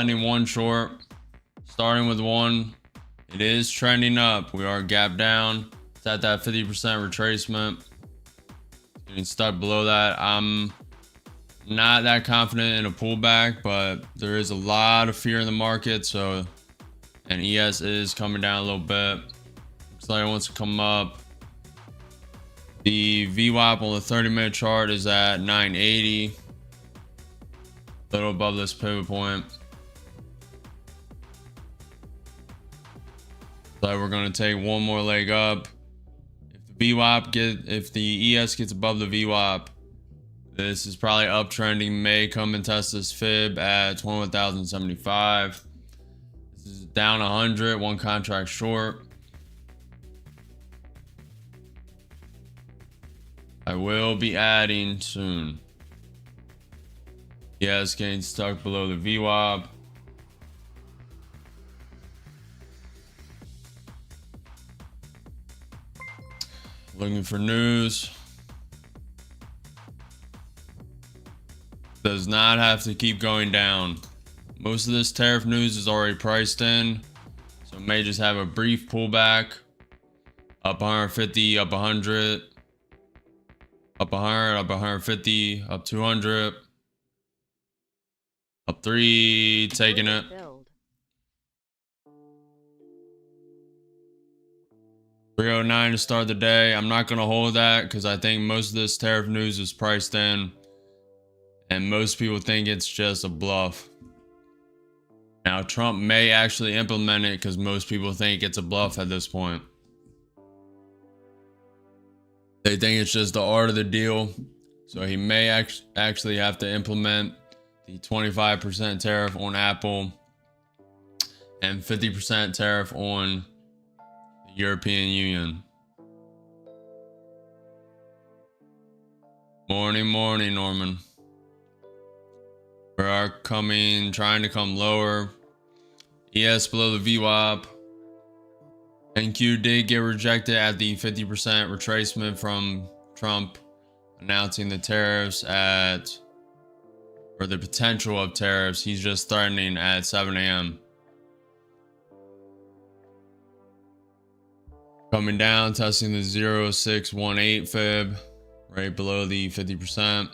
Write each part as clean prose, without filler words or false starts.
Ending one short, starting with one. It is trending up. We are gap down. It's at that 50% retracement. Getting stuck below that. I'm not that confident in a pullback, but there is a lot of fear in the market. So, and ES is coming down a little bit. Looks like it wants to come up. The VWAP on the 30-minute chart is at 980. A little above this pivot point. So we're going to take one more leg up. If the ES gets above the VWAP, this is probably uptrending. May come and test this fib at 21,075. This is down 100, one contract short. I will be adding soon. ES getting stuck below the VWAP. Looking for news. Does not have to keep going down. Most of this tariff news is already priced in, so it may just have a brief pullback. Up 150, up 100, up 100, up 150, up 200, up 3, taking it. 309 to start the day. I'm not going to hold that because I think most of this tariff news is priced in. And most people think it's just a bluff. Now, Trump may actually implement it because most people think it's a bluff at this point. They think it's just the art of the deal. So he may actually have to implement the 25% tariff on Apple and 50% tariff on the European Union. Morning, morning, Norman. We are trying to come lower. ES below the VWAP. NQ did get rejected at the 50% retracement from Trump announcing the tariffs or the potential of tariffs. He's just threatening at 7 a.m. Coming down, testing the 0618 fib, right below the 50%.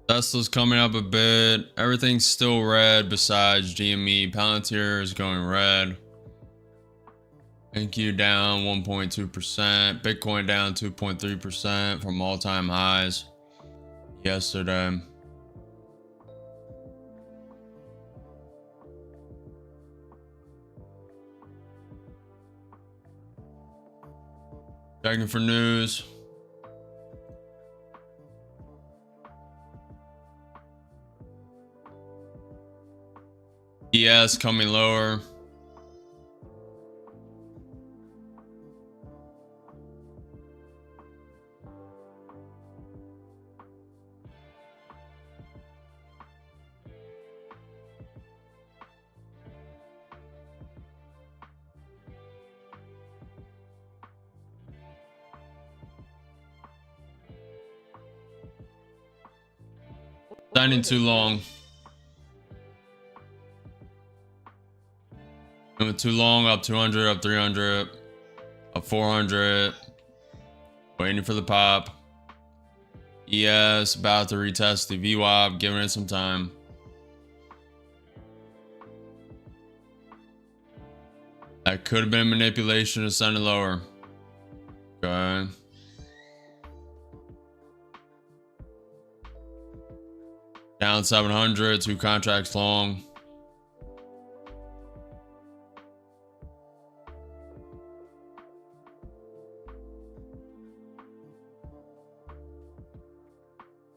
Tesla's coming up a bit. Everything's still red besides GME. Palantir is going red. NQ down 1.2%. Bitcoin down 2.3% from all-time highs yesterday. Checking for news. ES coming lower. Standing too long. Went too long, up 200, up 300, up 400. Waiting for the pop. ES about to retest the VWAP, giving it some time. That could have been manipulation to send it lower. Okay. Down 700, 2 contracts long.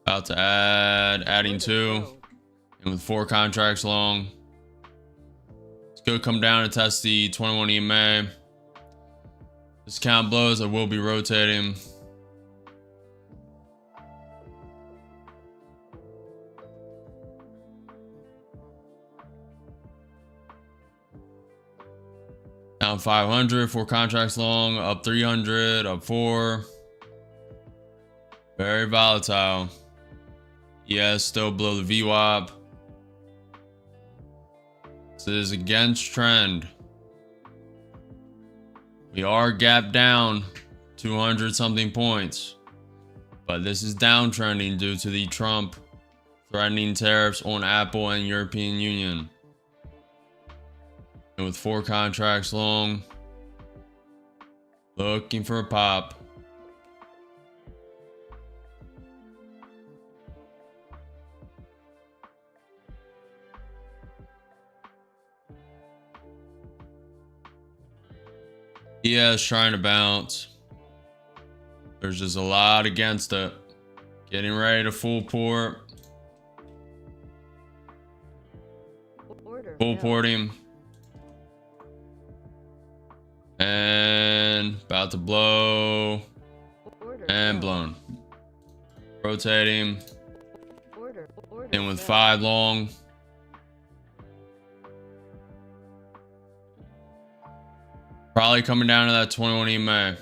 About to adding 2, and with 4 contracts long. It's going to come down and test the 21 EMA. This count blows, I will be rotating. Down 500, 4 contracts long, up 300, up 4. Very volatile. ES still below the VWAP. This is against trend. We are gapped down 200 something points, but this is downtrending due to the Trump threatening tariffs on Apple and European Union. And with 4 contracts long, looking for a pop. ES trying to bounce. There's just a lot against it. Getting ready to full port. Full porting. And about to blow. And blown. Rotating. In with 5 long. Probably coming down to that 21 EMA.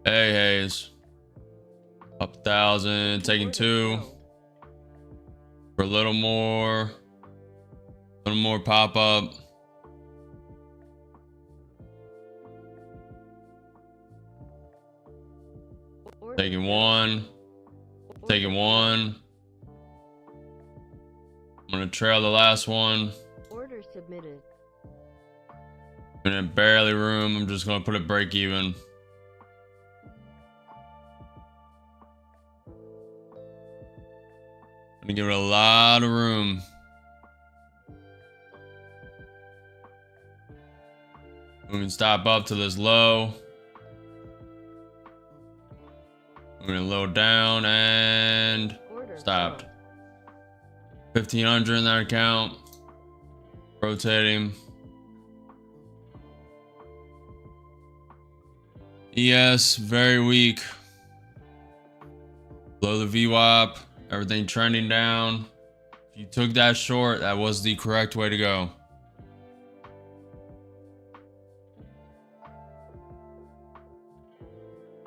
Hey, Hayes. Up 1,000, taking 2. For a little more pop up. Taking 1. Taking 1. I'm gonna trail the last one. Order submitted. And barely room. I'm just gonna put it break even. Gonna give it a lot of room. We can stop up to this low. We're gonna load down and stopped. 1,500 in that account. Rotating. ES very weak. Below the VWAP. Everything trending down. If you took that short, that was the correct way to go.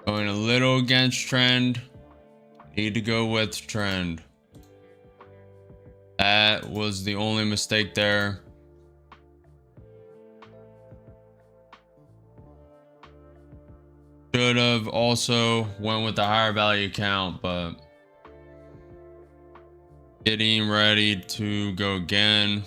Going a little against trend. Need to go with trend. That was the only mistake there. Should have also went with the higher value account, but getting ready to go again.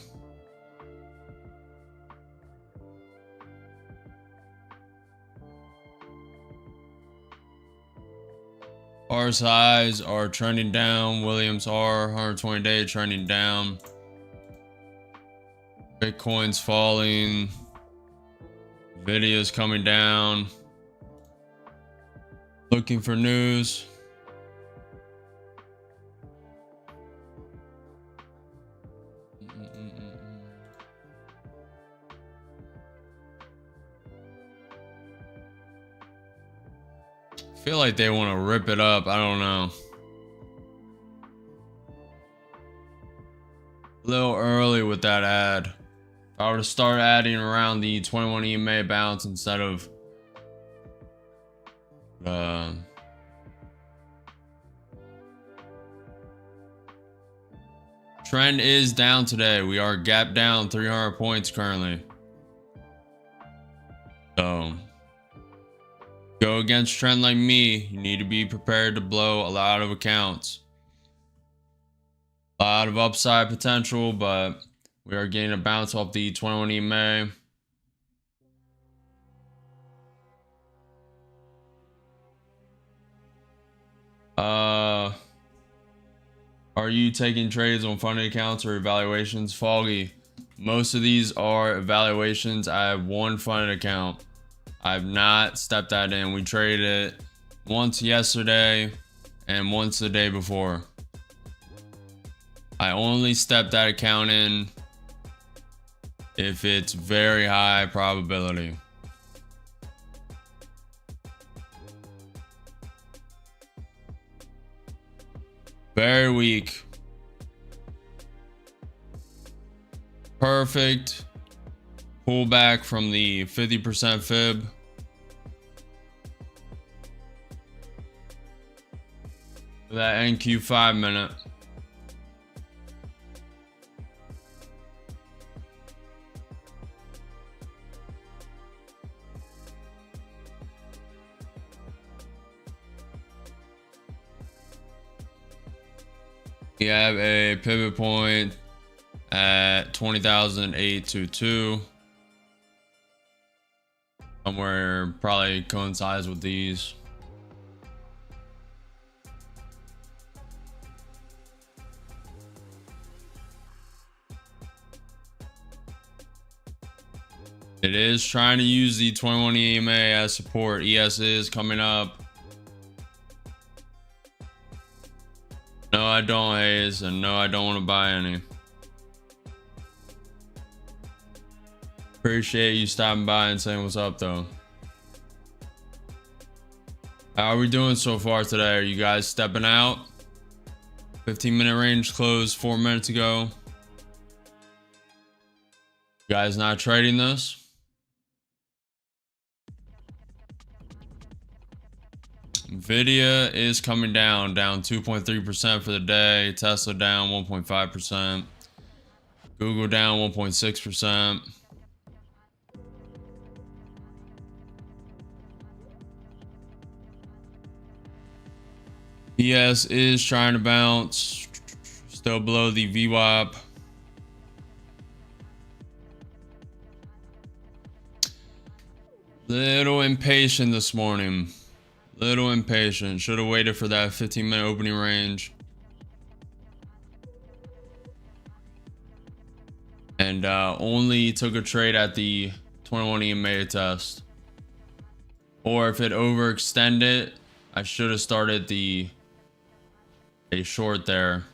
RSIs are trending down. Williams R 120 day trending down. Bitcoin's falling. Videos coming down. Looking for news. I feel like they want to rip it up. I don't know. A little early with that ad. If I were to start adding around the 21 EMA bounce instead of trend is down today. We are gap down 300 points currently. So go against trend like me, you need to be prepared to blow a lot of accounts. A lot of upside potential, but we are getting a bounce off the 21 EMA. Are you taking trades on funded accounts or evaluations? Foggy. Most of these are evaluations. I have one funded account. I've not stepped that in. We traded it once yesterday and once the day before. I only step that account in if it's very high probability. Very weak. Perfect pullback from the 50% fib. That NQ 5-minute. We have a pivot point at 20,822. Somewhere probably coincides with these. It is trying to use the 21 EMA as support. ES is coming up. No, I don't, Hayes, and no, I don't want to buy any. Appreciate you stopping by and saying what's up, though. How are we doing so far today? Are you guys stepping out? 15-minute range closed 4 minutes ago. You guys not trading this? Nvidia is coming down 2.3% for the day. Tesla down 1.5%. Google down 1.6%. ES is trying to bounce, still below the VWAP. Little impatient this morning. Little impatient. Should have waited for that 15-minute opening range. And only took a trade at the 21 EMA test. Or if it overextended, I should have started a short there.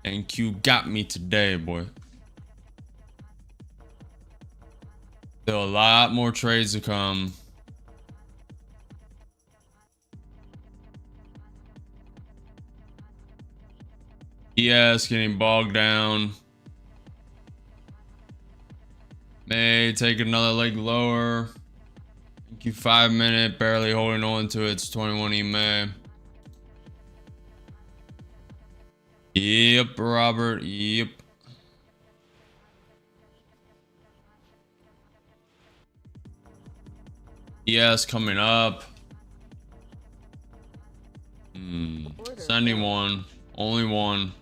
And Q got me today, boy. Still a lot more trades to come. ES getting bogged down. May take another leg lower. NQ 5-minute barely holding on to its 21 EMA. Yep, Robert. Yep. ES coming up. Sending one. Only one.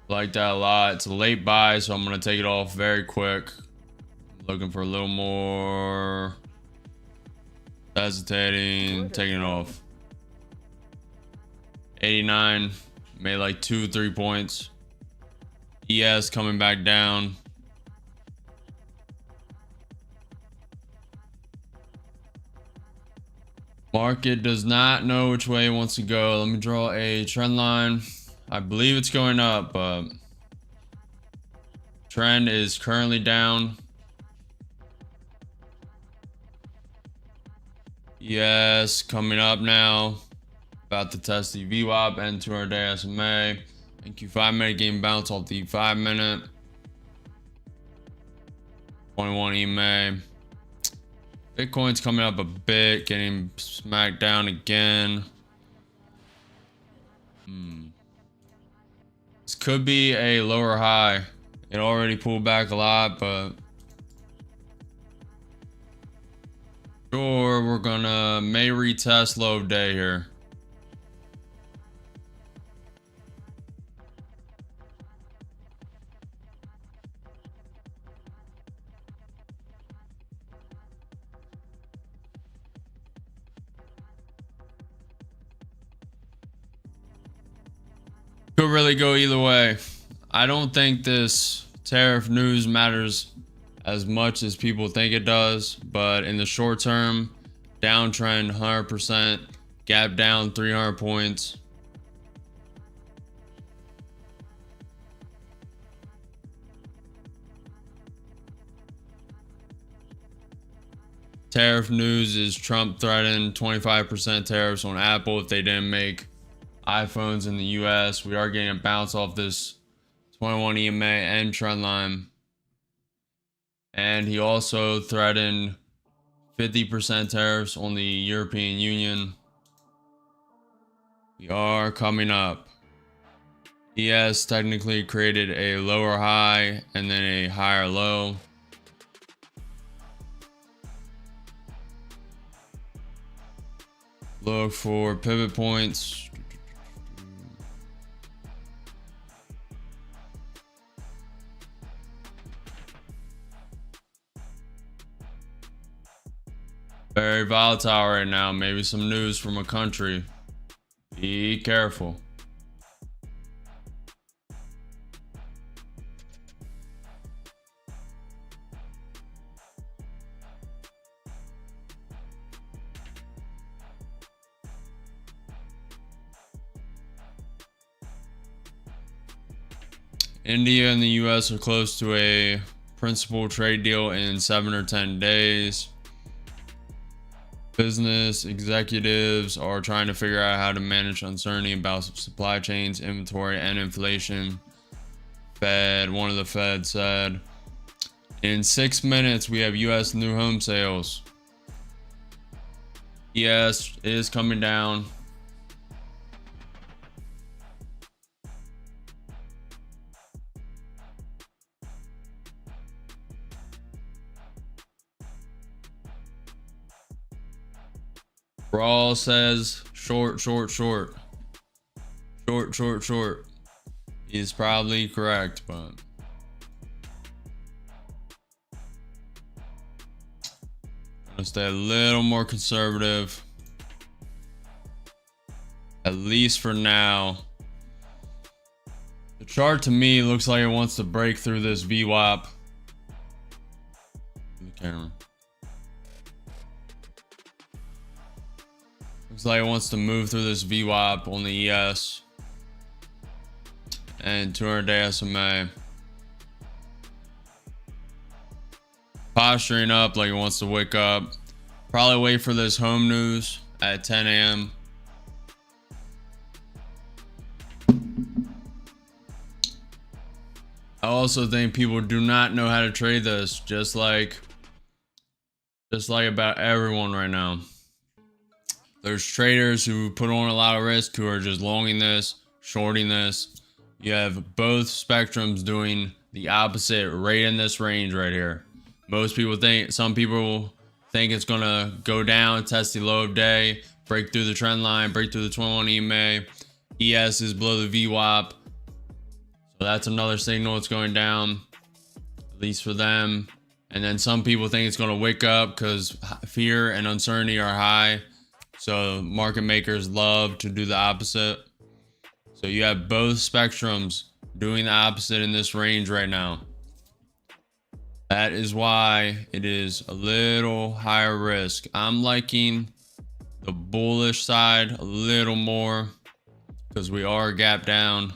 Like that a lot. It's a late buy, so I'm going to take it off very quick. Looking for a little more. Hesitating. Taking it off. 89. Made like 2-3 points. ES coming back down. Market does not know which way it wants to go. Let me draw a trend line. I believe it's going up, but trend is currently down. Yes, coming up now. About to test the VWAP and 200-day SMA. NQ 5-minute game bounce off the 5-minute. 21 EMA. Bitcoin's coming up a bit, getting smacked down again. This could be a lower high. It already pulled back a lot, but sure, we're gonna may retest low of day here. Could really go either way. I don't think this tariff news matters as much as people think it does, but in the short term, downtrend 100%, gap down 300 points. tariff news is Trump threatened 25% tariffs on Apple if they didn't make iPhones in the US. We are getting a bounce off this 21 EMA and trend line. And he also threatened 50% tariffs on the European Union. We are coming up. ES technically created a lower high and then a higher low. Look for pivot points. Very volatile right now. Maybe some news from a country. Be careful. India and the US are close to a principal trade deal in 7 or 10 days. Business executives are trying to figure out how to manage uncertainty about supply chains, inventory, and inflation. One of the Fed said. In 6 minutes, we have US new home sales. ES is coming down. Referral says short. He's probably correct, but gonna stay a little more conservative, at least for now. The chart to me looks like it wants to break through this VWAP. The camera. Looks like it wants to move through this VWAP on the ES and 200-day SMA. Posturing up like it wants to wake up. Probably wait for this home news at 10 a.m. I also think people do not know how to trade this, just like about everyone right now. There's traders who put on a lot of risk who are just longing this, shorting this. You have both spectrums doing the opposite right in this range right here. Some people think it's gonna go down, test the low of day, break through the trend line, break through the 21 EMA. ES is below the VWAP. So that's another signal it's going down, at least for them. And then some people think it's gonna wake up because fear and uncertainty are high. So market makers love to do the opposite. So you have both spectrums doing the opposite in this range right now. That is why it is a little higher risk. I'm liking the bullish side a little more because we are gap down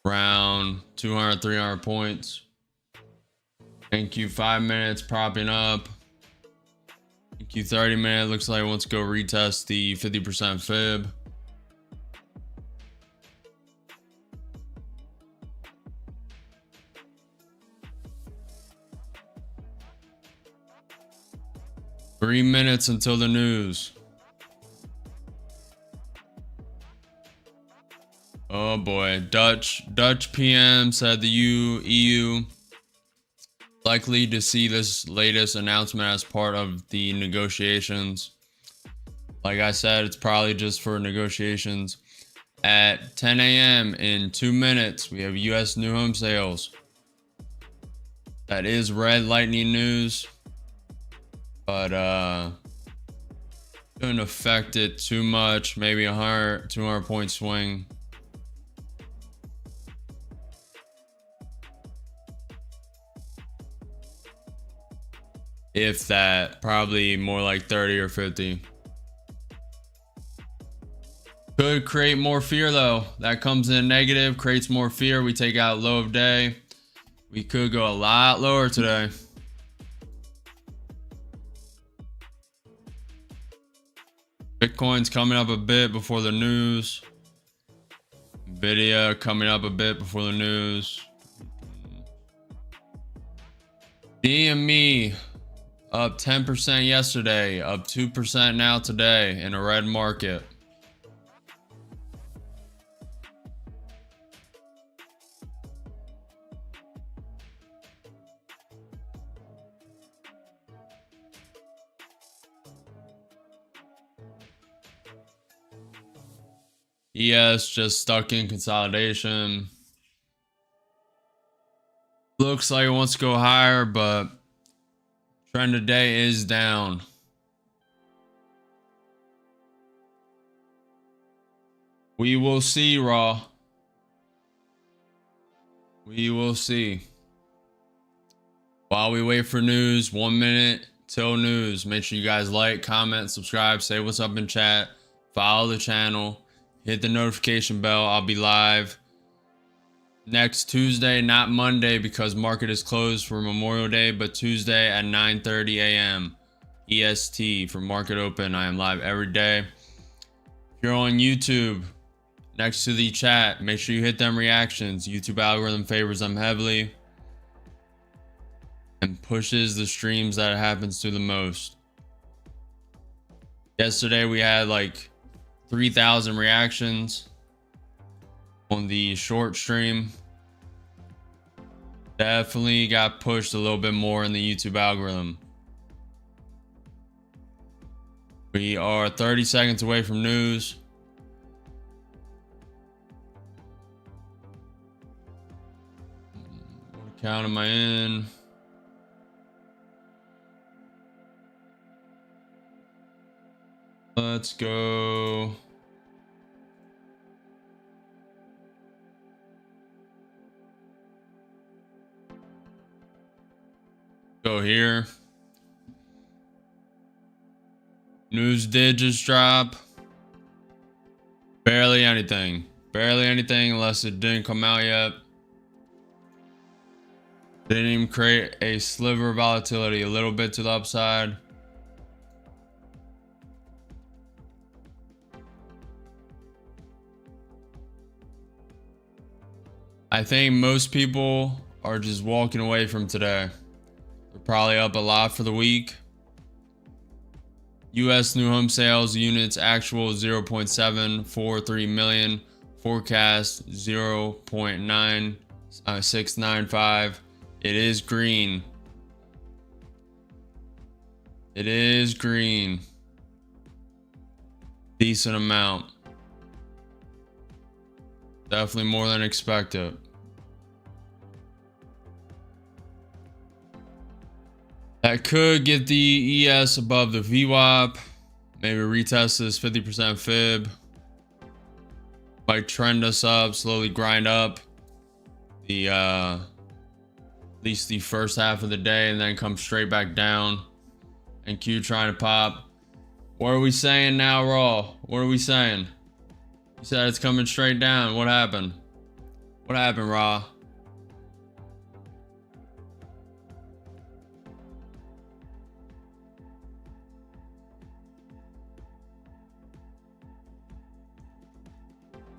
around 200, 300 points. NQ 5 minutes propping up. NQ 30 minute looks like it wants to go retest the 50% fib. Three minutes until the news. Oh boy, Dutch PM said the EU likely to see this latest announcement as part of the negotiations. Like I said, it's probably just for negotiations. At 10 a.m. in 2 minutes, we have US new home sales. That is red lightning news, but shouldn't affect it too much. Maybe 100, 200 point swing. If that, probably more like 30 or 50. Could create more fear though. That comes in negative, creates more fear. We take out low of day. We could go a lot lower today. Bitcoin's coming up a bit before the news. Nvidia coming up a bit before the news. DME up 10% yesterday, up 2% now today in a red market. ES just stuck in consolidation. Looks like it wants to go higher, but trend today is down. We will see, Raw. We will see. While we wait for news, 1 minute till news. Make sure you guys like, comment, subscribe, say what's up in chat, follow the channel, hit the notification bell. I'll be live next Tuesday, not Monday because market is closed for Memorial Day, but Tuesday at 9:30 a.m. EST for market open. I am live every day. If you're on YouTube, next to the chat, make sure you hit them reactions. YouTube algorithm favors them heavily and pushes the streams that it happens to the most. Yesterday we had like 3,000 reactions on the short stream. Definitely got pushed a little bit more in the YouTube algorithm. We are 30 seconds away from news. What account am I in? Let's go. Go here. News did just drop. Barely anything. Barely anything unless it didn't come out yet. Didn't even create a sliver of volatility. A little bit to the upside. I think most people are just walking away from today. They're probably up a lot for the week. US new home sales units actual 0.743 million. Forecast 0.9695. It is green. It is green. Decent amount. Definitely more than expected. That could get the ES above the VWAP. Maybe retest this 50% fib. Might trend us up, slowly grind up the at least the first half of the day and then come straight back down. And Q trying to pop. What are we saying now, Raw? What are we saying? You said it's coming straight down. What happened? What happened, Raw?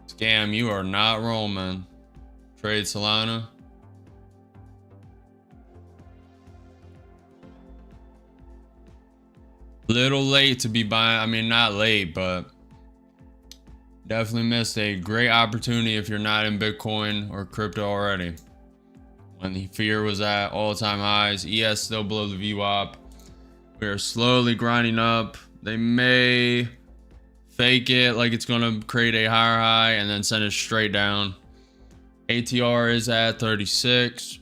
Scam, you are not wrong, man. Trade Solana. Little late to be buying. I mean, not late, but definitely missed a great opportunity if you're not in Bitcoin or crypto already. When the fear was at all-time highs, ES still below the VWAP. We are slowly grinding up. They may fake it like it's going to create a higher high and then send it straight down. ATR is at 36.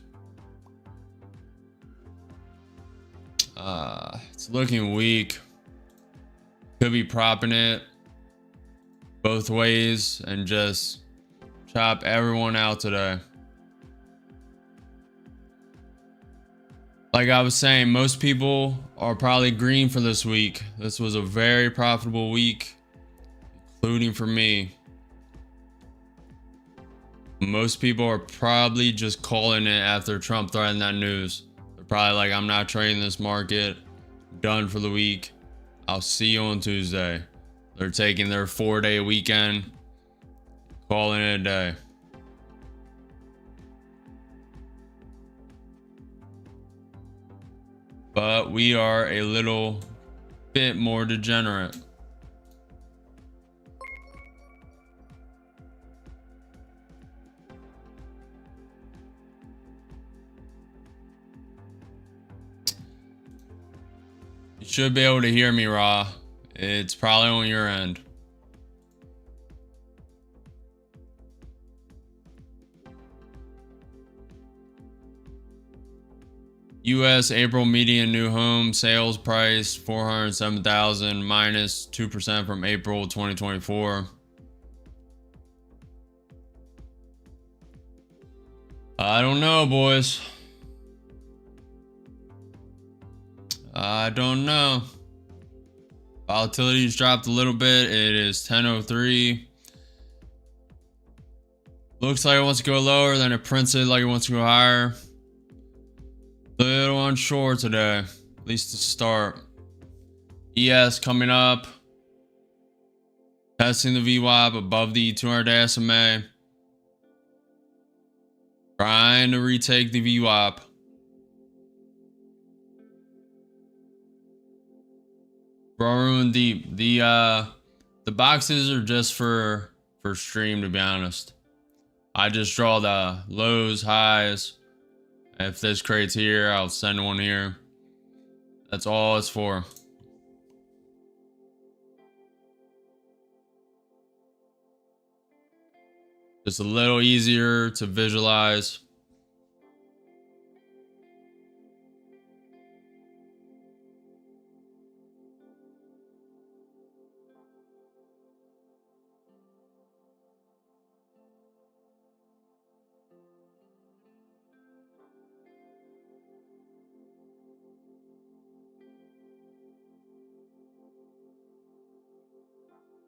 It's looking weak. Could be propping it both ways and just chop everyone out today. Like I was saying, most people are probably green for this week. This was a very profitable week, including for me. Most people are probably just calling it after Trump threatened that news. They're probably like, I'm not trading this market. Done for the week. I'll see you on Tuesday. They're taking their 4-day weekend, calling it a day. But we are a little bit more degenerate. You should be able to hear me, Ra. It's probably on your end. U.S. April median new home sales price 407,000 minus 2% from April 2024. I don't know, boys. I don't know. Volatility's dropped a little bit. It is 10:03. Looks like it wants to go lower, then it prints it like it wants to go higher. Little unsure today, at least to start. ES coming up. Testing the VWAP above the 200-day SMA. Trying to retake the VWAP. Bro, deep. The boxes are just for stream, to be honest. I just draw the lows, highs. If this creates here, I'll send one here. That's all it's for. Just a little easier to visualize.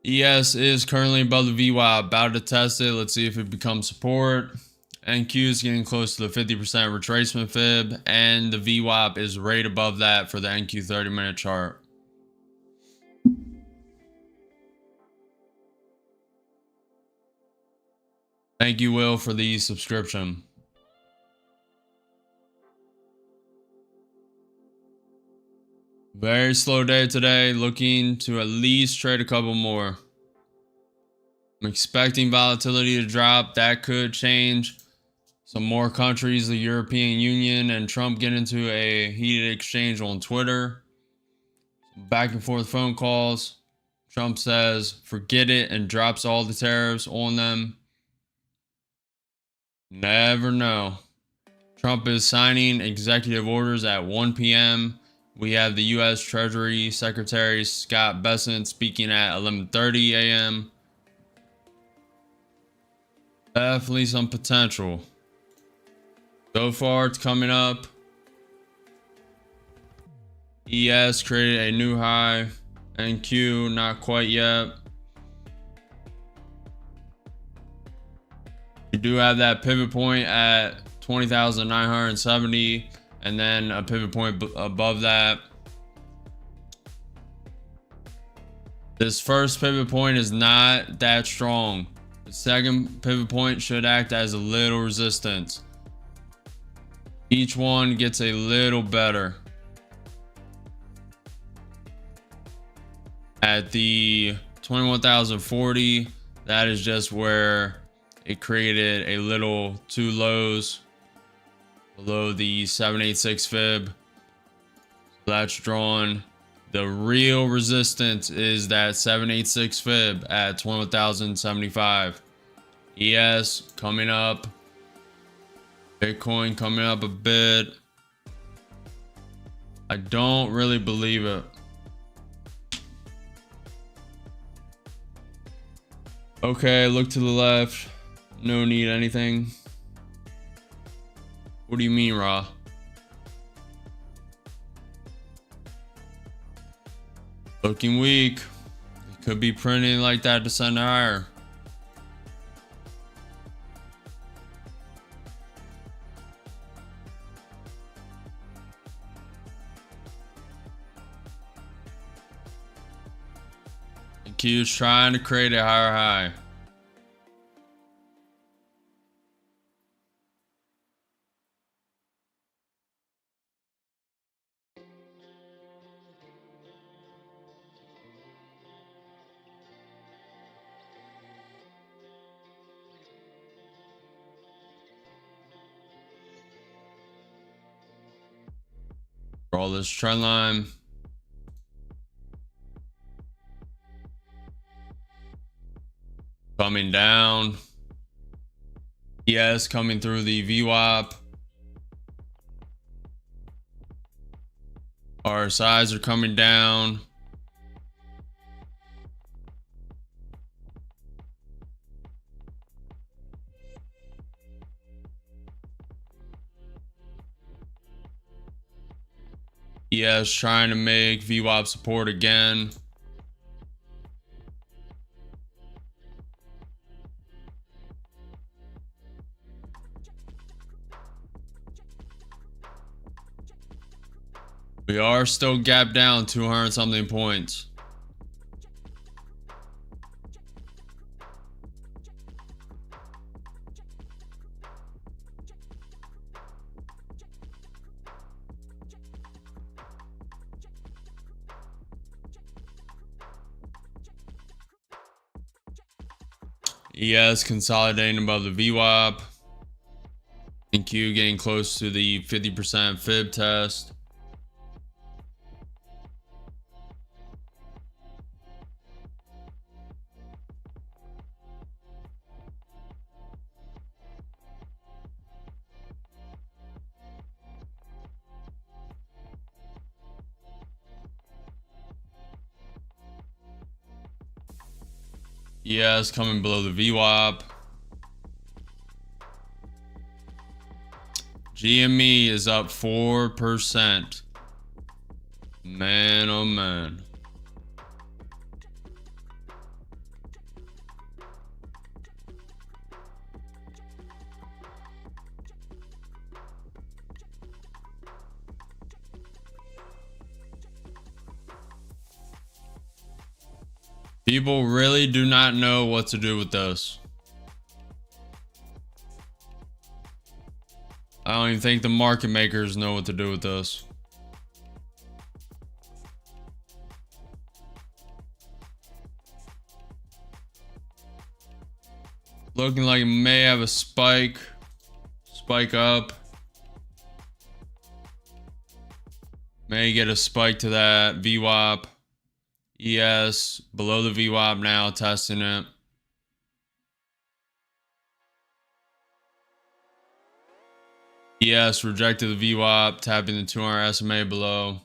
ES is currently above the VWAP, about to test it. Let's see if it becomes support. NQ is getting close to the 50% retracement fib, and the VWAP is right above that for the NQ 30-minute chart. Thank you, Will, for the subscription. Very slow day today, looking to at least trade a couple more. I'm expecting volatility to drop. That could change. Some more countries, the European Union and Trump get into a heated exchange on Twitter. Back and forth phone calls. Trump says, forget it, and drops all the tariffs on them. Never know. Trump is signing executive orders at 1 p.m. We have the U.S. Treasury Secretary Scott Bessent speaking at 11:30 a.m. Definitely some potential. So far, it's coming up. ES created a new high. NQ, not quite yet. We do have that pivot point at 20,970. And then a pivot point above that. This first pivot point is not that strong. The second pivot point should act as a little resistance. Each one gets a little better. At the 21,040, that is just where it created a little two lows below the 786 fib. That's drawn. The real resistance is that 786 fib at 21,075. ES coming up. Bitcoin coming up a bit. I don't really believe it. Okay, look to the left. No need anything. What do you mean, Ra? Looking weak. It could be printing like that to send higher. NQ NQ is trying to create a higher high. Roll this trend line. Coming down. Yes, coming through the VWAP. RSIs are coming down. Yes, trying to make VWAP support again. We are still gap down 200 something points. ES consolidating above the VWAP. NQ getting close to the 50% fib test. ES coming below the VWAP. GME is up 4%. Man, oh man. People really do not know what to do with this. I don't even think the market makers know what to do with this. Looking like it may have a spike up. May get a spike to that VWAP. ES below the VWAP now, testing it. ES rejected the VWAP, tapping the 200 SMA below.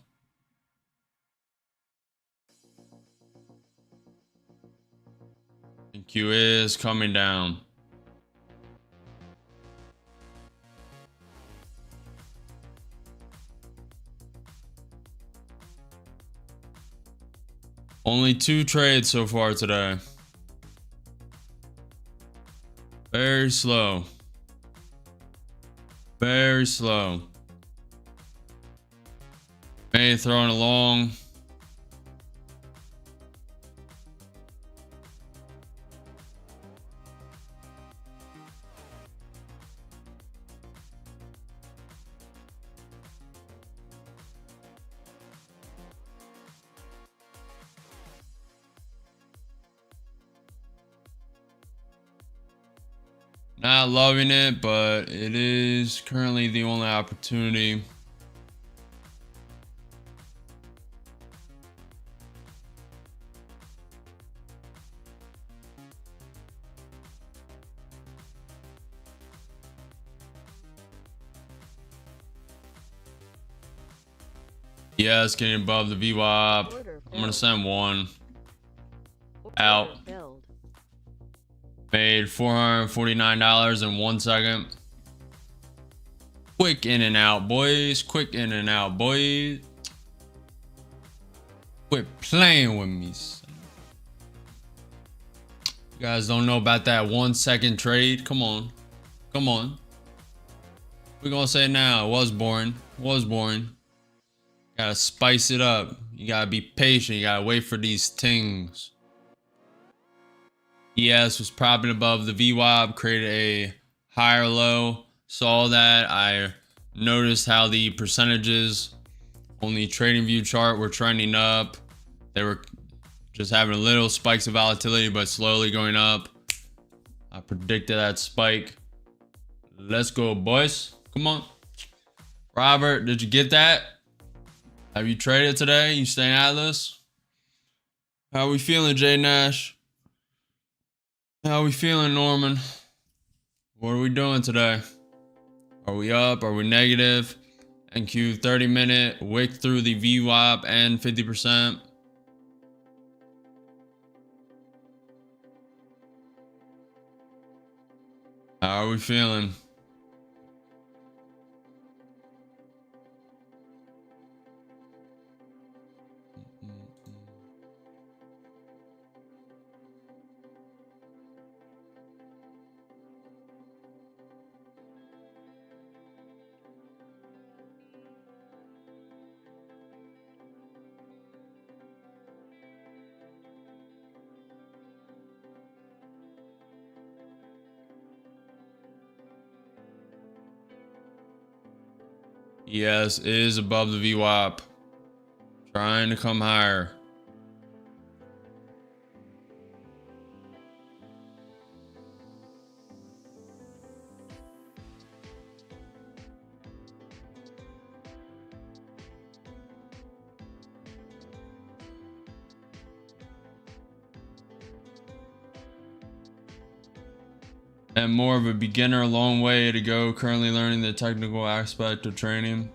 NQ is coming down. Only 2 trades so far today. Very slow. Very slow. May throwing along. Not loving it, but it is currently the only opportunity. Yeah, it's getting above the VWAP. I'm gonna send one out. Made $449 in 1 second. Quick in and out, boys. Quick in and out, boys. Quit playing with me, son. You guys don't know about that 1 second trade? Come on. Come on. We're gonna say now. It was boring. It was boring. Gotta spice it up. You gotta be patient. You gotta wait for these things. ES was propping above the VWAP, created a higher low. Saw that. I noticed how the percentages on the TradingView chart were trending up. They were just having little spikes of volatility, but slowly going up. I predicted that spike. Let's go, boys. Come on. Robert, did you get that? Have you traded today? You staying out of this? How are we feeling, Jay Nash? How are we feeling, Norman? What are we doing today? Are we up? Are we negative? NQ 30-minute wick through the VWAP and 50%. How are we feeling? Yes, is above the VWAP. Trying to come higher. And more of a beginner, a long way to go. Currently learning the technical aspect of trading.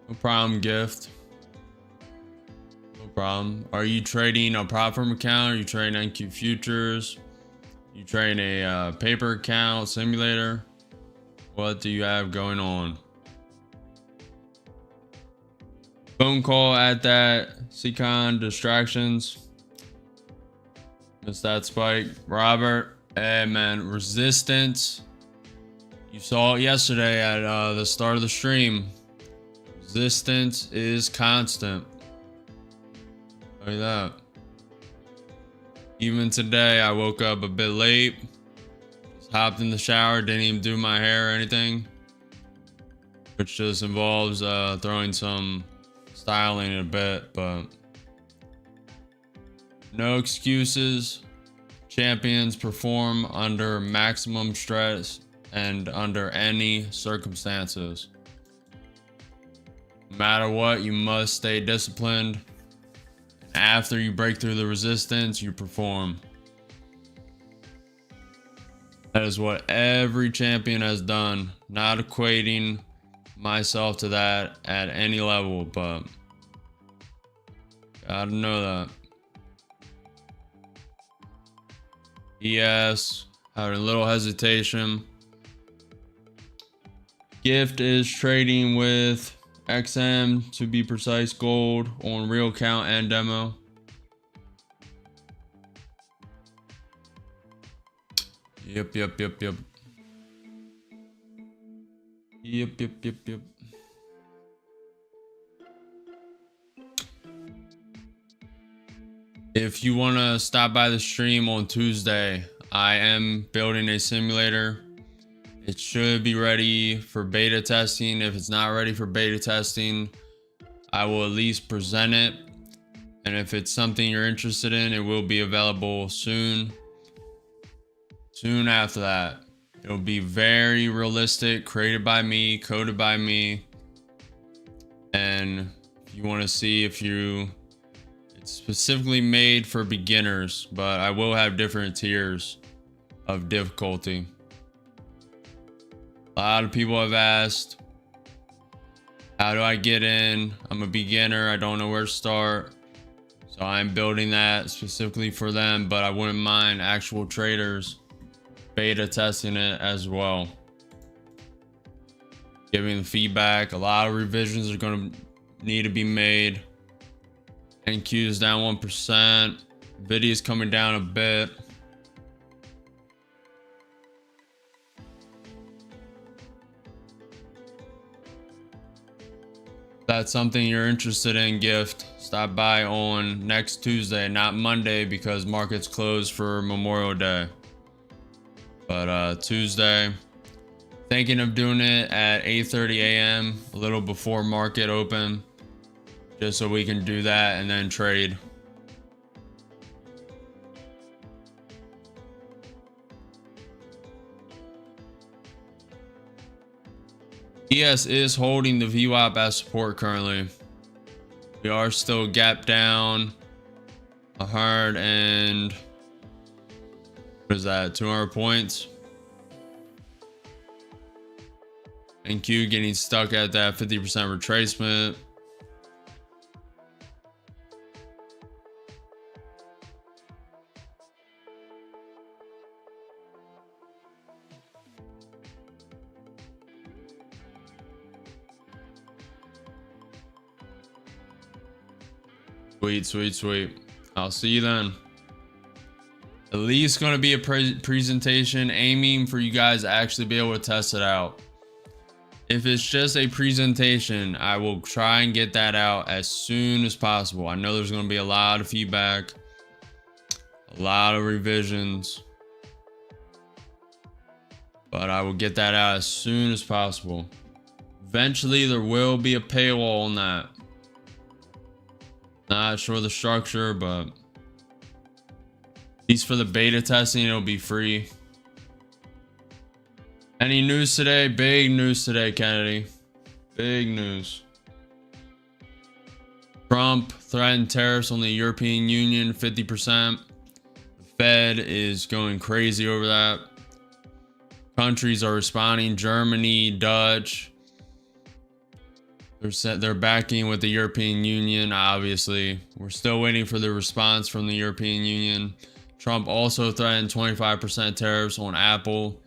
No problem, Gift. No problem. Are you trading a prop firm account? Are you trading NQ futures? You trading a paper account, simulator? What do you have going on? Phone call at that. Seacon distractions. Missed that spike. Robert. Hey man, resistance. You saw it yesterday at the start of the stream. Resistance is constant. Look at that. Even today, I woke up a bit late. Just hopped in the shower, didn't even do my hair or anything. Which just involves throwing some styling in a bit, but no excuses. Champions perform under maximum stress and under any circumstances. No matter what, you must stay disciplined. After you break through the resistance, you perform. That is what every champion has done. Not equating myself to that at any level, but gotta know that. ES, having a little hesitation. Gift is trading with XM, to be precise, gold on real count and demo. Yep. If you want to stop by the stream on Tuesday, I am building a simulator. It should be ready for beta testing. If it's not ready for beta testing, I will at least present it. And if it's something you're interested in, it will be available soon. Soon after that, it'll be very realistic, created by me, coded by me. And if you want to see it's specifically made for beginners, but I will have different tiers of difficulty. A lot of people have asked, how do I get in? I'm a beginner. I don't know where to start. So I'm building that specifically for them, but I wouldn't mind actual traders beta testing it as well. Giving the feedback. A lot of revisions are going to need to be made. NQ is down 1%. Vidya is coming down a bit. That's something you're interested in, Gift. Stop by on next Tuesday, not Monday, because markets close for Memorial Day. But Tuesday, thinking of doing it at 8:30 a.m., a little before market open, just so we can do that and then trade. ES is holding the VWAP as support currently. We are still gap down 100 and what is that, 200 points. And Q getting stuck at that 50% retracement. Sweet. I'll see you then. At least going to be a presentation, aiming for you guys to actually be able to test it out. If it's just a presentation, I will try and get that out as soon as possible. I know there's going to be a lot of feedback, a lot of revisions, but I will get that out as soon as possible. Eventually, there will be a paywall on that. Not sure the structure, but at least for the beta testing, it'll be free. Any news today? Big news today, Kennedy. Big news. Trump threatened tariffs on the European Union, 50%. The Fed is going crazy over that. Countries are responding. Germany, Dutch. They're backing with the European Union, obviously. We're still waiting for the response from the European Union. Trump also threatened 25% tariffs on Apple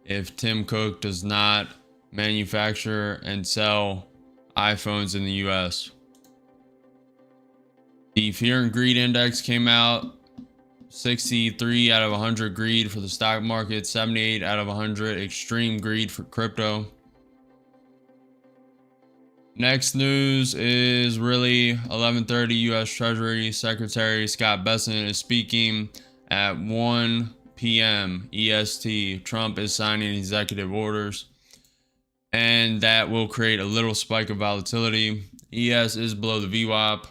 if Tim Cook does not manufacture and sell iPhones in the US. The Fear and Greed Index came out. 63 out of 100 greed for the stock market, 78 out of 100 extreme greed for crypto. Next news is really 11:30 U.S. Treasury Secretary Scott Bessent is speaking at 1 p.m. EST. Trump is signing executive orders, and that will create a little spike of volatility. ES is below the VWAP.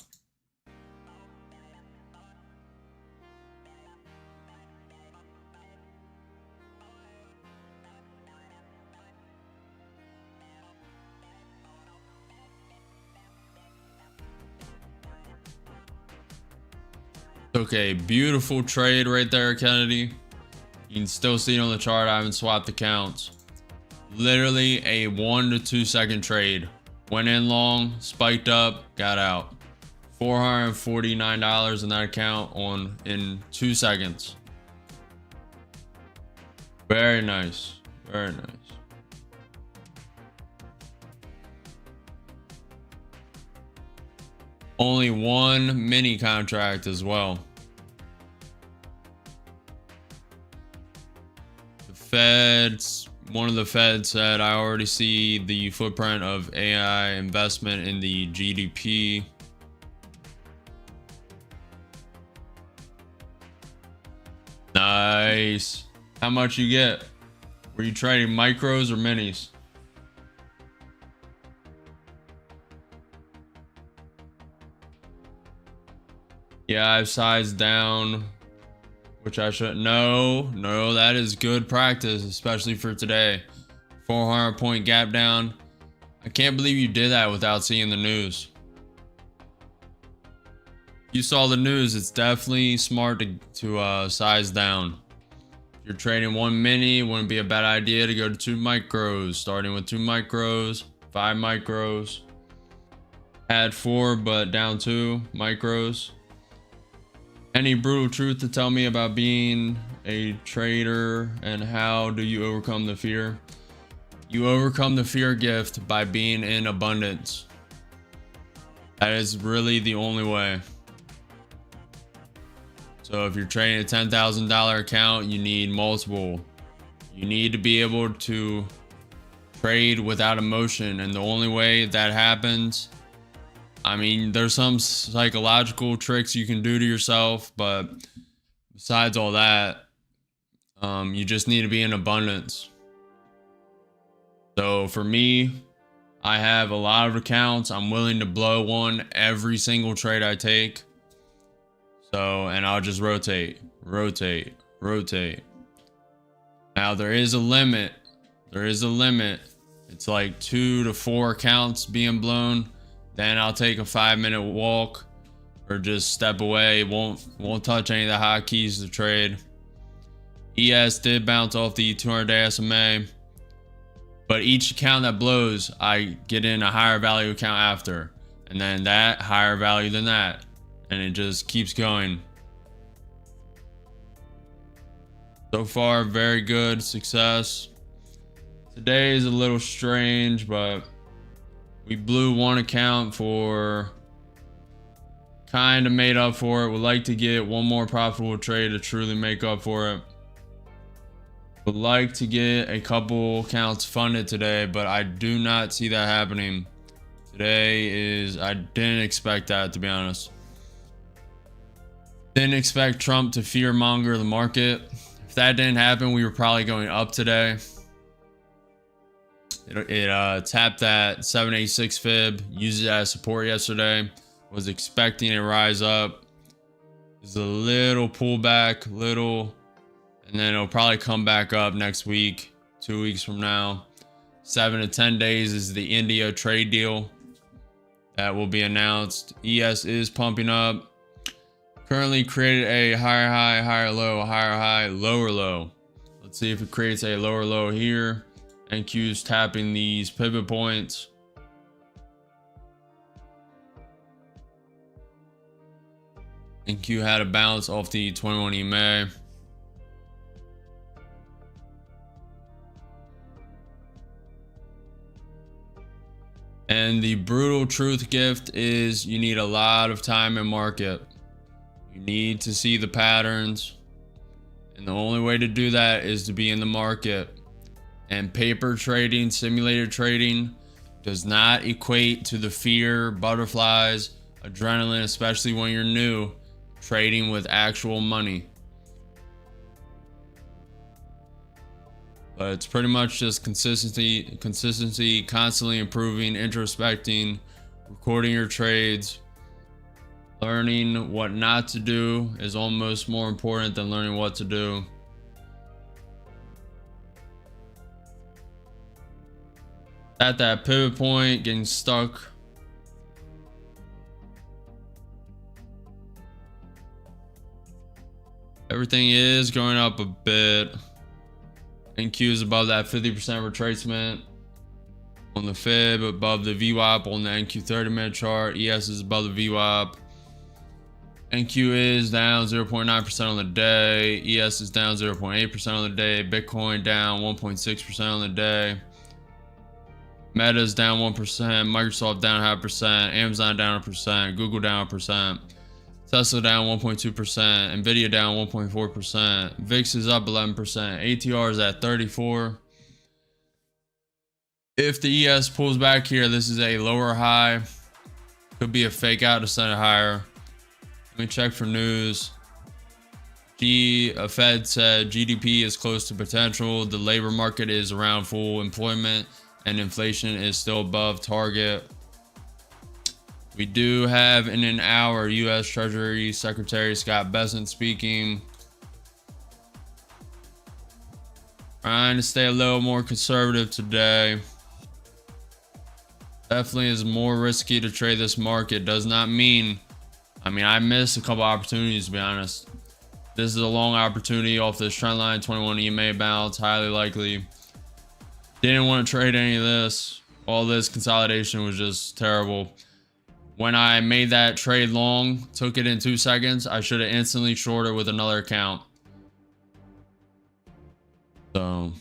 Okay, beautiful trade right there, Kennedy. You can still see it on the chart. I haven't swapped accounts. Literally a 1 to 2 second trade. Went in long, spiked up, got out. $449 in that account in 2 seconds. Very nice. Very nice. Only one mini contract as well. One of the Feds said, I already see the footprint of AI investment in the GDP. Nice. How much you get? Were you trading micros or minis? Yeah, I've sized down, which I shouldn't. No, that is good practice, especially for today. 400 point gap down. I can't believe you did that without seeing the news. You saw the news. It's definitely smart to size down. If you're trading one mini, it wouldn't be a bad idea to go to 2 micros, starting with 2 micros, 5 micros. Had 4, but down 2 micros. Any brutal truth to tell me about being a trader, and how do you overcome the fear? You overcome the fear gift by being in abundance. That is really the only way. So if you're trading a $10,000 account, you need multiple. You need to be able to trade without emotion, and the only way that happens I mean, there's some psychological tricks you can do to yourself, but besides all that, you just need to be in abundance. So for me, I have a lot of accounts. I'm willing to blow one every single trade I take. So, and I'll just rotate. Now there is a limit. It's like 2 to 4 accounts being blown. Then I'll take a 5-minute walk or just step away. Won't touch any of the hotkeys to trade. ES did bounce off the 200-day SMA. But each account that blows, I get in a higher value account after. And then that higher value than that. And it just keeps going. So far, very good success. Today is a little strange, but we blew one account for kind of made up for it. Would like to get one more profitable trade to truly make up for it. Would like to get a couple accounts funded today, but I do not see that happening. I didn't expect that, to be honest. Didn't expect Trump to fear monger the market. If that didn't happen, we were probably going up today. It tapped that 786 fib, used it as support yesterday. Was expecting a rise up. There's a little pullback, and then it'll probably come back up next week, 2 weeks from now. 7 to 10 days is the India trade deal that will be announced. ES is pumping up. Currently created a higher high, higher low, higher high, lower low. Let's see if it creates a lower low here. NQ is tapping these pivot points. NQ had a bounce off the 21 EMA. And the brutal truth gift is you need a lot of time in market. You need to see the patterns. And the only way to do that is to be in the market. And paper trading, simulated trading does not equate to the fear, butterflies, adrenaline, especially when you're new, trading with actual money. But it's pretty much just consistency, constantly improving, introspecting, recording your trades. Learning what not to do is almost more important than learning what to do. At that pivot point, getting stuck. Everything is going up a bit. NQ is above that 50% retracement on the fib, above the VWAP on the NQ 30-minute chart. ES is above the VWAP. NQ is down 0.9% on the day. ES is down 0.8% on the day. Bitcoin down 1.6% on the day. Meta is down 1%. Microsoft down 0.5%. Amazon down 1%. Google down 1%. Tesla down 1.2%, Nvidia down 1.4%, VIX is up 11%, ATR is at 34. If the ES pulls back here, this is a lower high. Could be a fake out to send it higher. Let me check for news. A Fed said GDP is close to potential. The labor market is around full employment and inflation is still above target. We do have in an hour U.S. Treasury Secretary Scott Bessent speaking. Trying to stay a little more conservative today. Definitely is more risky to trade this market. Does not mean, I missed a couple opportunities, to be honest. This is a long opportunity off this trend line, 21 EMA bounce, highly likely. Didn't want to trade any of this. All this consolidation was just terrible. When I made that trade long, took it in 2 seconds, I should have instantly shorted with another account. So,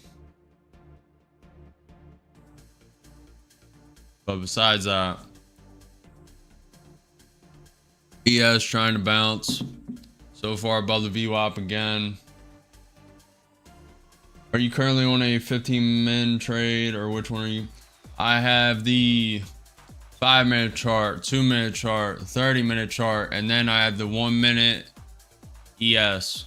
but besides that, ES trying to bounce. So far above the VWAP again. Are you currently on a 15-min trade or which one are you? I have the 5-minute chart, 2-minute chart, 30-minute chart, and then I have the 1-minute ES.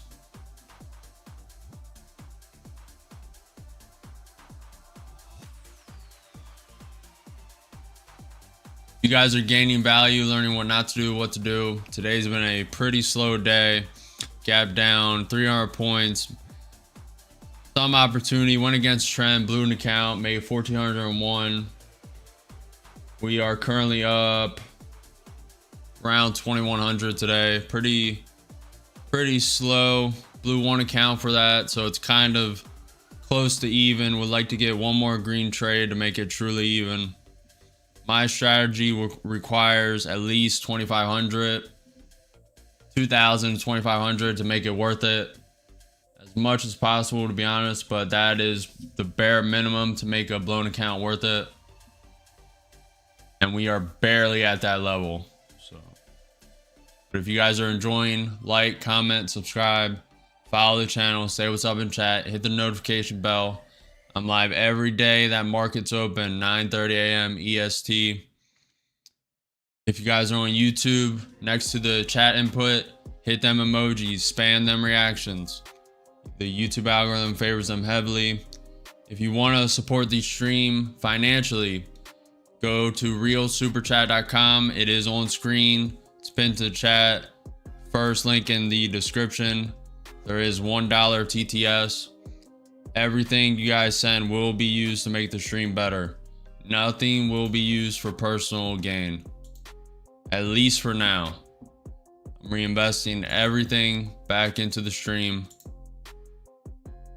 You guys are gaining value, learning what not to do, what to do. Today's been a pretty slow day. Gap down 300 points. Some opportunity, went against trend, blew an account, made 1,401. We are currently up around 2,100 today. Pretty slow. Blew one account for that, so it's kind of close to even. Would like to get one more green trade to make it truly even. My strategy requires at least 2,500, 2,000, 2,500 to make it worth it. As much as possible, to be honest, but that is the bare minimum to make a blown account worth it. And we are barely at that level. So, but if you guys are enjoying, like, comment, subscribe, follow the channel, say what's up in chat, hit the notification bell. I'm live every day that market's open, 9:30 a.m. EST. If you guys are on YouTube, next to the chat input, hit them emojis, spam them reactions. The YouTube algorithm favors them heavily. If you want to support the stream financially, go to realsuperchat.com. It is on screen. It's pinned to the chat. First link in the description. There is $1 TTS. Everything you guys send will be used to make the stream better. Nothing will be used for personal gain. At least for now. I'm reinvesting everything back into the stream.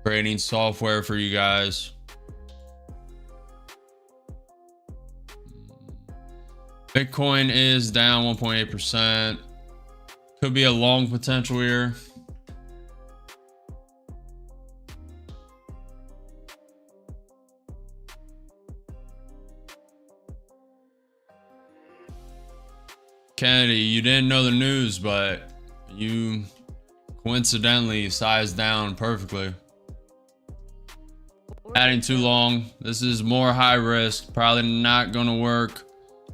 Creating software for you guys. Bitcoin is down 1.8%. Could be a long potential here. Kennedy, you didn't know the news, but you coincidentally sized down perfectly. Adding too long. This is more high risk. Probably not going to work.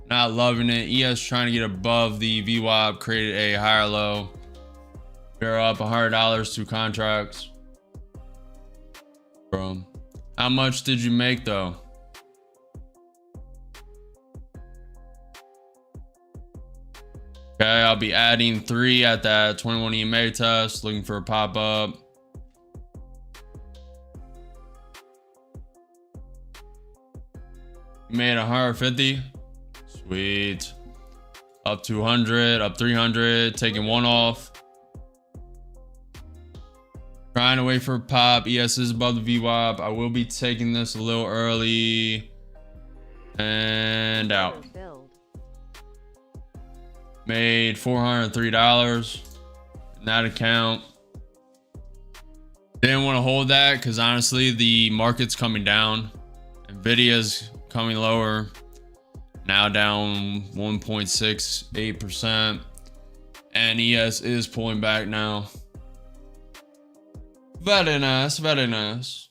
Not loving it. ES trying to get above the VWAP, created a higher low. We're up $100 through contracts. Bro, how much did you make though? Okay, I'll be adding 3 at that 21 EMA test, looking for a pop-up. You made 150. Sweet. Up 200, up 300, taking one off. Trying to wait for a pop. ES is above the VWAP. I will be taking this a little early. And out. Made $403 in that account. Didn't want to hold that because honestly the market's coming down. Nvidia's coming lower. Now down 1.68%. And ES is pulling back now. Very nice, very nice.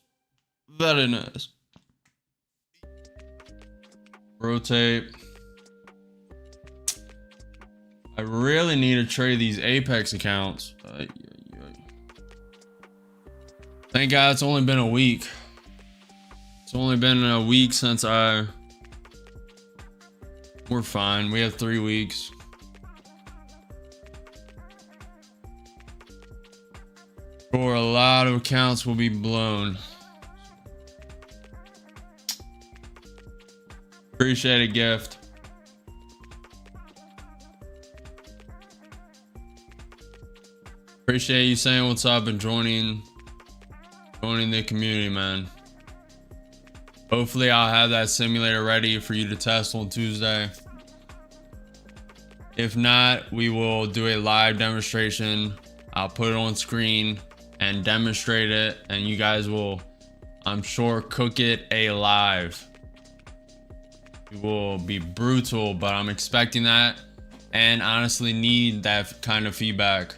Very nice. Rotate. I really need to trade these Apex accounts. Thank God it's only been a week. It's only been a week since we're fine. We have 3 weeks. For a lot of accounts will be blown. Appreciate a gift. Appreciate you saying what's up and joining the community, man. Hopefully I'll have that simulator ready for you to test on Tuesday. If not, we will do a live demonstration. I'll put it on screen and demonstrate it, and you guys will, I'm sure, cook it alive. It will be brutal, but I'm expecting that and honestly need that kind of feedback.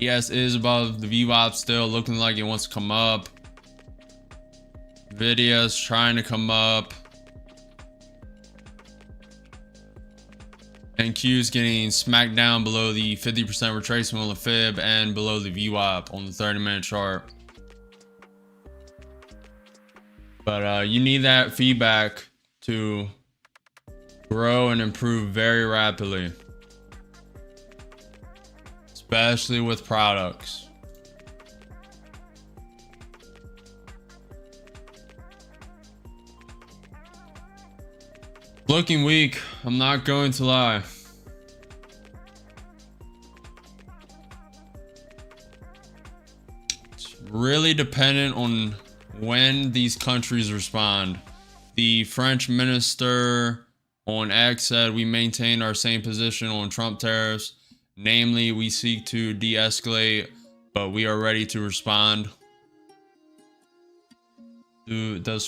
ES is above the VWAP still, looking like it wants to come up. Nvidia's trying to come up. NQ is getting smacked down below the 50% retracement on the fib and below the VWAP on the 30-minute chart. But you need that feedback to grow and improve very rapidly, especially with products. Looking weak, I'm not going to lie. It's really dependent on when these countries respond. The French minister on X said we maintain our same position on Trump tariffs. Namely, we seek to de-escalate, but we are ready to respond. Does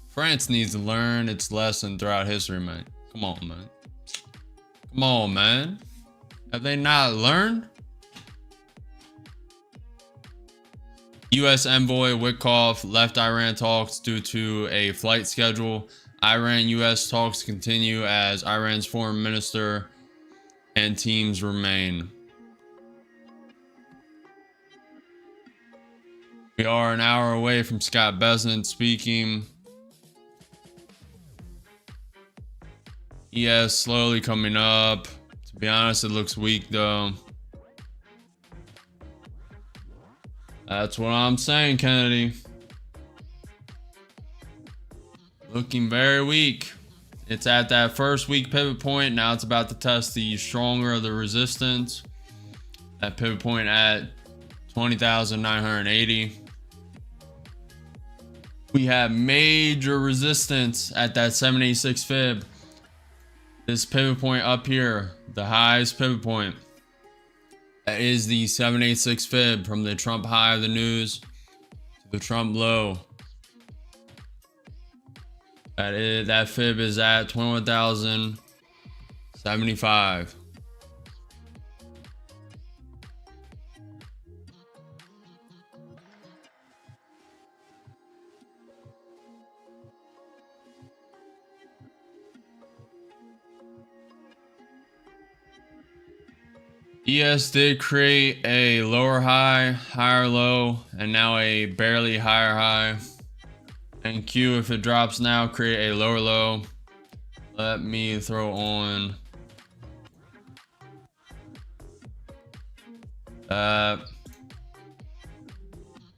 France needs to learn its lesson throughout history, man. Come on, man. Come on, man. Have they not learned? U.S. envoy Witkoff left Iran talks due to a flight schedule. Iran-U.S. talks continue as Iran's foreign minister and teams remain. We are an hour away from Scott Bessent speaking. ES slowly coming up. To be honest, it looks weak though. That's what I'm saying, Kennedy. Looking very weak. It's at that first weak pivot point. Now it's about to test the stronger of the resistance. That pivot point at 20,980. We have major resistance at that 786 fib. This pivot point up here, the highest pivot point. That is the 786 fib from the Trump high of the news to the Trump low. That fib is at 21,075. ES did create a lower high, higher low, and now a barely higher high. And Q, if it drops now, create a lower low. Let me throw on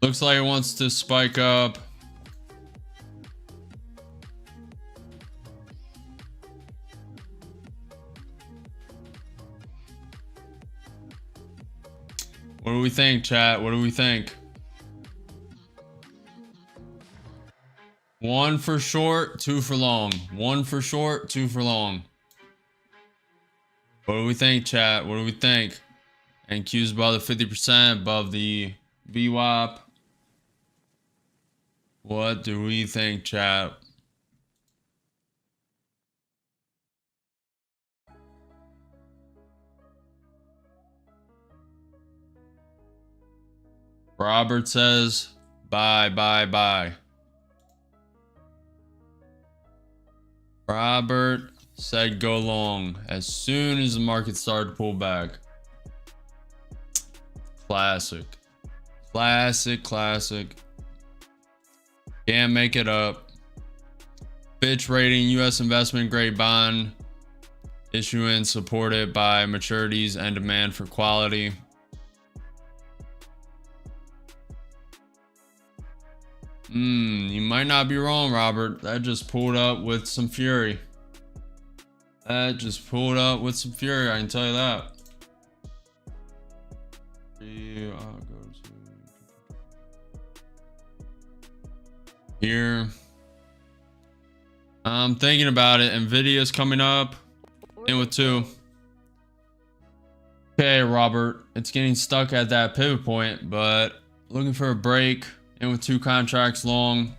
looks like it wants to spike up. What do we think, chat? What do we think? 1 for short, 2 for long. 1 for short, 2 for long. What do we think, chat? What do we think? And Q's above the 50%, above the VWAP. What do we think, chat? Robert says, bye, bye, bye. Robert said go long as soon as the market started to pull back. Classic. Classic, classic. Can't make it up. Fitch rating U.S. investment grade bond issuance supported by maturities and demand for quality. You might not be wrong, Robert. That just pulled up with some fury. That just pulled up with some fury, I can tell you that. I'll go to here. I'm thinking about it. Nvidia's coming up in with 2. Okay, Robert. It's getting stuck at that pivot point, but looking for a break. In with 2 contracts long.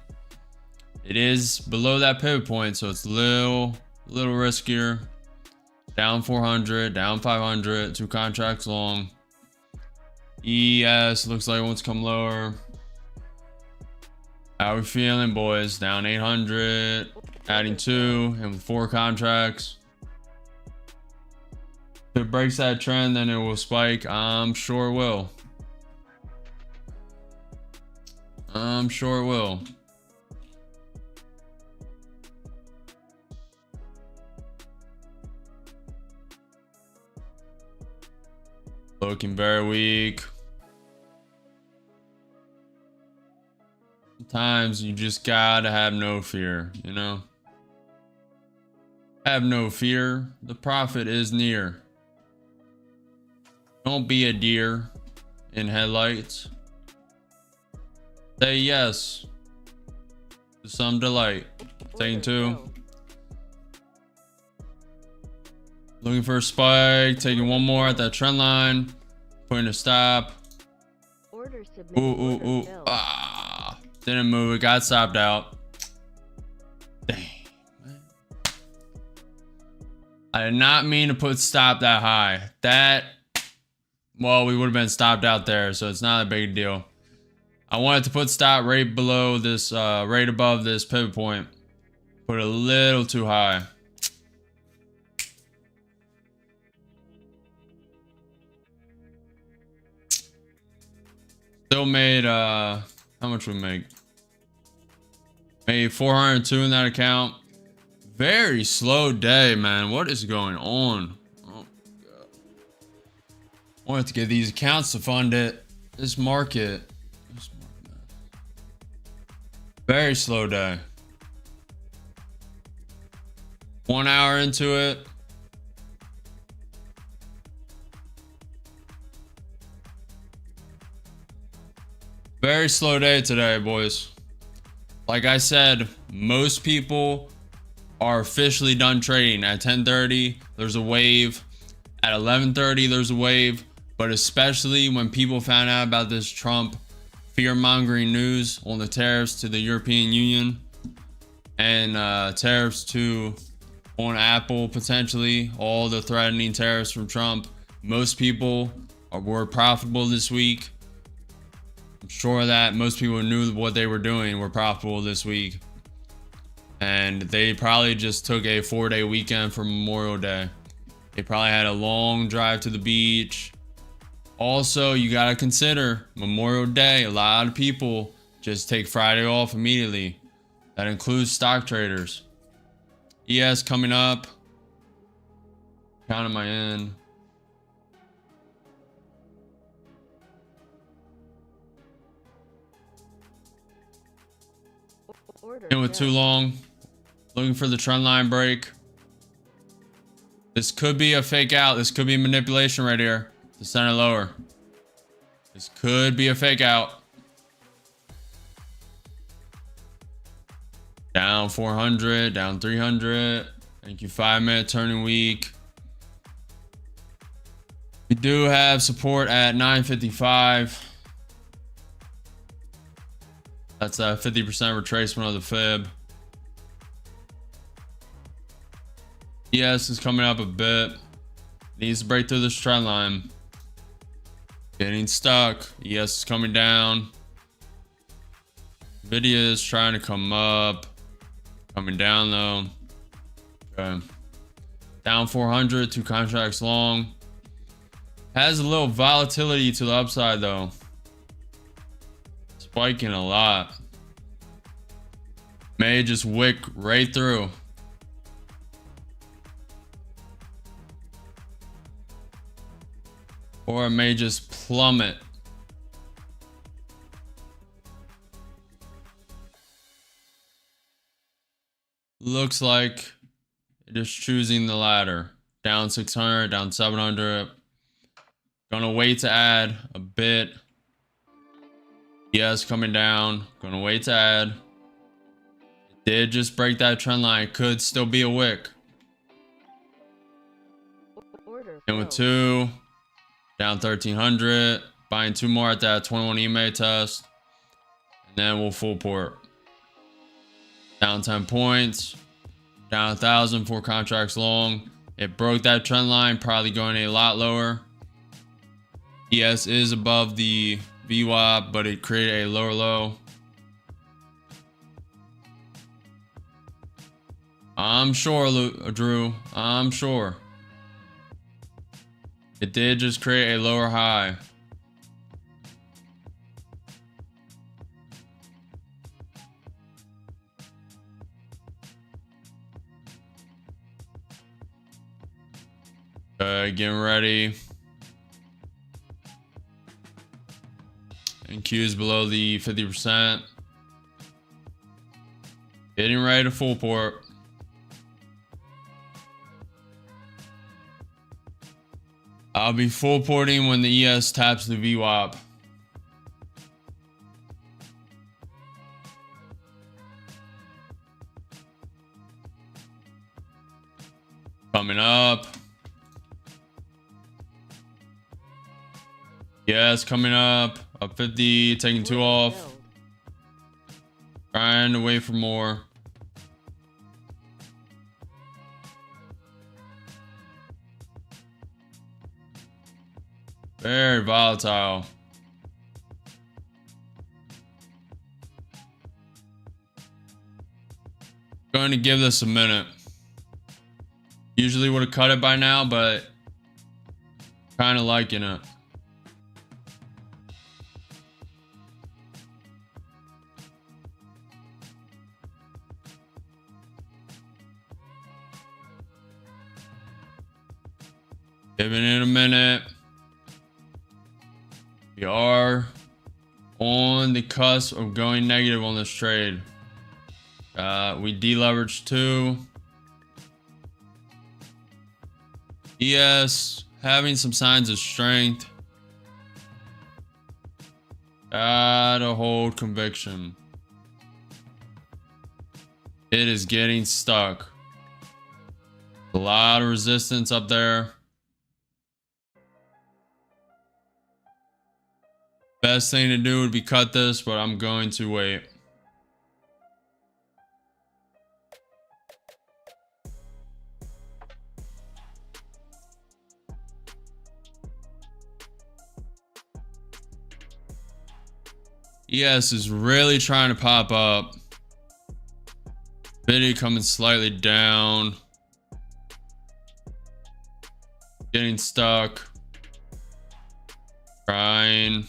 It is below that pivot point, so it's a little riskier. Down 400, down 500, 2 contracts long. ES looks like it wants to come lower. How we feeling, boys? Down 800, adding 2, and with 4 contracts. If it breaks that trend, then it will spike. I'm sure it will. I'm sure it will. Looking very weak. Sometimes you just gotta have no fear, you know? Have no fear. The profit is near. Don't be a deer in headlights. Say yes to some delight. Taking two. Looking for a spike. Taking one more at that trend line. Putting a stop. Ooh. Ah. Didn't move. It got stopped out. Dang. Man. I did not mean to put stop that high. Well, we would have been stopped out there, so it's not a big deal. I wanted to put stop right below this, right above this pivot point. Put it a little too high. Still made, how much we make? Made 402 in that account. Very slow day, man. What is going on? Oh, God. I wanted to get these accounts to fund it. This market. Very slow day. 1 hour into it. Very slow day today, boys. Like I said, most people are officially done trading. At 10:30, there's a wave. At 11:30, there's a wave. But especially when people found out about this Trump fear-mongering news on the tariffs to the European Union and tariffs on Apple, potentially, all the threatening tariffs from Trump, most people were profitable this week. I'm sure that most people knew what they were doing, were profitable this week. And they probably just took a 4-day weekend for Memorial Day. They probably had a long drive to the beach. Also, you got to consider Memorial Day. A lot of people just take Friday off immediately. That includes stock traders. ES coming up. Counting my in. In with too long. Looking for the trend line break. This could be a fake out. This could be manipulation right here. The center lower. This could be a fake out. Down 400, down 300. Thank you. 5-minute turning week. We do have support at 955. That's a 50% retracement of the fib. ES is coming up a bit. Needs to break through this trend line. Getting stuck. ES is coming down. Nvidia is trying to come up. Coming down though. Okay. Down 400, 2 contracts long. Has a little volatility to the upside though. Spiking a lot. May just wick right through. Or it may just plummet. Looks like it is choosing the latter. Down 600, down 700. Gonna wait to add a bit. Yes, coming down. Gonna wait to add. It did just break that trend line. It could still be a wick. In with 2. Down 1300. Buying 2 more at that 21 EMA test. And then we'll full port. Down 10 points. Down 1,000. 4 contracts long. It broke that trend line. Probably going a lot lower. ES is above the VWAP, but it created a lower low. I'm sure, Drew. I'm sure. It did just create a lower high. Getting ready. And Q's below the 50%. Getting ready to full port. I'll be full porting when the ES taps the VWAP. Coming up. Yes, coming up. Up 50, taking 2 off. Trying to wait for more. Very volatile. Going to give this a minute. Usually would have cut it by now, but kind of liking it. Giving it a minute. We are on the cusp of going negative on this trade. We deleveraged 2. ES having some signs of strength. Gotta hold conviction. It is getting stuck. A lot of resistance up there. Best thing to do would be cut this, but I'm going to wait. ES is really trying to pop up. Video coming slightly down. Getting stuck. Trying.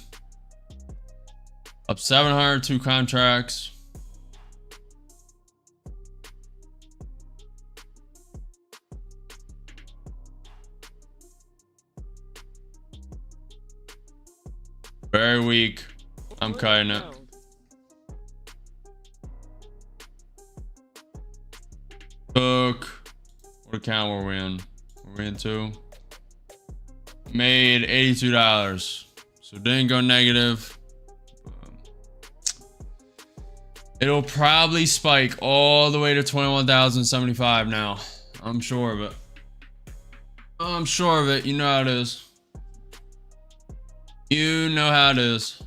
Up 702 contracts. Very weak. I'm cutting it. Took. What account were we in? Were we in 2? Made $82. So didn't go negative. It'll probably spike all the way to 21,075 now. I'm sure of it. I'm sure of it. You know how it is. You know how it is.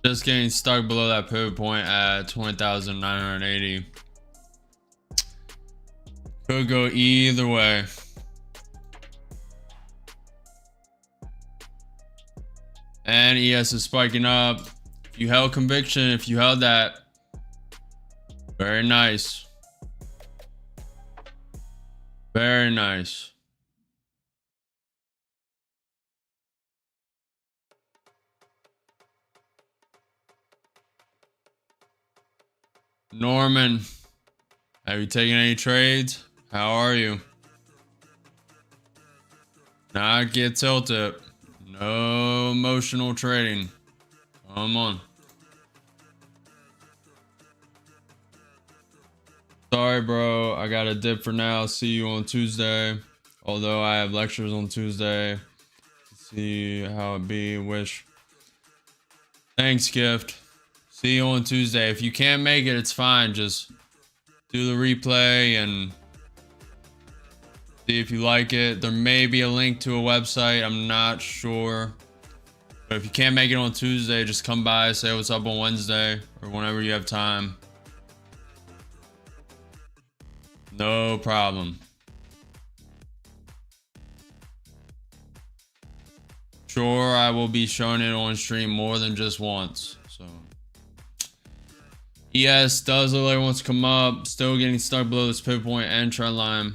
Just getting stuck below that pivot point at 20,980. Could go either way. And ES is spiking up. If you held conviction, if you held that, very nice. Very nice. Norman, have you taken any trades? How are you? Not get tilted. No emotional trading. Come on. Sorry, bro. I got a dip for now. See you on Tuesday. Although I have lectures on Tuesday. See how it be. Wish. Thanks, Gift. See you on Tuesday. If you can't make it, it's fine. Just do the replay and see if you like it. There may be a link to a website. I'm not sure. But if you can't make it on Tuesday, just come by, say what's up on Wednesday or whenever you have time. No problem. Sure, I will be showing it on stream more than just once. So, ES does look like it wants to come up. Still getting stuck below this pivot point and trend line.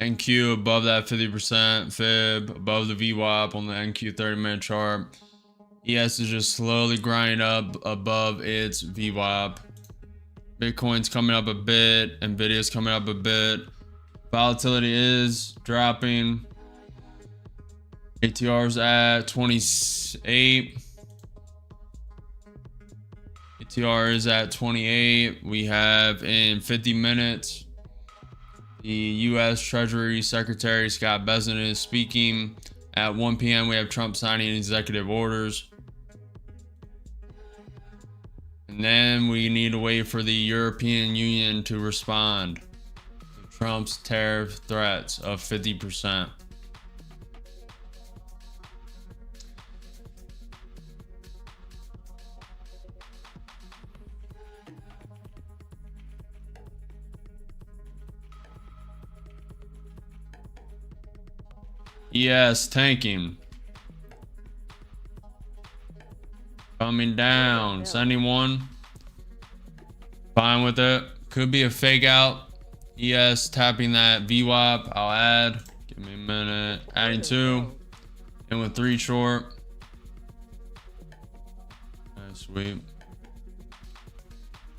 NQ above that 50% fib, above the VWAP on the NQ 30-minute chart. ES is just slowly grinding up above its VWAP. Bitcoin's coming up a bit, Nvidia's coming up a bit. Volatility is dropping. ATR's at 28. ATR is at 28. We have in 50 minutes. The U.S. Treasury Secretary Scott Bessent is speaking. At 1 p.m. we have Trump signing executive orders. And then we need to wait for the European Union to respond to Trump's tariff threats of 50%. Yes, tanking. Coming down. Sending one. Fine with it. Could be a fake out. ES tapping that VWAP. I'll add. Give me a minute. Adding 2. And with 3 short. Nice, sweet.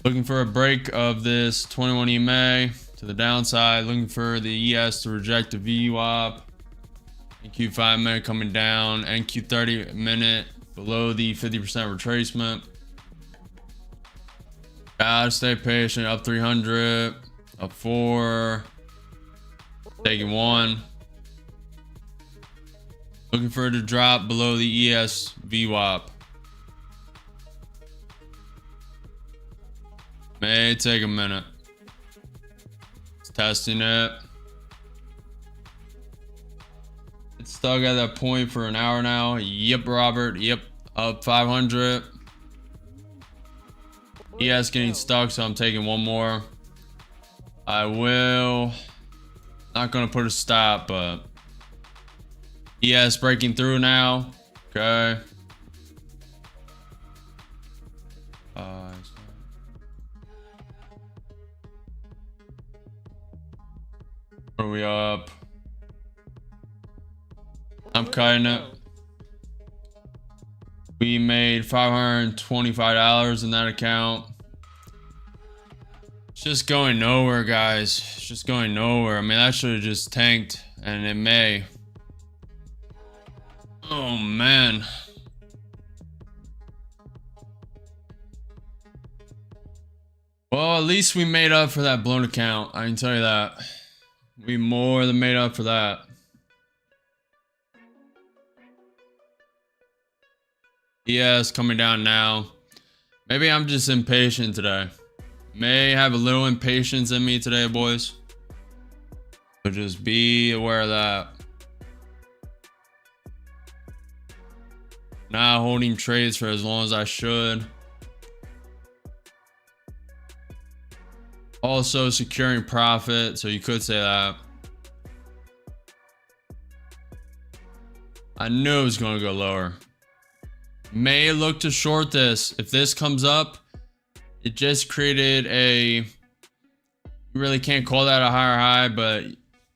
Looking for a break of this 21 EMA to the downside. Looking for the ES to reject the VWAP. NQ 5-minute coming down. NQ 30-minute below the 50% retracement. Gotta stay patient. Up 300. Up 4. Taking 1. Looking for it to drop below the ES VWAP. May take a minute. It's testing it. It's stuck at that point for an hour now. Yep, Robert. Yep. Up 500. ES getting stuck, so I'm taking one more. I will. Not going to put a stop, but ES breaking through now. Okay. Where are we up? I'm cutting it. We made $525 in that account. It's just going nowhere, guys. It's just going nowhere. I mean, that should have just tanked, and it may. Oh, man. Well, at least we made up for that blown account. I can tell you that. We more than made up for that. Yeah, it's coming down now. Maybe I'm just impatient today. May have a little impatience in me today, boys. So just be aware of that. Not holding trades for as long as I should. Also securing profit, so you could say that. I knew it was going to go lower. May look to short this. If this comes up, it just created a, you really can't call that a higher high, but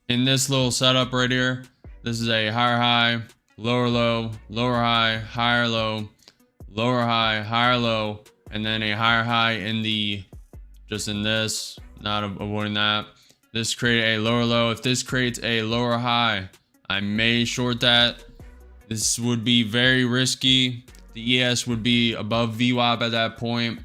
in this little setup right here, this is a higher high, lower low, lower high, higher low, lower high, higher low, and then a higher high in the, just in this, not avoiding that. This created a lower low. If this creates a lower high, I may short that. This would be very risky. The ES would be above VWAP at that point,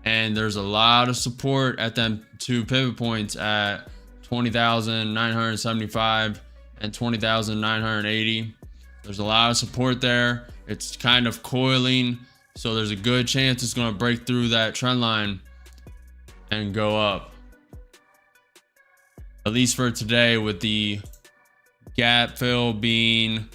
and there's a lot of support at them two pivot points at 20,975 and 20,980. There's a lot of support there. It's kind of coiling, so there's a good chance it's going to break through that trend line and go up, at least for today, with the gap fill being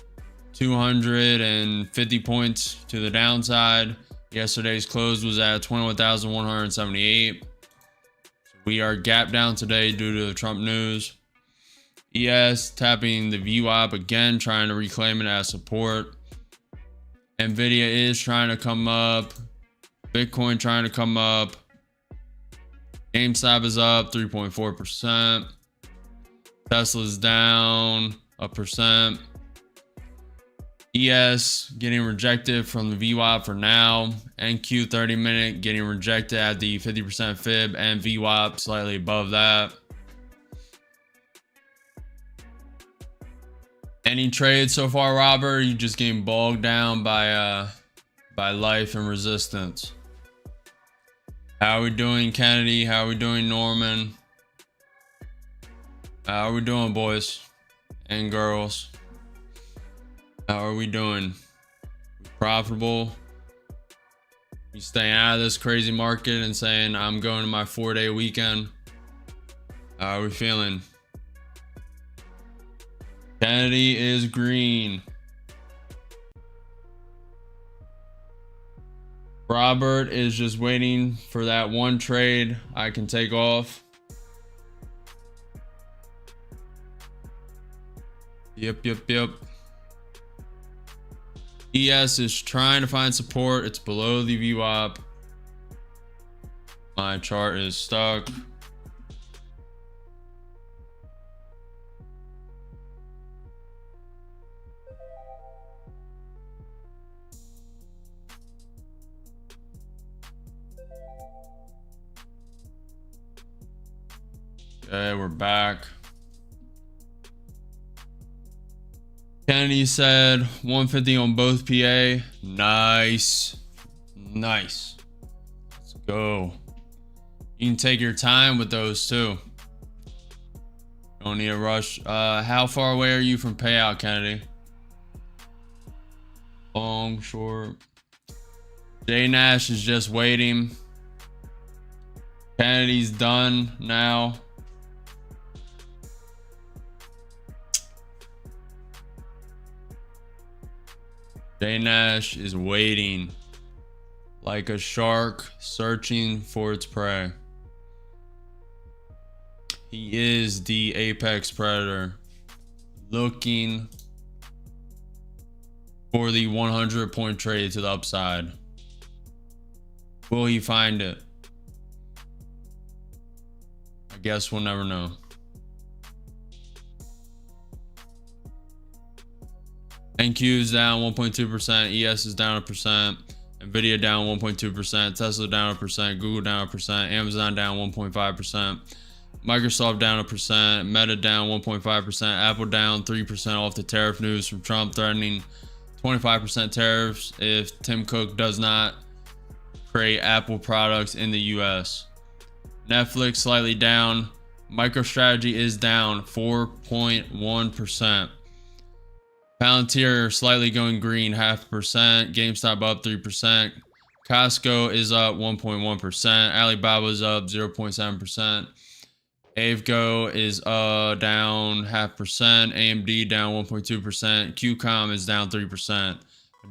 250 points to the downside. Yesterday's close was at 21,178. So we are gap down today due to the Trump news. ES tapping the VWAP again, trying to reclaim it as support. Nvidia is trying to come up. Bitcoin trying to come up. GameStop is up 3.4%. Tesla's down 1%. ES getting rejected from the VWAP for now. NQ 30-minute getting rejected at the 50% fib and VWAP slightly above that. Any trades so far, Robert? Or you just getting bogged down by life and resistance? How are we doing, Kennedy? How are we doing, Norman? How are we doing, boys and girls? How are we doing? We profitable? We staying out of this crazy market and saying I'm going to my 4-day weekend? How are we feeling? Kennedy is green. Robert is just waiting for that one trade I can take off. Yep. ES is trying to find support. It's below the VWAP. My chart is stuck. Okay, we're back. Kennedy said 150 on both PA. Nice. Let's go. You can take your time with those too. Don't need a rush. How far away are you from payout, Kennedy? Long, short. J Nash is just waiting. Kennedy's done now. J Nash is waiting like a shark searching for its prey. He is the apex predator, looking for the 100-point trade to the upside. Will he find it? I guess we'll never know. NQ is down 1.2%, ES is down 1%, Nvidia down 1.2%, Tesla down 1%, Google down 1%, Amazon down 1.5%, Microsoft down 1%, Meta down 1.5%, Apple down 3% off the tariff news from Trump threatening 25% tariffs if Tim Cook does not create Apple products in the US. Netflix slightly down. MicroStrategy is down 4.1%. Palantir slightly going green 0.5%. GameStop up 3%. Costco is up 1.1%. Alibaba's up 0.7%. Avgo is down 0.5%. AMD down 1.2%. QCOM is down 3%.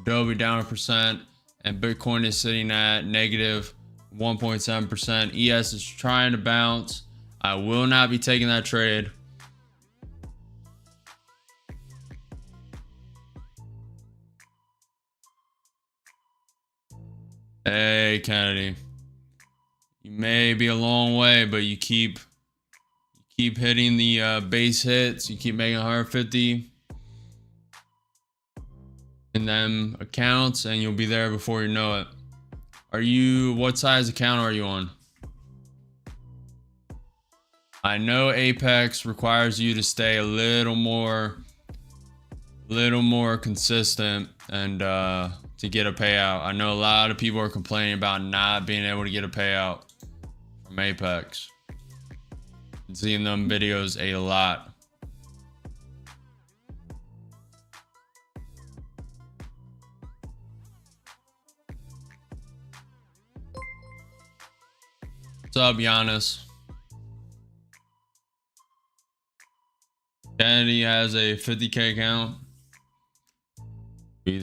Adobe down 1%. And Bitcoin is sitting at negative 1.7%. ES is trying to bounce. I will not be taking that trade. Hey, Kennedy. You may be a long way, but you keep hitting the base hits. You keep making 150 in them accounts, and you'll be there before you know it. What size account are you on? I know Apex requires you to stay a little more consistent and to get a payout. I know a lot of people are complaining about not being able to get a payout from Apex. I'm seeing them videos a lot. What's up, Giannis? Kennedy has a 50K account.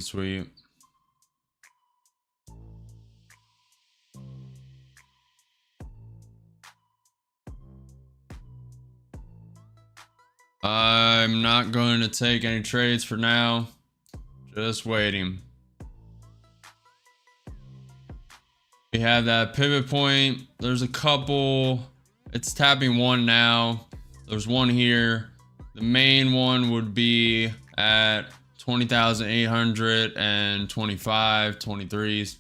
Sweet. I'm not going to take any trades for now. Just waiting. We have that pivot point. There's a couple. It's tapping one now. There's one here. The main one would be at 20,825, 23s. It's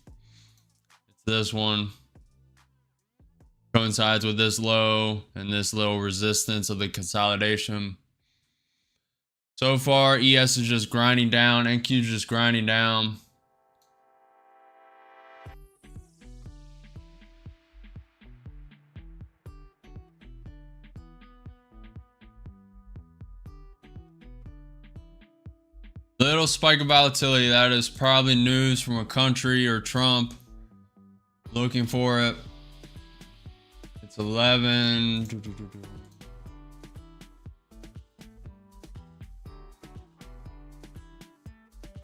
this one. Coincides with this low and this little resistance of the consolidation. So far, ES is just grinding down. NQ is just grinding down. Little spike of volatility. That is probably news from a country or Trump. Looking for it. It's 11.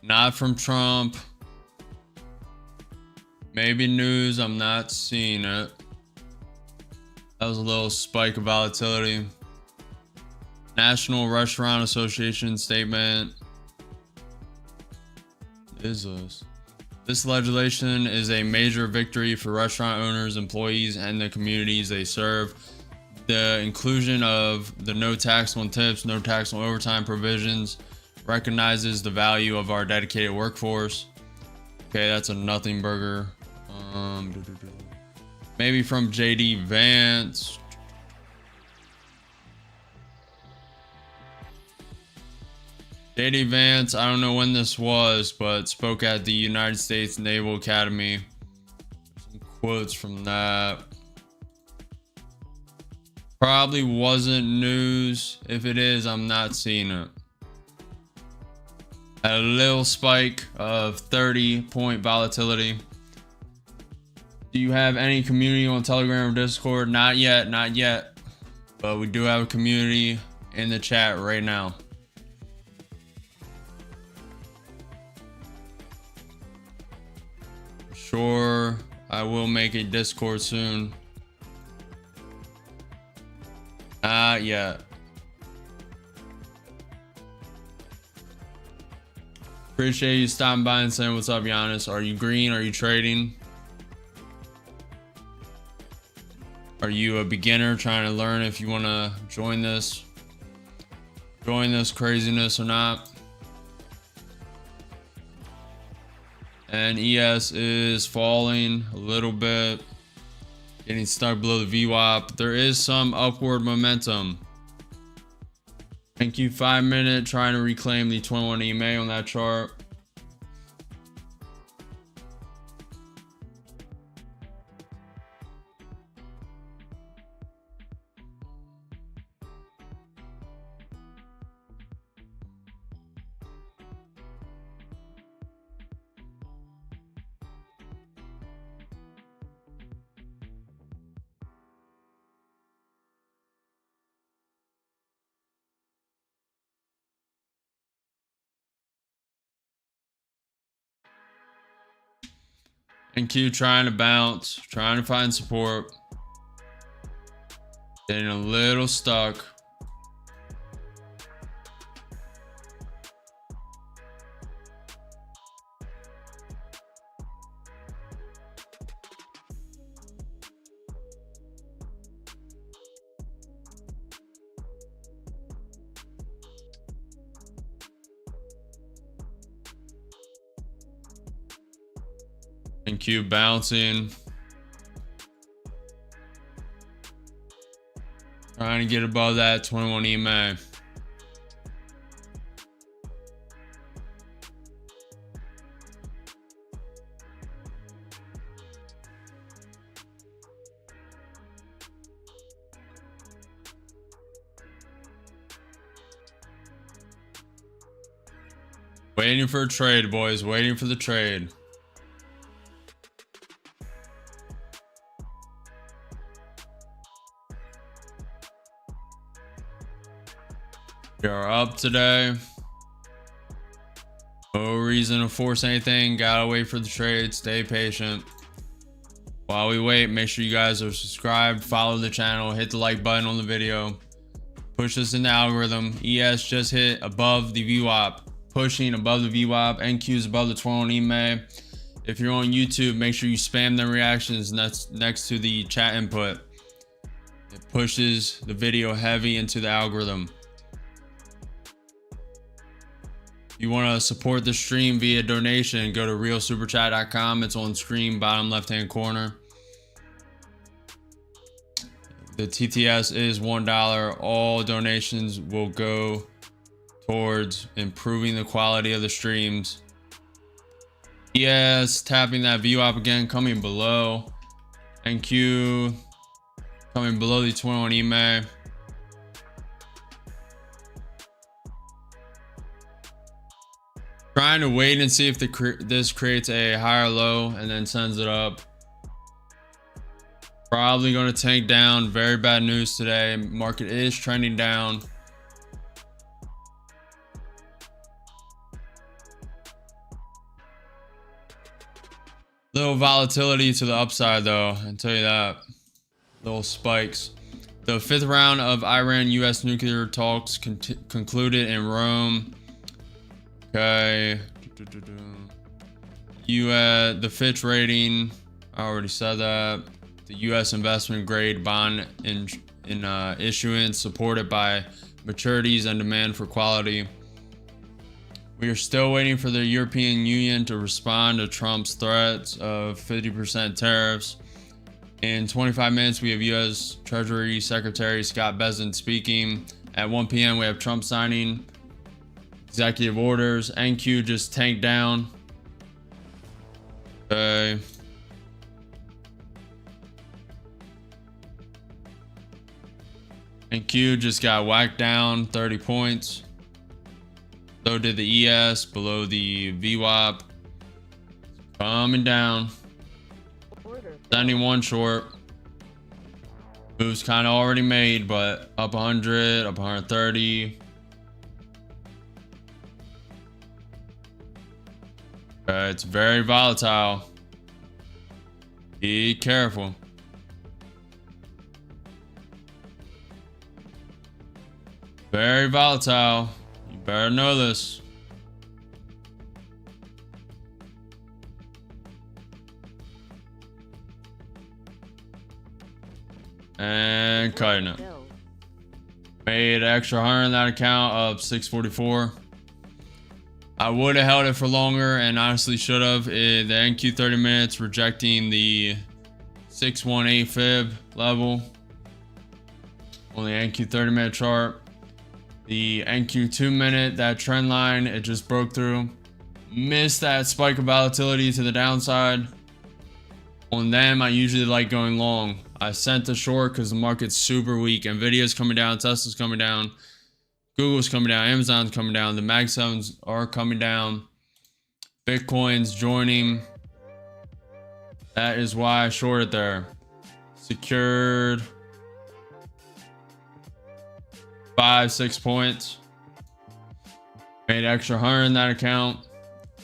Not from Trump. Maybe news. I'm not seeing it. That was a little spike of volatility. National Restaurant Association statement. What is this? This legislation is a major victory for restaurant owners, employees, and the communities they serve. The inclusion of the no tax on tips, no tax on overtime provisions recognizes the value of our dedicated workforce. Okay, that's a nothing burger. Maybe from JD Vance. JD Vance, I don't know when this was, but spoke at the United States Naval Academy. Some quotes from that. Probably wasn't news. If it is, I'm not seeing it. A little spike of 30-point volatility. Do you have any community on Telegram or Discord? Not yet, not yet. But we do have a community in the chat right now. Sure, I will make a Discord soon. Not yet. Appreciate you stopping by and saying what's up, Giannis. Are you green? Are you trading? Are you a beginner trying to learn if you want to join this craziness or not? And ES is falling a little bit, getting stuck below the VWAP. There is some upward momentum. Thank you. 5 minute trying to reclaim the 21 EMA on that chart. NQ trying to bounce, trying to find support. Getting a little stuck. NQ bouncing. Trying to get above that 21 EMA. Waiting for a trade, boys. Waiting for the trade. We are up today. No reason to force anything. Gotta wait for the trade. Stay patient. While we wait, make sure you guys are subscribed, follow the channel, hit the like button on the video. Push us in the algorithm. ES just hit above the VWAP. Pushing above the VWAP. NQ is above the 21 EMA. If you're on YouTube, make sure you spam the reactions next to the chat input. It pushes the video heavy into the algorithm. If you want to support the stream via donation, go to realsuperchat.com. It's on screen, bottom left-hand corner. The TTS is $1. All donations will go towards improving the quality of the streams. Yes, tapping that VWAP again, coming below. NQ coming below the 21 EMA. Trying to wait and see if this creates a higher low and then sends it up. Probably going to tank down. Very bad news today. Market is trending down. Little volatility to the upside though, I'll tell you that. Little spikes. The fifth round of Iran-US nuclear talks concluded in Rome. Okay. The Fitch rating, I already said that. The US investment grade bond in issuance supported by maturities and demand for quality. We are still waiting for the European Union to respond to Trump's threats of 50% tariffs. In 25 minutes, we have US Treasury Secretary Scott Bessent speaking. At 1 p.m., we have Trump signing executive orders. NQ just tanked down. Okay. NQ just got whacked down 30 points. So did the ES below the VWAP. Coming down. 71 short. Moves kind of already made, but up 100, up 130. It's very volatile. Be careful. Very volatile. You better know this. And cutting it. Made extra 100 in that account of 644. I would have held it for longer and honestly should have. The NQ 30 minutes rejecting the 618 fib level on the NQ 30 minute chart. The NQ 2 minute, that trend line, it just broke through. Missed that spike of volatility to the downside. On them, I usually like going long. I sent the short because the market's super weak. Nvidia's coming down, Tesla's coming down, Google's coming down, Amazon's coming down, the Mag 7s are coming down, Bitcoin's joining. That is why I shorted there. Secured 5-6 points. Made extra 100 in that account.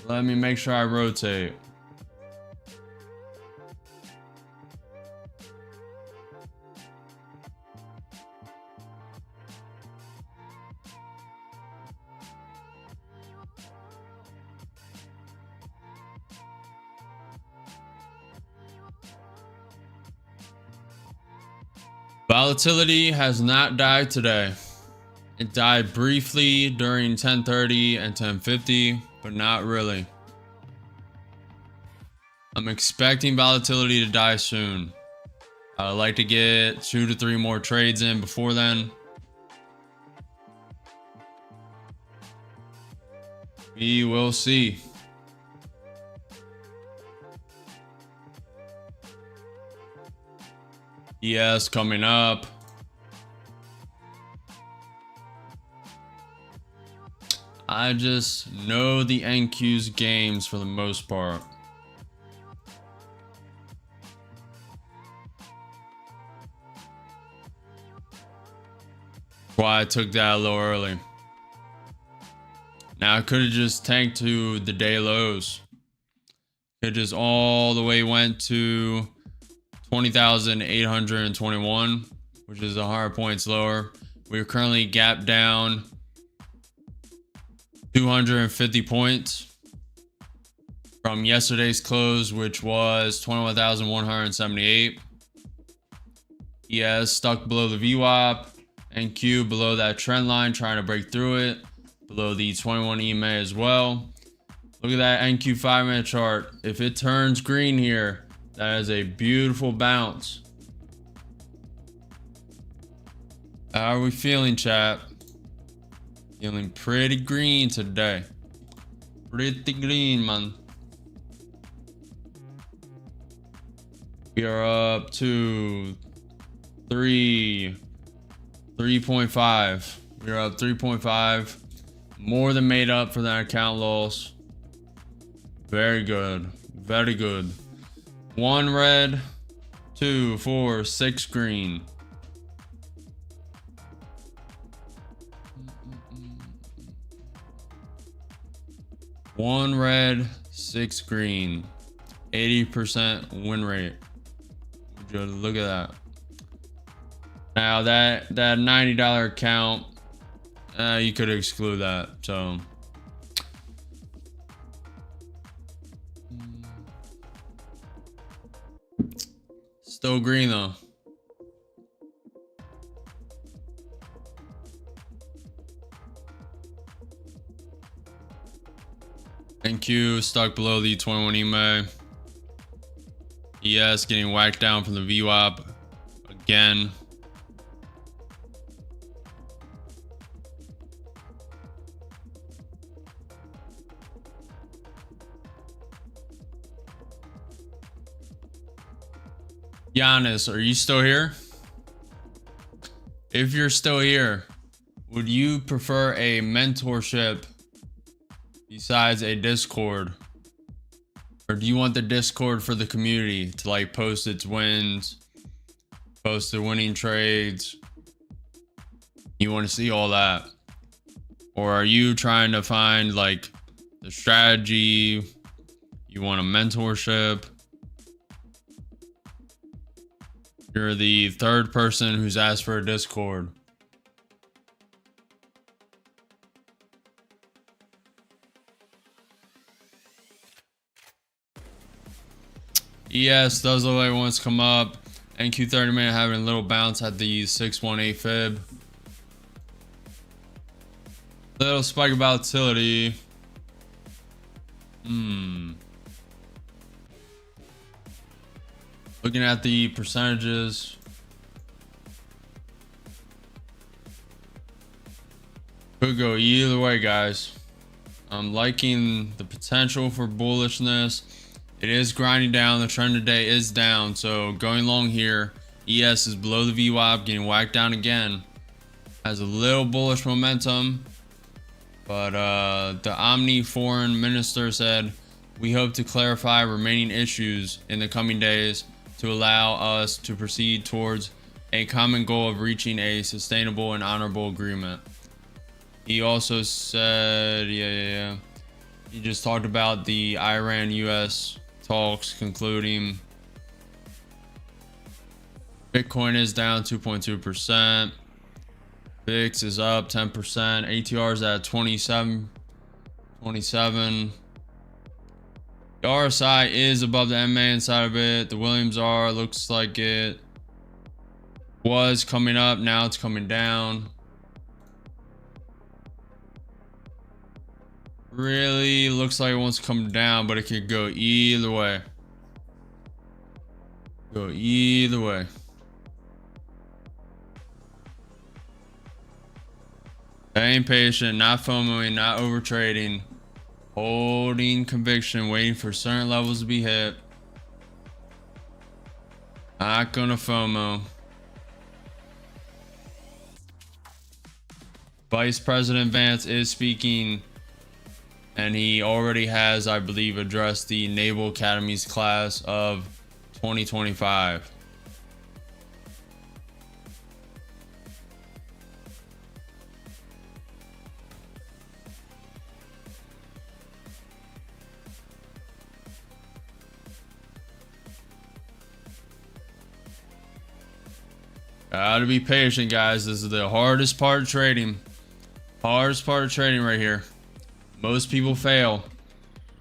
Let me make sure I rotate. Volatility has not died today. It died briefly during 10:30 and 10:50, but not really. I'm expecting volatility to die soon. I'd like to get 2 to 3 more trades in before then. We will see. Yes, coming up. I just know the NQ's games for the most part. That's why I took that a little early. Now I could have just tanked to the day lows. It just all the way went to 20,821, which is 100 points lower. We're currently gapped down 250 points from yesterday's close, which was 21,178. ES stuck below the VWAP, NQ below that trend line, trying to break through it, below the 21 EMA as well. Look at that NQ 5-minute chart. If it turns green here, that is a beautiful bounce. How are we feeling, chat? Feeling pretty green today. Pretty green, man. We are up to 3.5. We are up 3.5. More than made up for that account loss. Very good. Very good. 1 red, 2, 4, 6 green. One red, 6 green. 80% win rate. Look at that. Now that $90 account, you could exclude that. So still green though. NQ stuck below the 21 EMA. ES getting whacked down from the VWAP again. Giannis, are you still here? If you're still here, would you prefer a mentorship besides a Discord? Or do you want the Discord for the community to like post its wins, post the winning trades? You want to see all that? Or are you trying to find like the strategy? You want a mentorship? You're the third person who's asked for a Discord. ES does look like it wants to come up. NQ 30-minute having a little bounce at the 618 fib. Little spike of volatility. Looking at the percentages. Could go either way, guys. I'm liking the potential for bullishness. It is grinding down. The trend today is down. So going long here. ES is below the VWAP, getting whacked down again. Has a little bullish momentum. But the Omni foreign minister said, we hope to clarify remaining issues in the coming days to allow us to proceed towards a common goal of reaching a sustainable and honorable agreement. He also said, he just talked about the Iran-US talks concluding. Bitcoin is down 2.2%. VIX is up 10%. ATR is at 27. The RSI is above the MA inside of it. The Williams R looks like it. Was coming up, now it's coming down. Really looks like it wants to come down, but it could go either way. Go either way. Staying patient, not FOMOing, not over trading, holding conviction, waiting for certain levels to be hit. Not gonna FOMO. Vice President Vance is speaking, and he already has, I believe, addressed the Naval Academy's class of 2025. Gotta be patient, guys. This is the hardest part of trading. Hardest part of trading right here. Most people fail.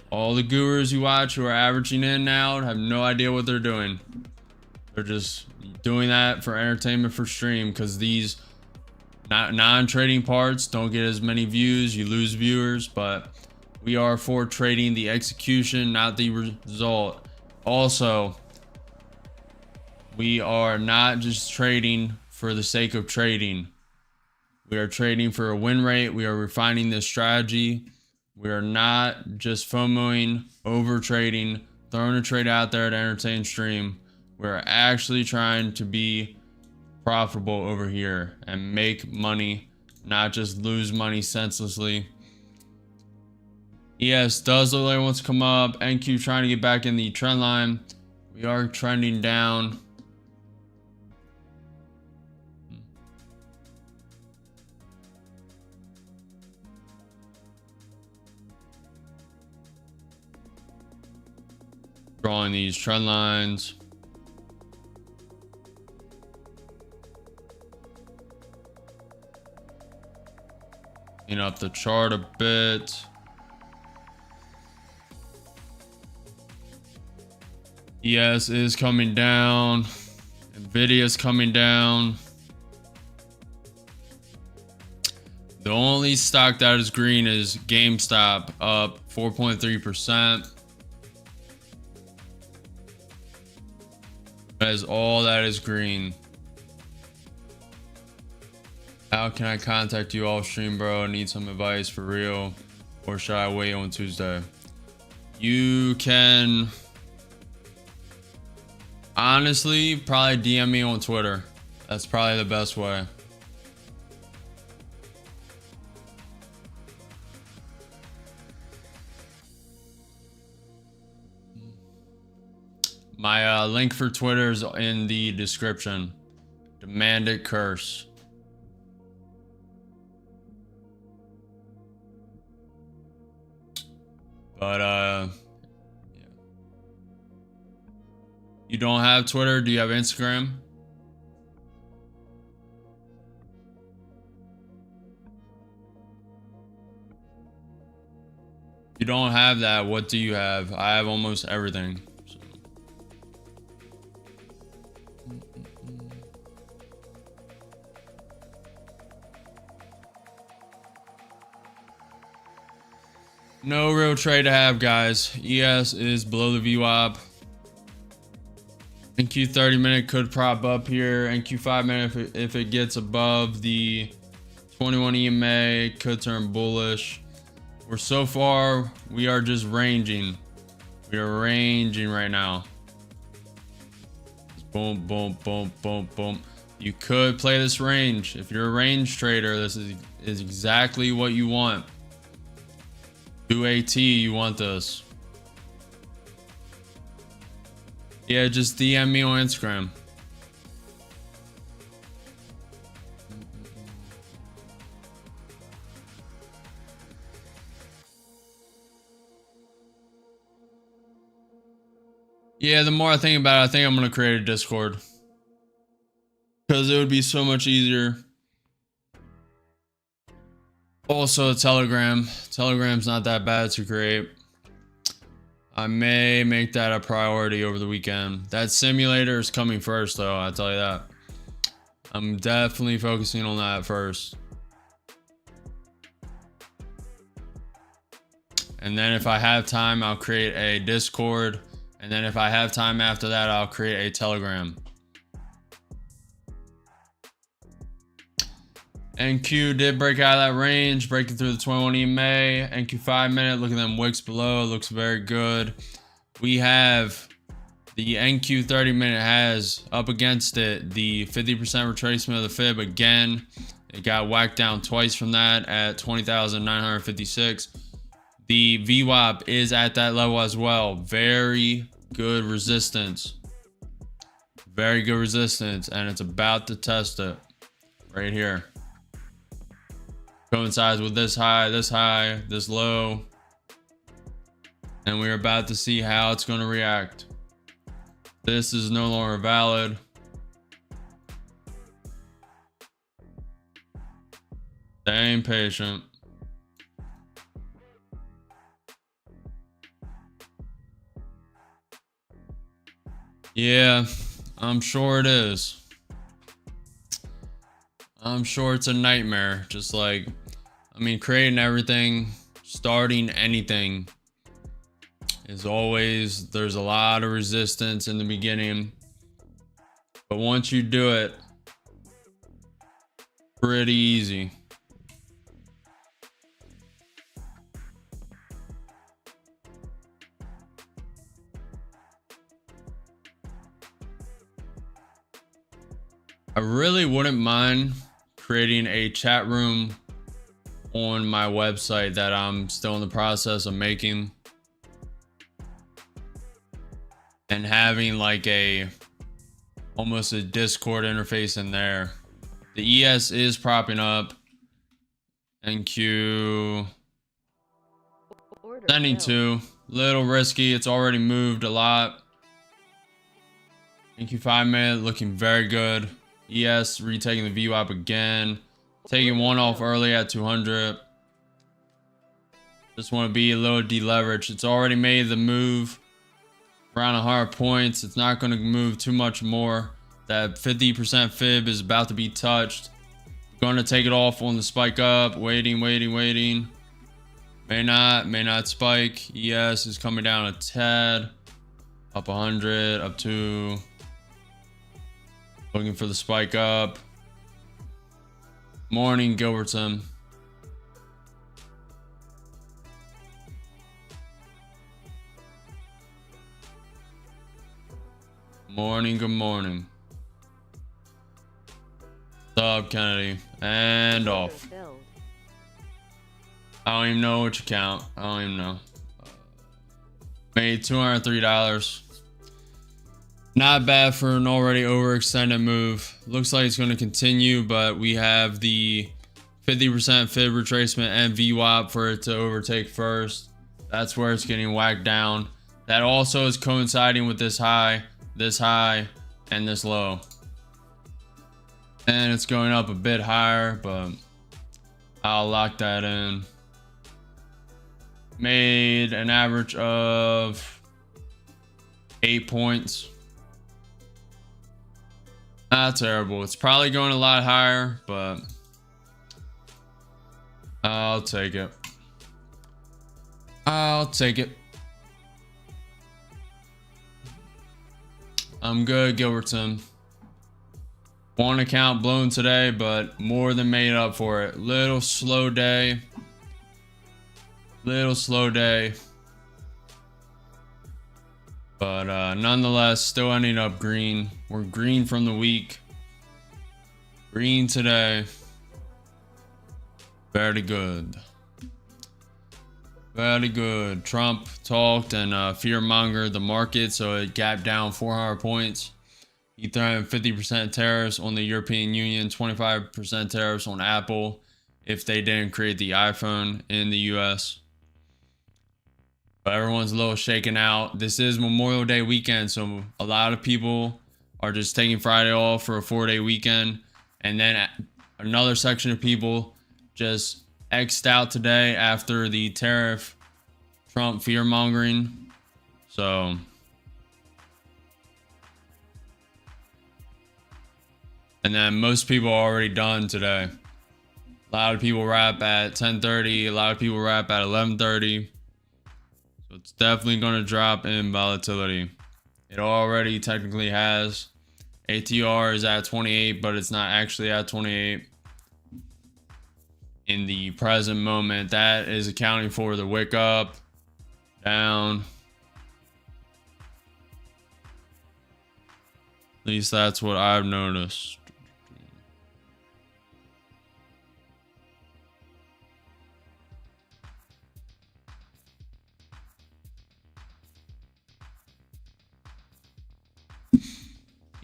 All the gurus you watch who are averaging in and out have no idea what they're doing. They're just doing that for entertainment, for stream, because these non-trading parts don't get as many views. You lose viewers, but we are for trading the execution, not the result. Also, we are not just trading for the sake of trading. We are trading for a win rate. We are refining this strategy. We are not just FOMOing, over trading, throwing a trade out there to entertain stream. We're actually trying to be profitable over here and make money, not just lose money senselessly. ES does look like it wants to come up. NQ trying to get back in the trend line. We are trending down. Drawing these trend lines. Clean up the chart a bit. ES is coming down. Nvidia is coming down. The only stock that is green is GameStop, up 4.3%. That is all that is green. How can I contact you off stream, bro? I need some advice for real. Or should I wait on Tuesday? You can honestly probably DM me on Twitter. That's probably the best way. My link for Twitter is in the description. Demand it, curse. But yeah. You don't have Twitter? Do you have Instagram? If you don't have that, what do you have? I have almost everything. No real trade to have, guys. ES is below the VWAP. NQ 30 minute could prop up here. NQ 5 minute, if it gets above the 21 EMA, could turn bullish. We're so far, we are just ranging. We are ranging right now. Boom, boom, boom, boom, boom. You could play this range. If you're a range trader, this is exactly what you want. 2AT, you want this. Yeah, just DM me on Instagram. Yeah, the more I think about it, I think I'm going to create a Discord. Because it would be so much easier. Also a Telegram. Telegram's not that bad to create. I may make that a priority over the weekend. That simulator is coming first though, I'll tell you that. I'm definitely focusing on that first. And then if I have time, I'll create a Discord. And then if I have time after that, I'll create a Telegram. NQ did break out of that range, breaking through the 21 EMA. NQ 5-minute, look at them wicks below, looks very good. We have the NQ 30-minute has up against it the 50% retracement of the fib again. It got whacked down twice from that at 20,956. The VWAP is at that level as well. Very good resistance. Very good resistance, and it's about to test it right here. Coincides with this high, this low. And we're about to see how it's going to react. This is no longer valid. Staying patient. Yeah, I'm sure it is. I'm sure it's a nightmare. Just like, I mean, creating everything, starting anything is always, there's a lot of resistance in the beginning. But once you do it, pretty easy. I really wouldn't mind creating a chat room on my website that I'm still in the process of making, and having like almost a Discord interface in there. The ES is propping up. NQ 92, little risky. It's already moved a lot. NQ 5-minute looking very good. ES retaking the VWAP again, taking one off early at 200. Just want to be a little deleveraged. It's already made the move around 100 points. It's not going to move too much more. That 50% fib is about to be touched. Going to take it off on the spike up. Waiting. May not spike. ES is coming down a tad. Up 100, up 2. Looking for the spike up. Morning, Gilbertson. Morning, good morning. Stub, Kennedy. And off. I don't even know which account. I don't even know. Made $203. Not bad for an already overextended move. Looks like it's going to continue, but we have the 50% fib retracement and VWAP for it to overtake first. That's where it's getting whacked down. That also is coinciding with this high, and this low. And it's going up a bit higher, but I'll lock that in. Made an average of 8 points. Not terrible. It's probably going a lot higher, but I'll take it. I'll take it. I'm good, Gilbertson. One account blown today, but more than made up for it. Little slow day. But nonetheless, still ending up green. We're green from the week. Green today. Very good. Very good. Trump talked and fear-mongered the market, so it gapped down 400 points. He threatened 50% tariffs on the European Union, 25% tariffs on Apple if they didn't create the iPhone in the US. But everyone's a little shaken out. This is Memorial Day weekend, so a lot of people are just taking Friday off for a 4-day weekend. And then another section of people just X'd out today after the tariff Trump fear-mongering. So And then most people are already done today. A lot of people wrap at 10:30. A lot of people wrap at 11:30. So it's definitely going to drop in volatility. It already technically has. ATR is at 28, but it's not actually at 28 in the present moment. That is accounting for the wick up, down. At least that's what I've noticed.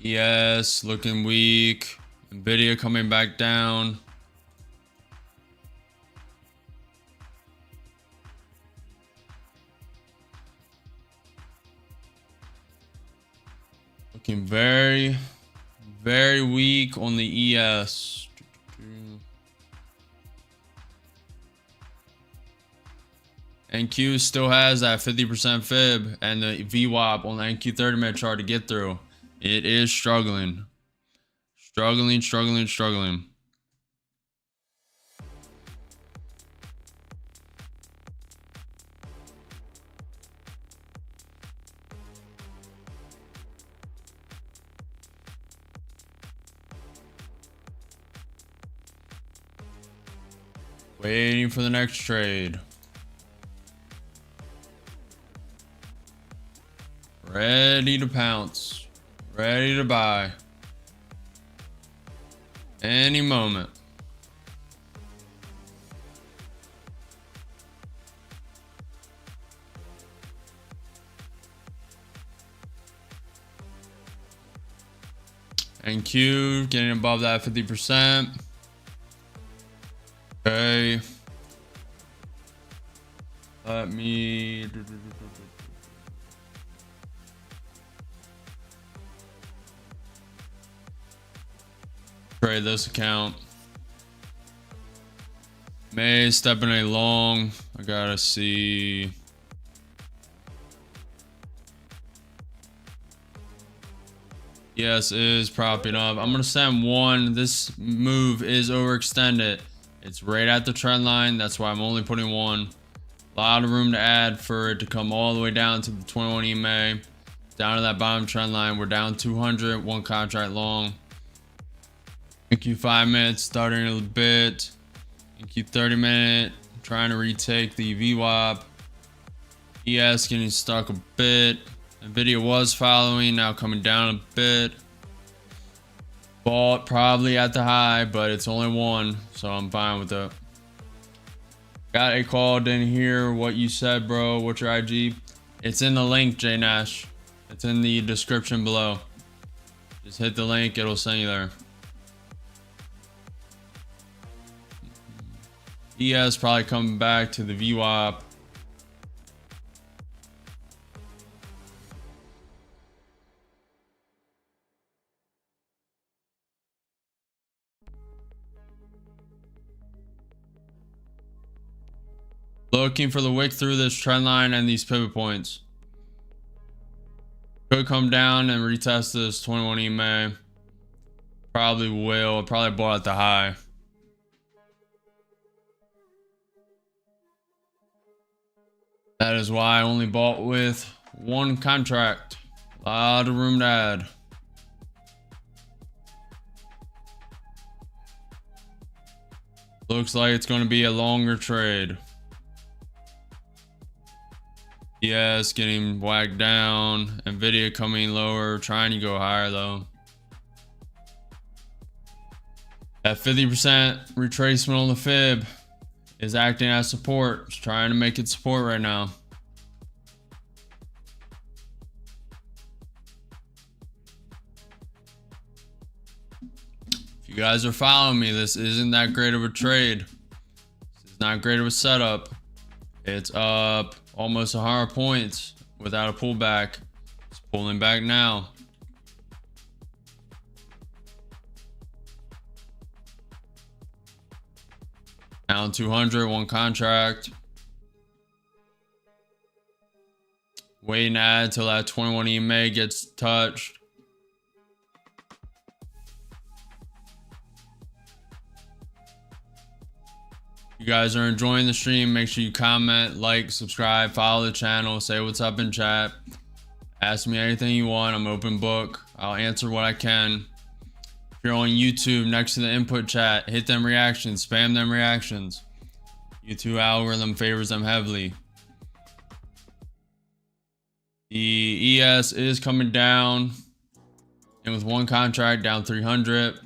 Yes, looking weak. Nvidia coming back down. Looking very, very weak on the ES. NQ still has that 50% fib and the VWAP on the NQ 30-minute chart to get through. It is struggling. Struggling. Waiting for the next trade. Ready to pounce. Ready to buy. Any moment. NQ getting above that 50%. Okay. Let me trade this account. May step in a long. I gotta see. Yes, is propping up. I'm gonna send one. This move is overextended. It's right at the trend line. That's why I'm only putting one. A lot of room to add for it to come all the way down to the 21 EMA. Down to that bottom trend line. We're down 200. One contract long. NQ 5 minutes starting a bit. NQ 30 minute. Trying to retake the VWAP. ES getting stuck a bit. Nvidia was following, now coming down a bit. Bought probably at the high, but it's only one, so I'm fine with it. Got a call, didn't hear what you said, bro. What's your IG? It's in the link, J Nash. It's in the description below. Just hit the link, it'll send you there. ES probably coming back to the VWAP. Looking for the wick through this trend line and these pivot points. Could come down and retest this 21 EMA. Probably will. Probably bought at the high. That is why I only bought with one contract. A lot of room to add. Looks like it's going to be a longer trade. Yes, getting whacked down. Nvidia coming lower, trying to go higher though. That 50% retracement on the fib is acting as support. It's trying to make it support right now. If you guys are following me, this isn't that great of a trade. This is not great of a setup. It's up almost 100 points without a pullback. It's pulling back now. Down 200, one contract. Waiting to add till that 21 EMA gets touched. you guys are enjoying the stream, make sure you comment, like, subscribe, follow the channel, say what's up in chat. Ask me anything you want. I'm open book. I'll answer what I can. If you're on YouTube, next to the input chat, hit them reactions, spam them reactions. YouTube algorithm favors them heavily. The ES is coming down, and with one contract down 300.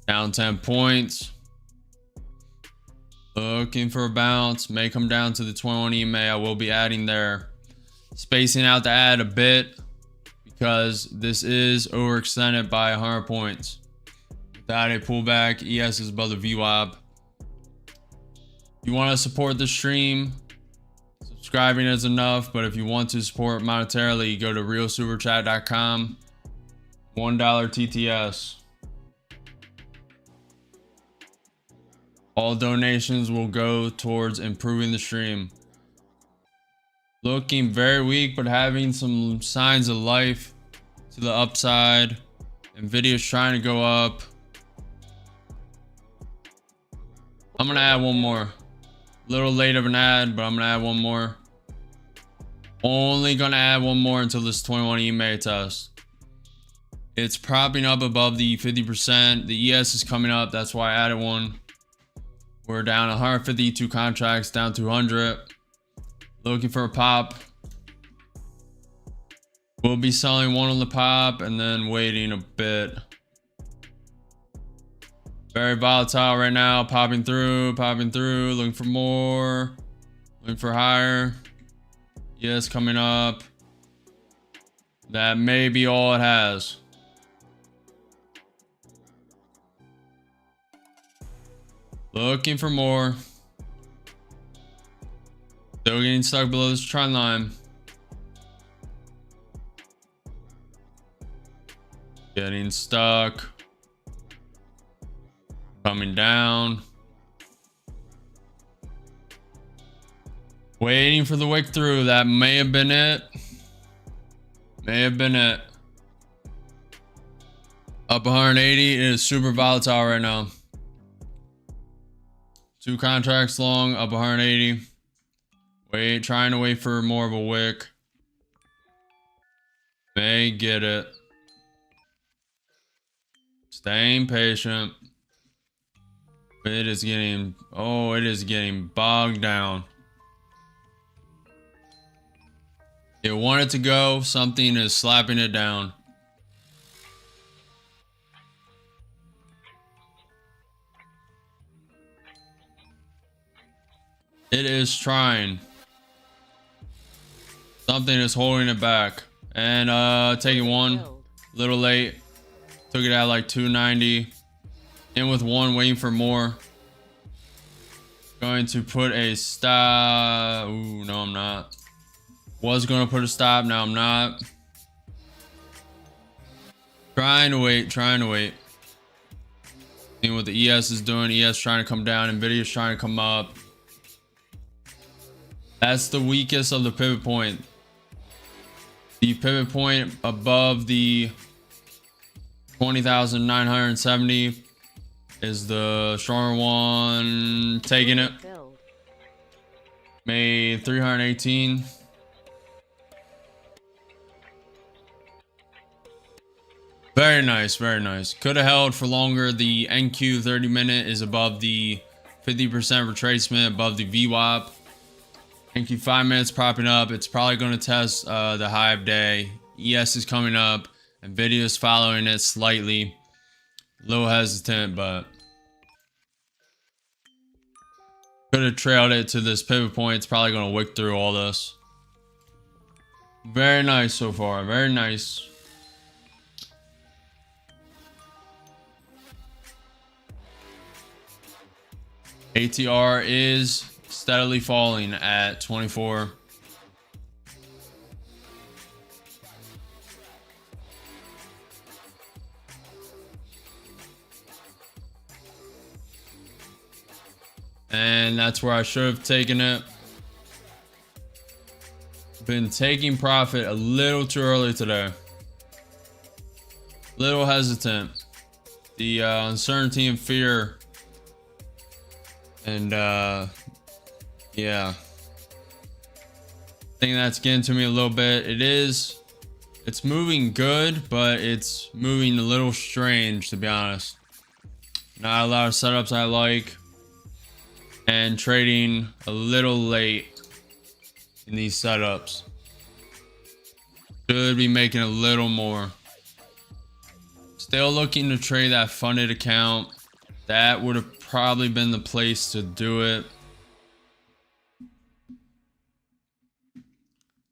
Down 10 points. Looking for a bounce. May come down to the 21 EMA. I will be adding there. Spacing out the ad a bit because this is overextended by 100 points. Without a pullback, ES is above the VWAP. You want to support the stream, subscribing is enough, but if you want to support monetarily, go to realsuperchat.com. $1 TTS. All donations will go towards improving the stream. Looking very weak, but having some signs of life to the upside. Nvidia's trying to go up. I'm gonna add one more. A little late of an ad, but I'm gonna add one more. Only gonna add one more until this 21 EMA test. It's propping up above the 50%. The ES is coming up. That's why I added one. We're down 152 contracts, down 200. Looking for a pop. We'll be selling one on the pop and then waiting a bit. Very volatile right now. Popping through, looking for more, looking for higher. Yes, coming up. That may be all it has. Looking for more. Still getting stuck below this trend line. Getting stuck. Coming down. Waiting for the wick through. That may have been it. May have been it. Up 180. It is super volatile right now. 2 contracts long, up 180. Trying to wait for more of a wick. May get it. Staying patient. It is getting, oh, it is getting bogged down. It wanted to go, something is slapping it down. It is trying. Something is holding it back. And taking one. A little late. Took it at like 290. In with one, waiting for more. Going to put a stop. Ooh, no, I'm not. Was going to put a stop. Now I'm not. Trying to wait. Seeing what the ES is doing. ES trying to come down. Nvidia's trying to come up. That's the weakest of the pivot point. The pivot point above the 20,970 is the stronger one. Taking it. Made 318. Very nice, very nice. Could have held for longer. The NQ 30 minute is above the 50% retracement, above the VWAP. NQ 5 minutes propping up. It's probably going to test the high of day. ES is coming up. Nvidia is following it slightly. A little hesitant, but could have trailed it to this pivot point. It's probably going to wick through all this. Very nice so far. Very nice. ATR is steadily falling at 24. And that's where I should have taken it. Been taking profit a little too early today. Little hesitant. the uncertainty and fear. And yeah, I think that's getting to me a little bit. It's moving good, but it's moving a little strange, to be honest. Not a lot of setups I like, and trading a little late in these setups. Should be making a little more. Still looking to trade that funded account. That would have probably been the place to do it.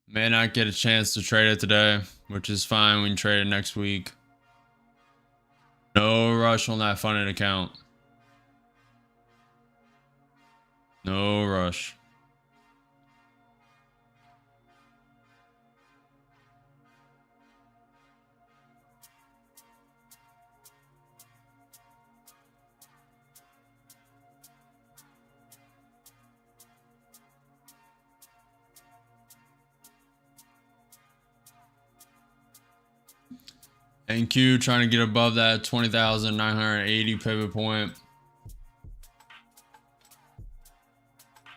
May not get a chance to trade it today, which is fine. We can trade it next week. No rush on that funded account. No rush. NQ trying to get above that 20,980 pivot point.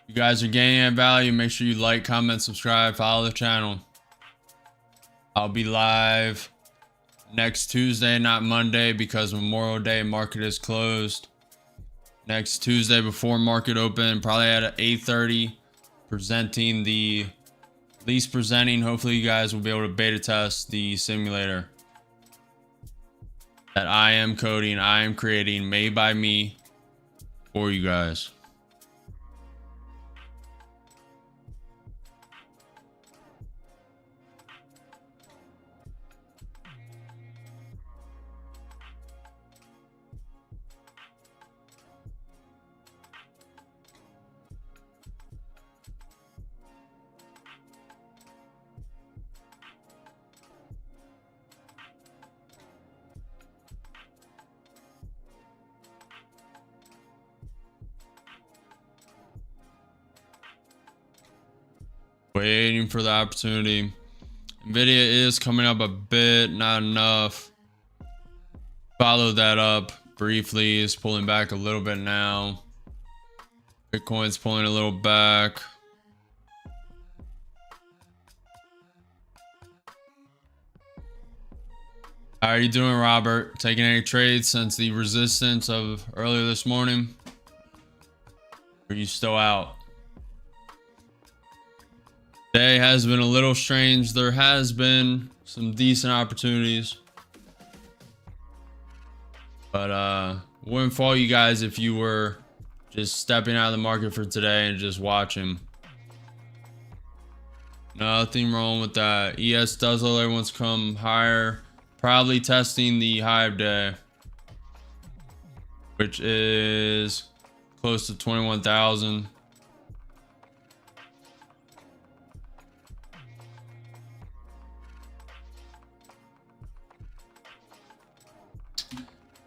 You guys are gaining that value. Make sure you like, comment, subscribe, follow the channel. I'll be live next Tuesday, not Monday, because Memorial Day market is closed. Next Tuesday before market open, probably at 8:30, presenting the least presenting. Hopefully you guys will be able to beta test the simulator that I am coding, I am creating, made by me for you guys. Waiting for the opportunity. Nvidia is coming up a bit, not enough. Follow that up briefly. Is pulling back a little bit now. Bitcoin's pulling a little back. How are you doing, Robert? Taking any trades since the resistance of earlier this morning? Or are you still out? Day has been a little strange. There has been some decent opportunities, but wouldn't fault you guys if you were just stepping out of the market for today and just watching. Nothing wrong with that. ES does look like everyone's come higher, probably testing the high of day, which is close to 21,000.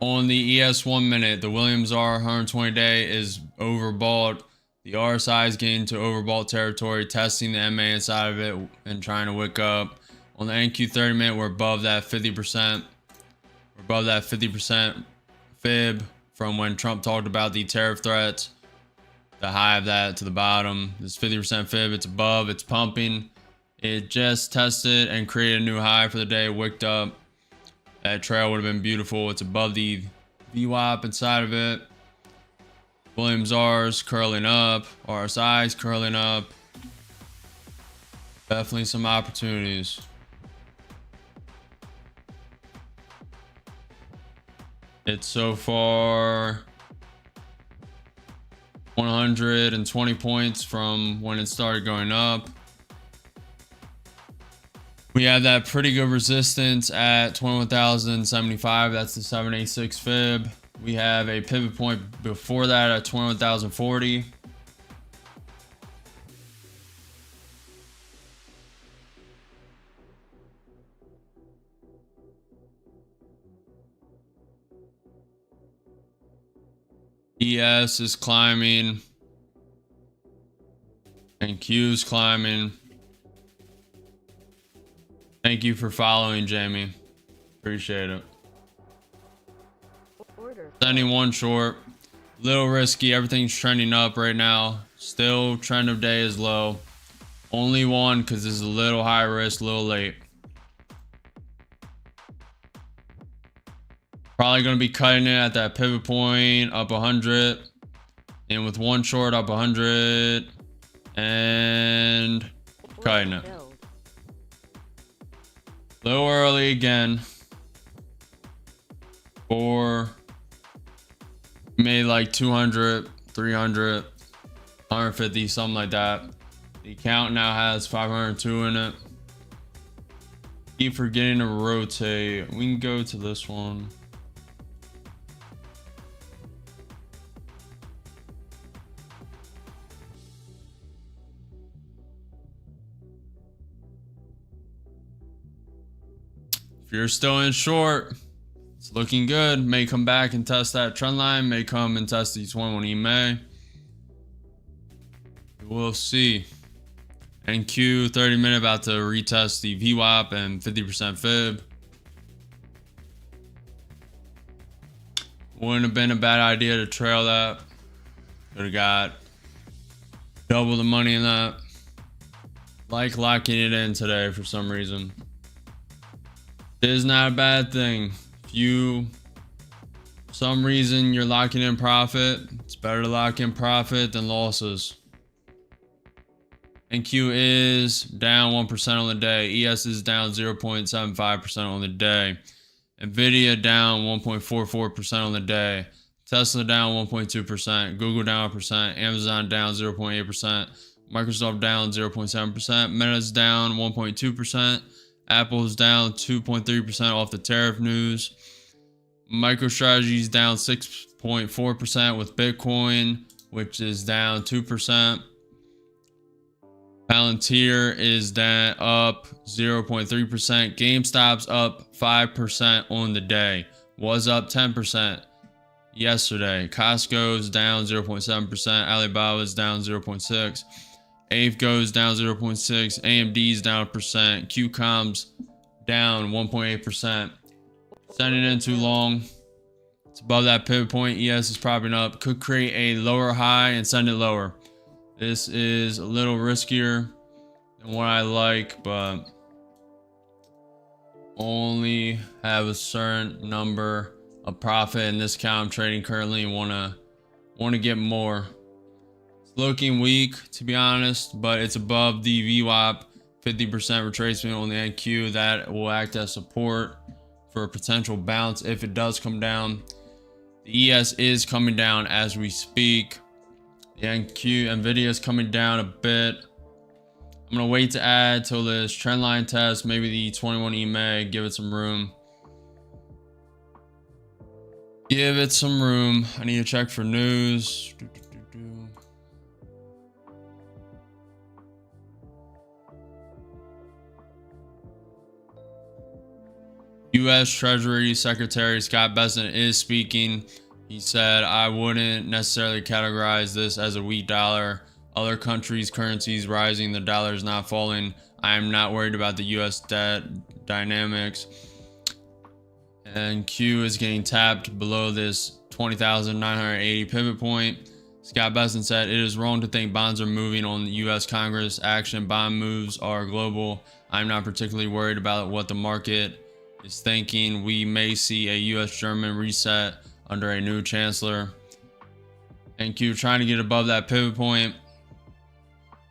On the ES 1 minute, the Williams R 120 day is overbought. The RSI is getting to overbought territory, testing the MA inside of it and trying to wick up. On the NQ 30 minute, we're above that 50%. We're above that 50% fib from when Trump talked about the tariff threats. The high of that to the bottom. This 50% fib, it's above, it's pumping. It just tested and created a new high for the day, wicked up. That trail would have been beautiful. It's above the VWAP inside of it. Williams R's curling up. RSI's curling up. Definitely some opportunities. It's so far 120 points from when it started going up. We have that pretty good resistance at 21,075. That's the 786 fib. We have a pivot point before that at 21,040. ES is climbing and Q's climbing. Thank you for following, Jamie. Appreciate it. Sending one short. Little risky. Everything's trending up right now. Still trend of day is low. Only one because this is a little high risk, a little late. Probably going to be cutting it at that pivot point up 100. And with one short up 100. And cutting it. A little early again. Or made like 200, 300, 150, something like that. The account now has 502 in it. Keep forgetting to rotate. We can go to this one. If you're still in short, it's looking good. May come back and test that trend line. May come and test the 21 EMA. We'll see. NQ 30 minute about to retest the VWAP and 50% fib. Wouldn't have been a bad idea to trail that. Could have got double the money in that. Like locking it in today for some reason. It is not a bad thing. If you, for some reason, you're locking in profit, it's better to lock in profit than losses. NQ is down 1% on the day. ES is down 0.75% on the day. Nvidia down 1.44% on the day. Tesla down 1.2%. Google down 1%. Amazon down 0.8%. Microsoft down 0.7%. Meta's down 1.2%. Apple's down 2.3% off the tariff news. MicroStrategy's down 6.4% with Bitcoin, which is down 2%. Palantir is down up 0.3%. GameStop's up 5% on the day. Was up 10% yesterday. Costco's down 0.7%. Alibaba's down 0.6%. AFGO's down 0.6%. AMD's down 1%. QCOM's down 1.8%. Sending in too long. It's above that pivot point. ES is propping up. Could create a lower high and send it lower. This is a little riskier than what I like, but only have a certain number of profit in this account I'm trading currently and want to get more. It's looking weak, to be honest, but it's above the VWAP 50% retracement on the NQ. That will act as support for a potential bounce if it does come down. The ES is coming down as we speak. The NQ, Nvidia is coming down a bit. I'm going to wait to add till this trend line test, maybe the 21 EMA, give it some room. Give it some room. I need to check for news. U.S. Treasury Secretary Scott Bessent is speaking. He said, I wouldn't necessarily categorize this as a weak dollar. Other countries' currencies rising, the dollar is not falling. I am not worried about the U.S. debt dynamics. And Q is getting tapped below this 20,980 pivot point. Scott Bessent said, it is wrong to think bonds are moving on the U.S. Congress action. Bond moves are global. I'm not particularly worried about what the market is thinking. We may see a U.S.-German reset under a new chancellor. NQ trying to get above that pivot point.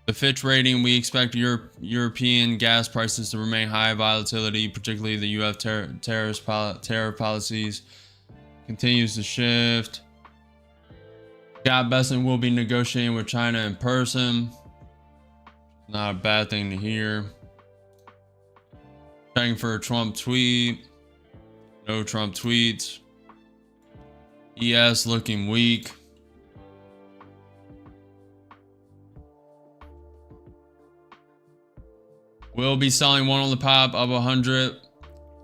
The Fitch rating, we expect European gas prices to remain high volatility, particularly the U.S. tariff policies continues to shift. Scott Bessent will be negotiating with China in person. Not a bad thing to hear. Checking for a Trump tweet. No Trump tweets. ES looking weak. We'll be selling one on the pop up 100.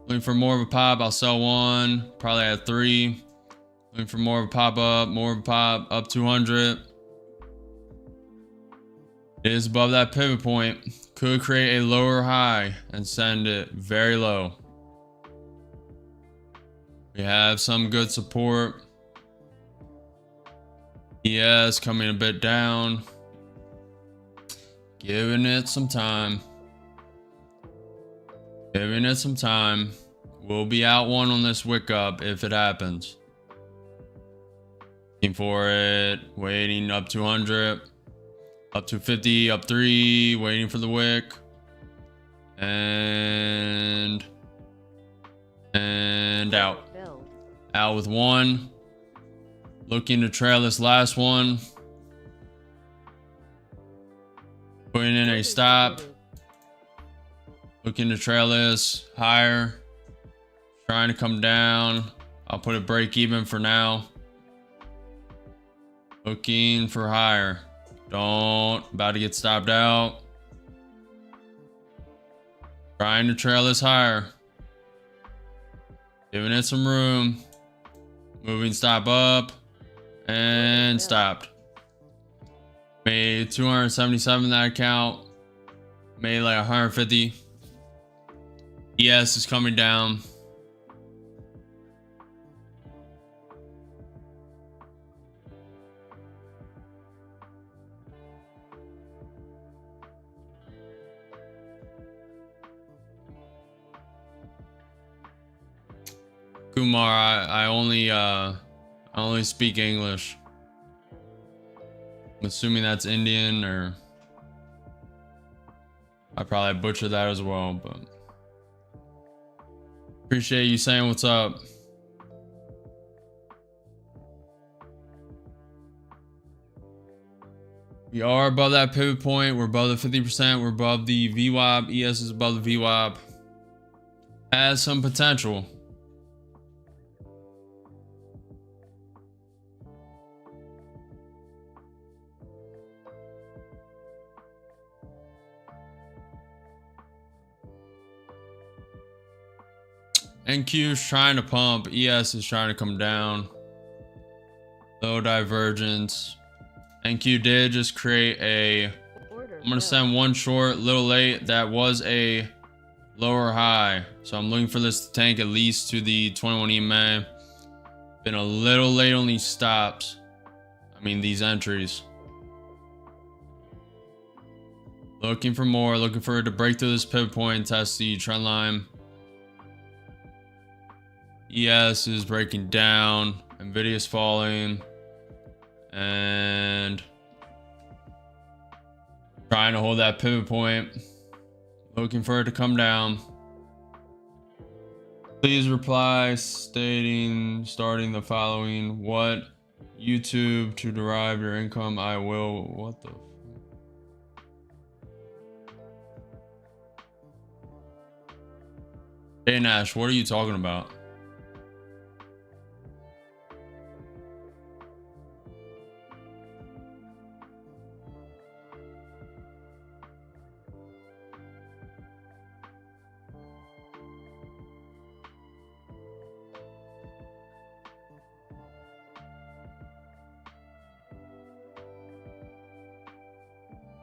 Looking for more of a pop. I'll sell one. Probably at 3. Looking for more of a pop up. More of a pop up 200. It is above that pivot point. Could create a lower high and send it very low. We have some good support. ES coming a bit down. Giving it some time. Giving it some time. We'll be out one on this wick up if it happens. Looking for it. Waiting up 200. Up 250. Up 3. Waiting for the wick. And out. Out with 1. Looking to trail this last one. Putting in a stop. Looking to trail this higher. Trying to come down. I'll put a break even for now. Looking for higher. About to get stopped out. Trying to trail this higher. Giving it some room. Moving stop up. And stopped. Made 277 that account. Made like 150. ES is coming down. Kumar, I only speak English. I'm assuming that's Indian, or I probably butchered that as well, but appreciate you saying what's up. We are above that pivot point. We're above the 50%. We're above the VWAP. ES is above the VWAP. Has some potential. NQ is trying to pump. ES is trying to come down. Low divergence. NQ did just create a... I'm going to send one short, a little late. That was a lower high. So I'm looking for this to tank at least to the 21 EMA. Been a little late on these stops. I mean, these entries. Looking for more. Looking for it to break through this pivot point and test the trend line. ES is breaking down. Nvidia's falling. And trying to hold that pivot point. Looking for it to come down. Please reply starting the following. What YouTube to derive your income? I will. What the? Hey Nash, what are you talking about?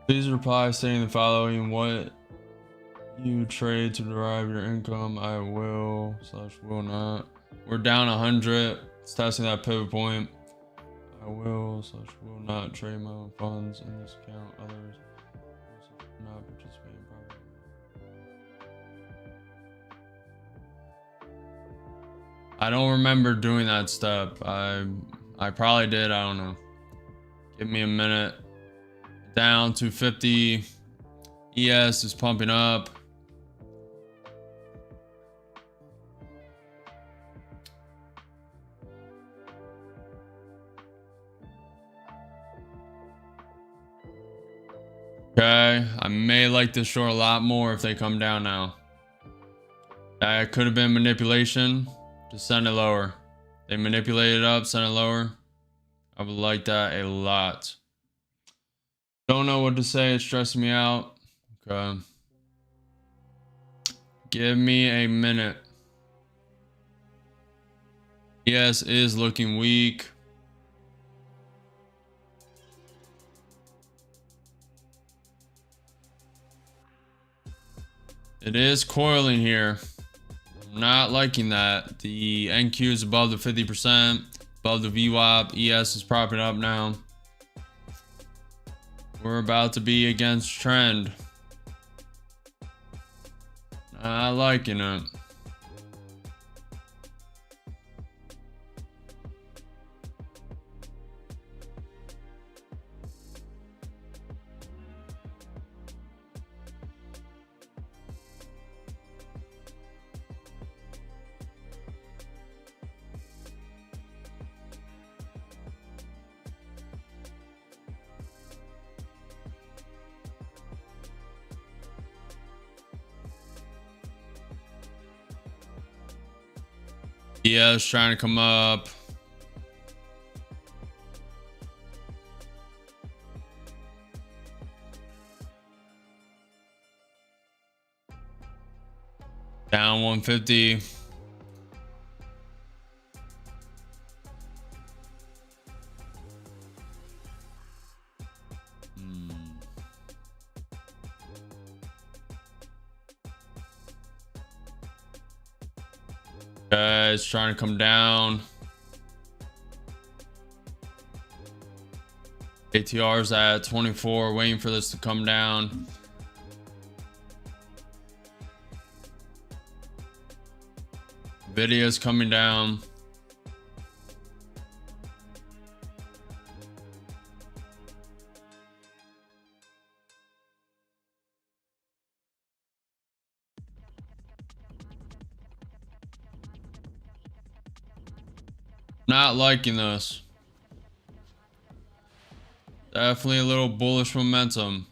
Please reply saying the following. What you trade to derive your income? I will / will not. We're down 100. It's testing that pivot point. I will / will not trade my own funds in this account. Others will not participate in profit. I don't remember doing that step. I probably did. I don't know. Give me a minute. Down to 50. ES is pumping up. Okay, I may like this short a lot more if they come down now. That could have been manipulation to send it lower. They manipulated it up, send it lower. I would like that a lot. Don't know what to say. It's stressing me out. Okay. Give me a minute. ES is looking weak. It is coiling here. I'm not liking that. The NQ is above the 50%, above the VWAP. ES is propping up now. We're about to be against trend. I liking it. Yeah, it's trying to come up. Down 150. Okay, it's trying to come down. ATR's at 24, waiting for this to come down. Video's coming down. Not liking this. Definitely a little bullish momentum.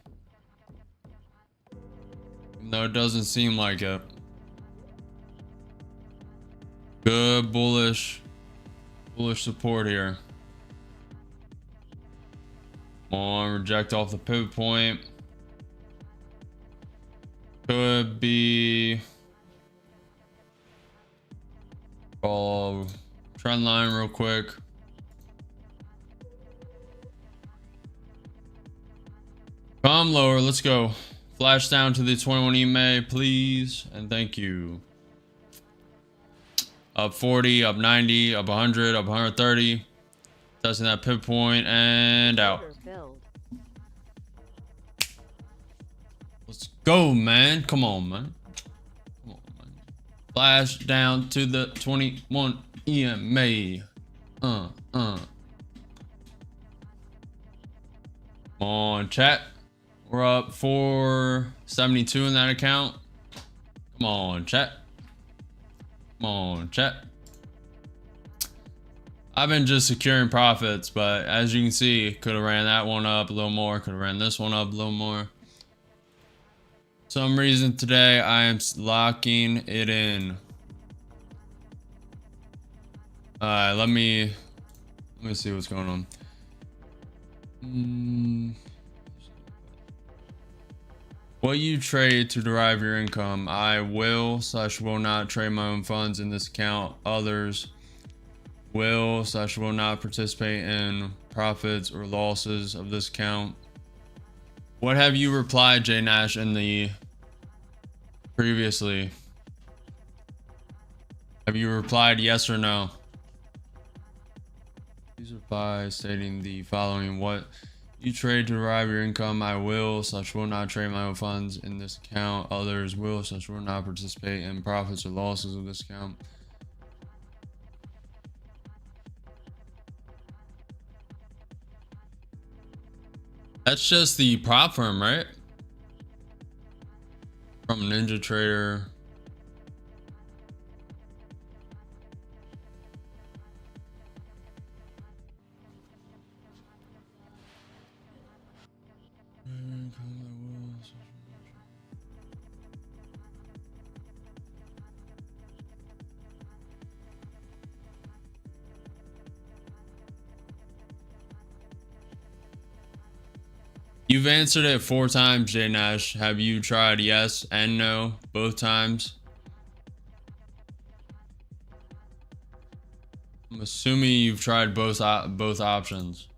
Even though it doesn't seem like it. Good bullish support here. Come on, reject off the pivot point. Could be follow trend line real quick. Come lower, let's go. Flash down to the 21 EMA, please, and thank you. Up 40, up 90, up 100, up 130. Testing that pivot point and out. Let's go, man. Come on, man. Come on, man. Flash down to the 21 EMA. Come on, chat. We're up 472 in that account. Come on, chat. Come on, chat. I've been just securing profits, but as you can see, could have ran that one up a little more. Could have ran this one up a little more. Some reason today I am locking it in. Let me see what's going on. What you trade to derive your income. I will/will not trade my own funds in this account. Others will/will not participate in profits or losses of this account. What have you replied, J Nash, in the previously? Have you replied yes or no? Please reply stating the following. What you trade to derive your income. I will/will not trade my own funds in this account. Others will/will not participate in profits or losses of this account. That's just the prop firm, right? From Ninja Trader. You've answered it 4 times, J Nash. Have you tried yes and no both times? I'm assuming you've tried both options.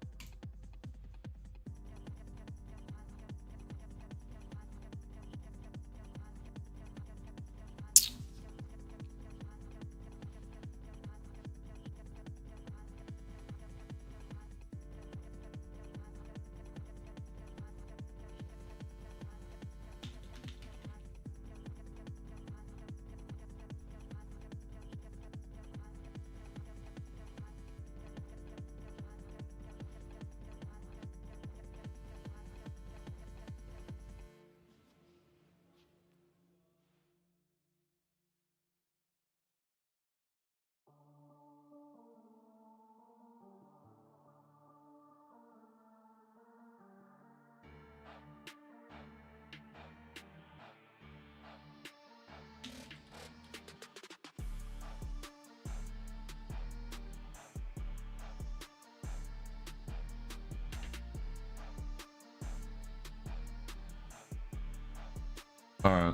All right.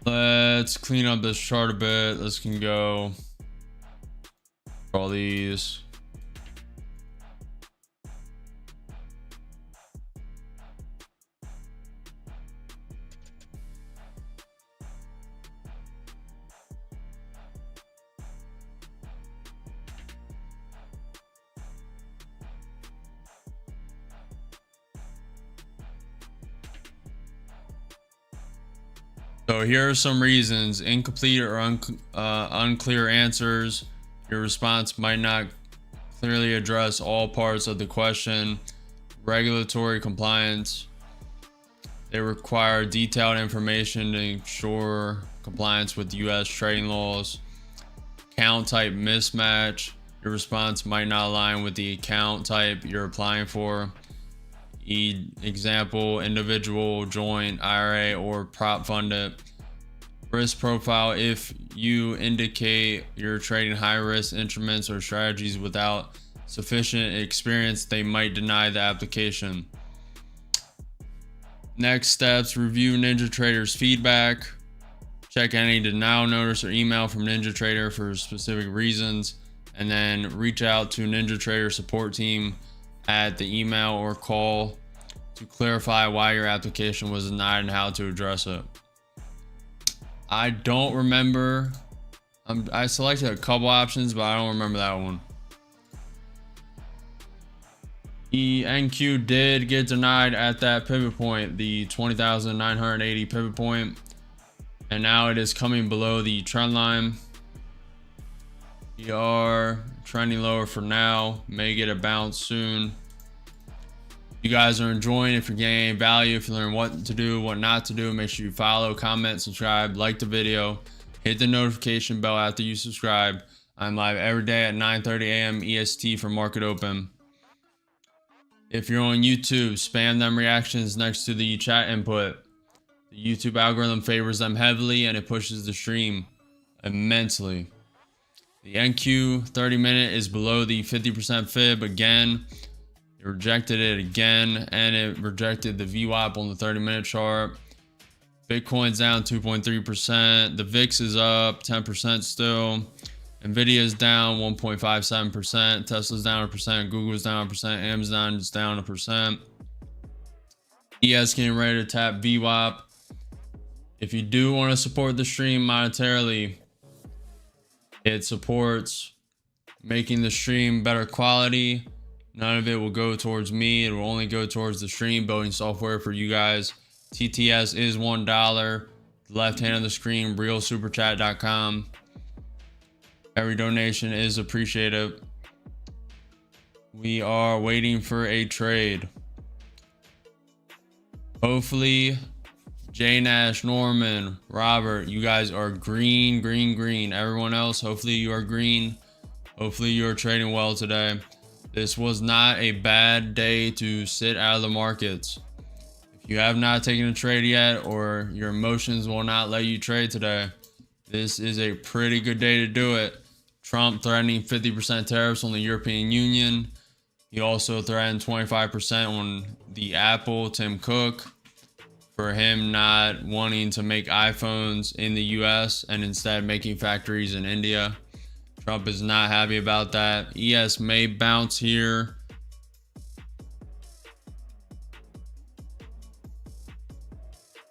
Let's clean up this chart a bit. This can go for all these. So here are some reasons: incomplete or unclear answers. Your response might not clearly address all parts of the question. Regulatory compliance. They require detailed information to ensure compliance with U.S. trading laws. Account type mismatch. Your response might not align with the account type you're applying for. Example, individual, joint, IRA, or prop funded. Risk profile. If you indicate you're trading high risk instruments or strategies without sufficient experience, they might deny the application. Next steps: review NinjaTrader's feedback. Check any denial notice or email from NinjaTrader for specific reasons, and then reach out to NinjaTrader support team at the email or call to clarify why your application was denied and how to address it. I don't remember. I selected a couple options, but I don't remember that one. The NQ did get denied at that pivot point, the 20,980 pivot point, and now it is coming below the trend line. We are trending lower for now, may get a bounce soon. You guys are enjoying. If you're getting any value, if you learn what to do, what not to do, make sure you follow, comment, subscribe, like the video, hit the notification bell after you subscribe. I'm live every day at 9:30 a.m. EST for market open. If you're on YouTube, spam them reactions next to the chat input. The YouTube algorithm favors them heavily and it pushes the stream immensely. The NQ 30-minute is below the 50% fib again. It rejected it again, and it rejected the VWAP on the 30-minute chart. Bitcoin's down 2.3%. The VIX is up 10% still. Nvidia's down 1.57%. Tesla's down 1%. Google's down 1%. Amazon's down 1%. ES getting ready to tap VWAP. If you do want to support the stream monetarily, it supports making the stream better quality. None of it will go towards me. It will only go towards the stream, building software for you guys. TTS is $1. Left hand of the screen, realsuperchat.com. Every donation is appreciated. We are waiting for a trade. Hopefully, J Nash, Norman, Robert, you guys are green, green, green. Everyone else, hopefully you are green. Hopefully you are trading well today. This was not a bad day to sit out of the markets. If you have not taken a trade yet, or your emotions will not let you trade today, this is a pretty good day to do it. Trump threatening 50% tariffs on the European Union. He also threatened 25% on the Apple, Tim Cook, for him not wanting to make iPhones in the US and instead making factories in India. Trump is not happy about that. ES may bounce here.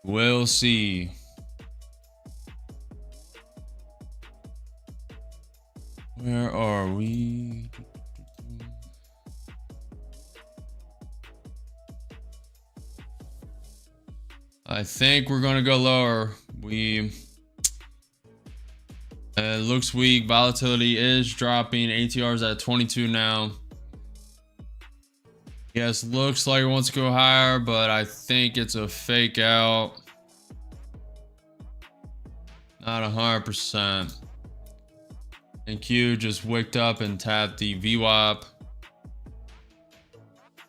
We'll see. Where are we? I think we're going to go lower. It looks weak. Volatility is dropping. ATR is at 22 now. Yes, looks like it wants to go higher, but I think it's a fake out. Not 100%. And Q just wicked up and tapped the VWAP.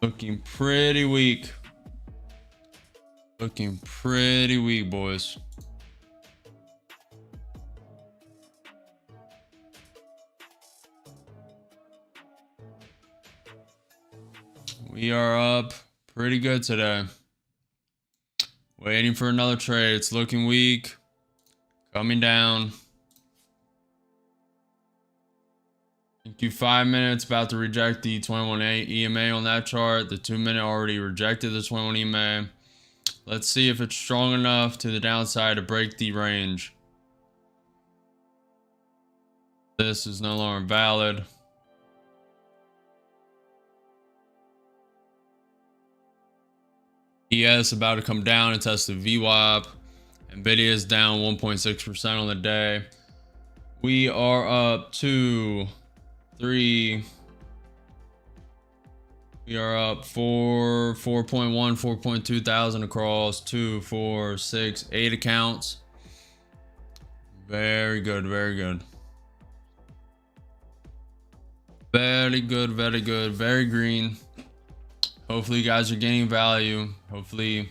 Looking pretty weak. Looking pretty weak, boys. We are up pretty good today. Waiting for another trade. It's looking weak. Coming down. Thank you. 5 minutes. About to reject the 21 EMA on that chart. The 2 minute already rejected the 21 EMA. Let's see if it's strong enough to the downside to break the range. This is no longer valid. ES about to come down and test the VWAP. Nvidia is down 1.6% on the day. We are up 2, 3. We are up 4, 4.1, 4.2 thousand across 2, 4, 6, 8 accounts. Very good, very good. Very good, very good, very green. Hopefully you guys are gaining value. Hopefully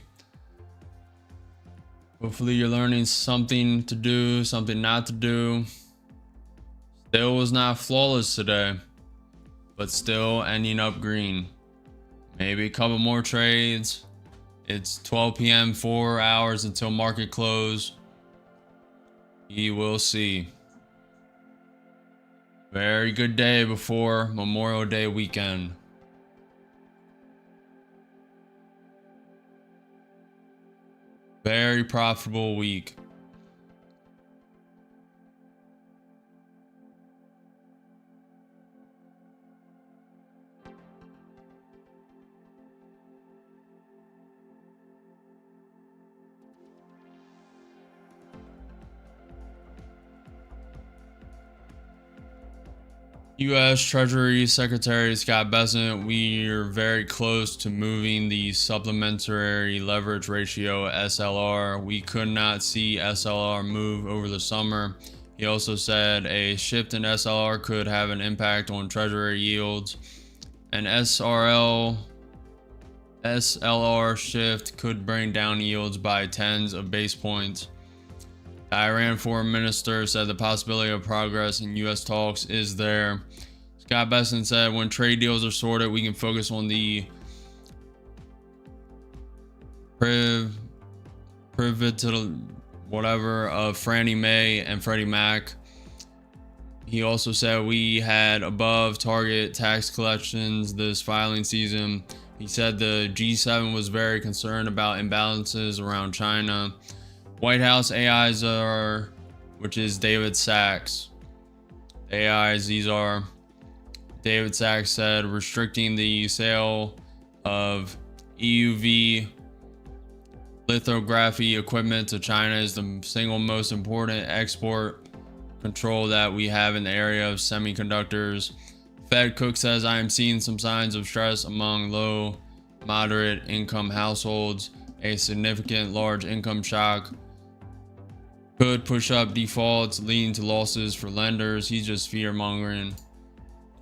you're learning something to do, something not to do. Still was not flawless today, but still ending up green. Maybe a couple more trades. It's 12 p.m., 4 hours until market close. We will see. Very good day before Memorial Day weekend. Very profitable week. U.S. Treasury Secretary Scott Bessent, we are very close to moving the supplementary leverage ratio SLR. We could not see SLR move over the summer. He also said a shift in SLR could have an impact on Treasury yields. An SLR shift could bring down yields by tens of base points. The Iran foreign minister said the possibility of progress in U.S. talks is there. Scott Bessent said when trade deals are sorted, we can focus on the pivotal whatever of Fannie Mae and Freddie Mac. He also said we had above target tax collections this filing season. He said the G7 was very concerned about imbalances around China. White House AIs are, which is David Sachs. AIs, these are, David Sachs said restricting the sale of EUV lithography equipment to China is the single most important export control that we have in the area of semiconductors. Fed Cook says I am seeing some signs of stress among low, moderate income households. A significant large income shock could push up defaults, leading to losses for lenders. He's just fear mongering,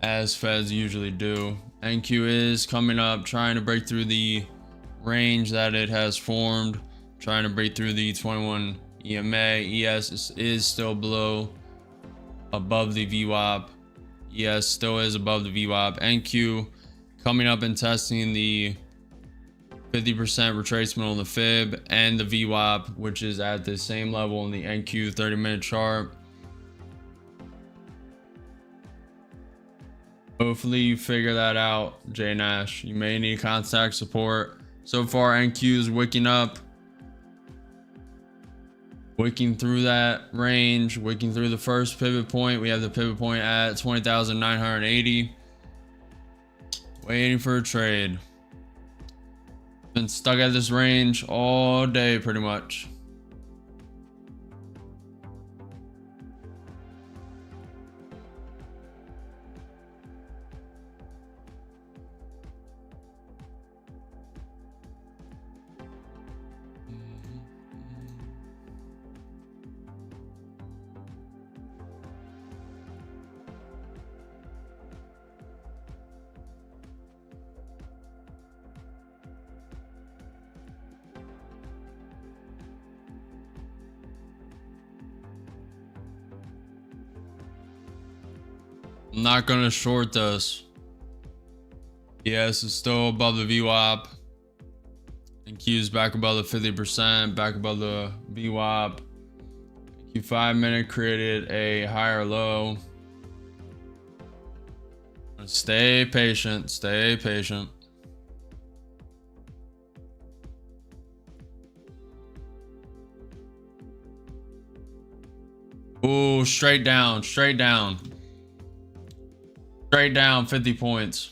as Feds usually do. NQ is coming up, trying to break through the range that it has formed, trying to break through the 21 EMA. ES is still above the VWAP. ES still is above the VWAP. NQ coming up and testing the 50% retracement on the fib and the VWAP, which is at the same level in the NQ 30-minute chart. Hopefully you figure that out, J Nash. You may need contact support. So far NQ is wicking up, wicking through that range, wicking through the first pivot point. We have the pivot point at 20,980. Waiting for a trade. Been stuck at this range all day pretty much. I'm not gonna short this. Yes, it's still above the VWAP. And Q's back above the 50%, back above the VWAP. Q 5-minute created a higher low. Stay patient, stay patient. Ooh, straight down, straight down. Straight down, 50 points.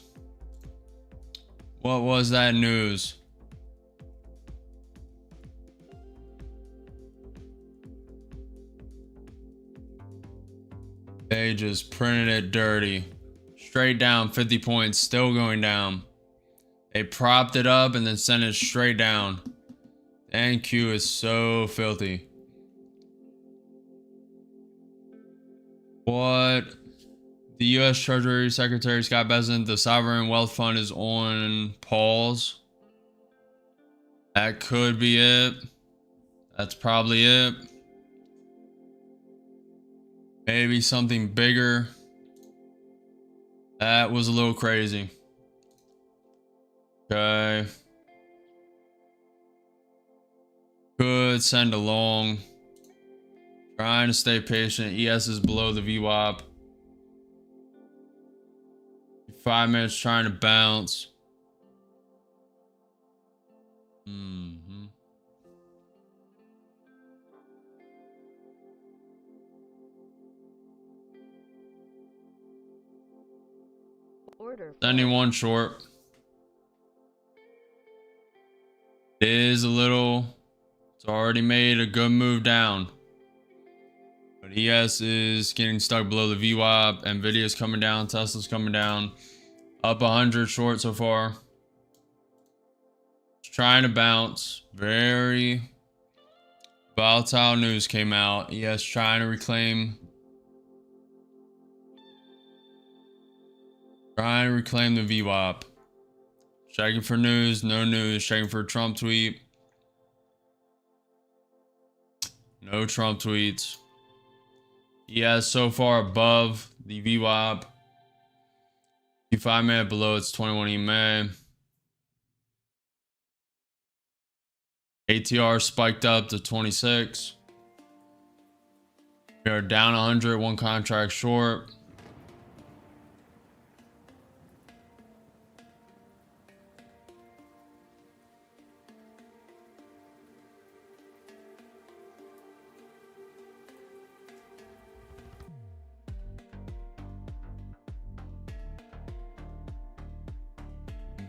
What was that news? They just printed it dirty. Straight down, 50 points, still going down. They propped it up and then sent it straight down. And Q is so filthy. What? The U.S. Treasury Secretary Scott Bessent, the sovereign wealth fund is on pause. That could be it. That's probably it. Maybe something bigger. That was a little crazy. Okay. Could send a long. Trying to stay patient. ES is below the VWAP. 5 minutes trying to bounce. Sending one short. It is a little. It's already made a good move down. But ES is getting stuck below the VWAP. Nvidia's coming down. Tesla's coming down. Up 100 short so far. It's trying to bounce. Very volatile news came out. ES trying to reclaim. Trying to reclaim the VWAP. Checking for news. No news. Checking for a Trump tweet. No Trump tweets. ES so far above the VWAP. 5 minute below its 21 EMA. ATR spiked up to 26. We are down 100, one contract short.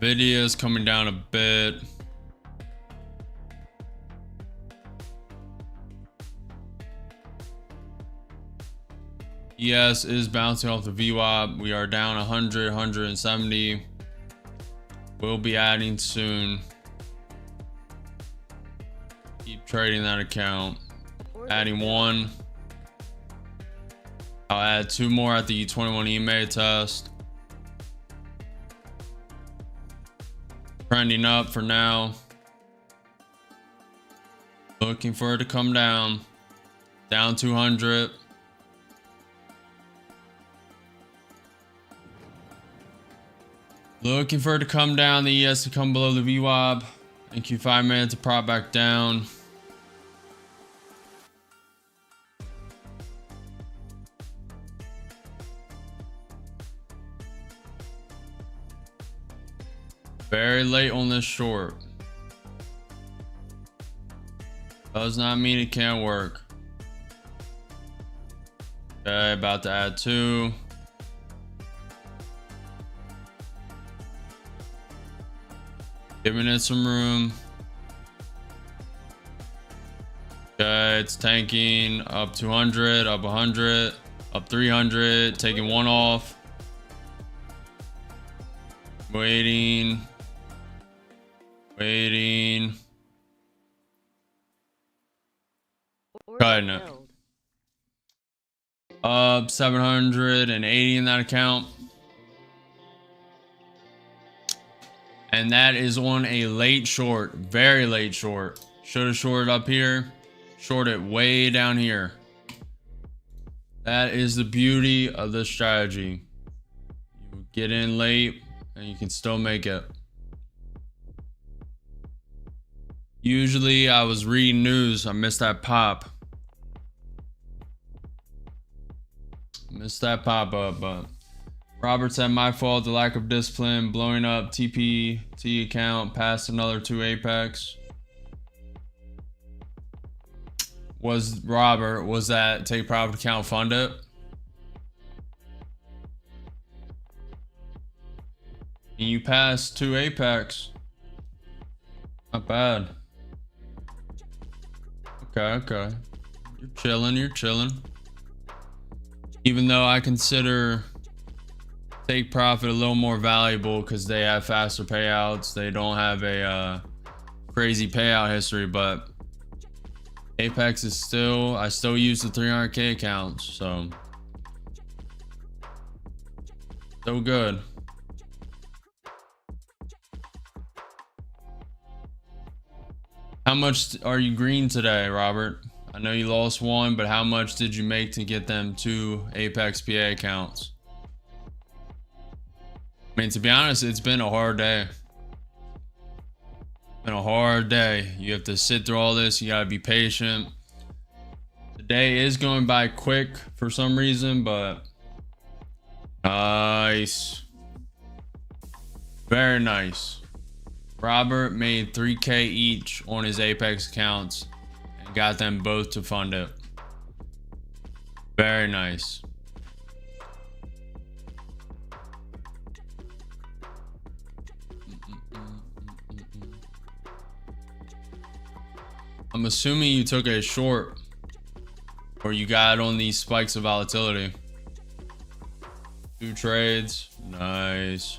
Nvidia is coming down a bit. ES is bouncing off the VWAP. We are down 100, 170. We'll be adding soon. Keep trading that account. Adding one. I'll add two more at the 21 EMA test. Trending up for now. Looking for it to come down. Down 200. Looking for it to come down. The ES to come below the VWAP. And Q 5 minutes to prop back down. Very late on this short. Does not mean it can't work. Okay, about to add two. Giving it some room. Okay, it's tanking up 200, up 100, up 300, taking one off. Waiting. Waiting. Cutting it. Up 780 in that account. And that is on a late short. Very late short. Should have shorted up here. Short it way down here. That is the beauty of this strategy. You get in late and you can still make it. Usually I was reading news. I missed that pop. Missed that pop up, but Robert said, my fault, the lack of discipline, blowing up TPT account past another 2 apex. Was that take profit account funded? And you passed 2 apex. Not bad. Okay. You're chilling. Even though I consider take profit a little more valuable because they have faster payouts. They don't have a crazy payout history, but Apex is I still use the 300k accounts, so good. How much are you green today, Robert? I know you lost 1, but how much did you make to get them 2 Apex PA accounts? I mean, to be honest, it's been a hard day. You have to sit through all this. You gotta be patient. The day is going by quick for some reason, but nice. Very nice. Robert made 3k each on his Apex accounts and got them both to fund it. Very nice. I'm assuming you took a short or you got on these spikes of volatility. 2 trades. Nice.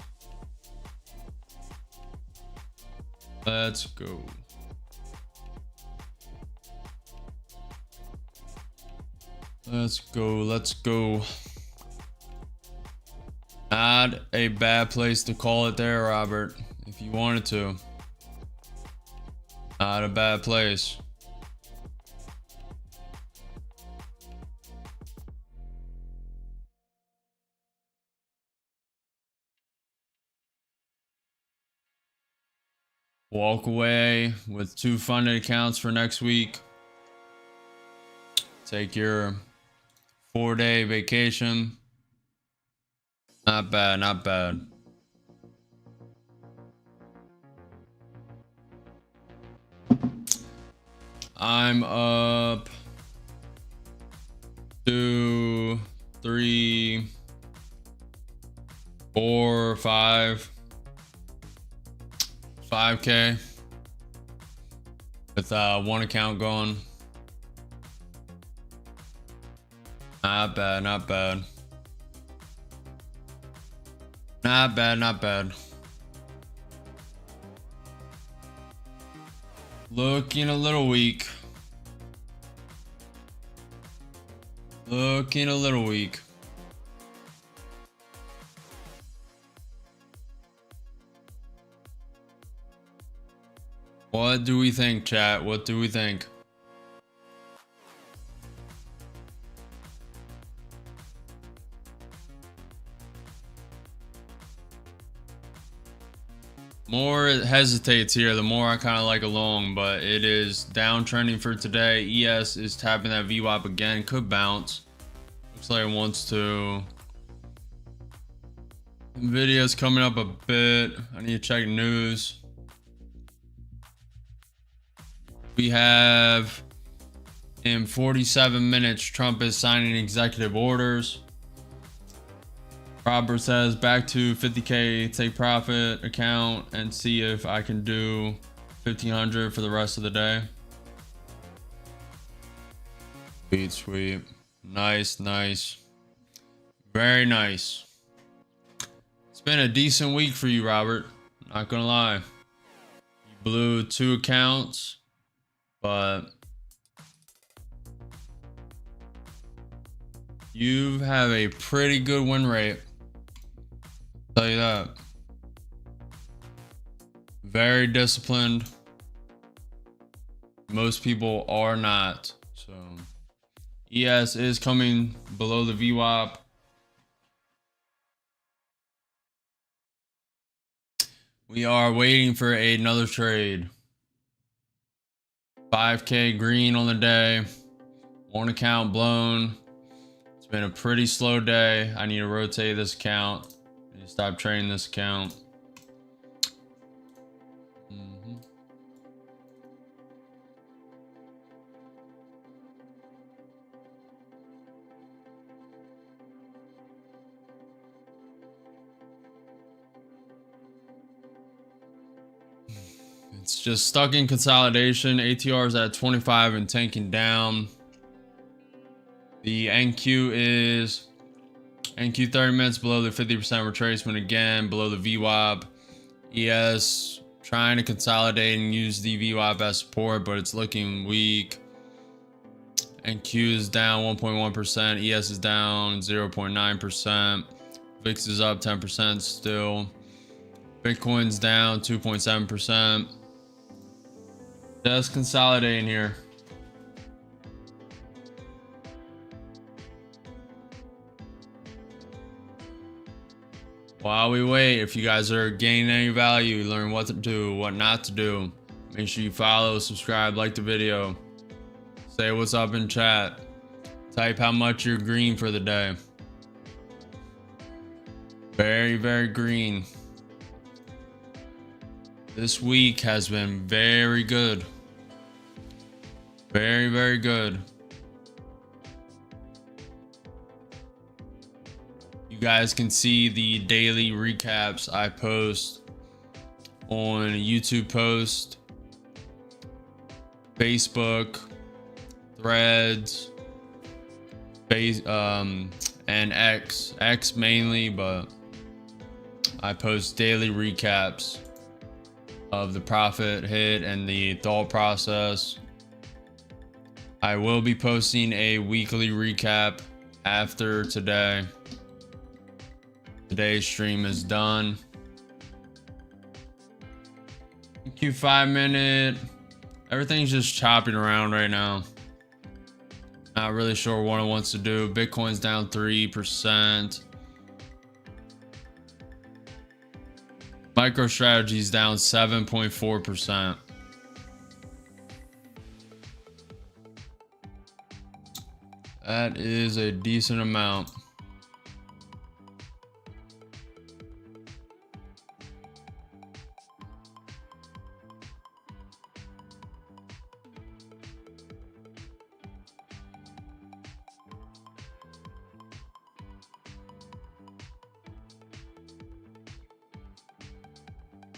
Let's go. Let's go. Not a bad place to call it there, Robert, if you wanted to. Not a bad place. Walk away with 2 funded accounts for next week. Take your 4-day vacation. Not bad, not bad. I'm up 2, 3, 4, 5k with 1 account going. Not bad. Not bad. Looking a little weak. What do we think, chat? What do we think? More it hesitates here, the more I kind of like a long, but it is downtrending for today. ES is tapping that VWAP again, could bounce. Looks like it wants to. Nvidia's coming up a bit. I need to check news. We have in 47 minutes, Trump is signing executive orders. Robert says back to 50k take profit account and see if I can do 1500 for the rest of the day. Sweet. Nice. Very nice. It's been a decent week for you, Robert. Not gonna lie. You blew 2 accounts, but you have a pretty good win rate. I'll tell you that. Very disciplined. Most people are not. So ES is coming below the VWAP. We are waiting for another trade. 5K green on the day. One account blown. It's been a pretty slow day. I need to rotate this account. I need to stop trading this account. It's just stuck in consolidation. ATR is at 25 and tanking down. The NQ is NQ 30 minutes below the 50% retracement again, below the VWAP. ES trying to consolidate and use the VWAP as support, but it's looking weak. NQ is down 1.1%. ES is down 0.9%. VIX is up 10% still. Bitcoin's down 2.7%. Just consolidating here. While we wait, if you guys are gaining any value, learn what to do, what not to do, make sure you follow, subscribe, like the video. Say what's up in chat. Type how much you're green for the day. Very, very green. This week has been very good. Very, very good. You guys can see the daily recaps I post on YouTube post, Facebook, Threads, and X mainly, but I post daily recaps of the profit hit and the thought process. I will be posting a weekly recap after today. Today's stream is done. Q 5 minute. Everything's just chopping around right now. Not really sure what it wants to do. Bitcoin's down 3%. MicroStrategy's down 7.4%. That is a decent amount.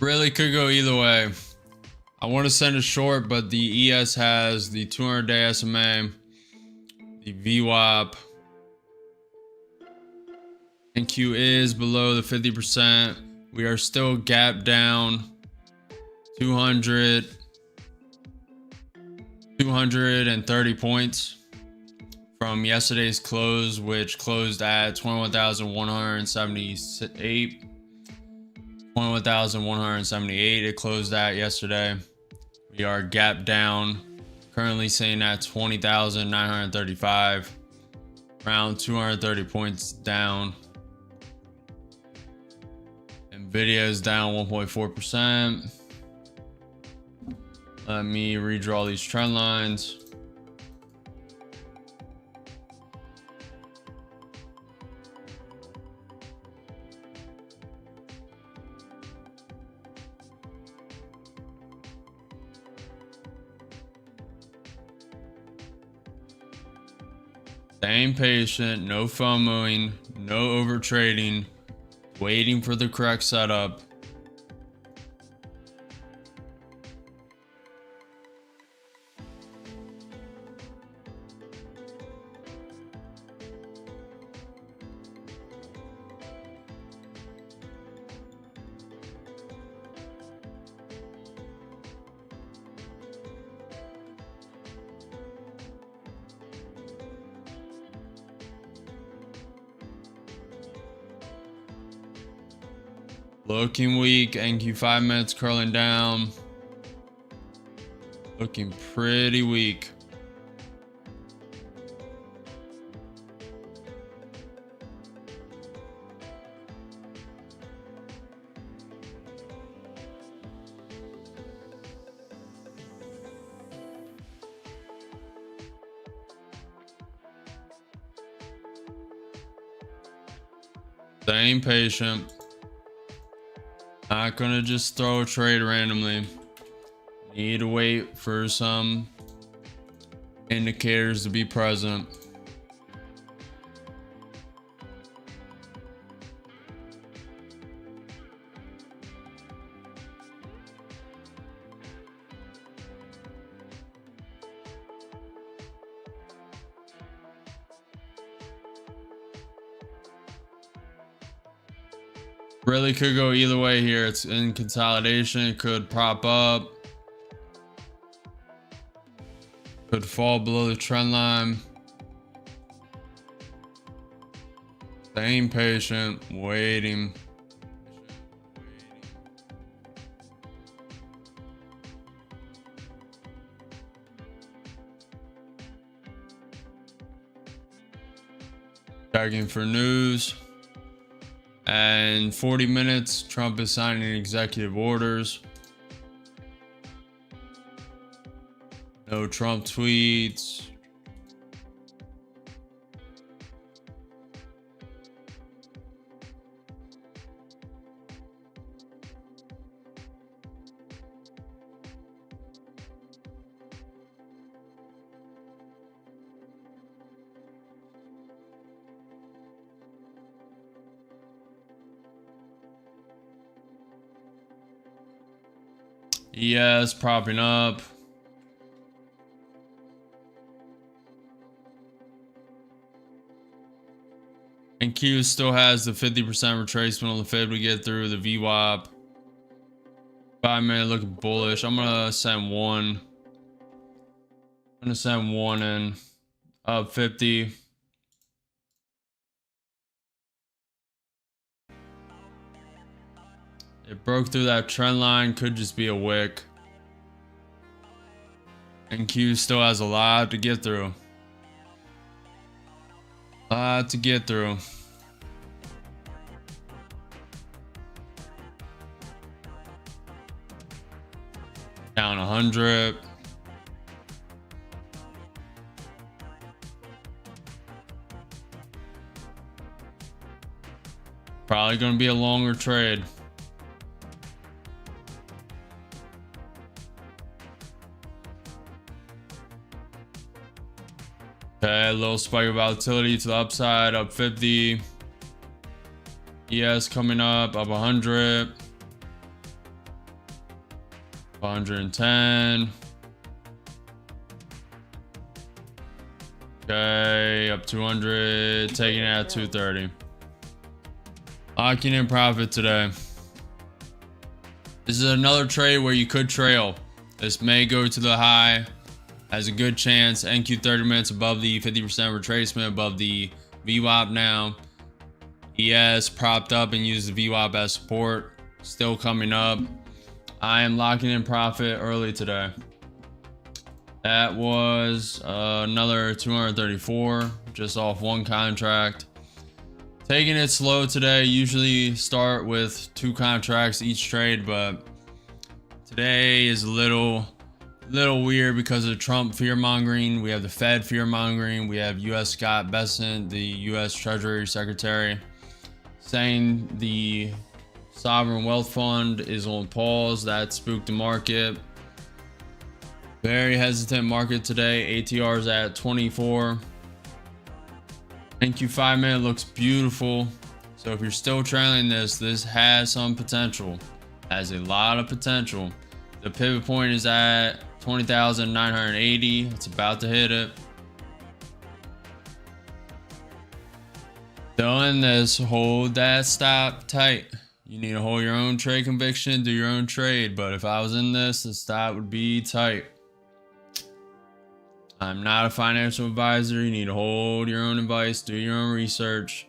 Really could go either way. I want to send a short, but the ES has the 200-day SMA, the VWAP. NQ is below the 50%. We are still gap down 230 points from yesterday's close, which closed at 21,178. 21,178 it closed at yesterday. We are gap down, currently sitting at 20,935, around 230 points down. Nvidia is down 1.4%. Let me redraw these trend lines. Staying patient, no FOMOing, no over trading, waiting for the correct setup. Looking weak. NQ 5 minutes curling down. Looking pretty weak. Staying patient. Not gonna just throw a trade randomly. Need to wait for some indicators to be present. Really could go either way here. It's in consolidation. It could prop up. Could fall below the trend line. Staying patient, waiting. Checking for news. And 40 minutes, Trump is signing executive orders. No Trump tweets. Yes, propping up. And Q still has the 50% retracement on the Fed we get through the VWAP. 5 minute looking bullish. I'm gonna send one. I'm gonna send one in. Up 50. It broke through that trend line. Could just be a wick. And Q still has a lot to get through. Lot to get through. Down 100. Probably gonna be a longer trade. Okay, a little spike of volatility to the upside, up 50. ES coming up 100. 110. Okay, up 200, taking it at 230. Locking in profit today. This is another trade where you could trail. This may go to the high. Has a good chance. NQ 30 minutes above the 50% retracement, above the VWAP now. ES propped up and used the VWAP as support. Still coming up. I am locking in profit early today. That was another 234, just off one contract. Taking it slow today. Usually start with 2 contracts each trade, but today is a little weird because of Trump fear mongering. We have the Fed fear mongering. We have U.S. Scott Bessent, the U.S. Treasury Secretary, saying the sovereign wealth fund is on pause. That spooked the market. Very hesitant market today. ATR is at 24. NQ 5 minute looks beautiful. So if you're still trailing this has some potential. Has a lot of potential. The pivot point is at 20,980. It's about to hit it. Doing this, hold that stop tight. You need to hold your own trade conviction, do your own trade. But if I was in this, the stop would be tight. I'm not a financial advisor. You need to hold your own advice, do your own research.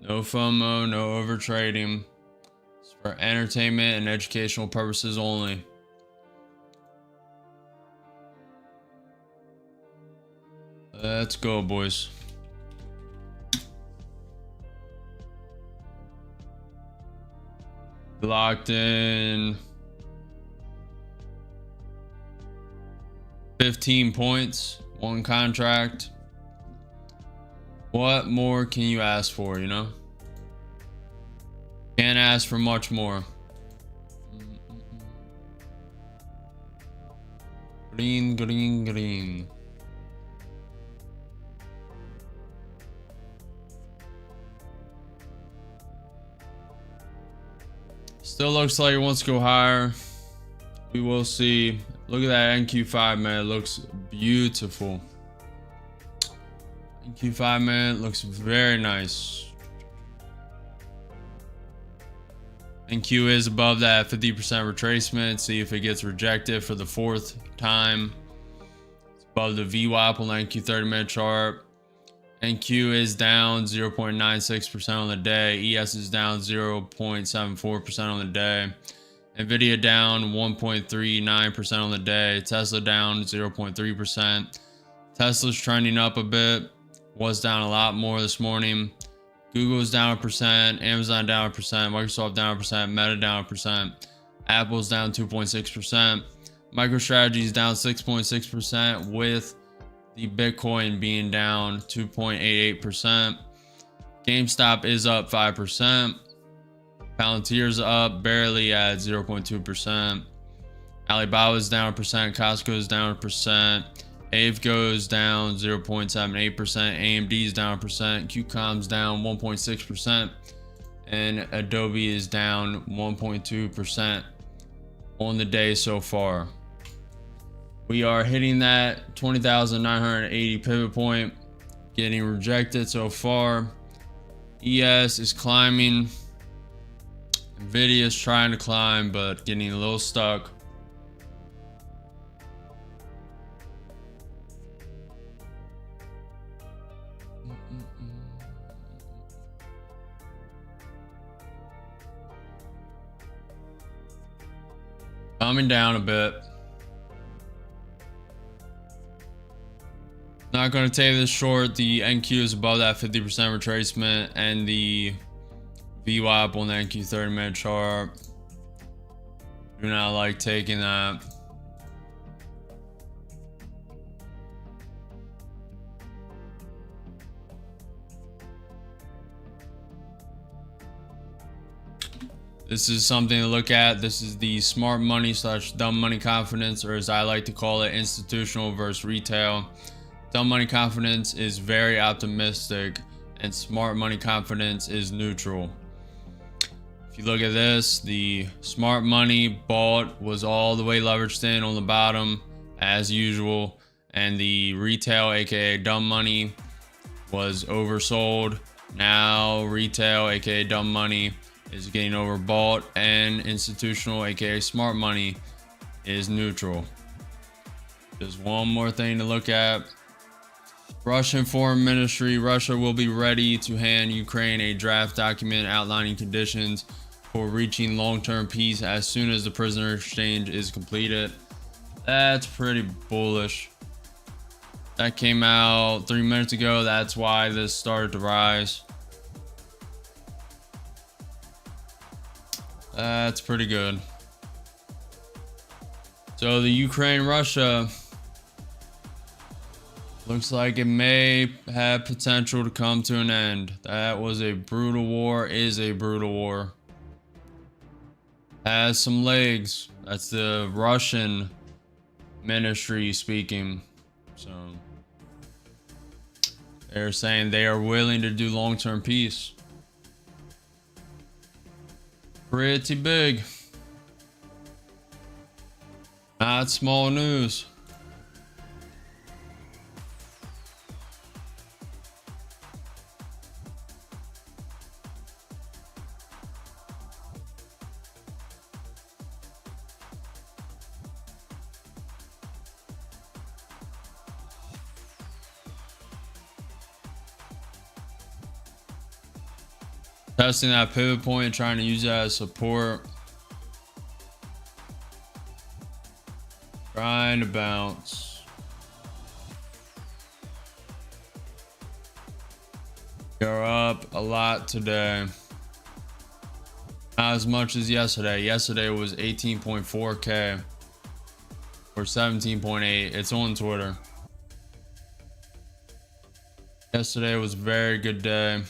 No FOMO, no over trading. It's for entertainment and educational purposes only. Let's go, boys. Locked in 15 points, one contract. What more can you ask for, you know? Can't ask for much more. Green, green, green. Still looks like it wants to go higher. We will see. Look at that NQ5, man. It looks beautiful. NQ5, man, looks very nice. NQ is above that 50% retracement. See if it gets rejected for the 4th time. It's above the VWAP on the NQ 30-minute chart. NQ is down 0.96% on the day. ES is down 0.74% on the day. Nvidia down 1.39% on the day. Tesla down 0.3%. Tesla's trending up a bit. Was down a lot more this morning. Google's down 1%, Amazon down 1%, Microsoft down 1%, Meta down 1%, Apple's down 2.6%, MicroStrategy's down 6.6%, with the Bitcoin being down 2.88%. GameStop is up 5%. Palantir's up barely at 0.2%. Alibaba's down 1%, Costco's down 1%. AVE goes down 0.78%, AMD's down 1%, QCOM's down 1.6%, and Adobe is down 1.2% on the day so far. We are hitting that 20,980 pivot point, getting rejected so far. ES is climbing. Nvidia is trying to climb, but getting a little stuck. Coming down a bit. Not going to take this short. The NQ is above that 50% retracement, and the VWAP on the NQ 30-minute chart. Do not like taking that. This is something to look at. This is the smart money / dumb money confidence, or as I like to call it, institutional versus retail. Dumb money confidence is very optimistic, and smart money confidence is neutral. If you look at this, the smart money bought was all the way leveraged in on the bottom as usual, and the retail, aka dumb money, was oversold. Now retail, aka dumb money, is getting overbought, and institutional, aka smart money, is neutral. Just one more thing to look at. Russian Foreign Ministry. Russia will be ready to hand Ukraine a draft document outlining conditions for reaching long-term peace as soon as the prisoner exchange is completed. That's pretty bullish. That came out 3 minutes ago. That's why this started to rise. That's pretty good. So the Ukraine-Russia looks like it may have potential to come to an end. That was a brutal war, is a brutal war. Has some legs. That's the Russian ministry speaking. So they're saying they are willing to do long-term peace. Pretty big. Not small news. Testing that pivot point and trying to use that as support. Trying to bounce. You're up a lot today. Not as much as yesterday. Yesterday was 18.4K or 17.8. It's on Twitter. Yesterday was a very good day.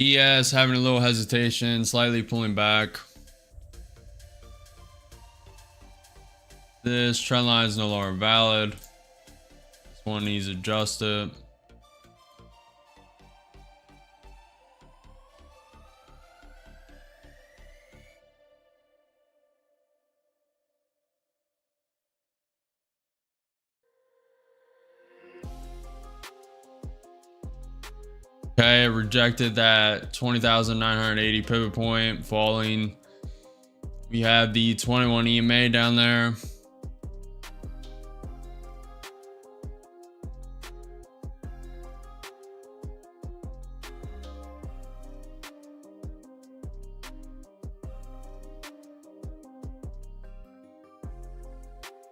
ES having a little hesitation, slightly pulling back. This trend line is no longer valid. This one needs adjusted. Okay, it rejected that 20,980 pivot point, falling. We have the 21 EMA down there.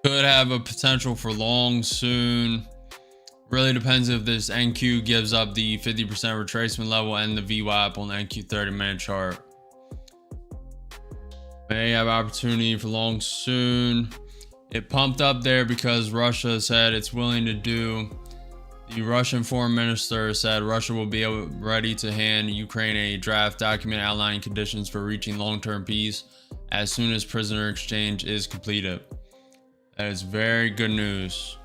Could have a potential for long soon. Really depends if this NQ gives up the 50% retracement level and the VWAP on the NQ 30-minute chart. May have opportunity for long soon. It pumped up there because Russia said it's willing to do. The Russian foreign minister said Russia will be ready to hand Ukraine a draft document outlining conditions for reaching long-term peace as soon as prisoner exchange is completed. That is very good news.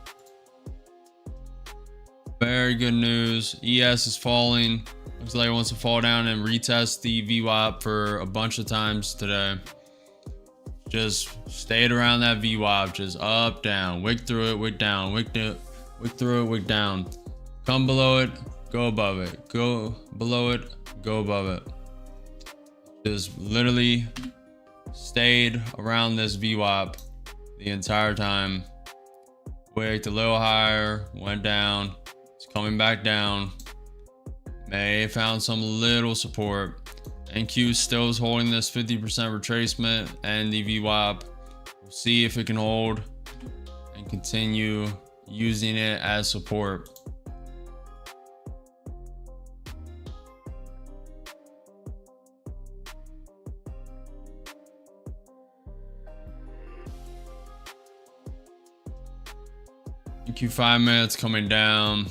Very good news. ES is falling. Looks like it wants to fall down and retest the VWAP for a bunch of times today. Just stayed around that VWAP. Just up, down, wick through it, wick down, wick through it, wick down. Come below it, go above it. Go below it, go above it. Just literally stayed around this VWAP the entire time. Wicked a little higher, went down. It's coming back down. May have found some little support. NQ still is holding this 50% retracement and the VWAP. We'll see if it can hold and continue using it as support. NQ 5 minutes coming down.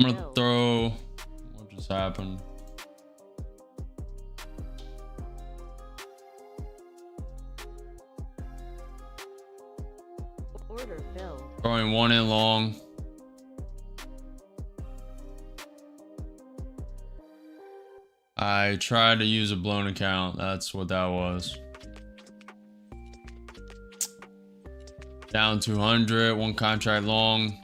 I'm gonna throw what just happened. Order filled. Throwing one in long. I tried to use a blown account. That's what that was. Down 200, one contract long.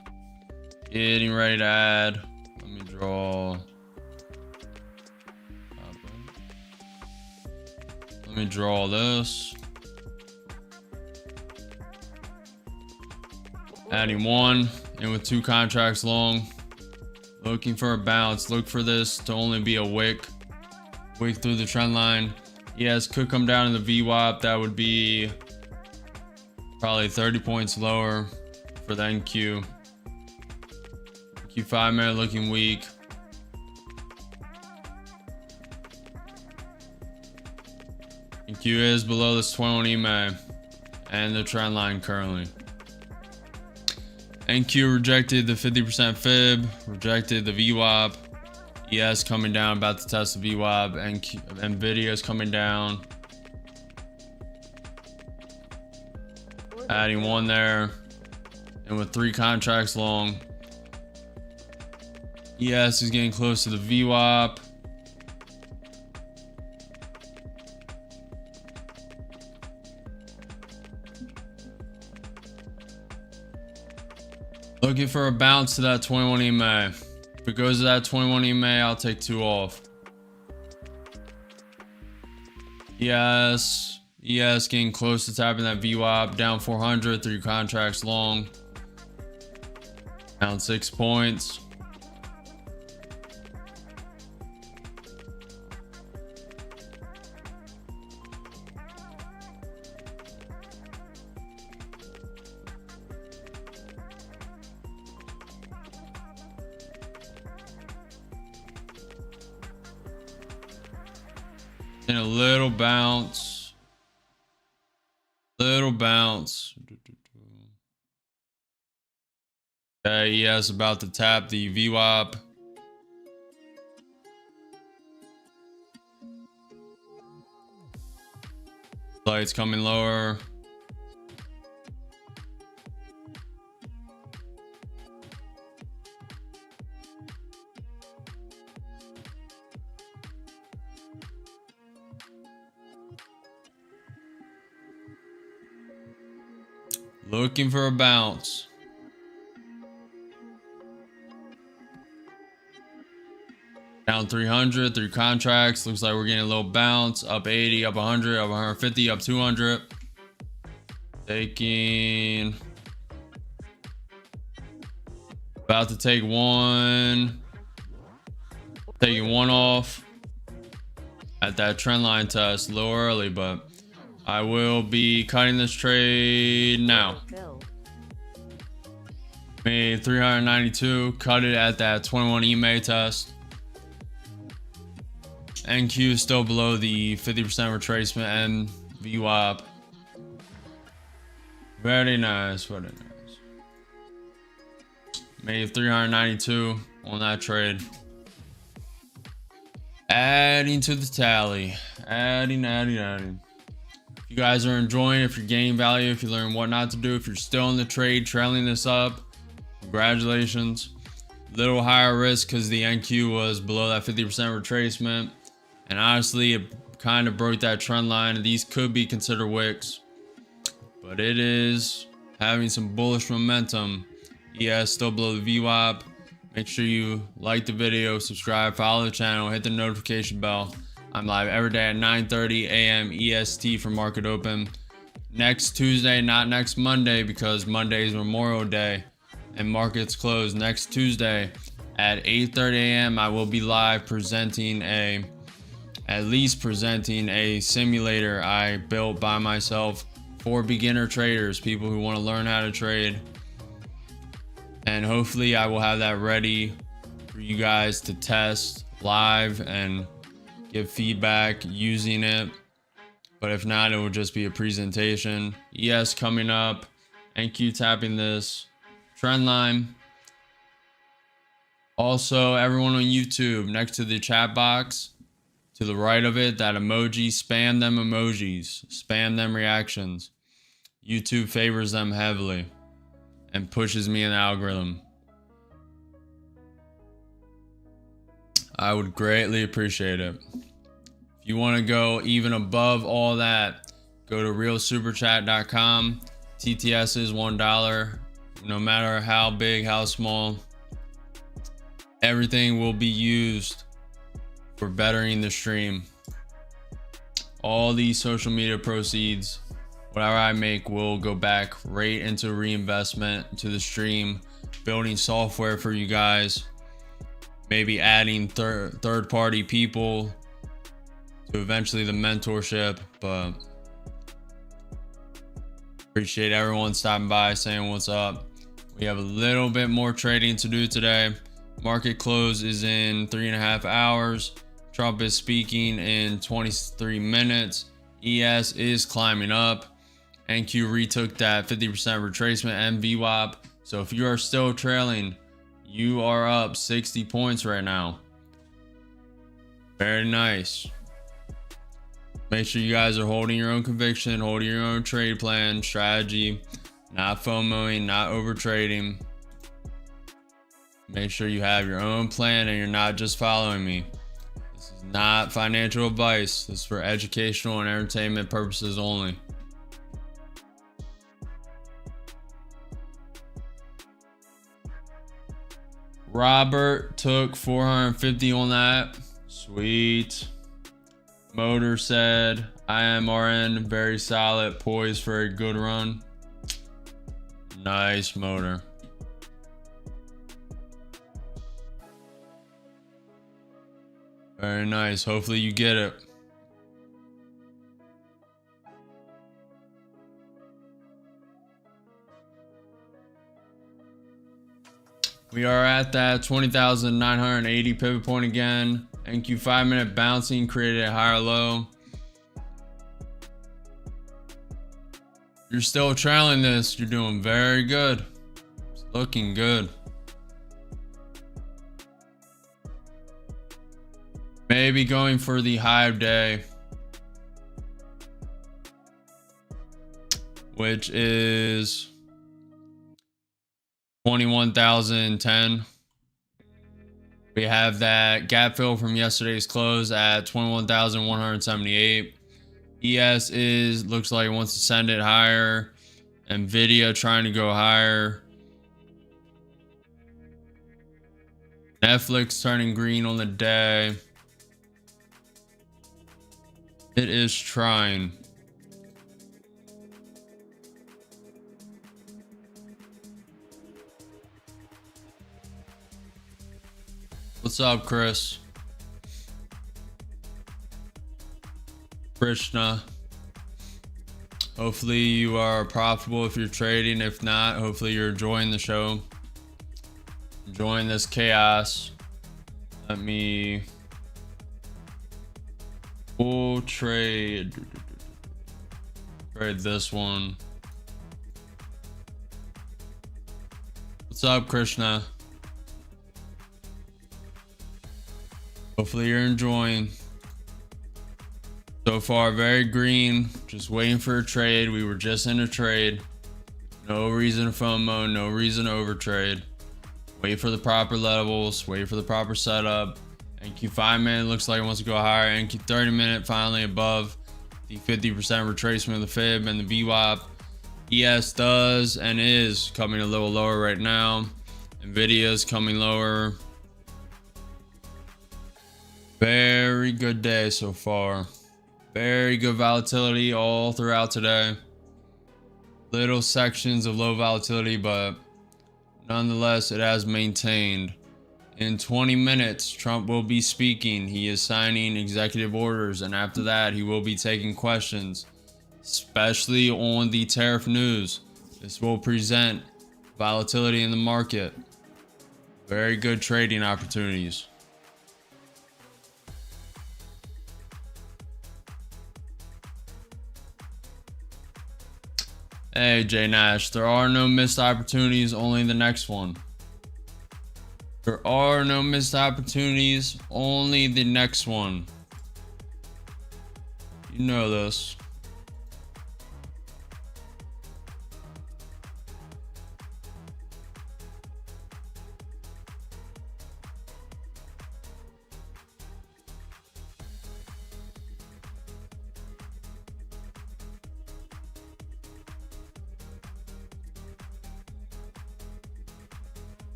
Getting ready to add. Let me draw. Let me draw this. Adding one and with two contracts long. Looking for a bounce. Look for this to only be a wick through the trend line. Yes, could come down in the VWAP. That would be probably 30 points lower for the NQ. NQ 5 minute looking weak. NQ is below this 21 EMA and the trend line currently. NQ rejected the 50% fib, rejected the VWAP. ES coming down, about to test the VWAP. NVIDIA is coming down. Adding one there. And with three contracts long. ES is getting close to the VWAP. Looking for a bounce to that 21 EMA. If it goes to that 21 EMA, I'll take two off. ES getting close to tapping that VWAP. Down 400, three contracts long. Down 6 points. And a little bounce. Little bounce. Okay, ES about to tap the VWAP. Like it's coming lower. Looking for a bounce. Down 300 through contracts. Looks like we're getting a little bounce. Up 80, up 100, up 150, up 200. Taking. About to take one. Taking one off at that trend line test a little early, but I will be cutting this trade now. Made 392, cut it at that 21 EMA test. NQ is still below the 50% retracement and VWAP. Very nice, very nice. Made 392 on that trade. Adding to the tally. Adding. If you guys are enjoying, if you're gaining value, if you learn what not to do, if you're still in the trade, trailing this up, congratulations. Little higher risk because the NQ was below that 50% retracement. And honestly, it kind of broke that trend line. These could be considered wicks, but it is having some bullish momentum. ES still below the VWAP. Make sure you like the video, subscribe, follow the channel, hit the notification bell. I'm live every day at 9:30 a.m. EST for market open. Next Tuesday, not next Monday, because Monday is Memorial Day and markets close. Next Tuesday at 8:30 a.m. I will be live presenting at least presenting a simulator I built by myself for beginner traders, people who want to learn how to trade. And hopefully I will have that ready for you guys to test live and give feedback using it. But if not, it will just be a presentation. ES coming up, NQ tapping this trend line. Also, everyone on YouTube, next to the chat box, to the right of it, that emoji, spam them emojis, spam them reactions. YouTube favors them heavily and pushes me in the algorithm. I would greatly appreciate it. If you want to go even above all that, go to realsuperchat.com. TTS is $1. No matter how big, how small, everything will be used for bettering the stream. All these social media proceeds, whatever I make, will go back right into reinvestment to the stream, building software for you guys, maybe adding third-party people to eventually the mentorship. But appreciate everyone stopping by, saying what's up. We have a little bit more trading to do today. Market close is in 3.5 hours. Trump is speaking in 23 minutes. ES is climbing up. NQ retook that 50% retracement and VWAP. So if you are still trailing, you are up 60 points right now. Very nice. Make sure you guys are holding your own conviction, holding your own trade plan, strategy, not FOMOing, not over trading. Make sure you have your own plan and you're not just following me. This is not financial advice. This is for educational and entertainment purposes only. Robert took 450 on that. Sweet. Motor said IMRN, very solid, poised for a good run. Nice, Motor. Very nice. Hopefully you get it. We are at that 20,980 pivot point again. NQ 5-minute bouncing created a higher low. You're still trailing this. You're doing very good. It's looking good. Maybe going for the high of day. which is 21,010. We have that gap fill from yesterday's close at 21,178. ES looks like it wants to send it higher. Nvidia trying to go higher. Netflix turning green on the day. It is trying. What's up, Chris? Krishna. Hopefully you are profitable if you're trading. If not, hopefully you're enjoying the show. Enjoying this chaos. Let me full trade this one. What's up, Krishna? Hopefully you're enjoying. So far, very green. Just waiting for a trade. We were just in a trade. No reason to FOMO. No reason to overtrade. Wait for the proper levels. Wait for the proper setup. NQ 5-minute looks like it wants to go higher. NQ 30-minute finally above the 50% retracement of the fib and the VWAP. ES does and is coming a little lower right now. Nvidia is coming lower. Very good day so far. Very good volatility all throughout today. Little sections of low volatility, but nonetheless, it has maintained. In 20 minutes, Trump will be speaking. He is signing executive orders, and after that, he will be taking questions, especially on the tariff news. This will present volatility in the market. Very good trading opportunities. Hey, Jay Nash, there are no missed opportunities, only the next one. There are no missed opportunities, only the next one. You know this.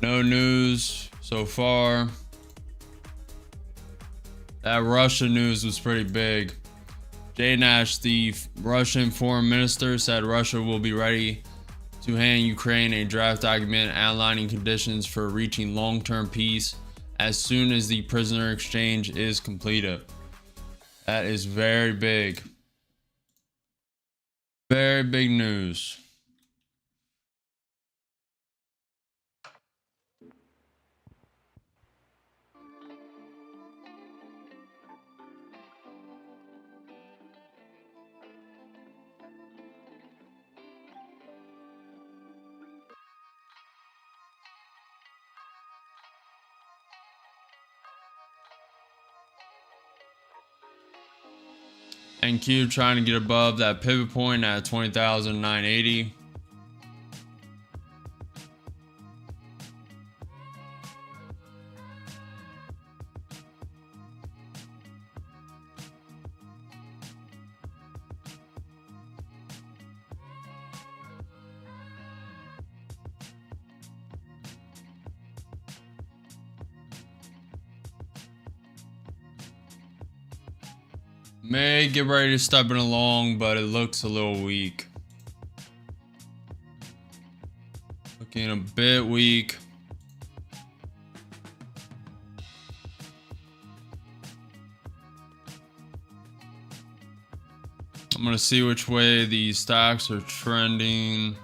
No news so far. That Russia news was pretty big. Jay Nash, the Russian foreign minister, said Russia will be ready to hand Ukraine a draft document outlining conditions for reaching long-term peace as soon as the prisoner exchange is completed. That is very big. Very big news. NQ trying to get above that pivot point at 20,980. May get ready to step it along, but it looks a little weak. Looking a bit weak. I'm gonna see which way the stocks are trending.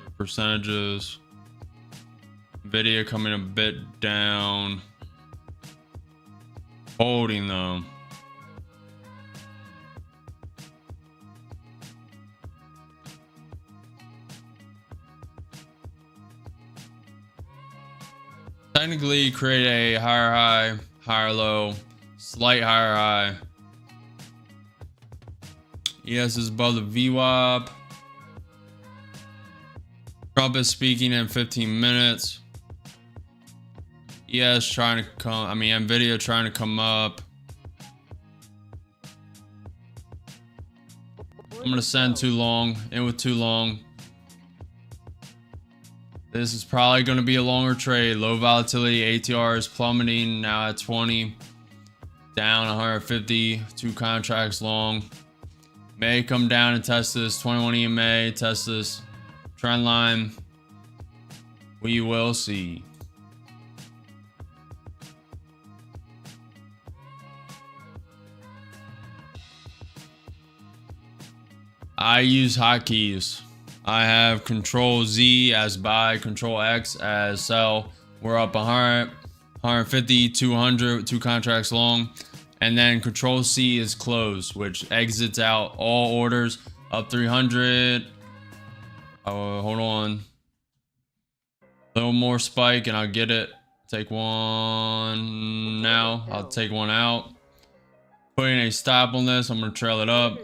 The percentages. Nvidia coming a bit down. Holding though. Technically create a higher high, higher low, slight higher high. ES is above the VWAP. Trump is speaking in 15 minutes. ES trying to come, I mean, Nvidia trying to come up. I'm going to send too long, in with too long. This is probably going to be a longer trade. Low volatility, ATR is plummeting now at 20. Down 150, 2 contracts long. May come down and test this 21 EMA, test this trend line. We will see. I use hotkeys. I have Control Z as buy, Control X as sell. We're up 100, 150, 200, 2 contracts long. And then Control C is close, which exits out all orders up 300. Oh, hold on. A little more spike and I'll get it. Take one now. I'll take one out. Putting a stop on this. I'm going to trail it up.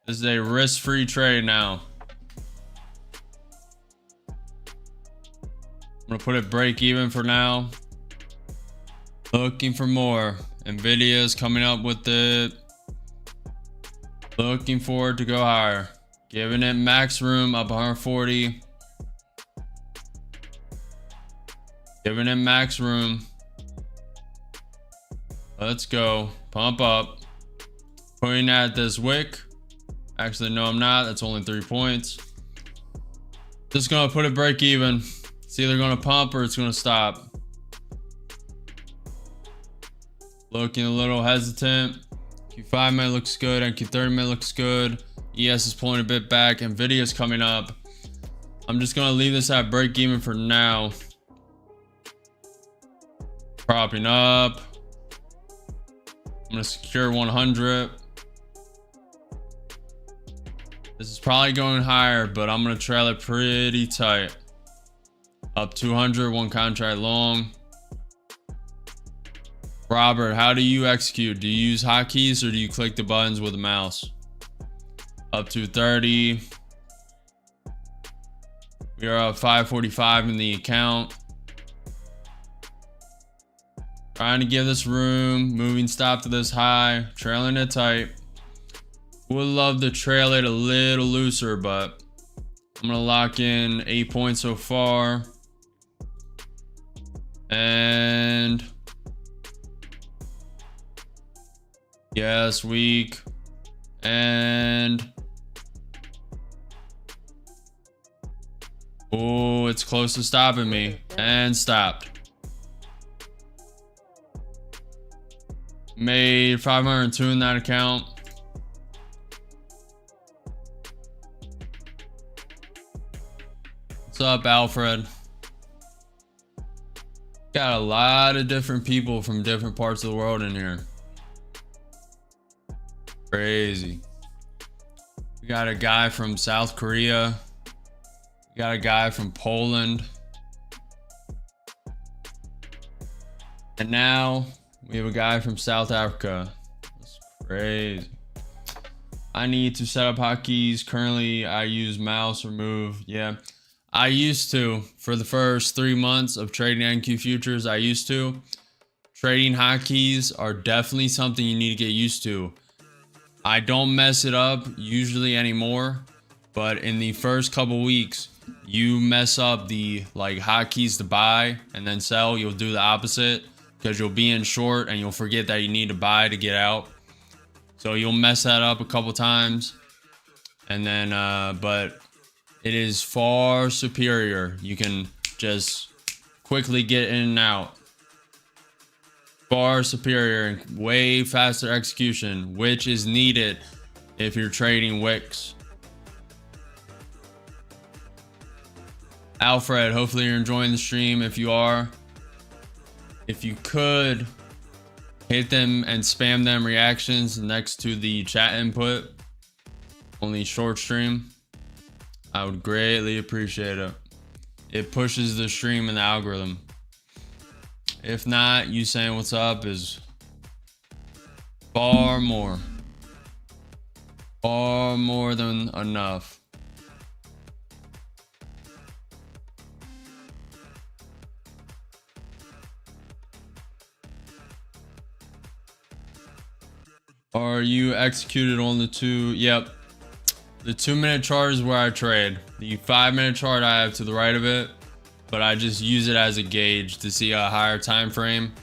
This is a risk-free trade now. I'm going to put it break even for now. Looking for more. Nvidia is coming up with it. Looking for it to go higher. Giving it max room up 140. Giving it max room. Let's go. Pump up. Putting at this wick. Actually, no, I'm not. That's only 3 points. Just gonna put it break even. It's either gonna pump or it's gonna stop. Looking a little hesitant. Q5 minute looks good. And Q30 minute looks good. ES is pulling a bit back. Nvidia is coming up. I'm just gonna leave this at break even for now. Propping up. I'm gonna secure 100. This is probably going higher, but I'm gonna trail it pretty tight. Up 200, 1 contract long. Robert, how do you execute? Do you use hotkeys or do you click the buttons with the mouse? Up to 30. We are up 545 in the account. Trying to give this room. Moving stop to this high. Trailing it tight. Would love to trail it a little looser, but I'm gonna lock in 8 points so far. And yes, weak. And oh, it's close to stopping me. And stopped. Made 502 in that account. What's up, Alfred? Got a lot of different people from different parts of the world in here. Crazy. We got a guy from South Korea. We got a guy from Poland. And now we have a guy from South Africa. That's crazy. I need to set up hotkeys. Currently, I use mouse or move. Yeah. I used to, for the first 3 months of trading NQ futures, I used to. Trading hotkeys are definitely something you need to get used to. I don't mess it up usually anymore, but in the first couple weeks, you mess up the hotkeys to buy and then sell, you'll do the opposite because you'll be in short and you'll forget that you need to buy to get out. So you'll mess that up a couple times, and then but it is far superior. You can just quickly get in and out. Far superior and way faster execution, which is needed if you're trading wicks. Alfred, hopefully you're enjoying the stream. If you are, if you could hit them and spam them reactions next to the chat input on the short stream, I would greatly appreciate it. It pushes the stream and the algorithm. If not, you saying what's up is far more than enough. Are you executed on the two? Yep. The 2-minute chart is where I trade. The 5-minute chart I have to the right of it, but I just use it as a gauge to see a higher time frame.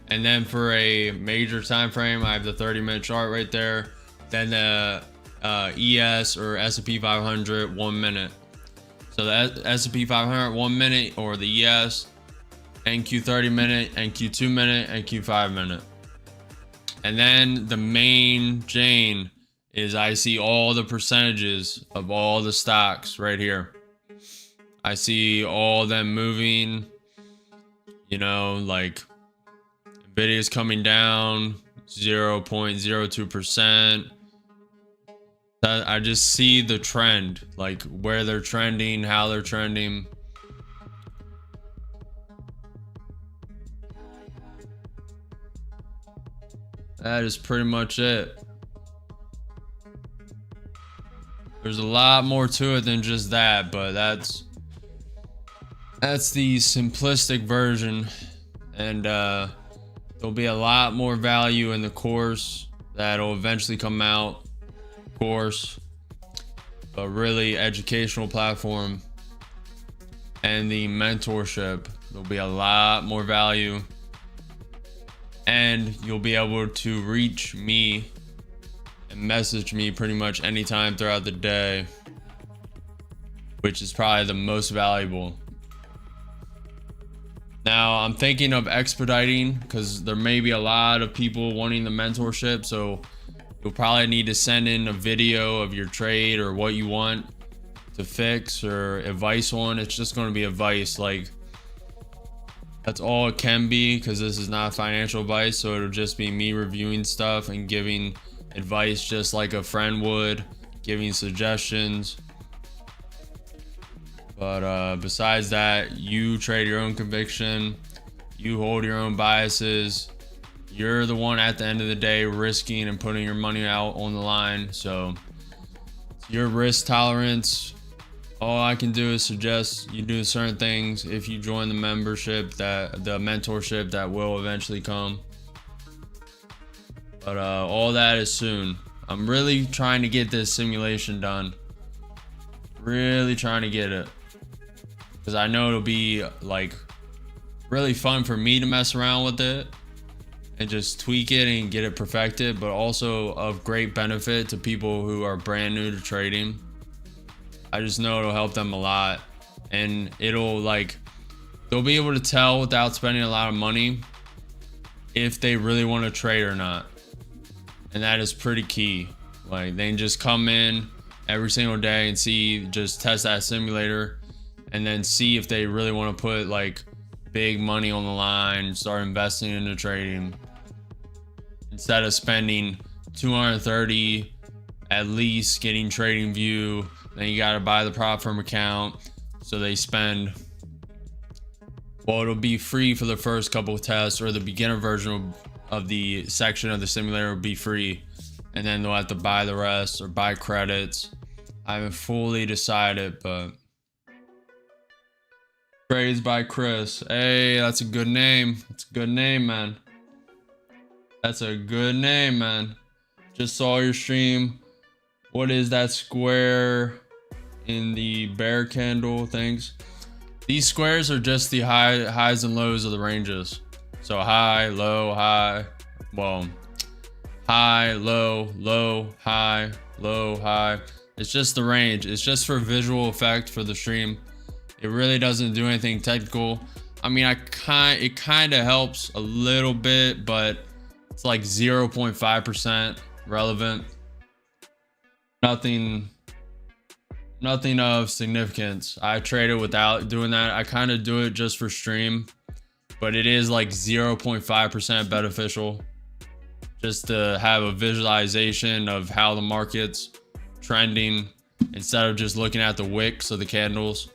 And then for a major time frame, I have the 30-minute chart right there. Then the ES or S&P 500 1 minute. So the S&P 500 1 minute, or the ES, NQ 30 minute, NQ 2 minute, NQ 5 minute. And then the main Jane is I see all the percentages of all the stocks right here. I see all them moving, you know, like Nvidia's coming down 0.02%. I just see the trend, like where they're trending, how they're trending. That is pretty much it. There's a lot more to it than just that, but that's the simplistic version. And there'll be a lot more value in the course that'll eventually come out. Course, a really educational platform, and the mentorship. There'll be a lot more value, and you'll be able to reach me and message me pretty much anytime throughout the day, which is probably the most valuable. Now I'm thinking of expediting because there may be a lot of people wanting the mentorship, so you'll probably need to send in a video of your trade or what you want to fix or advice on. It's just going to be advice, like that's all it can be, because this is not financial advice. So it'll just be me reviewing stuff and giving advice just like a friend would, giving suggestions. But besides that, you trade your own conviction, you hold your own biases. You're the one at the end of the day risking and putting your money out on the line. So your risk tolerance, all I can do is suggest you do certain things if you join the membership, that the mentorship that will eventually come. But all that is soon. I'm really trying to get this simulation done. Really trying to get it, because I know it'll be like really fun for me to mess around with it and just tweak it and get it perfected, but also of great benefit to people who are brand new to trading. I just know it'll help them a lot, and it'll like, they'll be able to tell without spending a lot of money if they really want to trade or not. And that is pretty key. Like, they can just come in every single day and see, just test that simulator and then see if they really want to put like big money on the line, start investing into trading, instead of spending $230 at least getting TradingView. Then you got to buy the prop firm account. So they spend, well, it'll be free for the first couple of tests, or the beginner version of the section of the simulator will be free, and then they'll have to buy the rest or buy credits. I haven't fully decided, but Trades by Chris. Hey, that's a good name. That's a good name, man. That's a good name, man. Just saw your stream. What is that square in the bear candle things? These squares are just the highs and lows of the ranges. So high, low, high. Well, high, low, low, high, low, high. It's just the range. It's just for visual effect for the stream. It really doesn't do anything technical. I mean, it kind of helps a little bit, but it's like 0.5% relevant. Nothing of significance. I trade it without doing that. I kind of do it just for stream, but it is like 0.5% beneficial, just to have a visualization of how the market's trending instead of just looking at the wicks of the candles,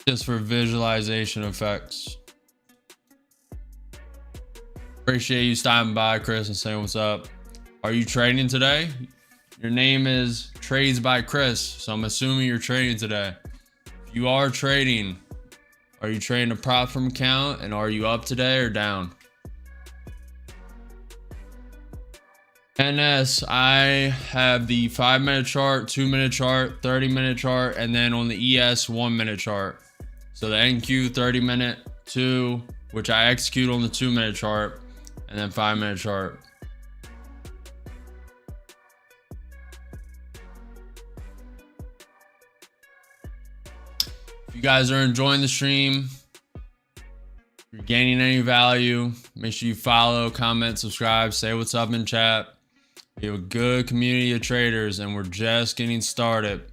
just for visualization effects. Appreciate you stopping by, Chris, and saying what's up. Are you trading today? Your name is Trades by Chris, so I'm assuming you're trading today. If you are trading, are you trading a prop firm account, and are you up today or down? NS, I have the 5-minute chart, 2-minute chart, 30-minute chart, and then on the ES 1-minute chart. So the NQ 30-minute, 2, which I execute on the 2-minute chart, and then 5-minute chart. If you guys are enjoying the stream, if you're gaining any value, make sure you follow, comment, subscribe, say what's up in chat. We have a good community of traders and we're just getting started.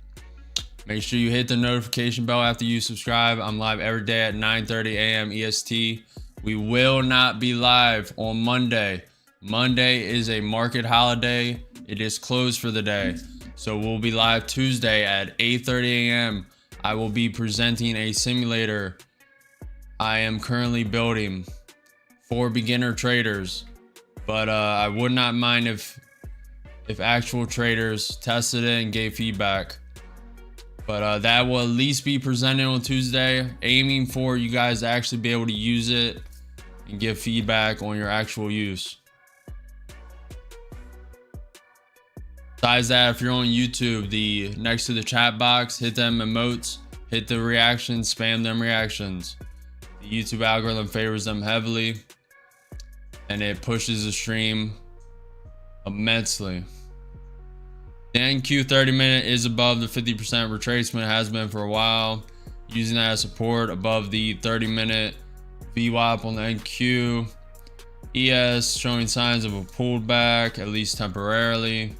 Make sure you hit the notification bell after you subscribe. I'm live every day at 9:30 a.m. EST. We will not be live on Monday. Monday is a market holiday. It is closed for the day. So we'll be live Tuesday at 8:30 a.m. I will be presenting a simulator I am currently building for beginner traders. But I would not mind if actual traders tested it and gave feedback. But that will at least be presented on Tuesday, aiming for you guys to actually be able to use it and give feedback on your actual use. Besides that, if you're on YouTube, next to the chat box, hit them emotes, hit the reactions, spam them reactions. The YouTube algorithm favors them heavily and it pushes the stream immensely. The NQ 30-minute is above the 50% retracement, has been for a while. Using that as support above the 30-minute VWAP on the NQ. ES showing signs of a pullback, at least temporarily.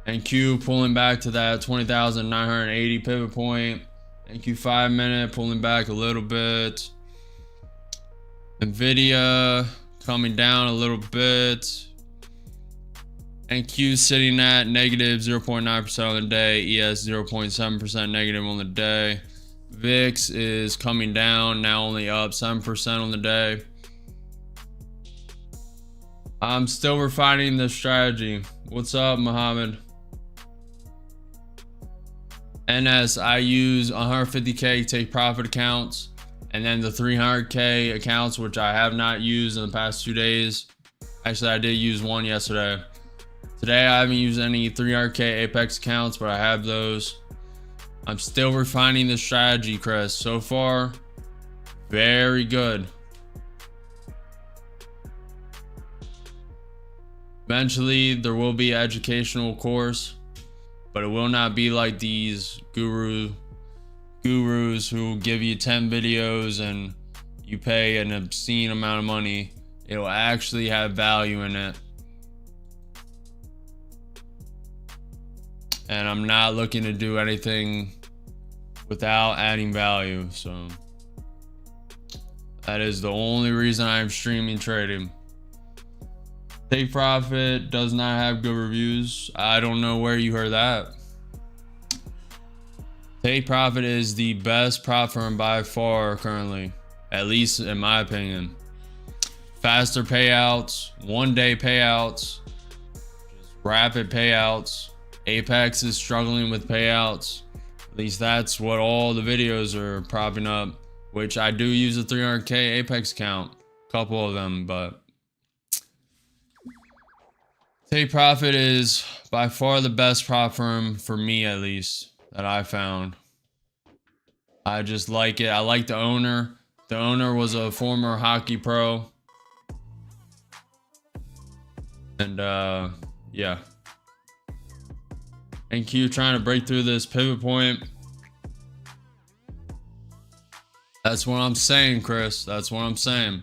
NQ pulling back to that 20,980 pivot point. NQ 5-minute pulling back a little bit. Nvidia coming down a little bit. NQ sitting at negative 0.9% on the day. ES 0.7% negative on the day. VIX is coming down, now only up 7% on the day. I'm still refining the strategy. What's up, Mohammed? NS, I use 150K take profit accounts and then the 300K accounts, which I have not used in the past 2 days. Actually, I did use one yesterday. Today, I haven't used any 300K Apex accounts, but I have those. I'm still refining the strategy, Chris. So far, very good. Eventually, there will be an educational course, but it will not be like these gurus who give you 10 videos and you pay an obscene amount of money. It will actually have value in it. And I'm not looking to do anything without adding value. So that is the only reason I'm streaming trading. Take Profit does not have good reviews. I don't know where you heard that. Take Profit is the best prop firm by far currently, at least in my opinion. Faster payouts, 1-day payouts, just rapid payouts. Apex is struggling with payouts. At least that's what all the videos are propping up, which I do use a 300K Apex account, a couple of them, but Take Profit is by far the best prop firm for me, at least, that I found. I just like it. I like the owner. The owner was a former hockey pro. And yeah. NQ trying to break through this pivot point. That's what I'm saying, Chris. That's what I'm saying.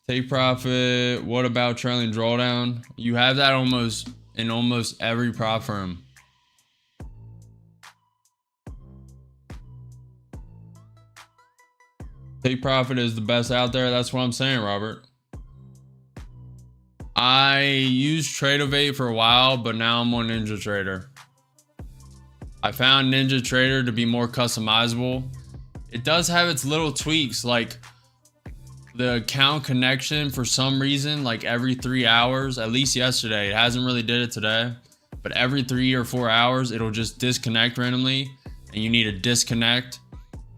Take Profit. What about trailing drawdown? You have that in almost every prop firm. Take Profit is the best out there. That's what I'm saying, Robert. I used Tradovate for a while, but now I'm on NinjaTrader. I found NinjaTrader to be more customizable. It does have its little tweaks, like the account connection for some reason, like every 3 hours, at least yesterday. It hasn't really did it today, but every 3 or 4 hours, it'll just disconnect randomly and you need to disconnect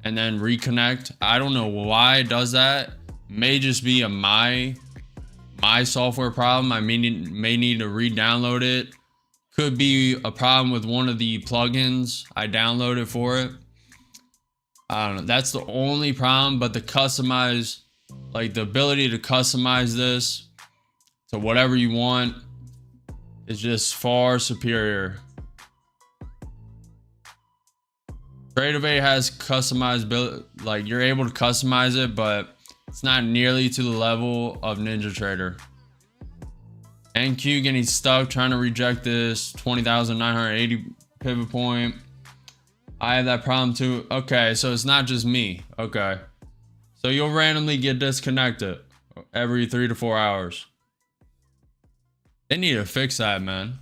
and then reconnect. I don't know why it does that. May just be a my software problem. I may need to re-download it. Could be a problem with one of the plugins I downloaded for it. I don't know. That's the only problem, but the customize, like the ability to customize this to whatever you want is just far superior. TradingView has customized, like you're able to customize it, but it's not nearly to the level of NinjaTrader. NQ getting stuck trying to reject this 20,980 pivot point. I have that problem too. Okay, so it's not just me. Okay, so you'll randomly get disconnected every 3 to 4 hours. They need to fix that, man.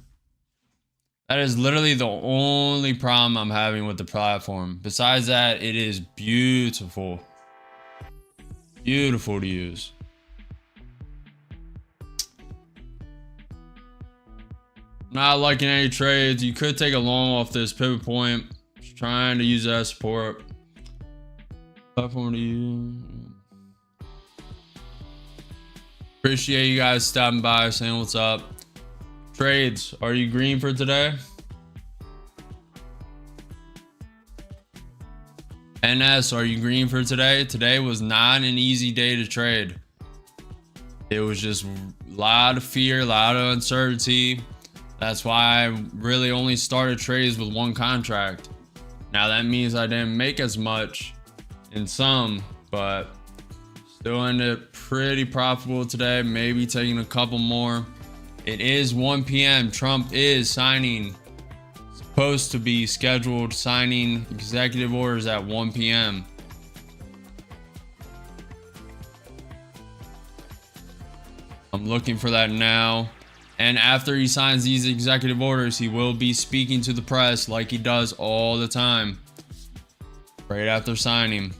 That is literally the only problem I'm having with the platform. Besides that, it is beautiful. Beautiful to use. Not liking any trades. You could take a long off this pivot point. Just trying to use that support. Platform to use. Appreciate you guys stopping by, saying what's up. Trades, are you green for today? NS, are you green for today? Today was not an easy day to trade. It was just a lot of fear, a lot of uncertainty. That's why I really only started trades with one contract. Now that means I didn't make as much in some, but still ended pretty profitable today. Maybe taking a couple more. It is 1 p.m. Trump is signing, supposed to be scheduled signing executive orders at 1 p.m. I'm looking for that now. And after he signs these executive orders, he will be speaking to the press like he does all the time. Right after signing.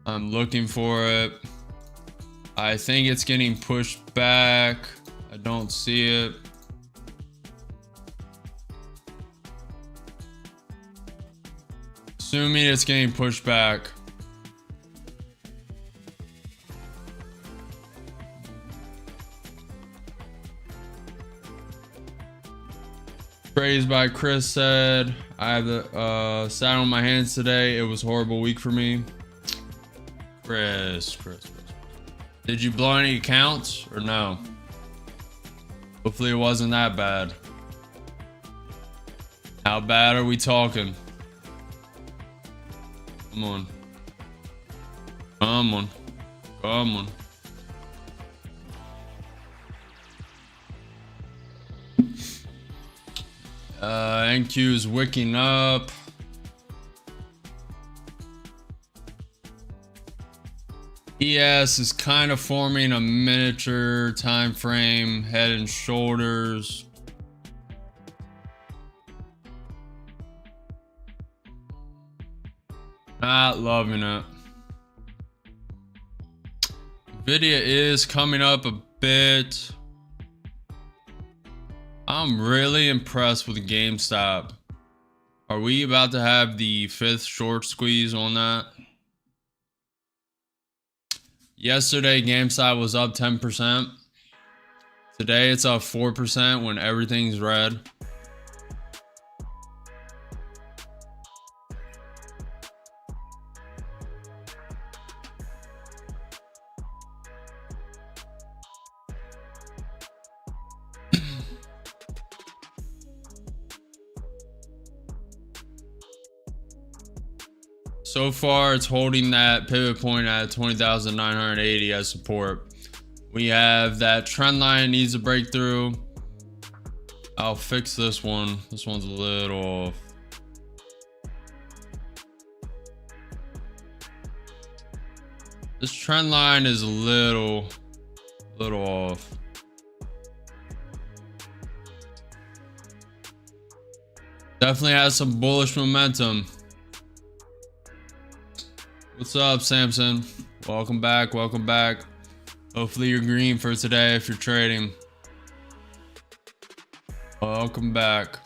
I'm looking for it. I think it's getting pushed back. I don't see it. Assuming it's getting pushed back. Praised by Chris said, I have the sat on my hands today. It was a horrible week for me. Chris. Did you blow any accounts or no? Hopefully it wasn't that bad. How bad are we talking? Come on. Come on. Come on. NQ is wicking up. ES is kind of forming a miniature time frame, head and shoulders. Not loving it. Nvidia is coming up a bit. I'm really impressed with GameStop. Are we about to have the 5th short squeeze on that? Yesterday, GameStop was up 10%. Today, it's up 4% when everything's red. So far, it's holding that pivot point at 20,980 as support. We have that trend line needs a breakthrough. I'll fix this one. This one's a little off. This trend line is a little off. Definitely has some bullish momentum. What's up, Simpson? Welcome back. Welcome back. Hope Hopefully you're green for today if you're trading. Welcome back.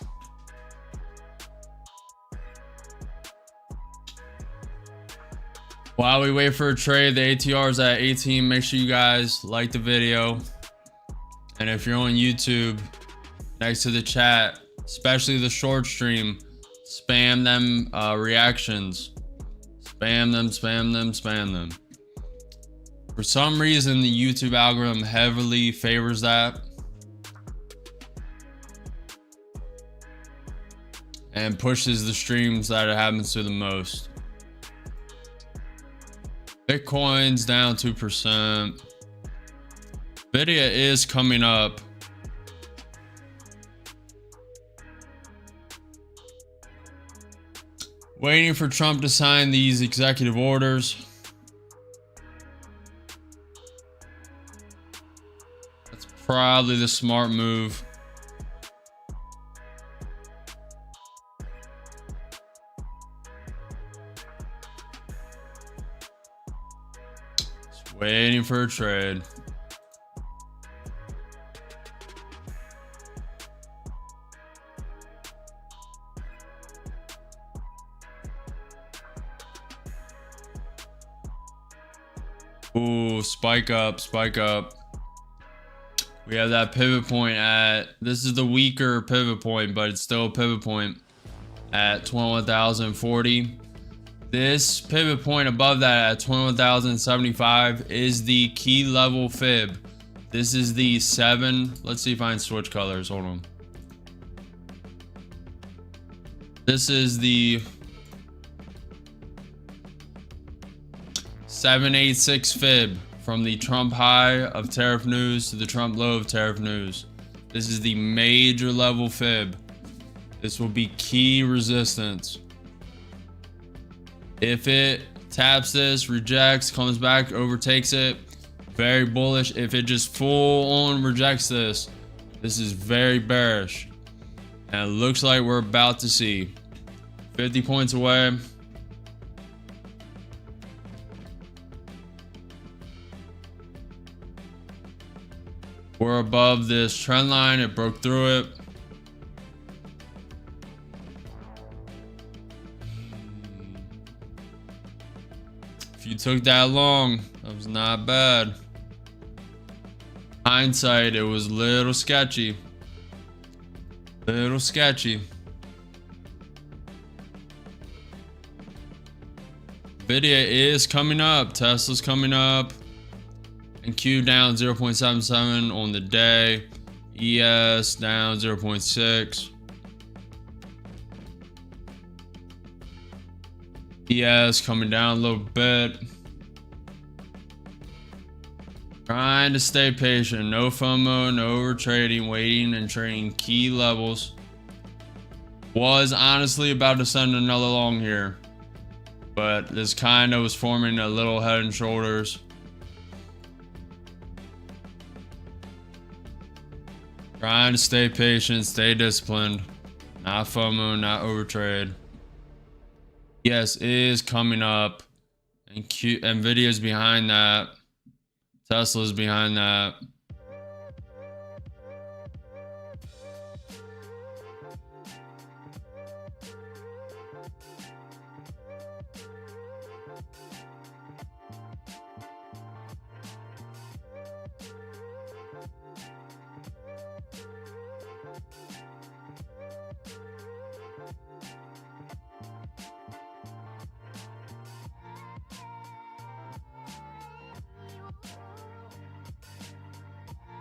While we wait for a trade, the ATR is at 18. Make sure you guys like the video. And if you're on YouTube, next to the chat, especially the short stream, spam them reactions. Spam them, spam them, spam them. For some reason, the YouTube algorithm heavily favors that. And pushes the streams that it happens to the most. Bitcoin's down 2%. Nvidia is coming up. Waiting for Trump to sign these executive orders. That's probably the smart move. Just waiting for a trade. Ooh, spike up, spike up. We have that pivot point at, this is the weaker pivot point, but it's still a pivot point at 21,040. This pivot point above that at 21,075 is the key level fib. This is the 7. Let's see if I can switch colors. Hold on. This is the 786 fib from the Trump high of tariff news to the Trump low of tariff news. This is the major level fib. This will be key resistance. If it taps this, rejects, comes back, overtakes it, very bullish. If it just full on rejects this, this is very bearish. And it looks like we're about to see 50 points away. We're above this trend line. It broke through it. If you took that long, that was not bad. Hindsight, it was a little sketchy. Little sketchy. Nvidia is coming up. Tesla's coming up. And Q down 0.77 on the day. ES down 0.6. ES coming down a little bit. Trying to stay patient. No FOMO, no overtrading, waiting and trading key levels. Was honestly about to send another long here, but this kind of was forming a little head and shoulders. Trying to stay patient, stay disciplined. Not FOMO, not overtrade. Yes, is coming up. And Nvidia's behind that. Tesla's behind that.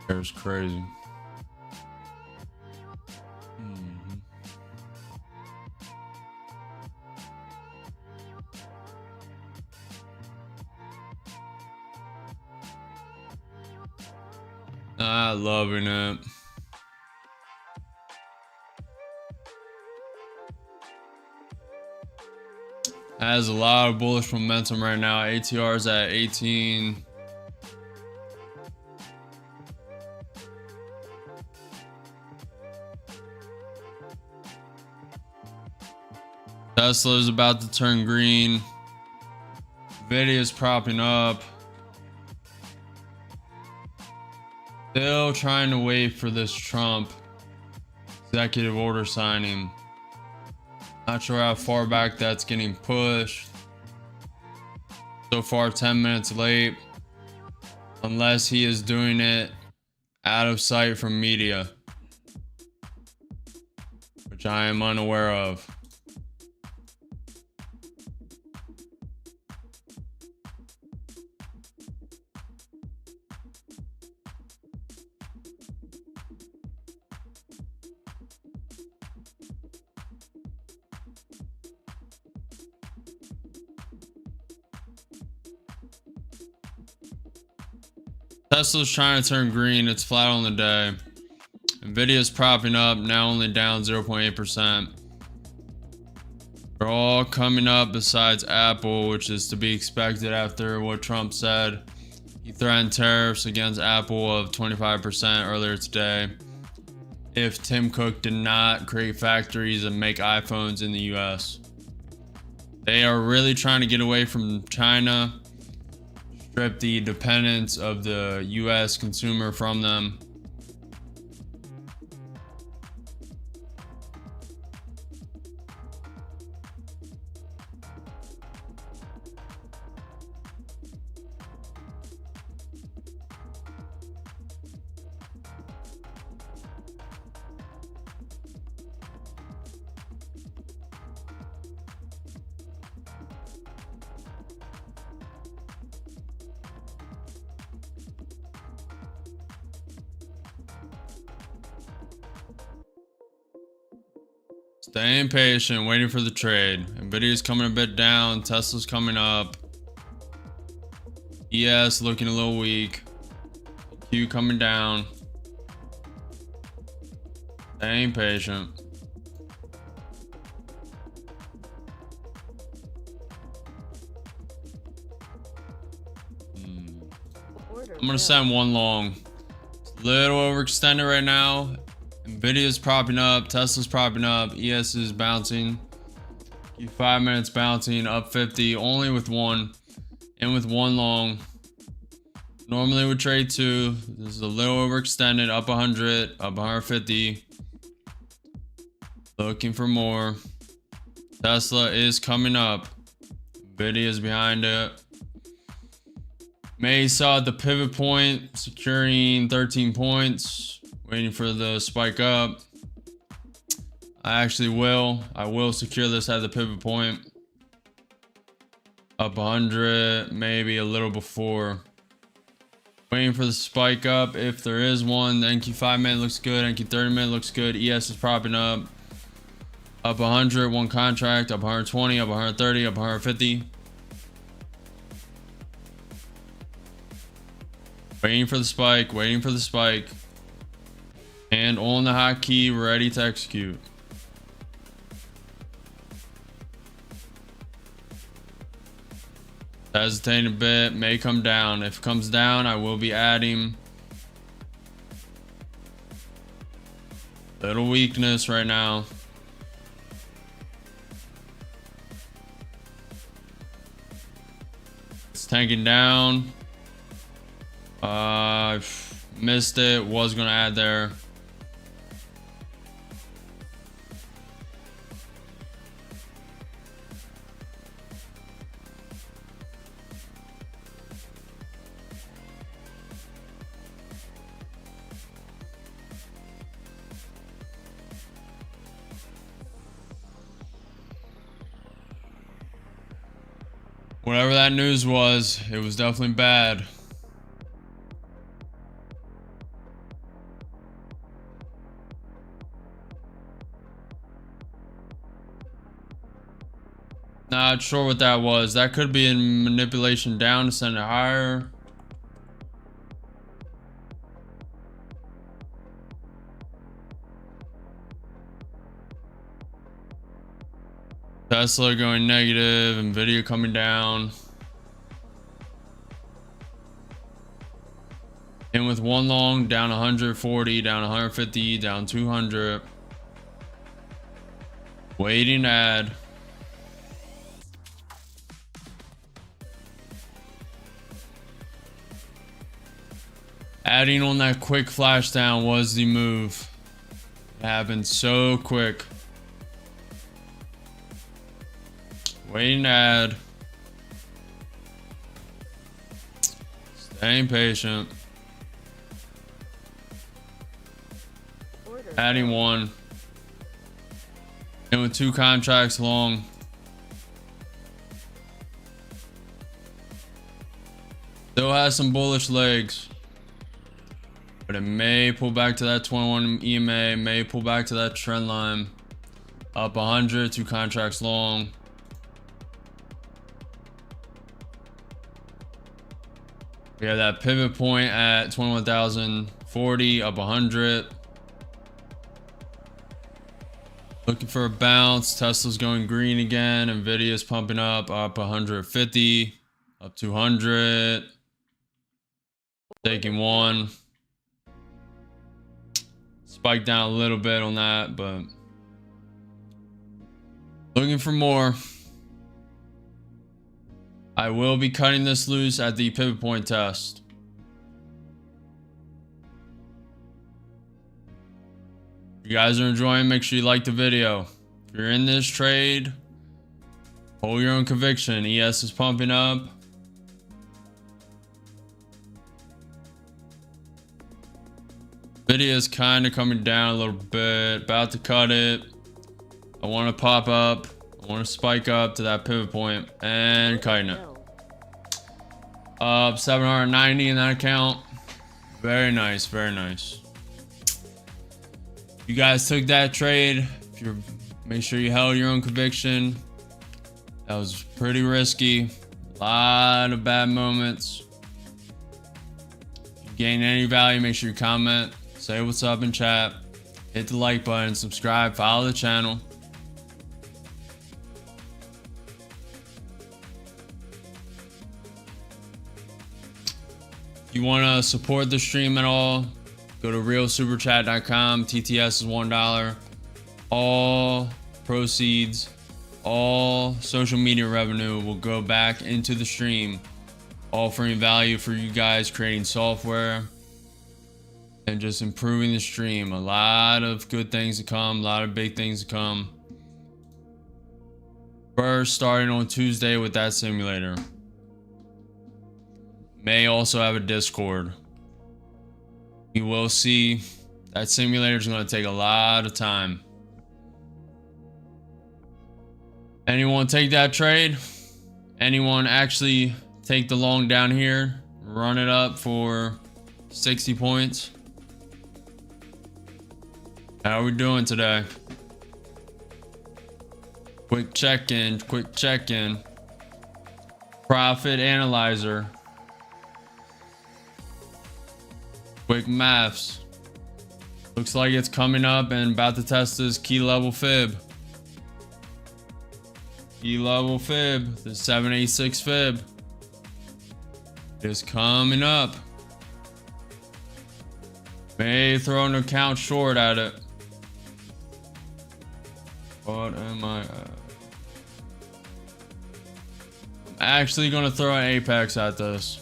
It's crazy. Loving it. Has a lot of bullish momentum right now. ATR is at 18. Tesla is about to turn green. Nvidia is propping up. Still trying to wait for this Trump executive order signing. Not sure how far back that's getting pushed. So far, 10 minutes late. Unless he is doing it out of sight from media, which I am unaware of. Tesla's trying to turn green. It's flat on the day. Nvidia's propping up, now only down 0.8%. They're all coming up besides Apple, which is to be expected after what Trump said. He threatened tariffs against Apple of 25% earlier today if Tim Cook did not create factories and make iPhones in the US. They are really trying to get away from China, strip the dependence of the US consumer from them. Staying patient, waiting for the trade. Nvidia's coming a bit down. Tesla's coming up. ES looking a little weak. Q coming down. Staying patient. I'm gonna send one long. It's a little overextended right now. Nvidia's propping up, Tesla's propping up, ES is bouncing. 5 minutes bouncing up 50, only with one, and with one long. Normally would trade two. This is a little overextended, up 100, up 150. Looking for more. Tesla is coming up. Nvidia is behind it. May saw at the pivot point, securing 13 points. Waiting for the spike up. I will secure this at the pivot point. Up 100, maybe a little before. Waiting for the spike up if there is one. The NQ 5 minute looks good. NQ 30 minute looks good. ES is propping up. Up 100, one contract. Up 120, up 130, up 150. Waiting for the spike, waiting for the spike. And on the hotkey, ready to execute. Hesitating a bit, may come down. If it comes down, I will be adding. Little weakness right now. It's tanking down. Missed it, was gonna add there. Whatever that news was, it was definitely bad. Not sure what that was. That could be a manipulation down to send it higher. Tesla going negative, Nvidia coming down. And with one long, down 140, down 150, down 200. Waiting to add. Adding on that quick flash down was the move. It happened so quick. Waiting to add. Staying patient. Adding one. And with 2 contracts long. Still has some bullish legs. But it may pull back to that 21 EMA. May pull back to that trend line. Up 100. 2 contracts long. We have that pivot point at 21,040. Up 100. Looking for a bounce. Tesla's going green again. Nvidia's pumping up 150, up 200. Taking one. Spiked down a little bit on that, but looking for more. I will be cutting this loose at the pivot point test. If you guys are enjoying, make sure you like the video. If you're in this trade, hold your own conviction. ES is pumping up. Video is kind of coming down a little bit. About to cut it. I want to pop up. I want to spike up to that pivot point and cutting it. Up 790 in that account. Very nice, very nice. You guys took that trade. If you're, make sure you held your own conviction. That was pretty risky. A lot of bad moments. If you gain any value, make sure you comment, say what's up in chat, hit the like button, subscribe, follow the channel. If you want to support the stream at all, go to realsuperchat.com. TTS is $1. All proceeds, all social media revenue will go back into the stream, offering value for you guys, creating software and just improving the stream. A lot of good things to come, a lot of big things to come. First, starting on Tuesday with that simulator. May also have a Discord. You will see that simulator is going to take a lot of time. Anyone take that trade? Anyone actually take the long down here, run it up for 60 points? How are we doing today? Quick check-in, quick check-in. Profit analyzer. Quick maths. Looks like it's coming up and about to test this key level fib. Key level fib, the 786 fib is coming up. May throw an account short at it. What am I? I'm actually gonna throw an apex at this.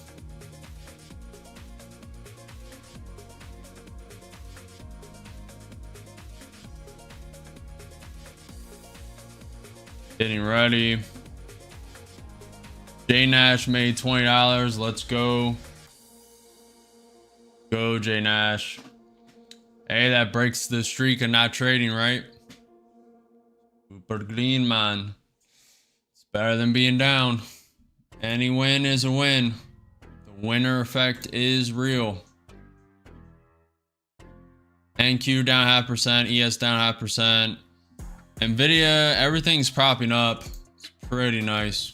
Getting ready. J Nash made $20. Let's go. Go J Nash. Hey, that breaks the streak of not trading, right? Super green, man. It's better than being down. Any win is a win. The winner effect is real. NQ down 0.5%. ES down 0.5%. Nvidia, everything's propping up. It's pretty nice.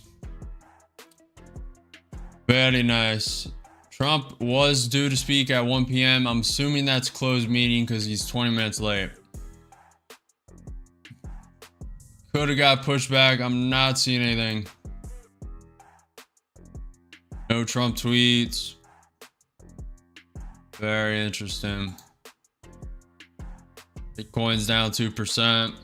Very nice. Trump was due to speak at 1 p.m. I'm assuming that's closed meeting because he's 20 minutes late. Could have got pushed back. I'm not seeing anything. No Trump tweets. Very interesting. Bitcoin's down 2%.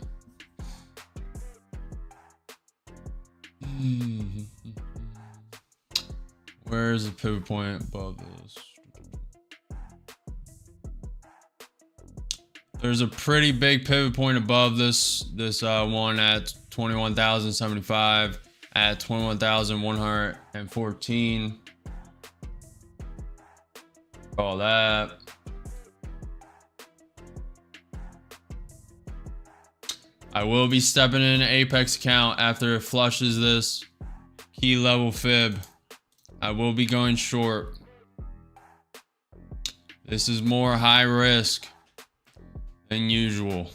Where is the pivot point above this? There's a pretty big pivot point above this one at 21,075 at 21,114. All that. I will be stepping in an Apex account after it flushes this key level fib. I will be going short. This is more high risk than usual.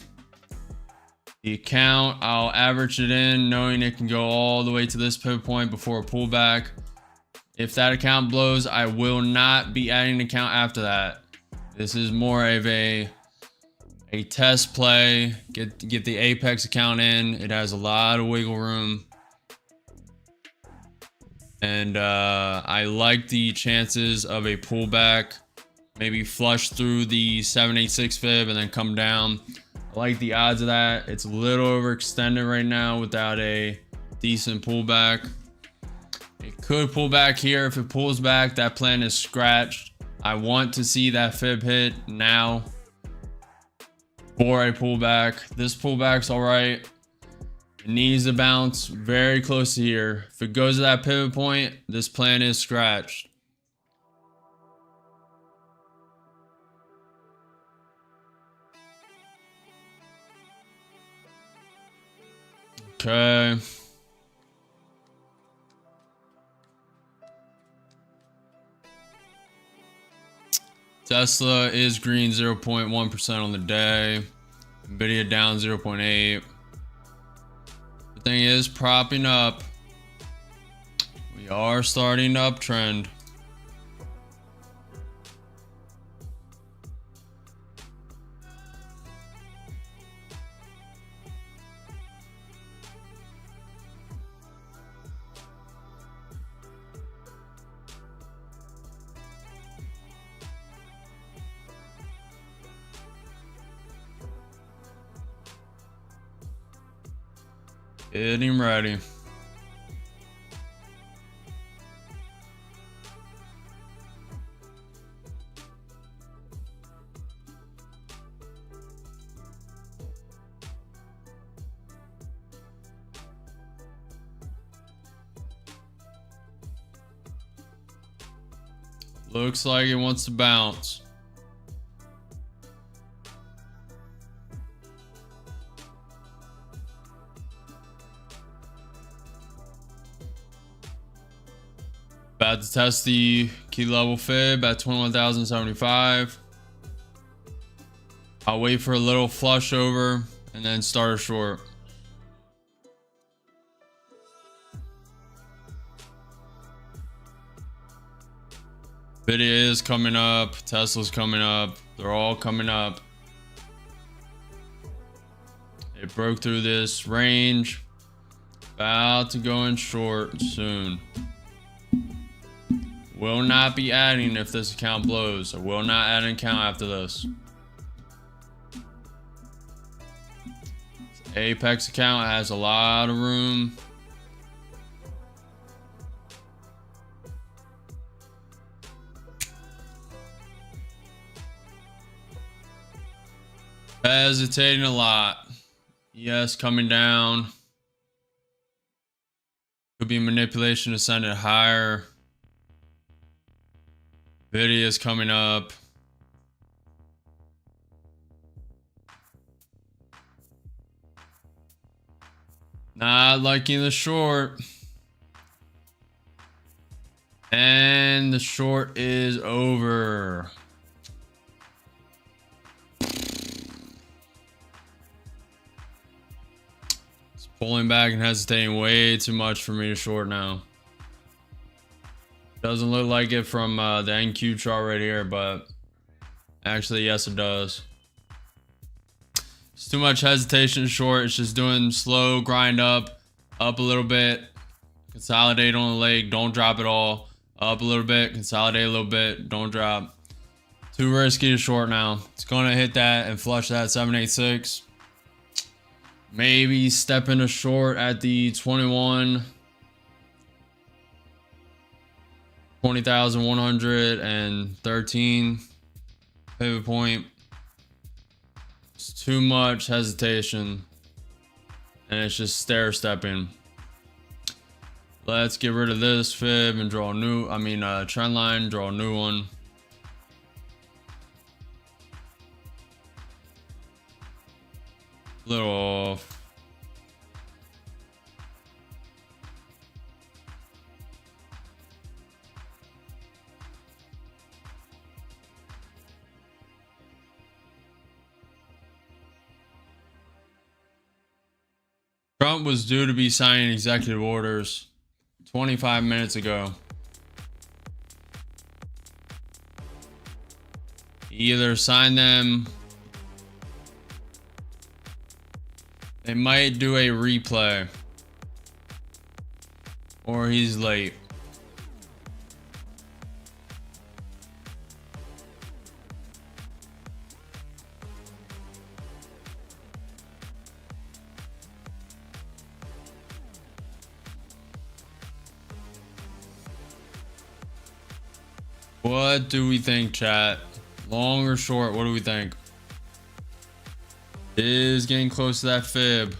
The account, I'll average it in knowing it can go all the way to this pivot point before a pullback. If that account blows, I will not be adding an account after that. This is more of a test play. Get the Apex account in. It has a lot of wiggle room. And I like the chances of a pullback. Maybe flush through the 786 fib and then come down. I like the odds of that. It's a little overextended right now without a decent pullback. It could pull back here. If it pulls back, that plan is scratched. I want to see that fib hit now for a pullback. This pullback's all right. It needs to bounce very close to here. If it goes to that pivot point, this plan is scratched. Okay. Tesla is green 0.1% on the day. Nvidia down 0.8. The thing is propping up. We are starting to uptrend. Getting ready. Looks like it wants to bounce. About to test the key level fib at 21,075. I'll wait for a little flush over and then start a short. Nvidia is coming up. Tesla's coming up. They're all coming up. It broke through this range. About to go in short soon. Will not be adding if this account blows. I will not add an account after this. Apex account has a lot of room. Hesitating a lot. Yes, coming down. Could be manipulation to send it higher. Video's coming up. Not liking the short. And the short is over. It's pulling back and hesitating way too much for me to short now. Doesn't look like it from the NQ chart right here, but actually, yes, it does. It's too much hesitation to short. It's just doing slow grind up a little bit, consolidate on the leg, don't drop it all. Up a little bit, consolidate a little bit, don't drop. Too risky to short now. It's gonna hit that and flush that 786. Maybe step into short at the 20,113 pivot point. too much hesitation, and it's just stair stepping. Let's get rid of this fib and draw a new, trend line, draw a new one. Little off. Trump was due to be signing executive orders 25 minutes ago. He either signed them, they might do a replay, or he's late. What do we think, chat? Long or short, what do we think? Is getting close to that fib.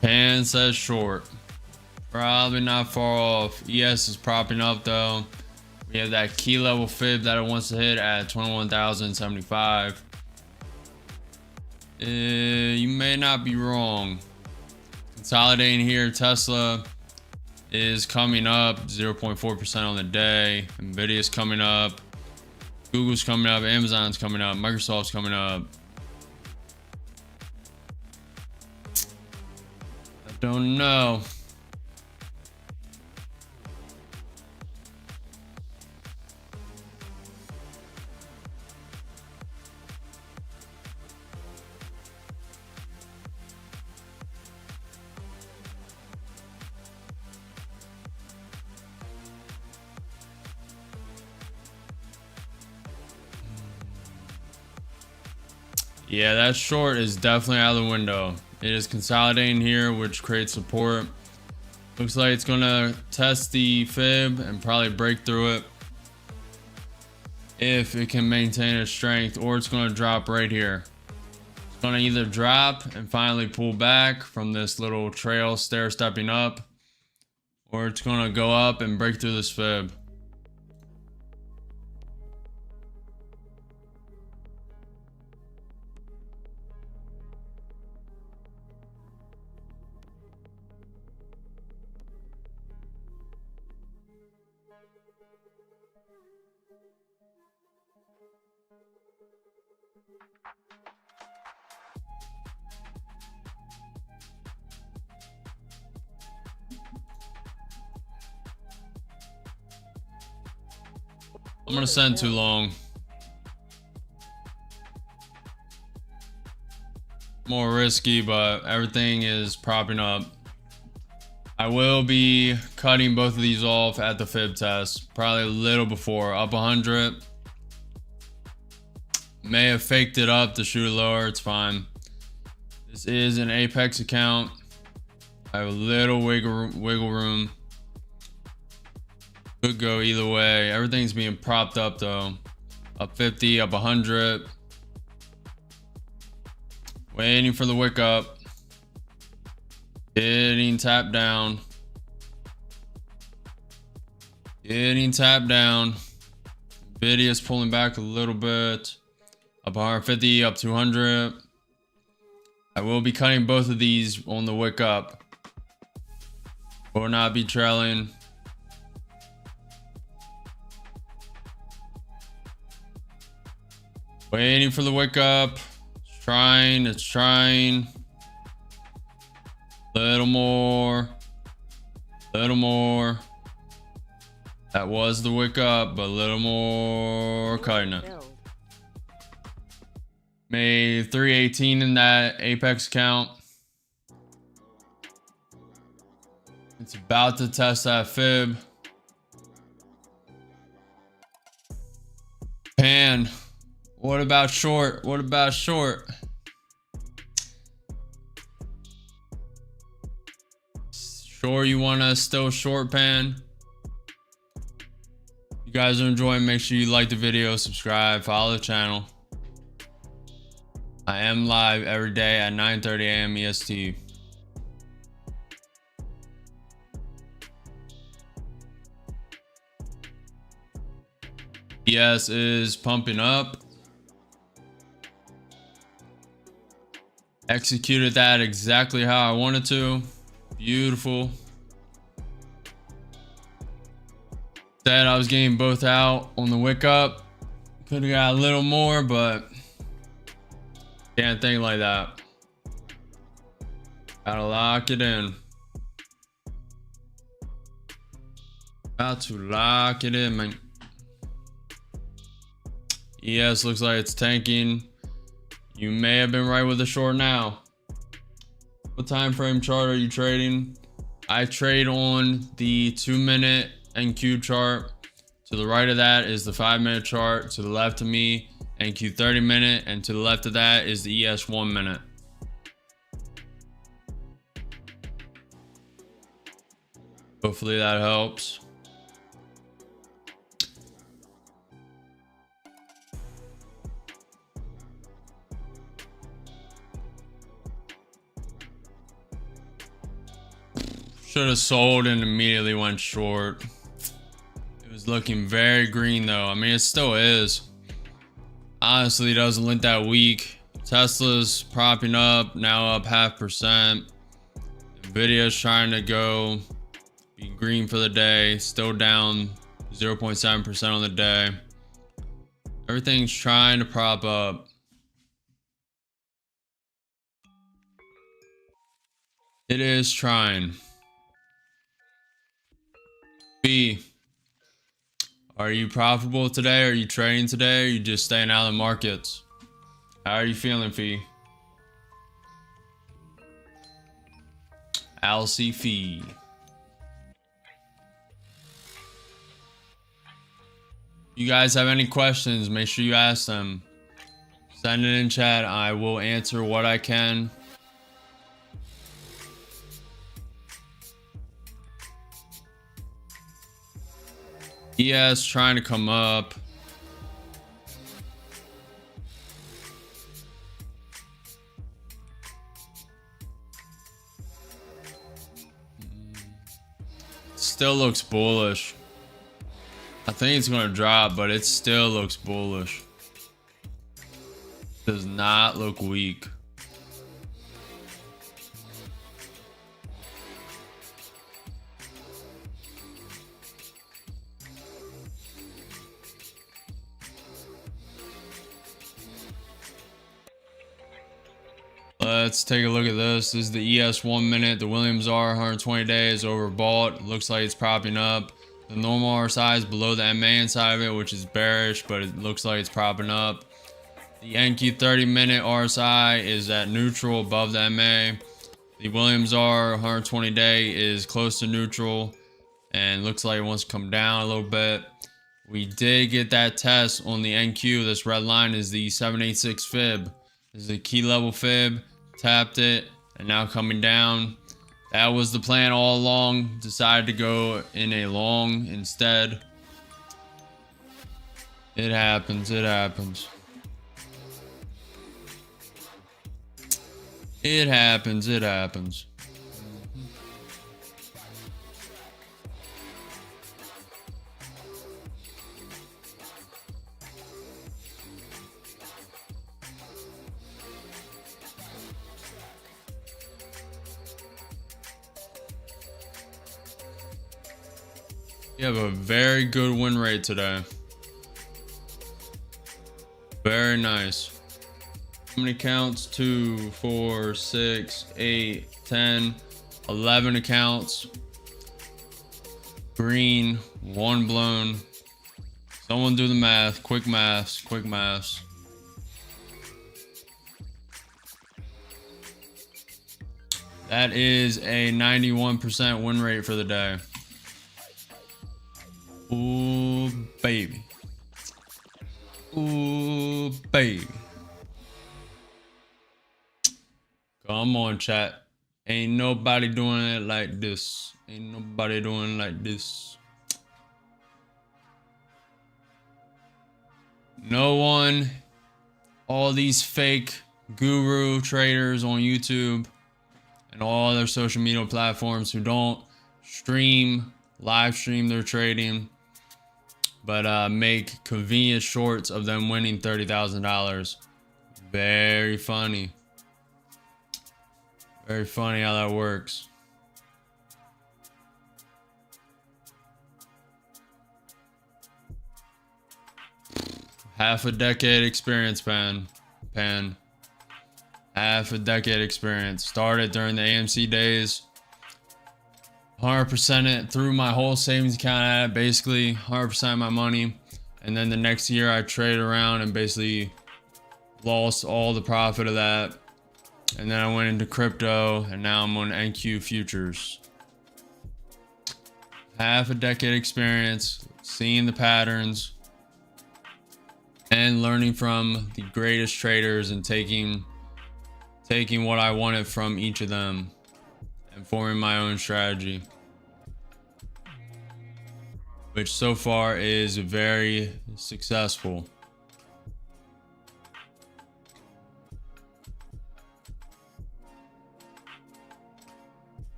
Pan says short. Probably not far off. ES is propping up though. We have that key level fib that it wants to hit at 21,075. You may not be wrong. Consolidating here, Tesla is coming up 0.4% on the day. Nvidia's coming up. Google's coming up. Amazon's coming up. Microsoft's coming up. I don't know. Yeah, that short is definitely out of the window. It is consolidating here, which creates support. Looks like it's gonna test the fib and probably break through it if it can maintain its strength, or it's gonna drop right here. It's gonna either drop and finally pull back from this little trail stair stepping up, or it's gonna go up and break through this fib. I'm gonna send too long. More risky, but everything is propping up. I will be cutting both of these off at the fib test, probably a little before. Up 100. May have faked it up to shoot lower. It's fine. This is an Apex account. I have a little wiggle room. Could go either way. Everything's being propped up though. Up 50, up 100. Waiting for the wick up. Getting tapped down. Getting tapped down. Nvidia's pulling back a little bit. Up 150, up 200. I will be cutting both of these on the wick up. Will not be trailing. Waiting for the wick up. It's trying. Little more. That was the wick up, but a little more cutting it. Made 318 in that Apex count. It's about to test that fib. Pan. What about short? Sure you want to still short pan? You guys are enjoying, make sure you like the video, subscribe, follow the channel. I am live every day at 9:30 a.m. EST. ES is pumping up. Executed that exactly how I wanted to. Beautiful. Said I was getting both out on the wick up. Could have got a little more, but can't think like that. Gotta lock it in. Got to lock it in, man. ES looks like it's tanking. You may have been right with the short now. What time frame chart are you trading? I trade on the 2-minute NQ chart. To the right of that is the 5-minute chart. To the left of me, NQ 30-minute, and to the left of that is the ES 1-minute. Hopefully that helps. Should have sold and immediately went short. It was looking very green though. I mean, it still is. Honestly, it doesn't look that weak. Tesla's propping up, now up 0.5%. Nvidia's trying to go be green for the day, still down 0.7% on the day. Everything's trying to prop up. It is trying. B, are you profitable today? Are you trading today? Or are you just staying out of the markets? How are you feeling, Fee? Alcy Fee. You guys have any questions, make sure you ask them. Send it in chat. I will answer what I can. ES trying to come up. Still looks bullish. I think it's going to drop, but it still looks bullish. Does not look weak. Let's take a look at this. This is the ES 1-minute. The Williams R 120 day is overbought. Looks like it's propping up. The normal RSI is below the MA inside of it, which is bearish, but it looks like it's propping up. The NQ 30-minute RSI is at neutral above the MA. The Williams R 120 day is close to neutral and looks like it wants to come down a little bit. We did get that test on the NQ. This red line is the 786 fib. This is a key level fib. Tapped it and now coming down. That was the plan all along. Decided to go in a long instead. It happens. It happens. It happens. It happens. You have a very good win rate today. Very nice. How many accounts? 2, 4, 6, 8, 10, 11 accounts. Green, 1 blown. Someone do the math. Quick maths. Quick maths. That is a 91% win rate for the day. Ooh, baby. Ooh, baby. Come on, chat. Ain't nobody doing it like this. Ain't nobody doing it like this. No one, all these fake guru traders on YouTube and all other social media platforms who don't live stream their trading, but make convenient shorts of them winning $30,000. Very funny. Very funny how that works. Half a decade experience, Pan. Half a decade experience. Started during the AMC days. 100% it through my whole savings account at it, basically 100% of my money. And then the next year I traded around and basically lost all the profit of that. And then I went into crypto and now I'm on NQ futures. Half a decade experience, seeing the patterns and learning from the greatest traders and taking what I wanted from each of them and forming my own strategy, which so far is very successful.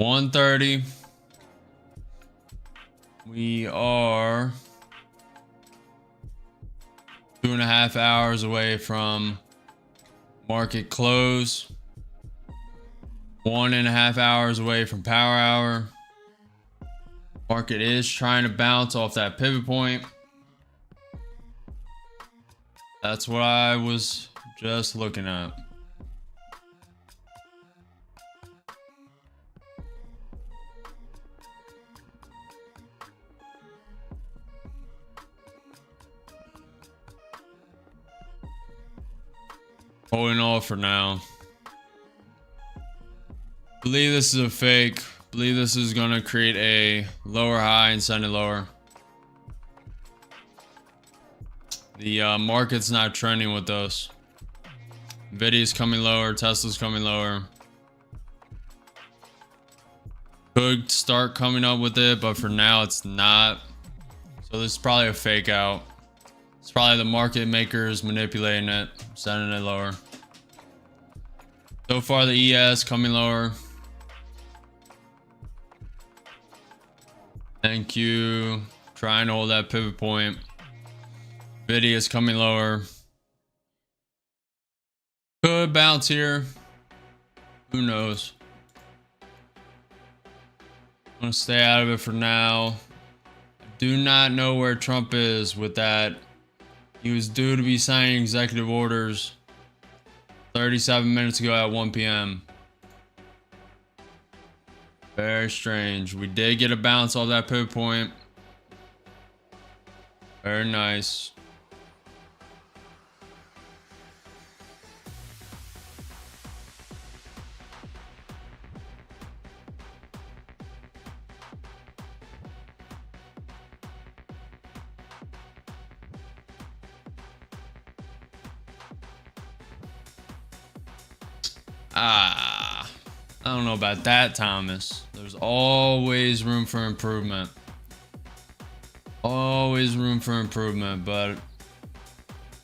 $130. We are 2.5 hours away from market close. 1.5 hours away from power hour. Market is trying to bounce off that pivot point. That's what I was just looking at. Holding off for now. Believe this is a fake. Believe this is going to create a lower high and send it lower. The market's not trending with us. Nvidia's coming lower. Tesla's coming lower. Could start coming up with it, but for now it's not. So this is probably a fake out. It's probably the market makers manipulating it, sending it lower. So far the ES coming lower. NQ trying to hold that pivot point. Nvidia is coming lower. Could bounce here. Who knows? I'm gonna stay out of it for now. I do not know where Trump is with that. He was due to be signing executive orders 37 minutes ago at 1 p.m. Very strange. We did get a bounce off that pivot point. Very nice. I don't know about that, Thomas. There's always room for improvement. Always room for improvement, but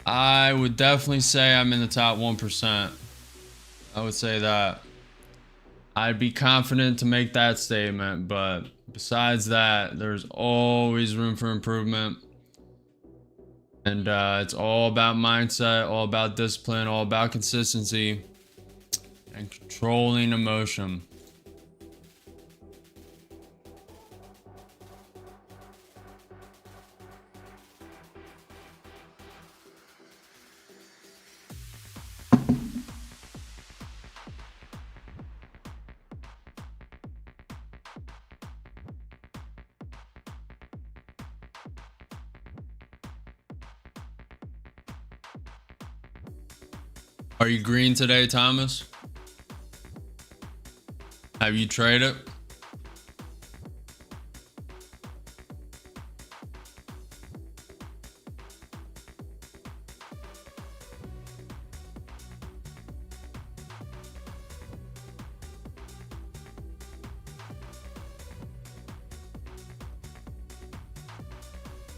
I would definitely say I'm in the top 1%. I would say that. I'd be confident to make that statement, but besides that, there's always room for improvement. And it's all about mindset, all about discipline, all about consistency. And controlling emotion. Are you green today, Thomas? Have you traded?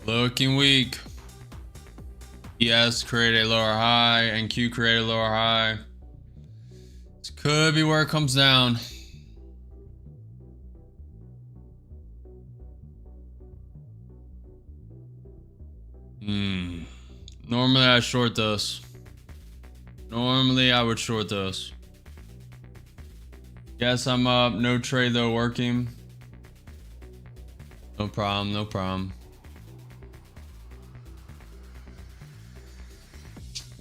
Looking weak. ES create a lower high, NQ create a lower high. This could be where it comes down. Normally I short this. Normally I would short this. Guess I'm up. No trade though working. No problem, no problem.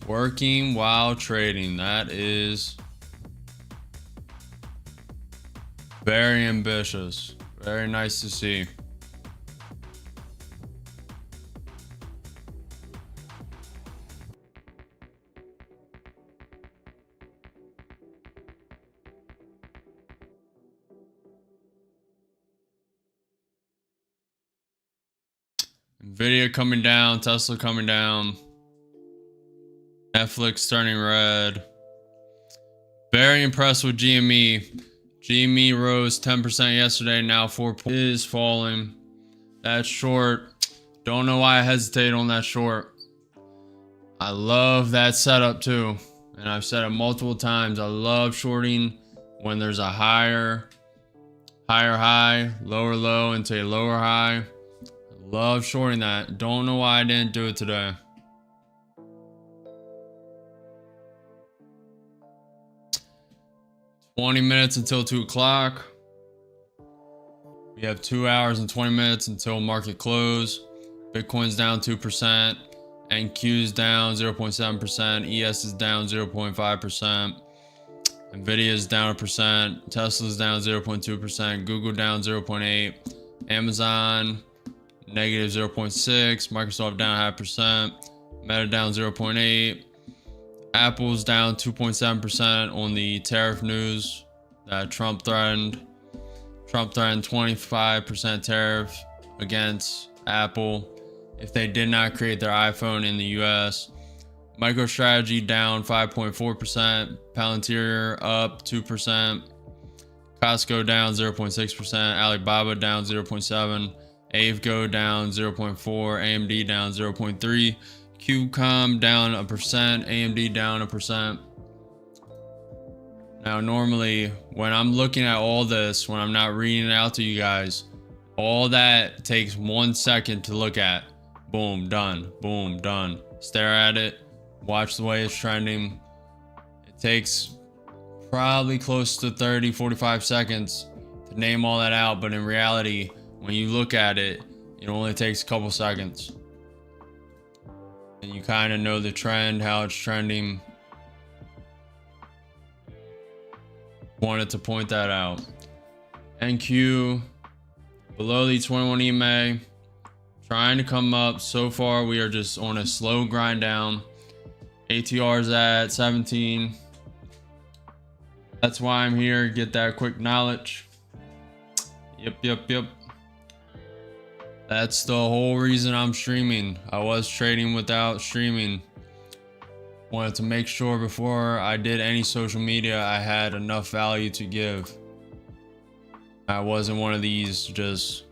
Working while trading. That is very ambitious. Very nice to see. Nvidia coming down, Tesla coming down, Netflix turning red. Very impressed with GME. GME rose 10% yesterday, now 4 is falling. That's short. Don't know why I hesitate on that short. I love that setup too. And I've said it multiple times. I love shorting when there's a higher high, lower low into a lower high. Love shorting that. Don't know why I didn't do it today. $20 minutes until 2 o'clock. We have 2 hours and 20 minutes until market close. Bitcoin's down 2%. NQ's down 0.7%. ES is down 0.5%. Nvidia's down 1%. Tesla's down 0.2%. Google down 0.8%. Amazon negative 0.6%. Microsoft down 0.5%. Meta down 0.8%. Apple's down 2.7% on the tariff news that Trump threatened. Trump threatened 25% tariff against Apple if they did not create their iPhone in the US. MicroStrategy down 5.4%. Palantir up 2%. Costco down 0.6%. Alibaba down 0.7%. AveGo down 0.4%. AMD down 0.3%. QCOM down 1%. AMD down 1%. Now, normally, when I'm looking at all this, when I'm not reading it out to you guys, all that takes 1 second to look at. Boom, done. Boom, done. Stare at it. Watch the way it's trending. It takes probably close to 30-45 seconds to name all that out, but in reality, when you look at it, it only takes a couple seconds. And you kind of know the trend, how it's trending. Wanted to point that out. NQ below the 21 EMA, trying to come up. So far, we are just on a slow grind down. ATR's at 17. That's why I'm here, get that quick knowledge. Yep. That's the whole reason I'm streaming. I was trading without streaming. Wanted to make sure before I did any social media, I had enough value to give. I wasn't one of these just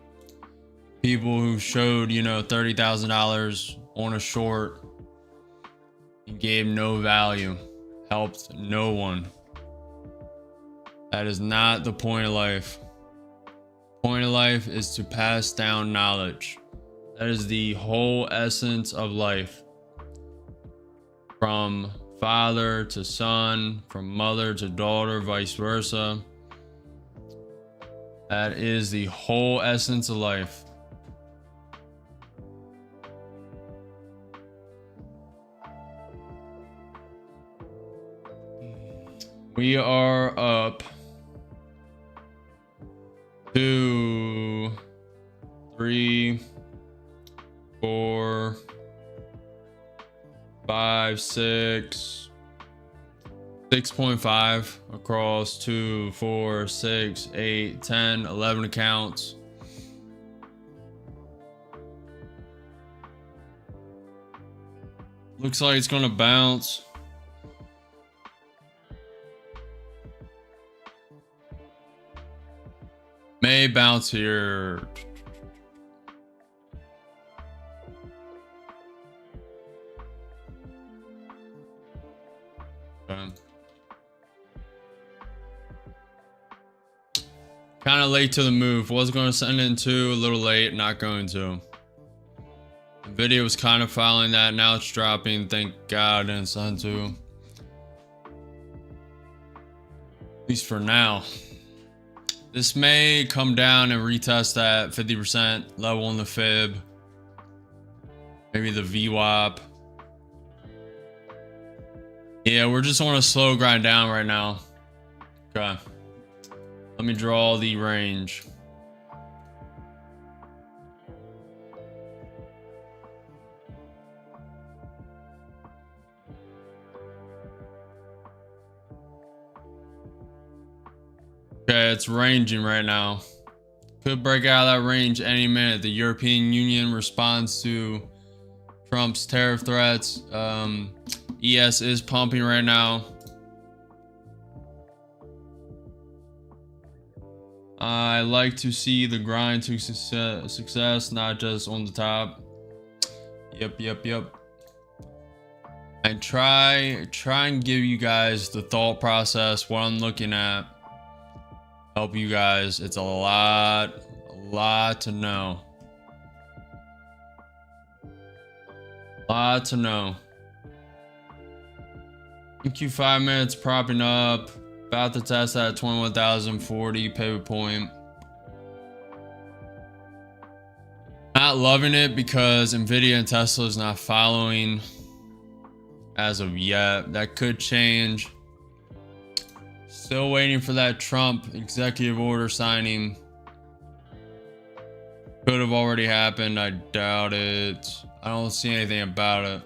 people who showed, you know, $30,000 on a short and gave no value, helped no one. That is not the point of life. Point of life is to pass down knowledge. That is the whole essence of life. From father to son, from mother to daughter, vice versa. That is the whole essence of life. We are up 2, 3, 4, 5, 6, 6.5 across 2, 4, 6, 8, 10, 11 accounts. Looks like it's gonna bounce. May bounce here. Kind of late to the move. Was going to send it in 2, a little late, not going to. The video was kind of following that. Now it's dropping. Thank God I didn't send 2. At least for now. This may come down and retest that 50% level in the fib. Maybe the VWAP. Yeah, we're just on a slow grind down right now. Okay. Let me draw the range. Okay, it's ranging right now. Could break out of that range any minute. The European Union responds to Trump's tariff threats. ES is pumping right now. I like to see the grind to success, not just on the top. Yep. I try and give you guys the thought process, what I'm looking at. Help you guys. It's a lot to know. Lot to know. EQ 5 minutes propping up. About to test that 21,040 pivot point. Not loving it because Nvidia and Tesla is not following as of yet. That could change. Still waiting for that Trump executive order signing. Could have already happened. I doubt it. I don't see anything about it.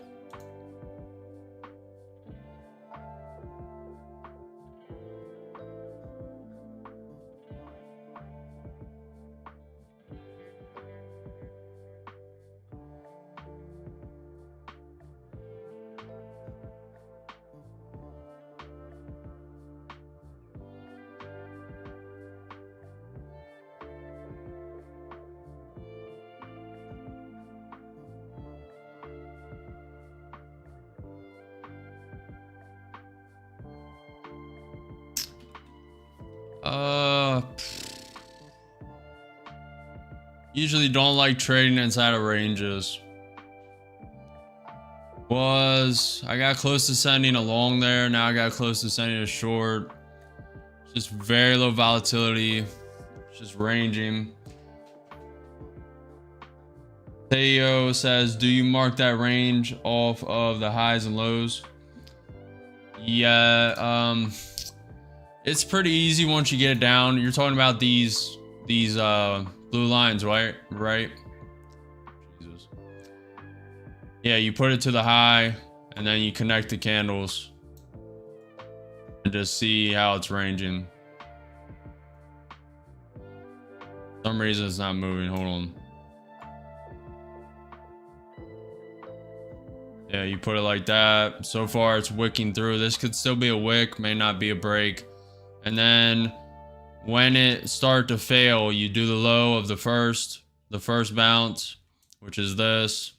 Usually don't like trading inside of ranges. I got close to sending a long there. Now I got close to sending a short. Just very low volatility. Just ranging. Theo says, do you mark that range off of the highs and lows? Yeah, it's pretty easy once you get it down. You're talking about these blue lines, right? Jesus. Yeah, you put it to the high and then you connect the candles and just see how it's ranging. For some reason it's not moving. Hold on. Yeah, you put it like that. So far it's wicking through. This could still be a wick, may not be a break. And then when it starts to fail, you do the low of the first bounce, which is this.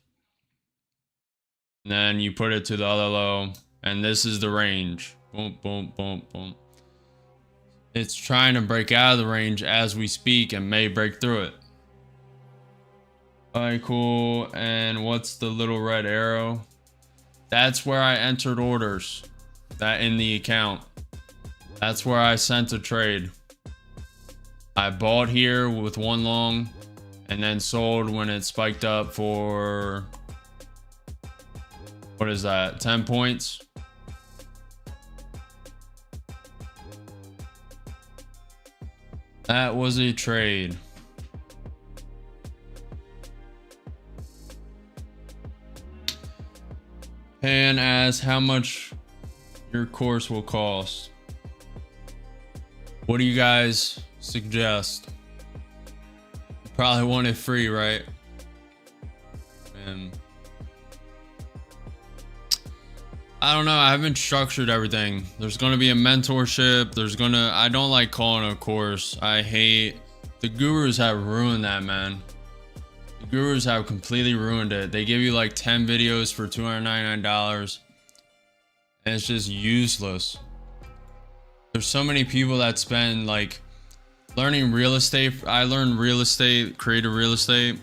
And then you put it to the other low, and this is the range. Boom, boom, boom, boom. It's trying to break out of the range as we speak and may break through it. All right, cool. And what's the little red arrow? That's where I entered orders. That in the account. That's where I sent a trade. I bought here with one long and then sold when it spiked up for, what is that, 10 points? That was a trade. And as how much your course will cost. What do you guys suggest? You probably want it free, right? And I don't know. I haven't structured everything. There's going to be a mentorship. I don't like calling it a course. I hate, the gurus have ruined that, man. The gurus have completely ruined it. They give you like 10 videos for $299 and it's just useless. There's so many people that spend like learning real estate. I learned real estate, creative real estate,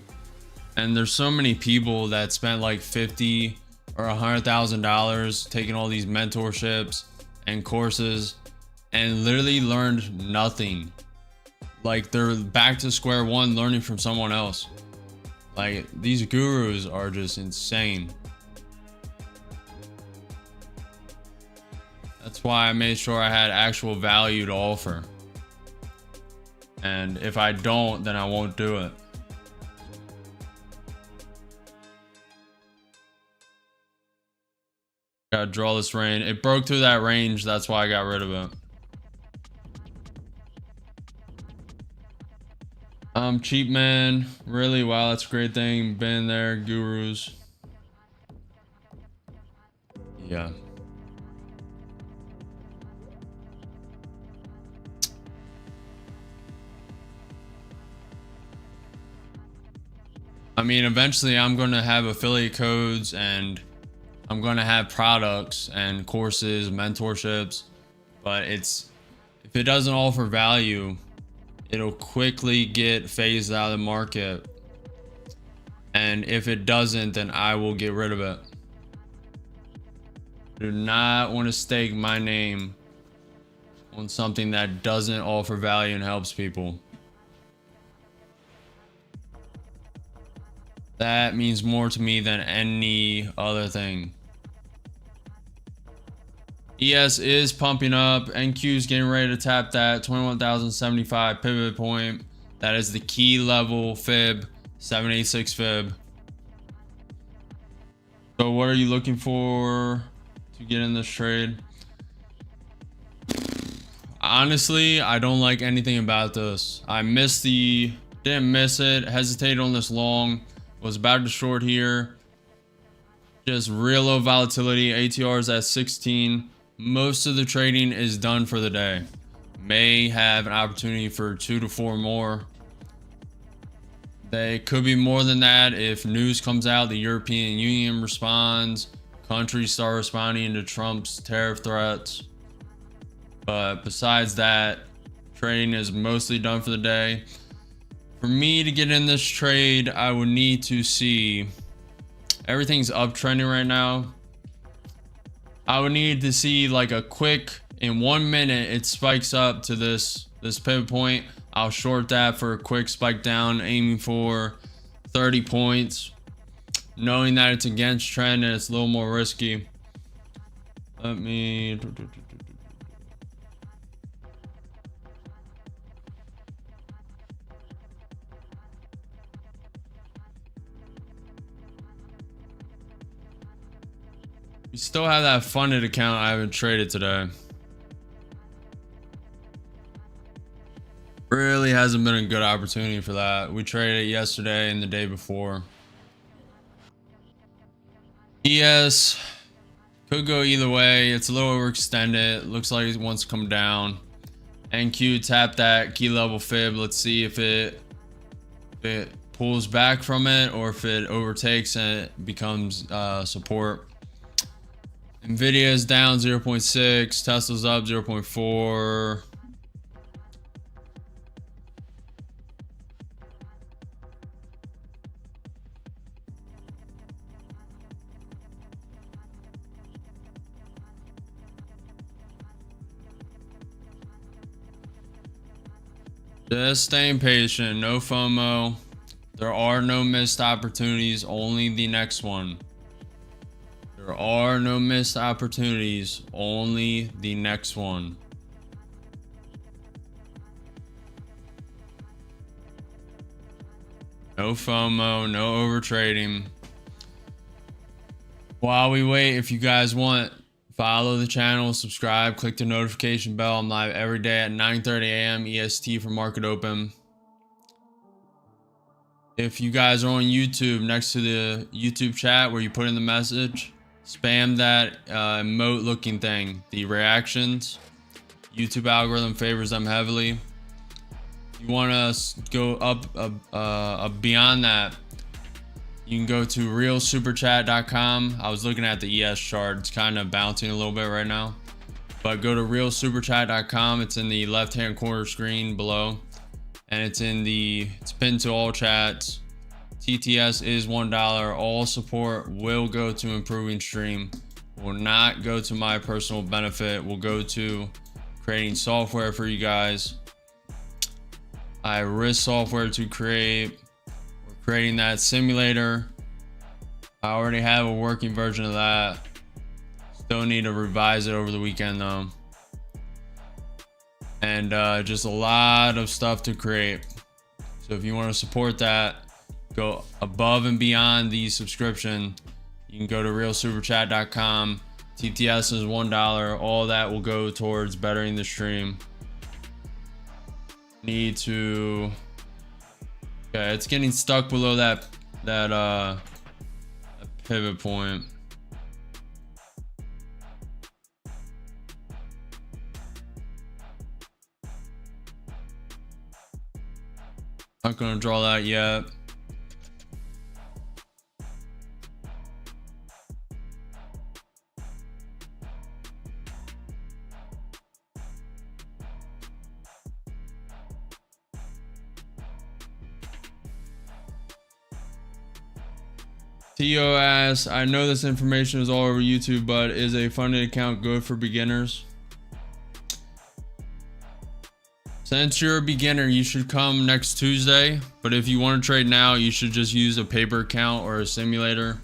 and there's so many people that spent like $50,000 or $100,000 taking all these mentorships and courses and literally learned nothing. Like they're back to square one learning from someone else. Like these gurus are just insane. That's why I made sure I had actual value to offer. And if I don't, then I won't do it. Gotta draw this range. It broke through that range. That's why I got rid of it. Cheap man. Really? Wow, that's a great thing. Been there, gurus. Yeah. I mean, eventually I'm going to have affiliate codes and I'm going to have products and courses, mentorships, but if it doesn't offer value, it'll quickly get phased out of the market. And if it doesn't, then I will get rid of it. I do not want to stake my name on something that doesn't offer value and helps people. That means more to me than any other thing. ES is pumping up. NQ is getting ready to tap that 21,075 pivot point. That is the key level fib, 786 fib. So what are you looking for to get in this trade? Honestly, I don't like anything about this. Didn't miss it, hesitated on this long. Was about to short here. Just real low volatility. ATR is at 16. Most of the trading is done for the day. May have an opportunity for 2 to 4 more. They could be more than that if news comes out, the European Union responds, countries start responding to Trump's tariff threats. But besides that, trading is mostly done for the day. For me to get in this trade, I would need to see everything's uptrending right now. I would need to see like a quick, in 1 minute, it spikes up to this pivot point. I'll short that for a quick spike down, aiming for 30 points, knowing that it's against trend and it's a little more risky. Let me... We still have that funded account I haven't traded today. Really hasn't been a good opportunity for that. We traded it yesterday and the day before. ES could go either way. It's a little overextended. Looks like it wants to come down. NQ tap that key level fib. Let's see if it pulls back from it or if it overtakes and it becomes support. Nvidia is down 0.6, Tesla's up 0.4. Just staying patient, no FOMO. There are no missed opportunities, only the next one. There are no missed opportunities, only the next one. No FOMO, no overtrading. While we wait, if you guys want, follow the channel, subscribe, click the notification bell. I'm live every day at 9:30 a.m. EST for market open. If you guys are on YouTube, next to the YouTube chat where you put in the message, spam that emote looking thing, the reactions. YouTube algorithm favors them heavily. If you want to go up beyond that, you can go to realsuperchat.com. I was looking at the ES chart. It's kind of bouncing a little bit right now. But go to realsuperchat.com. It's in the left-hand corner screen below. and it's pinned to all chats. TTS is $1. All support will go to improving stream, will not go to my personal benefit, will go to creating software for you guys. I risk software to create. We're creating that simulator. I already have a working version of that. Still need to revise it over the weekend though. And just a lot of stuff to create. So if you want to support that, go above and beyond the subscription, you can go to realsuperchat.com. TTS is $1. All that will go towards bettering the stream. Need to, okay, it's getting stuck below that pivot point. Not gonna draw that yet. Tio asks, I know this information is all over YouTube, but is a funded account good for beginners? Since you're a beginner, you should come next Tuesday. But if you want to trade now, you should just use a paper account or a simulator.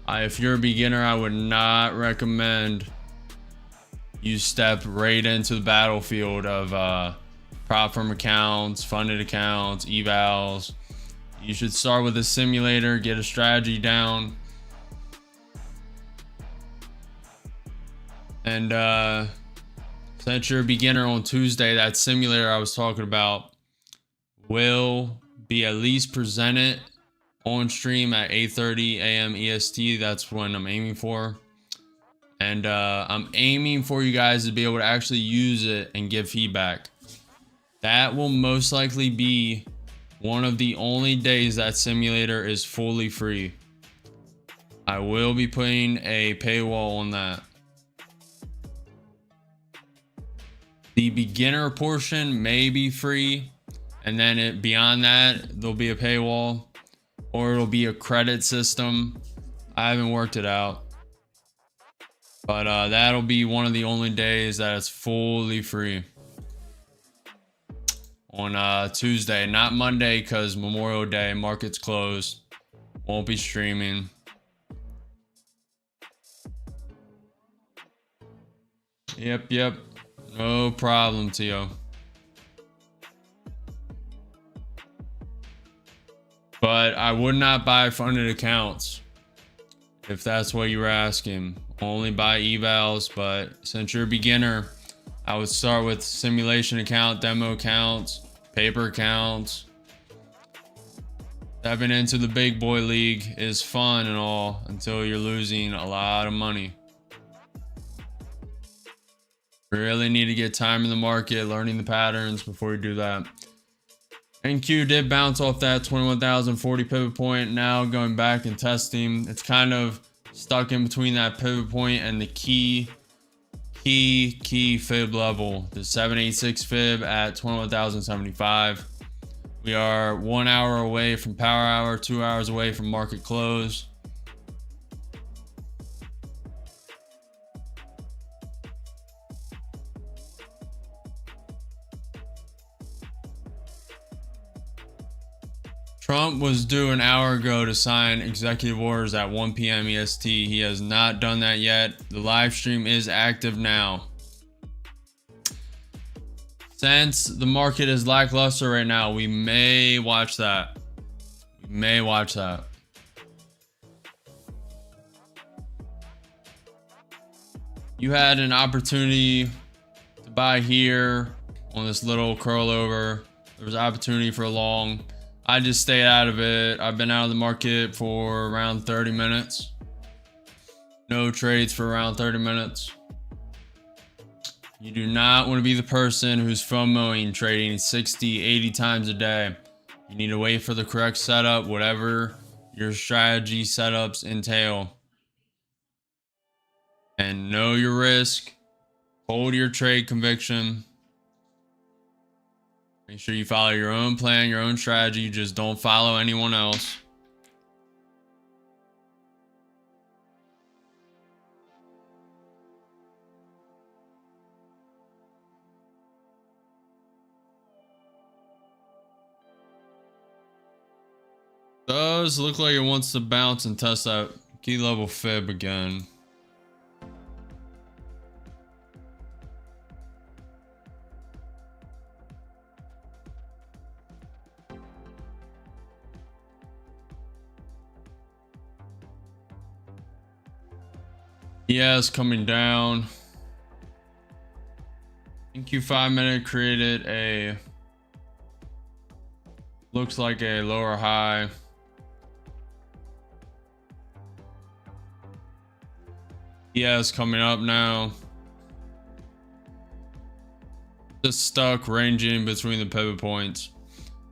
If you're a beginner, I would not recommend you step right into the battlefield of prop firm accounts, funded accounts, evals. You should start with a simulator, get a strategy down. And since you're a beginner on Tuesday, that simulator I was talking about will be at least presented on stream at 8:30 a.m. EST. That's when I'm aiming for. And I'm aiming for you guys to be able to actually use it and give feedback. That will most likely be one of the only days that simulator is fully free. I will be putting a paywall on that. The beginner portion may be free, and then beyond that, there'll be a paywall, or it'll be a credit system. I haven't worked it out, but that'll be one of the only days that it's fully free. On Tuesday, not Monday, because Memorial Day, market's closed. Won't be streaming. Yep. No problem, Tio. But I would not buy funded accounts if that's what you were asking. Only buy evals, but since you're a beginner, I would start with simulation account, demo accounts, paper accounts. Stepping into the big boy league is fun and all until you're losing a lot of money. Really need to get time in the market, learning the patterns before you do that. NQ did bounce off that 21,040 pivot point. Now going back and testing, it's kind of stuck in between that pivot point and the key fib level, the 786 fib at 21,075. We are 1 hour away from power hour, 2 hours away from market close. Trump was due an hour ago to sign executive orders at 1 p.m. EST. He has not done that yet. The live stream is active now. Since the market is lackluster right now, we may watch that. You had an opportunity to buy here on this little curl over. There was opportunity for a long. I just stayed out of it. I've been out of the market for around 30 minutes. No trades for around 30 minutes. You do not want to be the person who's FOMOing trading 60, 80 times a day. You need to wait for the correct setup, whatever your strategy setups entail. And know your risk. Hold your trade conviction. Make sure you follow your own plan, your own strategy. Just don't follow anyone else. Does look like it wants to bounce and test that key level fib again. Yes, coming down. NQ 5-minute created a, looks like a lower high. Yes, coming up now. Just stuck ranging between the pivot points.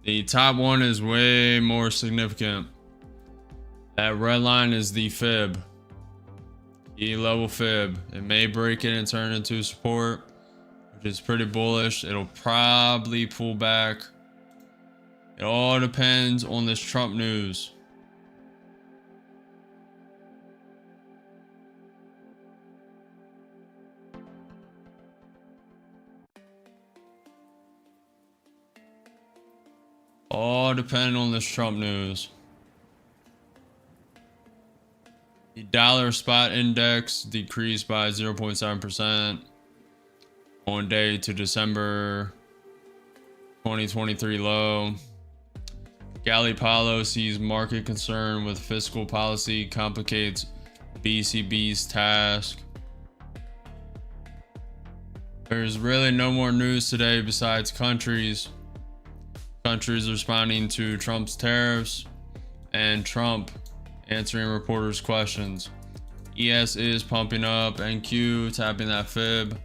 The top one is way more significant. That red line is the fib. Key level fib. It may break it and turn into support, which is pretty bullish. It'll probably pull back. It all depends on this Trump news. All depending on this Trump news. The dollar spot index decreased by 0.7% on day to December 2023 low. Galipalo sees market concern with fiscal policy complicates BCB's task. There's really no more news today besides countries responding to Trump's tariffs and Trump answering reporters' questions. ES is pumping up, NQ tapping that fib.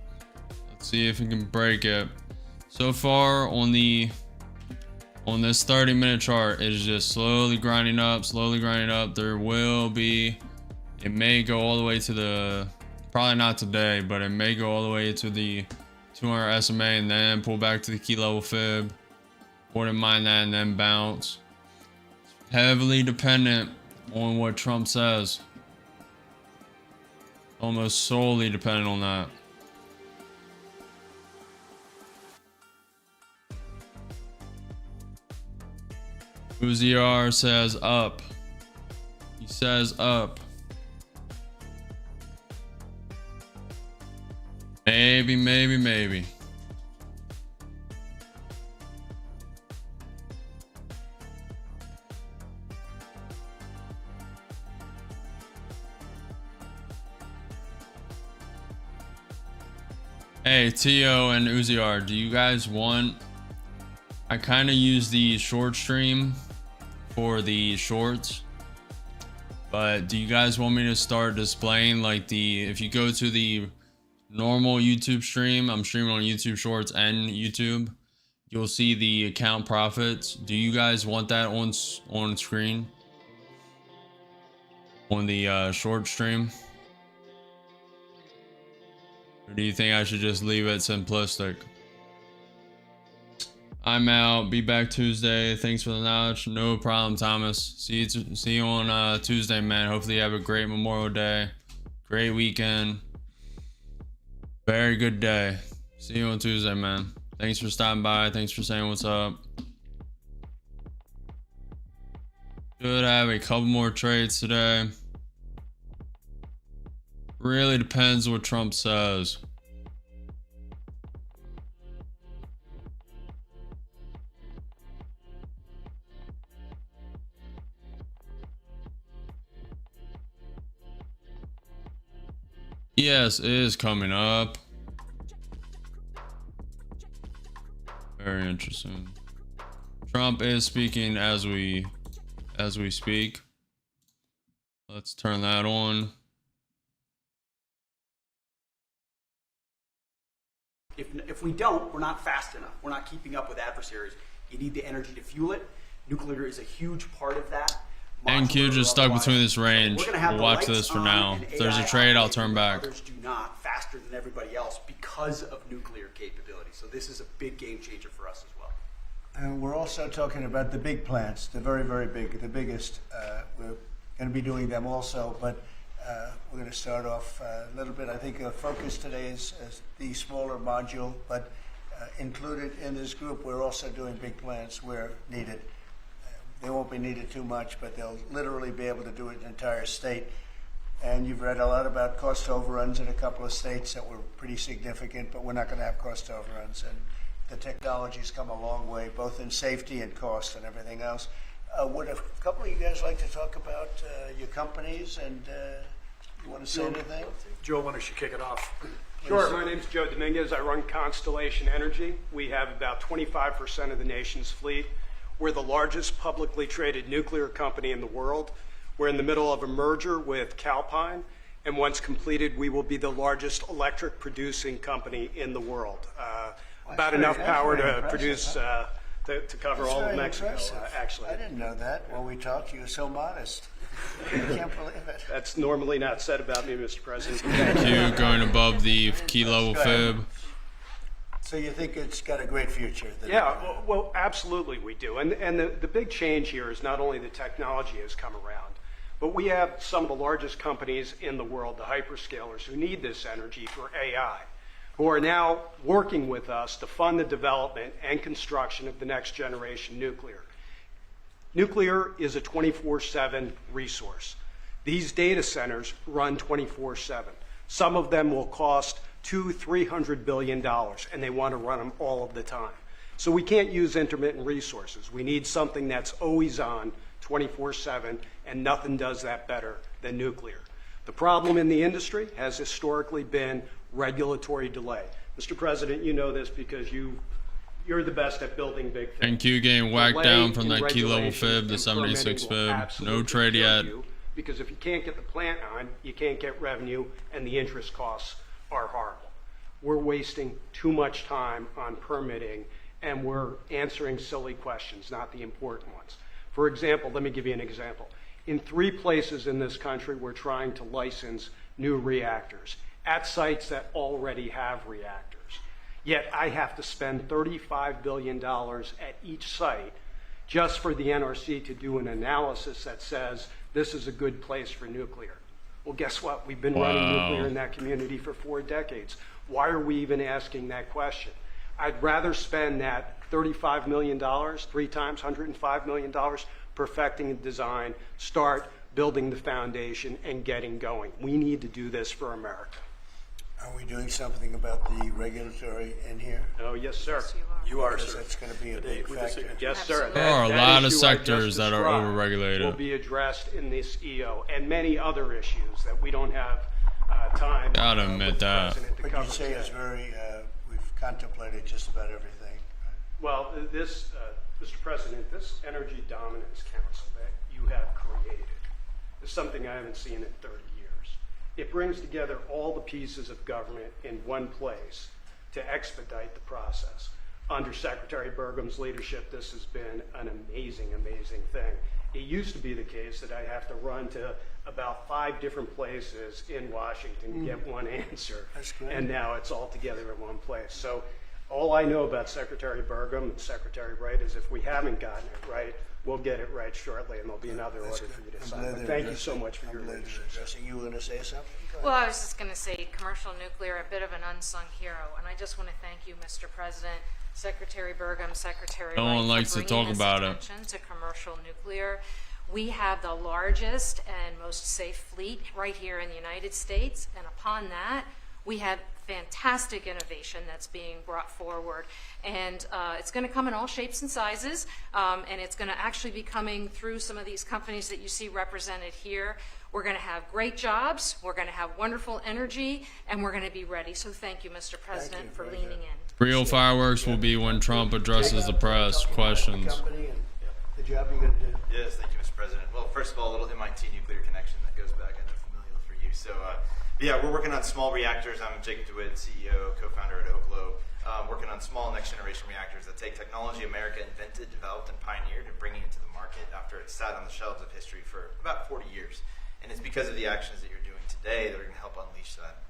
Let's see if we can break it. So far on this 30-minute chart, it is just slowly grinding up. There will be, it may go all the way to the, probably not today, but it may go all the way to the 200 SMA and then pull back to the key level fib. Wouldn't mind that and then bounce. Heavily dependent on what Trump says. Almost solely dependent on that. Uziar says up. He says up. Maybe. Hey, Tio and Uziar, do you guys want... I kind of use the short stream for the shorts. But do you guys want me to start displaying like the... If you go to the normal YouTube stream, I'm streaming on YouTube Shorts and YouTube. You'll see the account profits. Do you guys want that on screen? On the short stream? Or do you think I should just leave it simplistic? I'm out. Be back Tuesday. Thanks for the knowledge. No problem, Thomas. See you on Tuesday, man. Hopefully you have a great Memorial Day. Great weekend. Very good day. See you on Tuesday, man. Thanks for stopping by. Thanks for saying what's up. Should have a couple more trades today. Really depends what Trump says. Yes, it is coming up. Very interesting. Trump is speaking as we speak. Let's turn that on. If we don't, we're not fast enough. We're not keeping up with adversaries. You need the energy to fuel it. Nuclear is a huge part of that. NQ just stuck between this range. We'll watch this for now. If there's a trade, I'll turn back. Others do not, faster than everybody else because of nuclear capability. So this is a big game changer for us as well. And we're also talking about the big plants, the very, very big, the biggest. We're going to be doing them also, but we're going to start off a little bit. I think the focus today is the smaller module, but included in this group, we're also doing big plants where needed. They won't be needed too much, but they'll literally be able to do it in an entire state. And you've read a lot about cost overruns in a couple of states that were pretty significant, but we're not going to have cost overruns. And the technology's come a long way, both in safety and cost and everything else. Would a couple of you guys like to talk about your companies, and you want to say anything? Joe, why don't you kick it off? Sure. My name's Joe Dominguez. I run Constellation Energy. We have about 25% of the nation's fleet. We're the largest publicly traded nuclear company in the world. We're in the middle of a merger with Calpine, and once completed, we will be the largest electric producing company in the world. About enough power to produce, to cover all of Mexico, actually. I didn't know that. When we talked, you were so modest. I can't believe it. That's normally not said about me, Mr. President. Thank you. Going above the key level fib. So you think it's got a great future? Yeah, well, absolutely we do. And the big change here is not only the technology has come around, but we have some of the largest companies in the world, the hyperscalers, who need this energy for AI, who are now working with us to fund the development and construction of the next generation nuclear. Nuclear is a 24/7 resource. These data centers run 24/7. Some of them will cost $200–300 billion, and they want to run them all of the time. So we can't use intermittent resources. We need something that's always on, 24/7, and nothing does that better than nuclear. The problem in the industry has historically been regulatory delay. Mr. President, you know this because you're the best at building big things. Thank you. Getting whacked Delay down from in that key level regulations fib, the and 76 permitting will fib. absolutely No trade kill yet. you, because if you can't get the plant on, you can't get revenue, and the interest costs are horrible. We're wasting too much time on permitting, and we're answering silly questions, not the important ones. For example, let me give you an example. In 3 places in this country, we're trying to license new reactors at sites that already have reactors. Yet I have to spend $35 billion at each site just for the NRC to do an analysis that says this is a good place for nuclear. Well, guess what? We've been running nuclear in that community for 4 decades. Why are we even asking that question? I'd rather spend that $35 million, 3 times $105 million, perfecting the design, start building the foundation, and getting going. We need to do this for America. Are we doing something about the regulatory in here? Oh, yes, sir. Yes, You are, Because sir. that's going to be a big factor. Yes, sir. There are a That lot of issue I just sectors that are described overregulated. will be addressed in this EO, and many other issues that we don't have time. Gotta with admit the that. President to But you cover say it's today. very, we've contemplated just about everything. Well, this, Mr. President, this Energy Dominance Council that you have created is something I haven't seen in 30 years. It brings together all the pieces of government in one place to expedite the process. Under Secretary Burgum's leadership, this has been an amazing, amazing thing. It used to be the case that I have to run to about 5 different places in Washington to get one answer. That's great. And now it's all together in one place. So all I know about Secretary Burgum and Secretary Wright is if we haven't gotten it right, we'll get it right shortly, and there'll be another order for you to sign. But thank you so much for your leadership. You were going to say something? Go Well, ahead. I was just going to say commercial nuclear, a bit of an unsung hero. And I just want to thank you, Mr. President, Secretary Burgum, Secretary No Wright, one likes for to bringing talk this about it. attention to commercial nuclear. We have the largest and most safe fleet right here in the United States. And upon that, we have fantastic innovation that's being brought forward. And it's going to come in all shapes and sizes. And it's going to actually be coming through some of these companies that you see represented here. We're going to have great jobs, we're going to have wonderful energy, and we're going to be ready. So thank you, Mr. President, for leaning in. Real fireworks will be when Trump addresses the press. Questions. Company and the job you're going to do. Yes, thank you, Mr. President. Well, first of all, a little MIT nuclear connection that goes back. I know familiar for you. So, yeah, we're working on small reactors. I'm Jacob DeWitt, CEO, co-founder at Oklo. Working on small next-generation reactors that take technology America invented, developed, and pioneered and bringing it to the market after it sat on the shelves of history for about 40 years. And it's because of the actions that you're doing today that are going to help unleash that.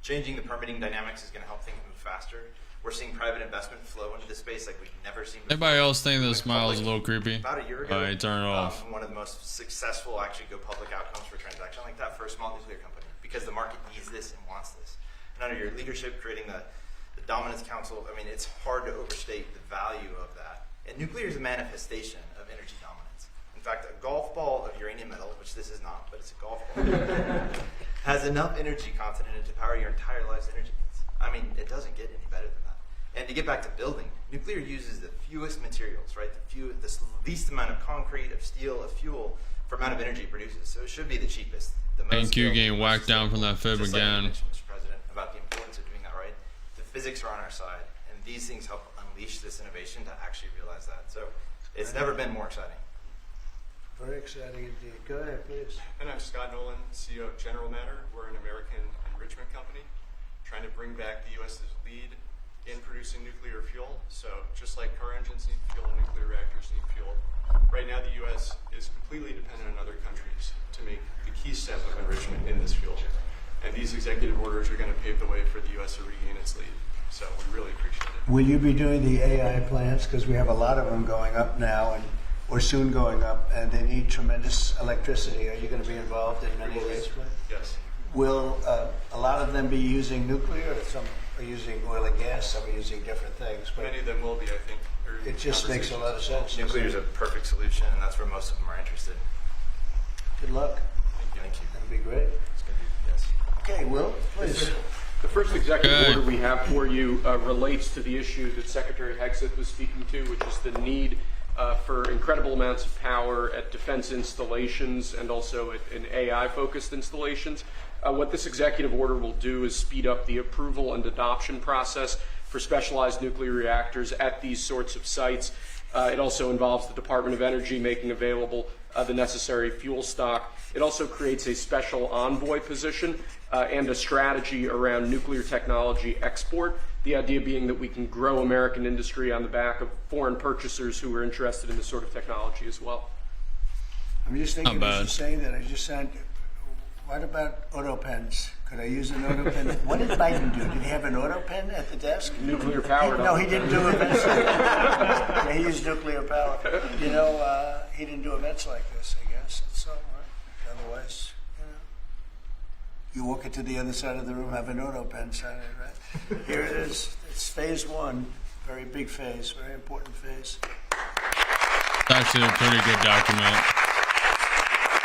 Changing the permitting dynamics is going to help things move faster. We're seeing private investment flow into this space like we've never seen before. Anybody else think We the went smile is a public little creepy? About a year ago. Alright, turn it off. One of the most successful actually go public outcomes for a transaction like that for a small nuclear company, because the market needs this and wants this. And under your leadership, creating the Dominance Council, I mean, it's hard to overstate the value of that. And nuclear is a manifestation of energy dominance. In fact, a golf ball of uranium metal, which this is not, but it's a golf ball, has enough energy content in it to power your entire life's energy needs. I mean, it doesn't get any better than that. And to get back to building, nuclear uses the fewest materials, right? The least amount of concrete, of steel, of fuel for amount of energy it produces. So it should be the cheapest. The most Thank you, scalable, getting most whacked down from that fib Just like you again. mentioned, Mr. President, about the importance of doing that right. The physics are on our side, and these things help unleash this innovation to actually realize that. So it's never been more exciting. Very exciting indeed. Go ahead, please. And I'm Scott Nolan, CEO of General Matter. We're an American enrichment company trying to bring back the U.S.'s lead in producing nuclear fuel. So just like car engines need fuel, nuclear reactors need fuel. Right now, the U.S. is completely dependent on other countries to make the key step of enrichment in this fuel. And these executive orders are going to pave the way for the U.S. to regain its lead. So we really appreciate it. Will you be doing the AI plants? Because we have a lot of them going up now, and or soon going up, and they need tremendous electricity. Are you going to be involved in many of these plants? Yes. Will a lot of them be using nuclear, or some are using oil and gas, some are using different things? But Many of them will be, I think. it just makes a lot of sense. Nuclear is a perfect solution, and that's where most of them are interested. Good luck. Thank you. That'll be great. It's going to be, yes. Okay, Will, please. The first executive Okay. order we have for you relates to the issue that Secretary Hegseth was speaking to, which is the need for incredible amounts of power at defense installations and also in AI-focused installations. What this executive order will do is speed up the approval and adoption process for specialized nuclear reactors at these sorts of sites. It also involves the Department of Energy making available the necessary fuel stock. It also creates a special envoy position and a strategy around nuclear technology export. The idea being that we can grow American industry on the back of foreign purchasers who are interested in this sort of technology as well. I'm just thinking, Not as you bad. say that, I just said, what about auto pens? Could I use an auto pen? What did Biden do? Did he have an auto pen at the desk? Nuclear powered. No, he didn't do events like this. Yeah, he used nuclear power. You know, he didn't do events like this, I guess. It's all right. Otherwise, you walk into the other side of the room, have an auto pen sign it, right? Here it is. It's phase one. Very big phase, very important phase. It's actually a pretty good document.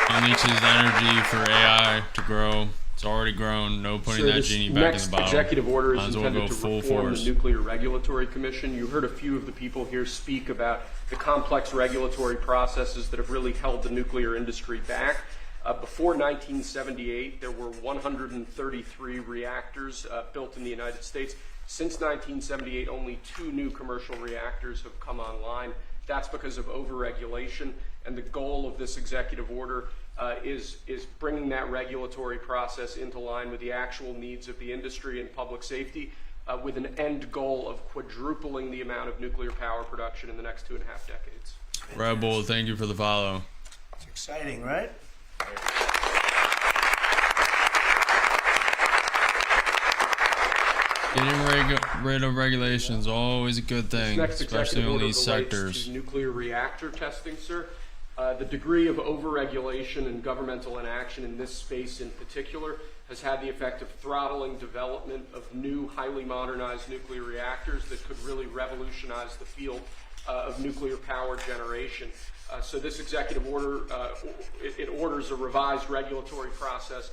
Unleashes energy for AI to grow. It's already grown. No putting that this genie back in next the bottle. executive order Might is as well intended go to full reform force. the Nuclear Regulatory Commission. You heard a few of the people here speak about the complex regulatory processes that have really held the nuclear industry back. Before 1978, there were 133 reactors built in the United States. Since 1978, only 2 new commercial reactors have come online. That's because of overregulation, and the goal of this executive order is bringing that regulatory process into line with the actual needs of the industry and public safety, with an end goal of quadrupling the amount of nuclear power production in the next 2.5 decades. Red Bull, thank you for the follow. It's exciting, right? Getting rid of regulations always a good thing, Next especially executive on order these relates sectors. to nuclear reactor testing, sir. The degree of overregulation and governmental inaction in this space in particular has had the effect of throttling development of new, highly modernized nuclear reactors that could really revolutionize the field of nuclear power generation. So this executive order, it orders a revised regulatory process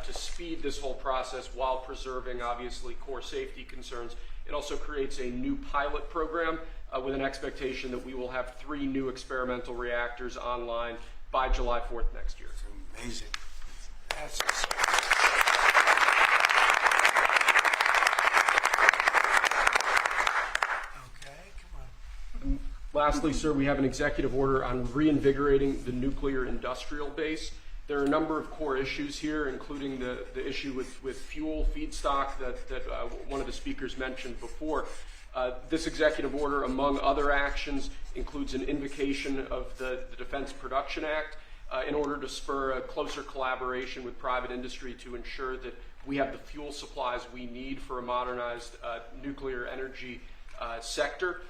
to speed this whole process while preserving, obviously, core safety concerns. It also creates a new pilot program with an expectation that we will have 3 new experimental reactors online by July 4th next year. Amazing. That's exciting. Okay, come on. Lastly, sir, we have an executive order on reinvigorating the nuclear industrial base. There are a number of core issues here, including the issue with fuel feedstock that one of the speakers mentioned before. This executive order, among other actions, includes an invocation of the Defense Production Act in order to spur a closer collaboration with private industry to ensure that We have the fuel supplies we need for a modernized nuclear energy sector.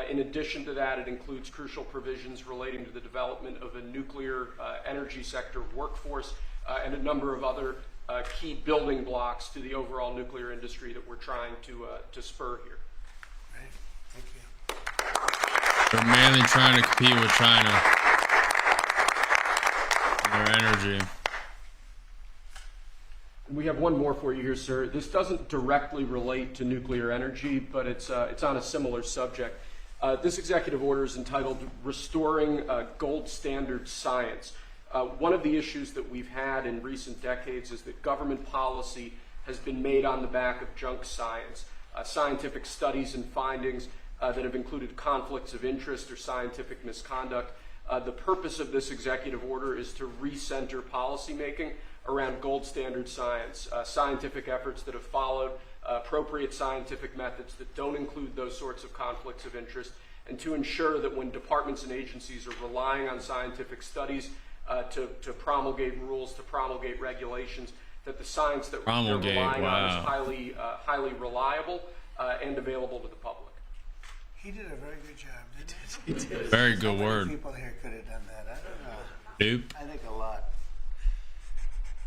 In addition to that, it includes crucial provisions relating to the development of a nuclear energy sector workforce and a number of other key building blocks to the overall nuclear industry that we're trying to spur here. Right. Thank you. They're mainly trying to compete with China and their energy. We have one more for you here, sir. This doesn't directly relate to nuclear energy, but it's on a similar subject. This executive order is entitled Restoring Gold Standard Science. One of the issues that we've had in recent decades is that government policy has been made on the back of junk science, scientific studies and findings that have included conflicts of interest or scientific misconduct. The purpose of this executive order is to recenter policymaking around gold standard science, scientific efforts that have followed appropriate scientific methods that don't include those sorts of conflicts of interest, and to ensure that when departments and agencies are relying on scientific studies to promulgate rules, to promulgate regulations, that the science that they're relying on is highly reliable and available to the public. He did a very good job, didn't he? Very good word. People here could have done that. I don't know. Dude. I think a lot.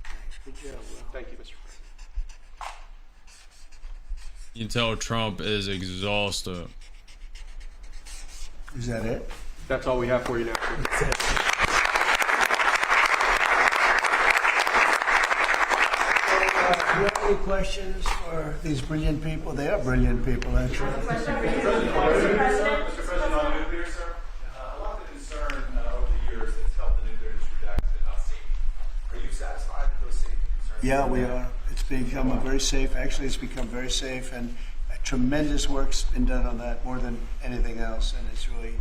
Thanks. Good job, Will. Thank you, Mr. President. You can tell Trump is exhausted. Is that it? That's all we have for you now. Do you have any questions for these brilliant people? They are brilliant people, actually. Mr. President, on nuclear, sir, a lot of the concern over the years that's helped the nuclear industry back is about safety. Are you satisfied with those safety concerns? Yeah, we are. It's become very safe. Actually, it's become very safe, and tremendous work's been done on that, more than anything else. And it's really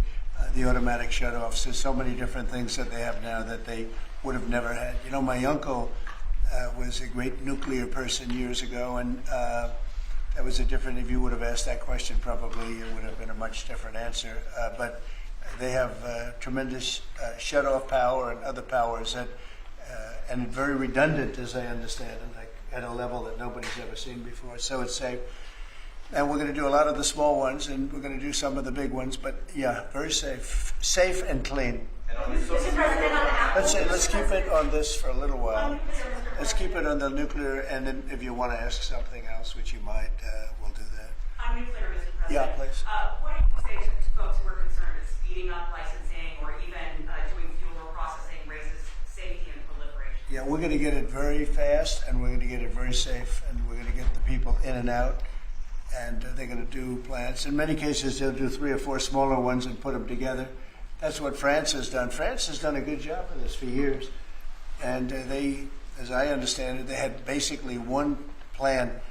the automatic shutoffs. There's so many different things that they have now that they would have never had. You know, my uncle was a great nuclear person years ago, and that was a different, if you would have asked that question, probably it would have been a much different answer. But they have tremendous shut-off power and other powers that, and very redundant, as I understand it, like at a level that nobody's ever seen before. So it's safe. And we're going to do a lot of the small ones, and we're going to do some of the big ones. But yeah, very safe, safe and clean. Let's keep it on this for a little while. Let's keep it on the nuclear, and then if you want to ask something else, which you might, we'll do that. On nuclear, Mr. President. Yeah, please. What do you say to folks who are concerned that speeding up licensing or even doing fuel processing raises safety and proliferation? Yeah, we're going to get it very fast, and we're going to get it very safe, and we're going to get the people in and out, and they're going to do plants. In many cases, they'll do 3 or 4 smaller ones and put them together. That's what France has done. France has done a good job of this for years, and they, as I understand it, they had basically one plan,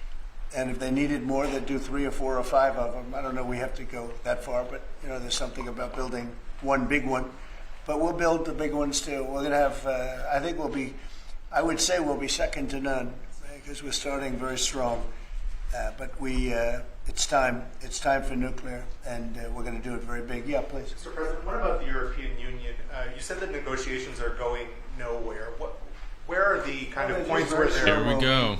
and if they needed more, they'd do 3 or 4 or 5 of them. I don't know, we have to go that far, but you know, there's something about building one big one. But we'll build the big ones too. We're going to have, I think I would say we'll be second to none, because we're starting very strong. But it's time for nuclear, and we're going to do it very big. Yeah, please. Mr. President, what about the European Union? You said that negotiations are going nowhere. Where are the kind of points where they're... Here we go.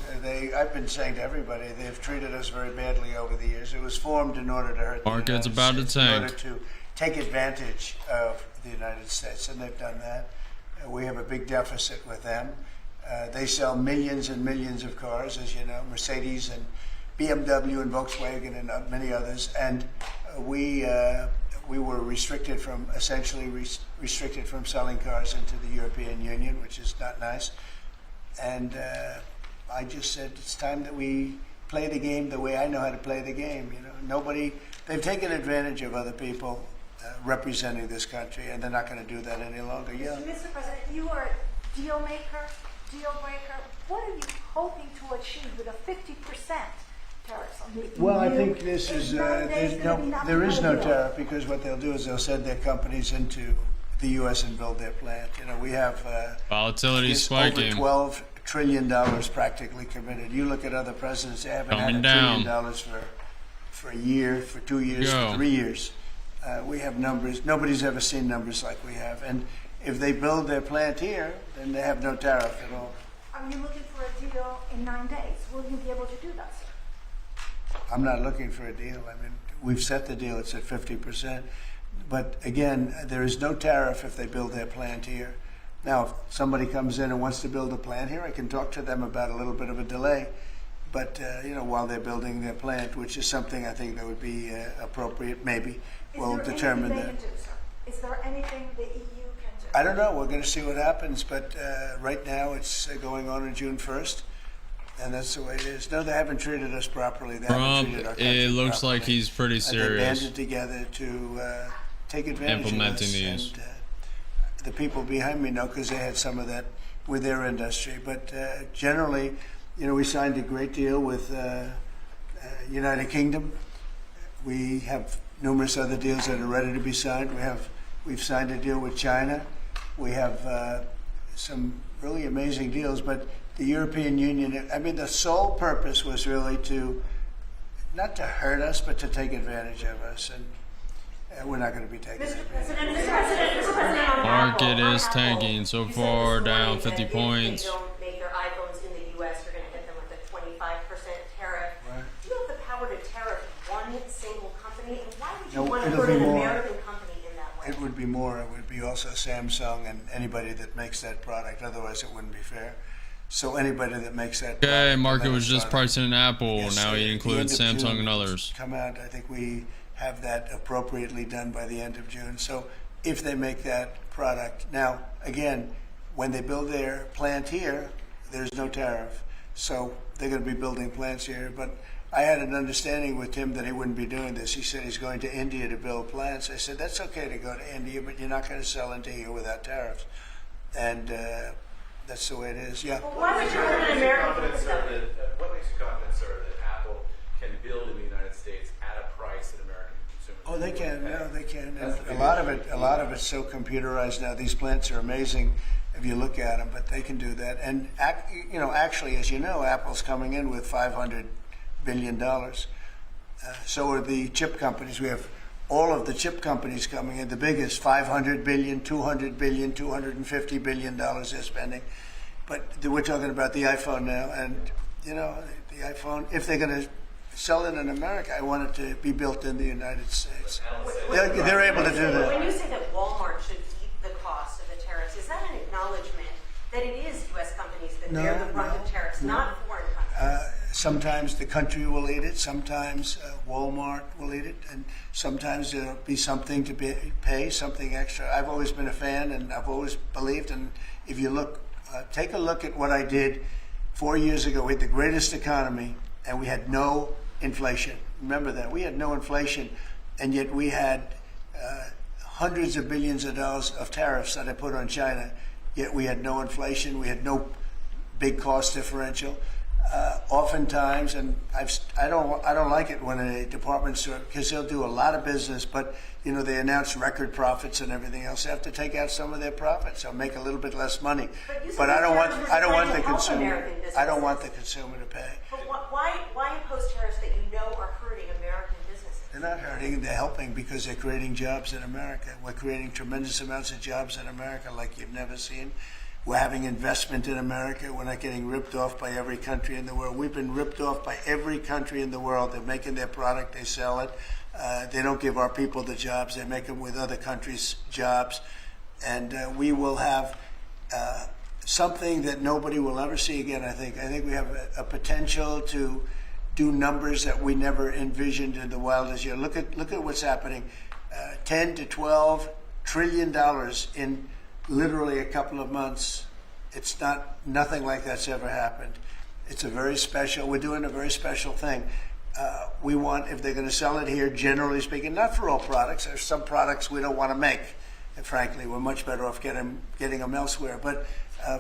I've been saying to everybody, they've treated us very badly over the years. It was formed in order to hurt the Market's United about to States, in tank. order to take advantage of the United States, and they've done that. We have a big deficit with them. They sell millions and millions of cars, as you know, Mercedes and BMW and Volkswagen and many others, and we were restricted from selling cars into the European Union, which is not nice. And I just said it's time that we play the game the way I know how to play the game. You know, they've taken advantage of other people representing this country, and they're not going to do that any longer. Yeah. Mr. President, you are a deal maker, deal breaker. What are you hoping to achieve with a 50%? Well, I think this is there is no tariff, because what they'll do is they'll send their companies into the U.S. and build their plant. You know, we have volatility spiking, over $12 trillion practically committed. You look at other presidents; they haven't had $1 trillion for a year, for 2 years, for 3 years. We have numbers. Nobody's ever seen numbers like we have. And if they build their plant here, then they have no tariff at all. are you looking for a deal in 9 days? Will you be able to do that, sir? I'm not looking for a deal. I mean, we've set the deal, it's at 50%. But again, there is no tariff if they build their plant here. Now, if somebody comes in and wants to build a plant here, I can talk to them about a little bit of a delay. But, while they're building their plant, which is something I think that would be appropriate, maybe, we'll determine that. Is there anything they can do, sir? Is there anything the EU can do? I don't know. We're going to see what happens. But right now, it's going on June 1st. And that's the way it is. No, they haven't treated us properly. They haven't Trump, treated our country it looks properly. like he's pretty And they serious. banded together to take advantage Implementing of us. these. And the people behind me know because they had some of that with their industry. But generally, we signed a great deal with United Kingdom. We have numerous other deals that are ready to be signed. We've signed a deal with China. We have some really amazing deals, but the European Union, I mean, the sole purpose was really not to hurt us, but to take advantage of us, and we're not going to be taking Mr. advantage. President, on Market Apple, is tanking so you said far, this down morning 50 that points. If they don't make their iPhones in the U.S., you're going to hit them with a 25% tariff. Right. Do you have the power to tariff one single company? And why would you No, want to it'll put be an more. American company in that way? It would be more. It would be also Samsung and anybody that makes that product. Otherwise, it wouldn't be fair. So anybody that makes that Okay, product, market no was just product. pricing in Apple. Yes, Now he at the includes end of Samsung June, and others. Come out. I think we have that appropriately done by the end of June. So if they make that product. Now, again, when they build their plant here, there's no tariff. So they're going to be building plants here. But I had an understanding with Tim that he wouldn't be doing this. He said he's going to India to build plants. I said, that's okay to go to India, but you're not going to sell into here without tariffs. And that's the way it is. Yeah. Well, why would you put an American Confident, sir, company? what makes you confident, sir, that Apple can build in the United States at a price that American consumers Oh, they can. will pay? No, they can. That's And the a lot of it's so computerized now. These plants are amazing if you look at them, but they can do that. And actually, as you know, Apple's coming in with $500 billion. So are the chip companies. We have all of the chip companies coming in. The biggest, $500 billion, $200 billion, $250 billion they're spending. But we're talking about the iPhone now, and the iPhone. If they're going to sell it in America, I want it to be built in the United States. They're able to do When that. you say that Walmart should eat the cost of the tariffs, is that an acknowledgement that it is U.S. companies that bear the brunt of tariffs, not foreign countries? Sometimes the country will eat it. Sometimes Walmart will eat it, and sometimes there'll be something to pay, something extra. I've always been a fan, and I've always believed. And if you look, take a look at what I did 4 years ago. We had the greatest economy, and we had no inflation. Remember that. We had no inflation, and yet we had hundreds of billions of dollars of tariffs that I put on China, yet we had no inflation. We had no big cost differential. Oftentimes, and I don't like it when a department store, because they'll do a lot of business, but they announce record profits and everything else. They have to take out some of their profits or make a little bit less money. But I don't want the consumer. I don't want the consumer to pay. But why impose tariffs that you know are hurting American businesses? They're not hurting, they're helping because they're creating jobs in America. We're creating tremendous amounts of jobs in America like you've never seen. We're having investment in America. We're not getting ripped off by every country in the world. We've been ripped off by every country in the world. They're making their product, they sell it. They don't give our people the jobs. They make them with other countries' jobs. And we will have something that nobody will ever see again, I think. I think we have a potential to do numbers that we never envisioned in the wildest year. Look at what's happening. 10 to 12 trillion dollars in literally a couple of months. It's nothing like that's ever happened. It's we're doing a very special thing. We want, if they're going to sell it here, generally speaking, not for all products. There's some products we don't want to make. And frankly, we're much better off getting them elsewhere. But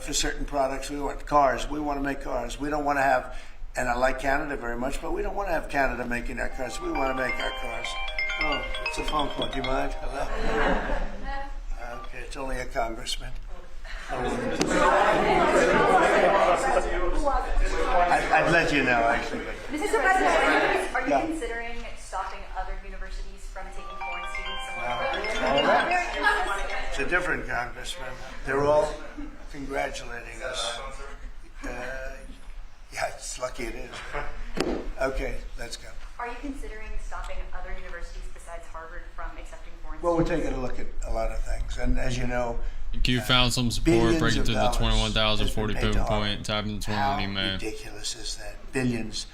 for certain products, we want cars. We want to make cars. We don't want to have, and I like Canada very much, but we don't want to have Canada making our cars. We want to make our cars. Oh, it's a phone call. Do you mind? Hello? Okay, it's only a congressman. I'd let you know, actually. Mr. President, are you Yeah. considering stopping other universities from taking foreign students? It's a different congressman. They're all congratulating us. It's lucky it is. Right? Okay, let's go. Are you considering stopping other universities besides Harvard from accepting foreign Well, we're students? taking a look at a lot of things, and as you know, You found some support. billions Break it of to the dollars 21,040 has been paid to pivot Harvard. point. Type in How 20 man. ridiculous is that? Billions.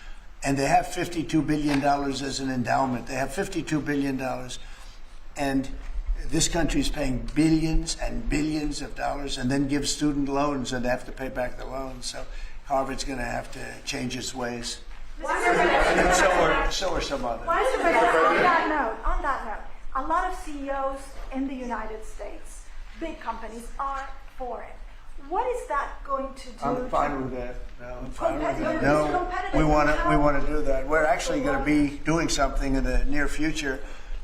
And they have $52 billion as an endowment. They have $52 billion. And this country is paying billions and billions of dollars and then gives student loans and they have to pay back the loans. So Harvard's going to have to change its ways. And so are some others. Mr. Baker, on that note, a lot of CEOs in the United States, big companies, are for it. What is that going to do? I'm fine with that. No, I'm fine with that. Competitive. No, Competitive. we want How- to do that. We're actually going to be doing something in the near future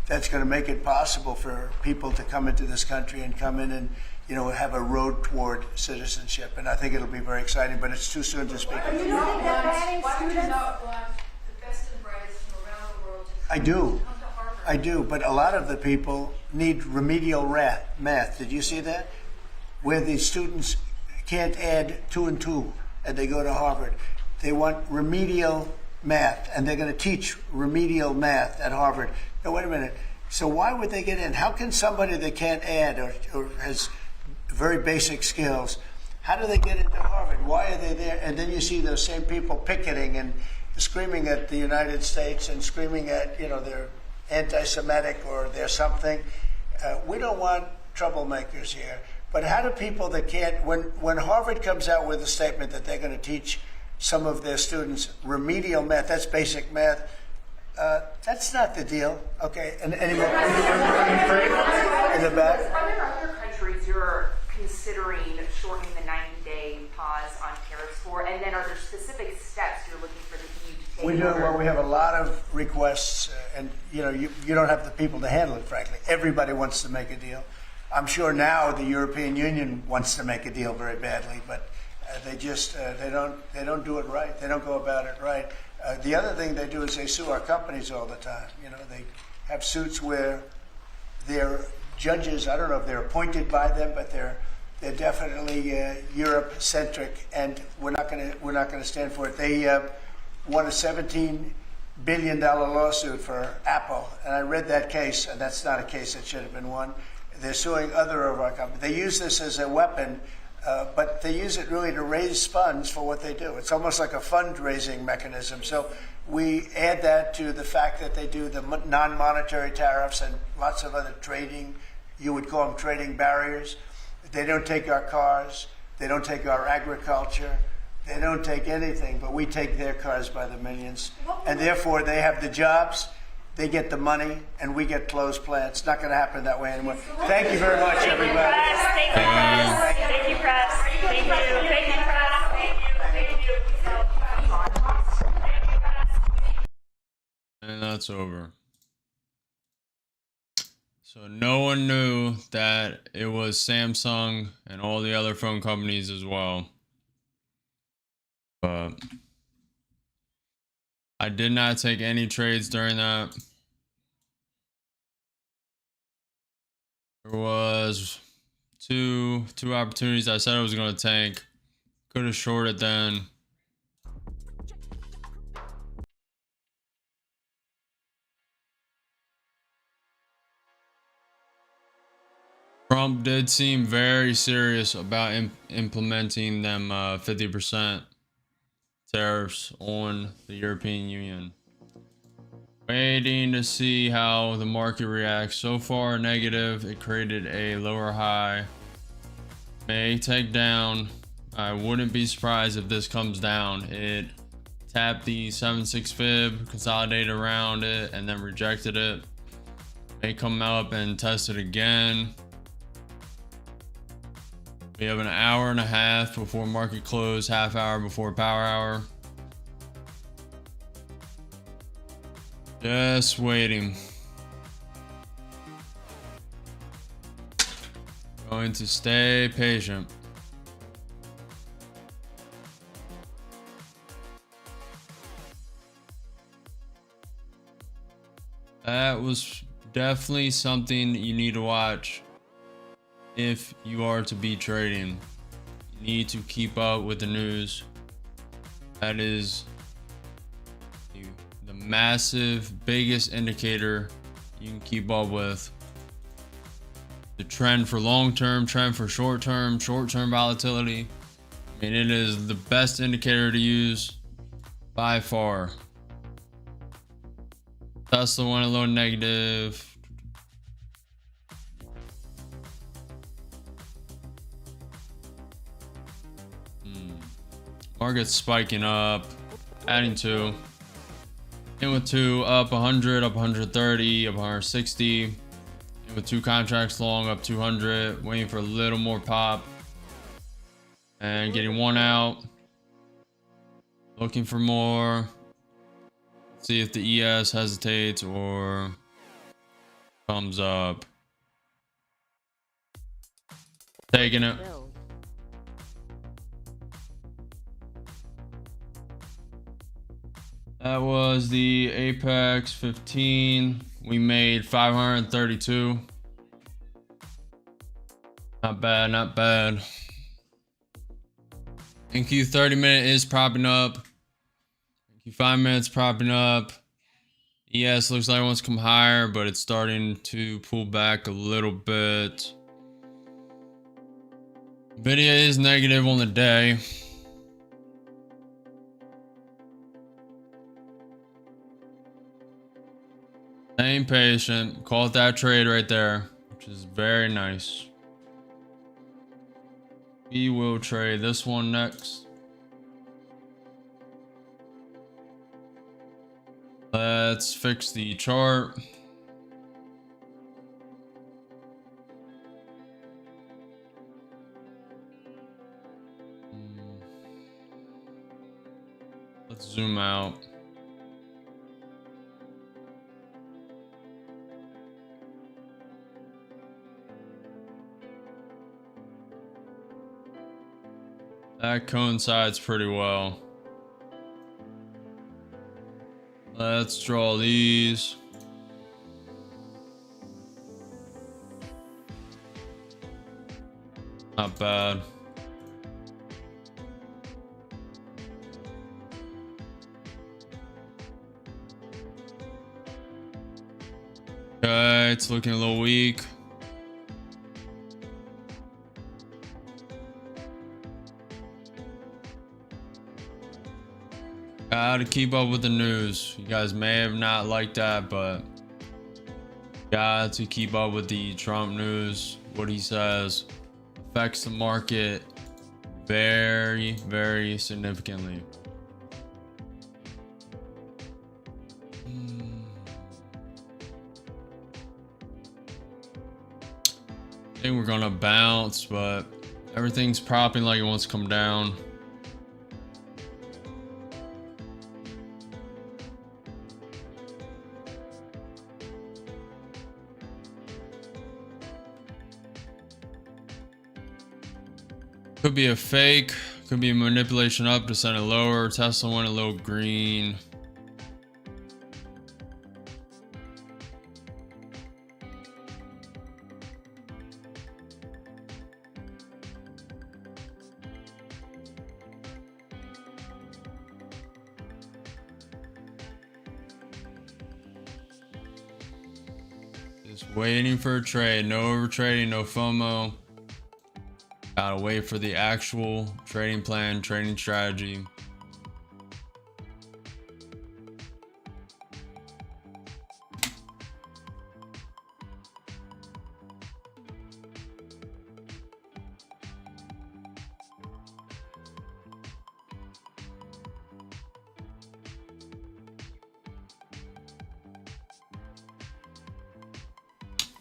that's going to make it possible for people to come into this country and come in and, you know, have a road toward citizenship. And I think it'll be very exciting, but it's too soon to speak. You don't think that banning Why would you students? not want the best and brightest from around the world to I do. come to Harvard? I do, but a lot of the people need remedial math. Did you see that? Where the students can't add 2 and 2 and they go to Harvard. They want remedial math and they're going to teach remedial math at Harvard. Now, wait a minute. So why would they get in? How can somebody that can't add or has very basic skills, how do they get into Harvard? Why are they there? And then you see those same people picketing and screaming at the United States and screaming at, you know, they're anti-Semitic or they're something. We don't want troublemakers here. But how do people that can't, when Harvard comes out with a statement that they're going to teach some of their students remedial math, that's basic math, that's not the deal. Okay, and any more? In the back? Are there other countries you're considering shortening the 90-day pause on tariffs for? And then are there specific steps you're looking for the EU to take? We do. Well, we have a lot of requests, and you know, you don't have the people to handle it. Frankly, everybody wants to make a deal. I'm sure now the European Union wants to make a deal very badly, but they just they don't do it right. They don't go about it right. The other thing they do is they sue our companies all the time. You know, they have suits where their judges, I don't know if they're appointed by them, but they're definitely Europe-centric, and we're not going to stand for it. They won a $17 billion lawsuit for Apple, and I read that case, and that's not a case that should have been won. They're suing other of our companies. They use this as a weapon, but they use it really to raise funds for what they do. It's almost like a fundraising mechanism. So we add that to the fact that they do the non-monetary tariffs and lots of other trading, you would call them trading barriers. They don't take our cars. They don't take our agriculture. They don't take anything, but we take their cars by the millions. And therefore, they have the jobs. They get the money, and we get closed plants. It's not going to happen that way anymore. Thank you very much, everybody. Thank you, press. Thank you, press. Thank you, press. And that's over. So no one knew that it was Samsung and all the other phone companies as well. But I did not take any trades during that. There was two opportunities I said I was going to tank. Could have shorted then. Trump did seem very serious about implementing them 50% tariffs on the European Union. Waiting to see how the market reacts. So far negative. It created a lower high. May take down. I wouldn't be surprised if this comes down. It tapped the 7.6 fib, consolidated around it, and then rejected it. May come up and test it again. We have an hour and a half before market close, half hour before power hour. Just waiting. Going to stay patient. That was definitely something you need to watch. If you are to be trading, you need to keep up with the news That is the massive, biggest indicator you can keep up with. The trend for long-term, trend for short-term volatility. I mean, it is the best indicator to use by far. Tesla went a little negative. Market's spiking up, adding 2. In with 2, up 100, up 130, up 160. In with 2 contracts long, up 200, waiting for a little more pop. And getting 1 out. Looking for more. Let's see if the ES hesitates or comes up. Taking it. That was the Apex 15. We made 532. Not bad, not bad. NQ 30 minute is propping up. NQ 5 minutes propping up. ES looks like it wants to come higher, but it's starting to pull back a little bit. Nvidia is negative on the day. Staying patient. Call it that trade right there, which is very nice. We will trade this one next. Let's fix the chart. Let's zoom out. That coincides pretty well. Let's draw these. Not bad. Okay, it's looking a little weak. Gotta keep up with the news. You guys may have not liked that, but got to keep up with the Trump news. What he says affects the market very, very significantly. I think we're gonna bounce, but everything's propping like it wants to come down. Could be a fake, could be a manipulation up to send it lower. Tesla went a little green. Just waiting for a trade. No overtrading, no FOMO. Gotta wait for the actual trading plan, trading strategy.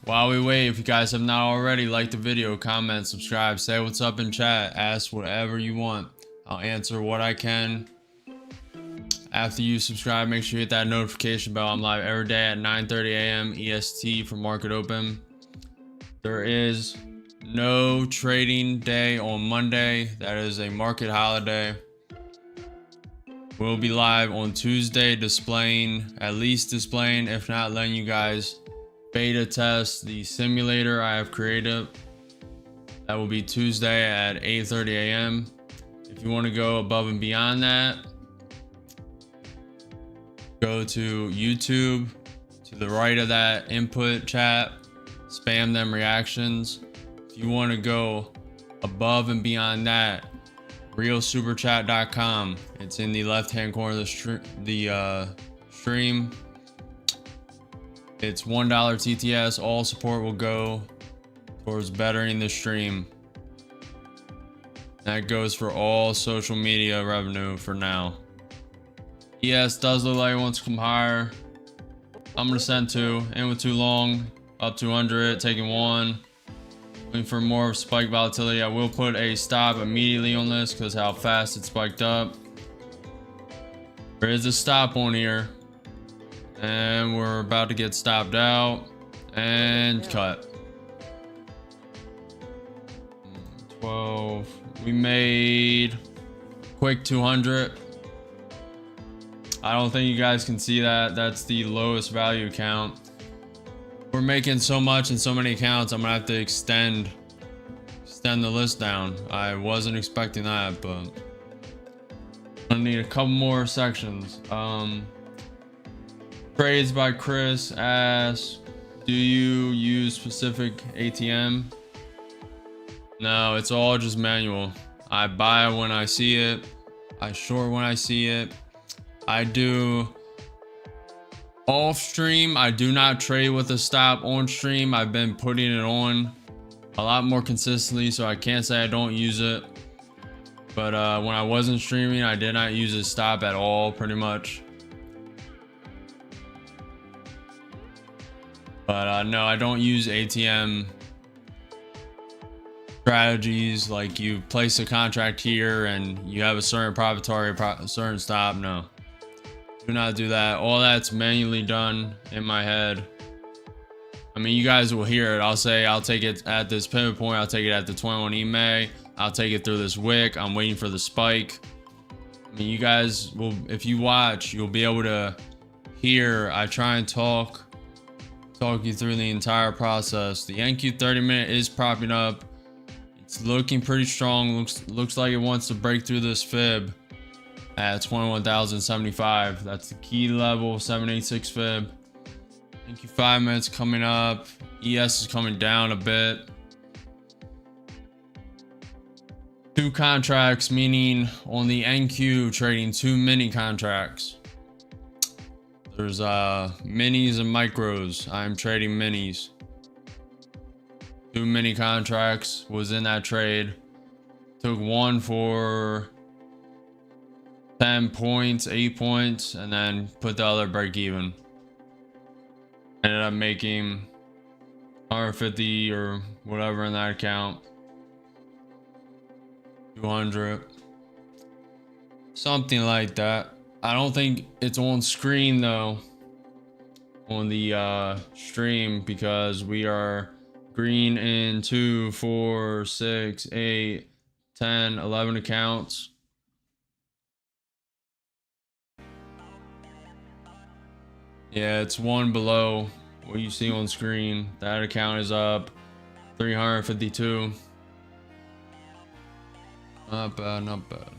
While we wait, if you guys have not already, like the video, comment, subscribe, say what's up in chat, ask whatever you want. I'll answer what I can. After you subscribe, make sure you hit that notification bell. I'm live every day at 9:30 a.m. EST for market open. There is no trading day on Monday. That is a market holiday. We'll be live on Tuesday displaying, at least displaying, if not letting you guys beta test the simulator I have created. That will be Tuesday at 8:30 a.m. If you want to go above and beyond that, go to YouTube, to the right of that input chat, spam them reactions. If you want to go above and beyond that, realsuperchat.com. It's in the left-hand corner of the stream. It's $1 TTS. All support will go towards bettering the stream. That goes for all social media revenue for now. ES does look like it wants to come higher. I'm gonna send 2 in with too long, up 200, taking 1. Looking for more spike volatility. I will put a stop immediately on this because how fast it spiked up. There is a stop on here, and we're about to get stopped out and cut. 12. We made quick 200. I don't think you guys can see that. That's the lowest value account. We're making so much in so many accounts, I'm gonna have to extend the list down. I wasn't expecting that, but I'm gonna need a couple more sections. Trades by Chris asks, do you use specific ATM? No, it's all just manual. I buy when I see it. I short when I see it. I do off stream. I do not trade with a stop. On stream, I've been putting it on a lot more consistently, so I can't say I don't use it. But when I wasn't streaming, I did not use a stop at all, pretty much. But no, I don't use ATM strategies like you place a contract here and you have a certain proprietary, certain stop. No, do not do that. All that's manually done in my head. I mean, you guys will hear it. I'll say I'll take it at this pivot point. I'll take it at the 21 EMA. I'll take it through this wick. I'm waiting for the spike. I mean, you guys will, if you watch, you'll be able to hear. I try and talk you through the entire process. The NQ 30-minute is propping up. It's looking pretty strong. Looks like it wants to break through this fib at 21,075. That's the key level, 786 fib. NQ 5 minutes coming up. ES is coming down a bit. 2 contracts, meaning on the NQ trading 2 mini contracts. There's minis and micros. I'm trading minis. 2 mini contracts was in that trade. Took one for 10 points, 8 points, and then put the other break even. Ended up making 150 or whatever in that account. 200. Something like that. I don't think it's on screen though on the stream because we are green in 2, 4, 6, 8, 10, 11 accounts. Yeah, it's one below what you see on screen. That account is up 352. Not bad, not bad.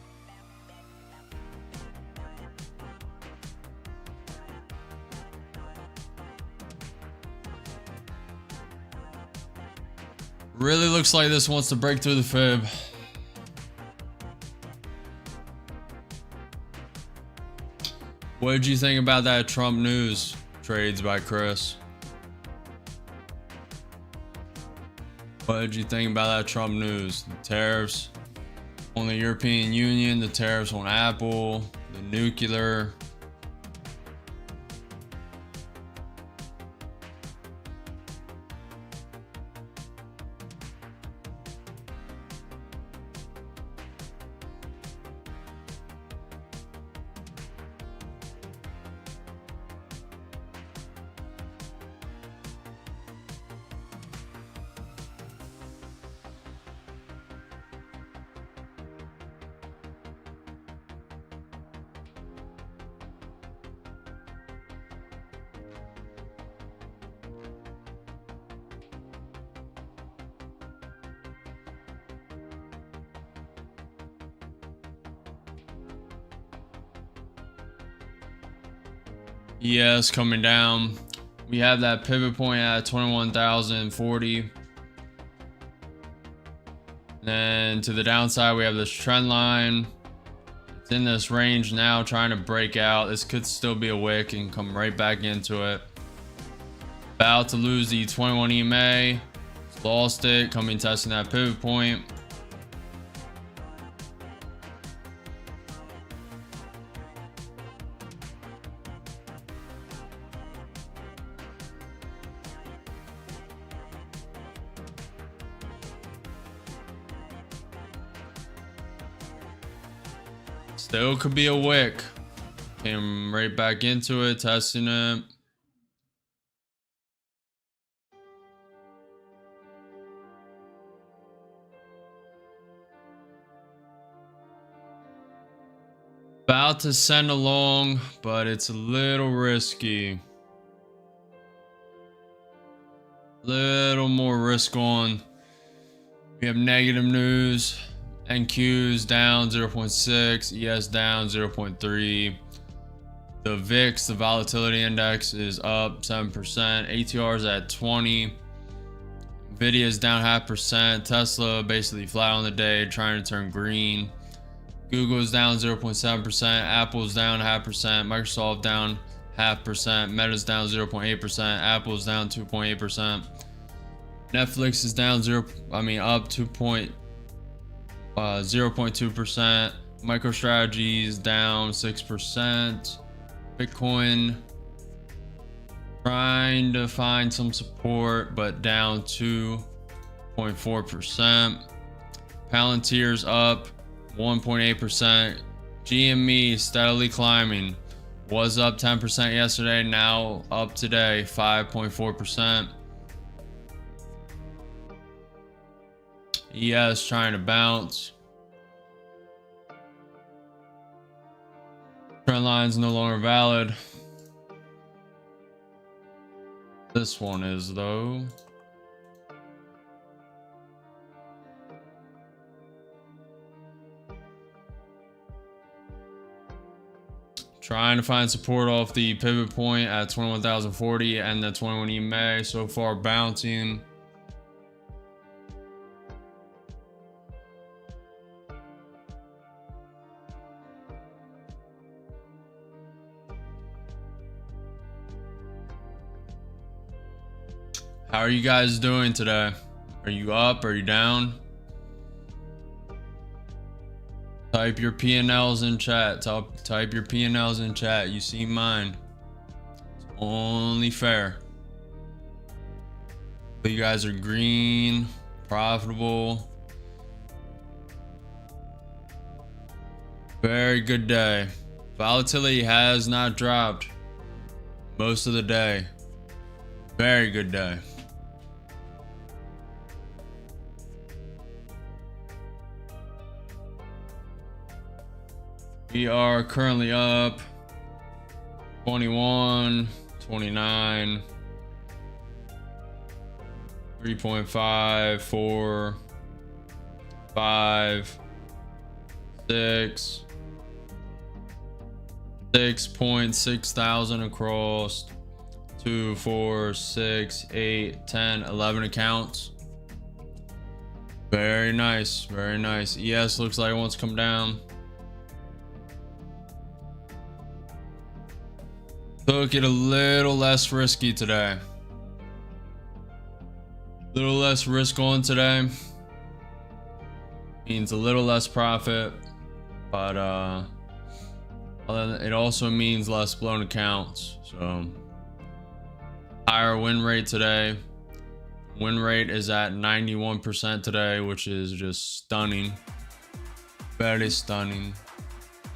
Really looks like this wants to break through the fib. What did you think about that Trump news? Trades by Chris. What did you think about that Trump news? The tariffs on the European Union, the tariffs on Apple, the nuclear. ES coming down. We have that pivot point at 21,040. Then to the downside, we have this trend line. It's in this range now, trying to break out. This could still be a wick and come right back into it. About to lose the 21 EMA. Lost it, coming testing that pivot point. Still could be a wick. Came right back into it, testing it. About to send along, but it's a little risky. Little more risk on. We have negative news. NQ's down 0.6, ES down 0.3. The VIX, the volatility index, is up 7%. ATR is at 20. Nvidia is down 0.5%. Tesla basically flat on the day, trying to turn green. Google is down 0.7%. Apple is down 0.5%. Microsoft down 0.5%. Meta's down 0.8%. Apple is down 2.8%. Netflix is down up 0.2%. MicroStrategy is down 6%. Bitcoin trying to find some support, but down 2.4%. Palantir's up 1.8%. GME steadily climbing. Was up 10% yesterday, now up today 5.4%. ES trying to bounce. Trend line's no longer valid. This one is though. Trying to find support off the pivot point at 21,040 and the 21 EMA. So far bouncing. How are you guys doing today? Are you up? Are you down? Type your P&Ls in chat. Type your P&Ls in chat. You see mine. It's only fair. You guys are green, profitable. Very good day. Volatility has not dropped most of the day. Very good day. We are currently up 21, 29, 3.5, 4, 5, 6, 6.6 thousand across 2, 4, 6, 8, 10, 11 accounts. Very nice, very nice. ES looks like it wants to come down. Took it a little less risky today. A little less risk on today. Means a little less profit, but it also means less blown accounts. So higher win rate today. Win rate is at 91% today, which is just stunning. Very stunning.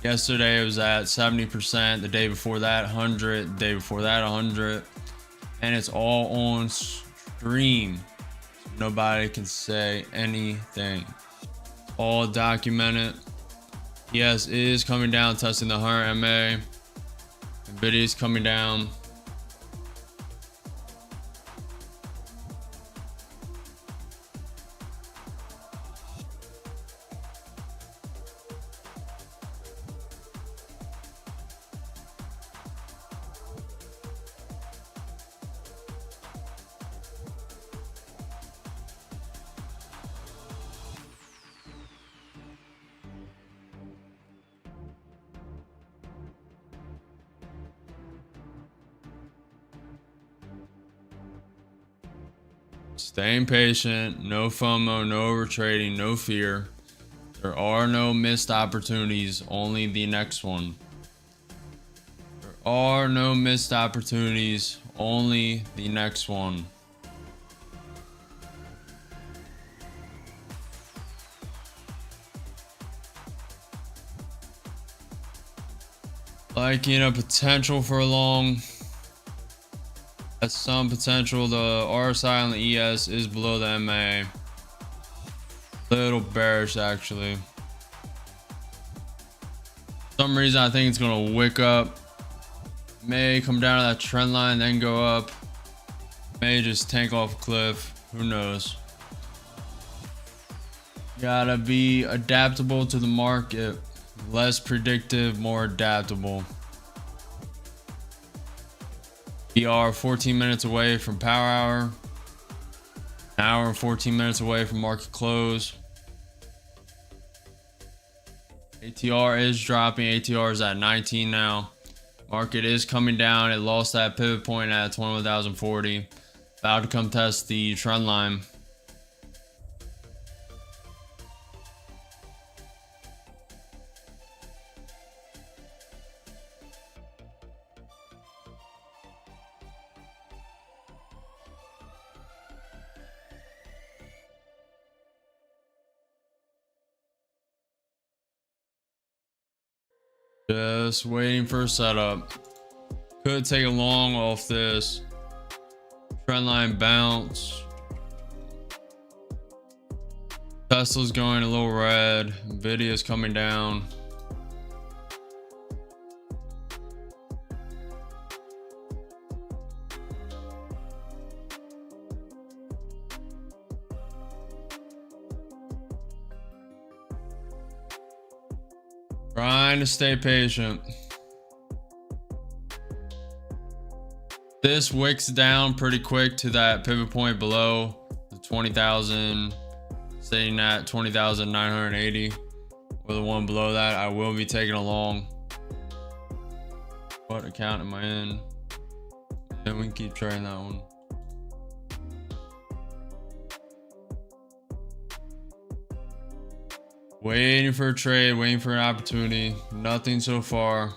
Yesterday it was at 70%, the day before that 100, the day before that 100, and it's all on stream. So nobody can say anything. All documented. ES is coming down, testing the 100 MA. Nvidia is coming down. Staying patient, no FOMO, no overtrading, no fear. There are no missed opportunities, only the next one. There are no missed opportunities, only the next one. Liking a potential for a long. Has some potential. The RSI on the ES is below the MA. Little bearish actually. For some reason I think it's gonna wick up. May come down to that trend line, then go up. May just tank off a cliff. Who knows? Gotta be adaptable to the market. Less predictive, more adaptable. We are 14 minutes away from power hour. An hour and 14 minutes away from market close. ATR is dropping. ATR is at 19 now. Market is coming down. It lost that pivot point at 21,040. About to come test the trend line. Just waiting for a setup. Could take a long off this. Trendline bounce. Tesla's going a little red. Nvidia's coming down. Trying to stay patient. This wicks down pretty quick to that pivot point below the 20,000, sitting at 20,980, or the one below that. I will be taking a long. What account am I in? Yeah, we can keep trying that one. Waiting for a trade, waiting for an opportunity. Nothing so far.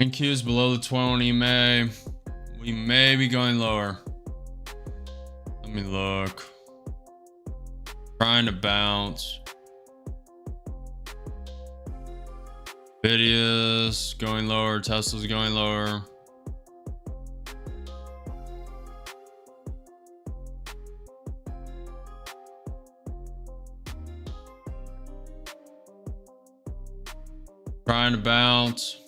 NQ is below the 20 EMA. We may be going lower. Let me look. Trying to bounce. Nvidia's going lower. Tesla's going lower. Trying to bounce.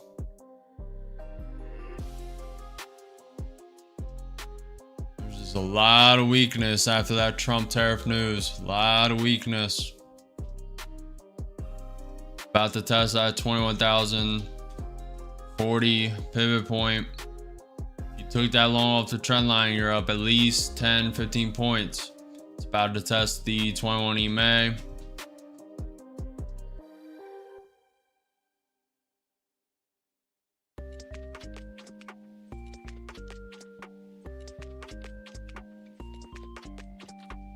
A lot of weakness after that Trump tariff news. A lot of weakness. About to test that 21,040 pivot point. If you took that long off the trend line, you're up at least 10-15 points. It's about to test the 21 EMA.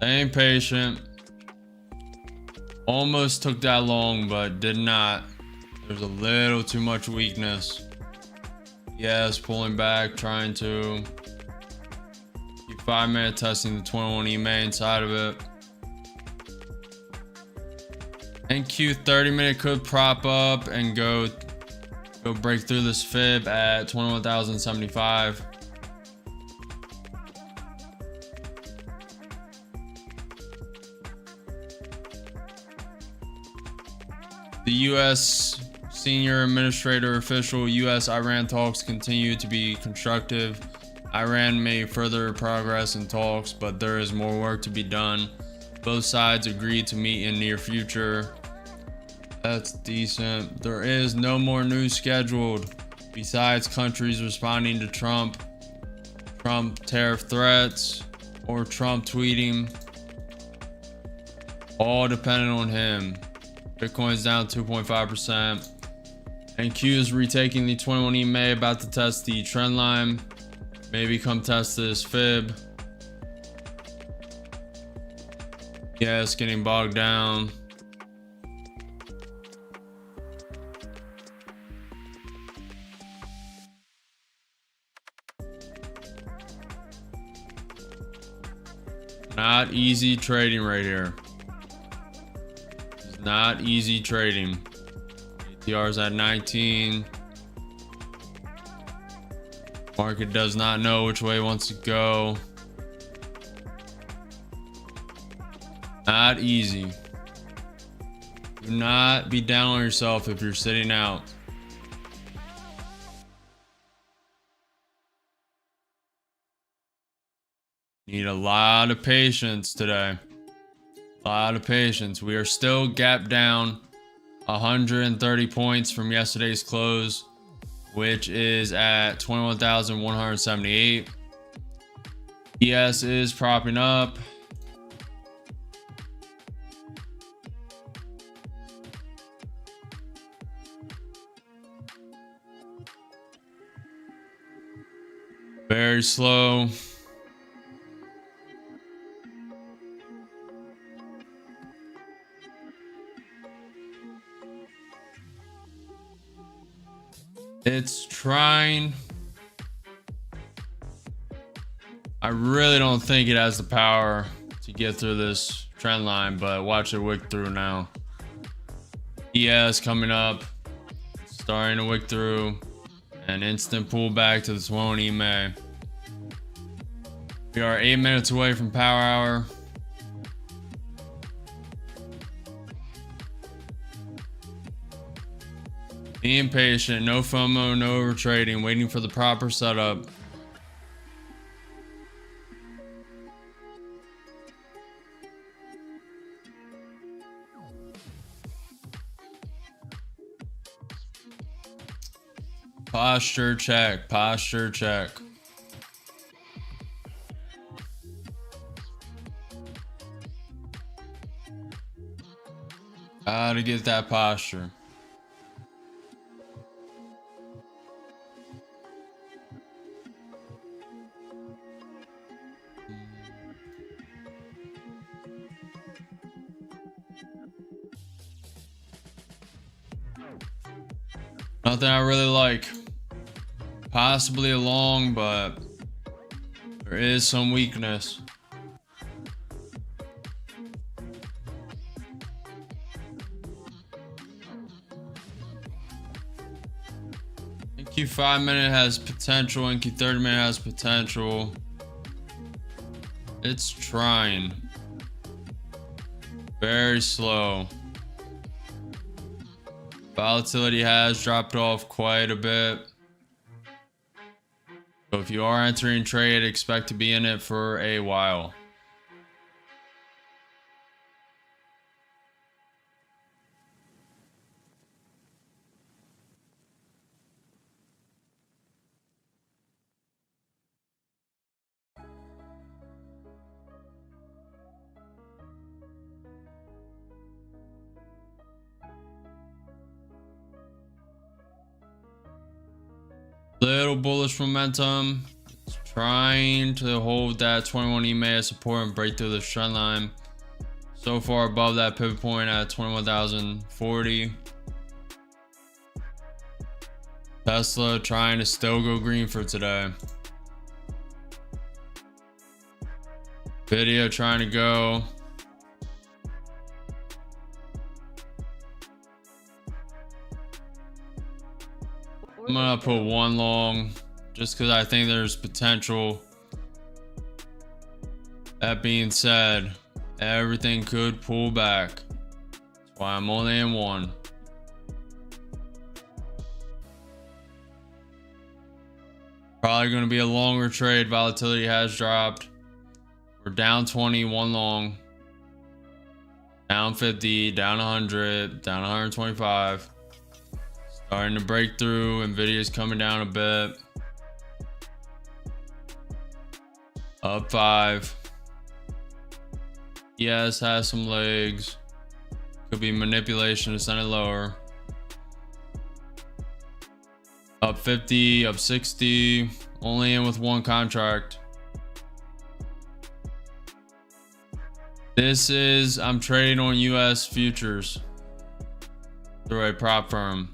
Staying patient. Almost took that long, but did not. There's a little too much weakness. Yes, pulling back, trying to keep 5 minute testing the 21 EMA inside of it. NQ 30 minute could prop up and go break through this fib at 21,075. The U.S. Senior Administrator Official U.S.-Iran talks continue to be constructive. Iran made further progress in talks, but there is more work to be done. Both sides agreed to meet in near future. That's decent. There is no more news scheduled besides countries responding to Trump tariff threats, or Trump tweeting. All dependent on him. Bitcoin's down 2.5%. NQ is retaking the 21 EMA, about to test the trend line. Maybe come test this fib. Yeah, it's getting bogged down. Not easy trading right here. It's not easy trading. ATR's at 19. Market does not know which way it wants to go. Not easy. Do not be down on yourself if you're sitting out. Need a lot of patience today. A lot of patience. We are still gap down 130 points from yesterday's close, which is at 21,178. ES is propping up. Very slow. It's trying. I really don't think it has the power to get through this trend line, but watch it wick through now. ES coming up, starting to wick through, an instant pullback to the 20 EMA. We are 8 minutes away from power hour. Being patient, no FOMO, no overtrading, waiting for the proper setup. Posture check, posture check. Gotta get that posture. Nothing I really like. Possibly a long, but there is some weakness. NQ 5-minute has potential, NQ 30-minute has potential. It's trying. Very slow. Volatility has dropped off quite a bit. So if you are entering trade, expect to be in it for a while. Little bullish momentum. It's trying to hold that 21 EMA support and break through the trend line. So far above that pivot point at 21,040. Tesla trying to still go green for today. Video trying to go. I'm gonna put one long just because I think there's potential. That being said, everything could pull back. That's why I'm only in one. Probably going to be a longer trade. Volatility has dropped. We're down 20, one long. Down 50, down 100, down 125. Starting to break through. Nvidia's coming down a bit. Up 5. Yes, has some legs. Could be manipulation to send it lower. Up 50, up 60. Only in with one contract. This is, I'm trading on US futures through a prop firm.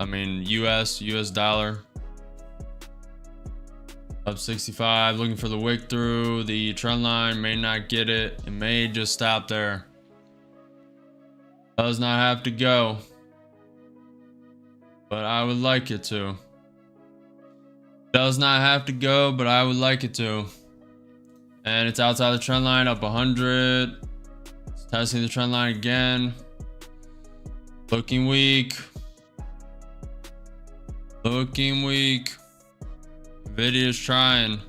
I mean, US dollar. Up 65, looking for the wick through. The trend line may not get it. It may just stop there. Does not have to go, but I would like it to. Does not have to go, but I would like it to. And it's outside the trend line, up 100. It's testing the trend line again. Looking weak. Looking weak. Nvidia's trying.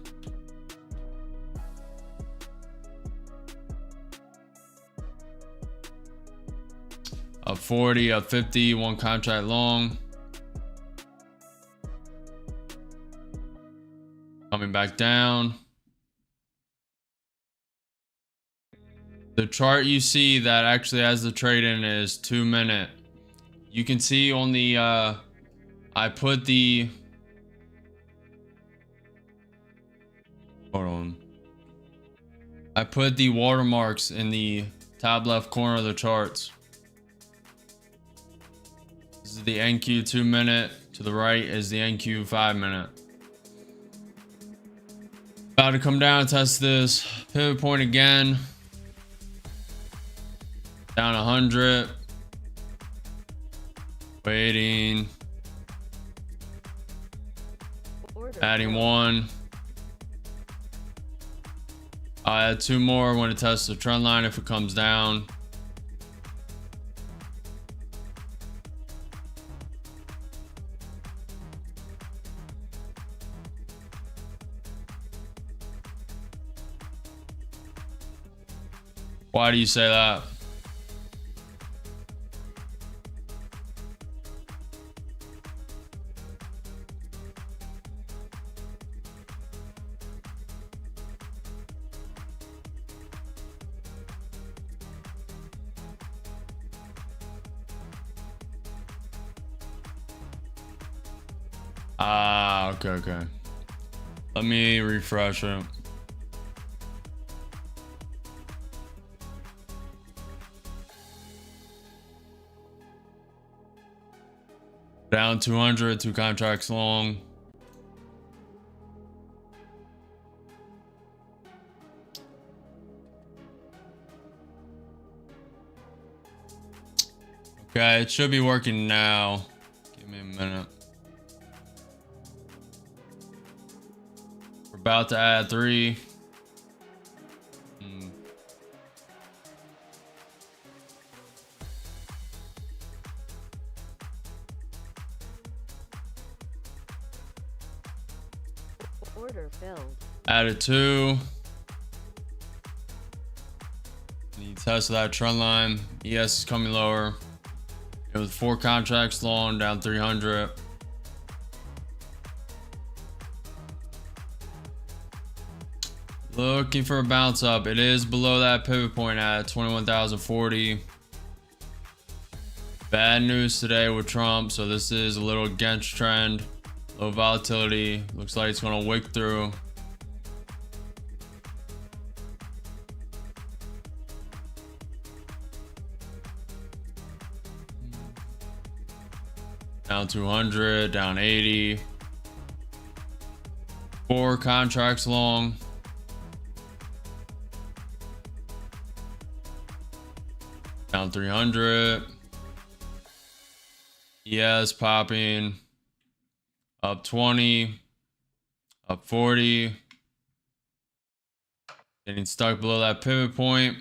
Up 40, up 50, one contract long. Coming back down. The chart you see that actually has the trade in is 2 minute. You can see on the I put the hold on. I put the watermarks in the top left corner of the charts. This is the NQ 2 minute. To the right is the NQ 5 minute. About to come down and test this pivot point again. Down 100. Waiting. Adding 1. I'll add 2 more when it tests the trend line if it comes down. Why do you say that? Okay. Let me refresh it. Down 200, 2 contracts long. Okay, it should be working now. Give me a minute. We're about to add 3. Order filled. Added 2. Need to test that trend line. ES is coming lower. It was 4 contracts long, down 300. Looking for a bounce up. It is below that pivot point at 21,040. Bad news today with Trump, so this is a little against trend. Low volatility. Looks like it's going to wick through. Down 200, down 80. 4 contracts long. Down 300. Yes, popping. Up 20. Up 40. Getting stuck below that pivot point.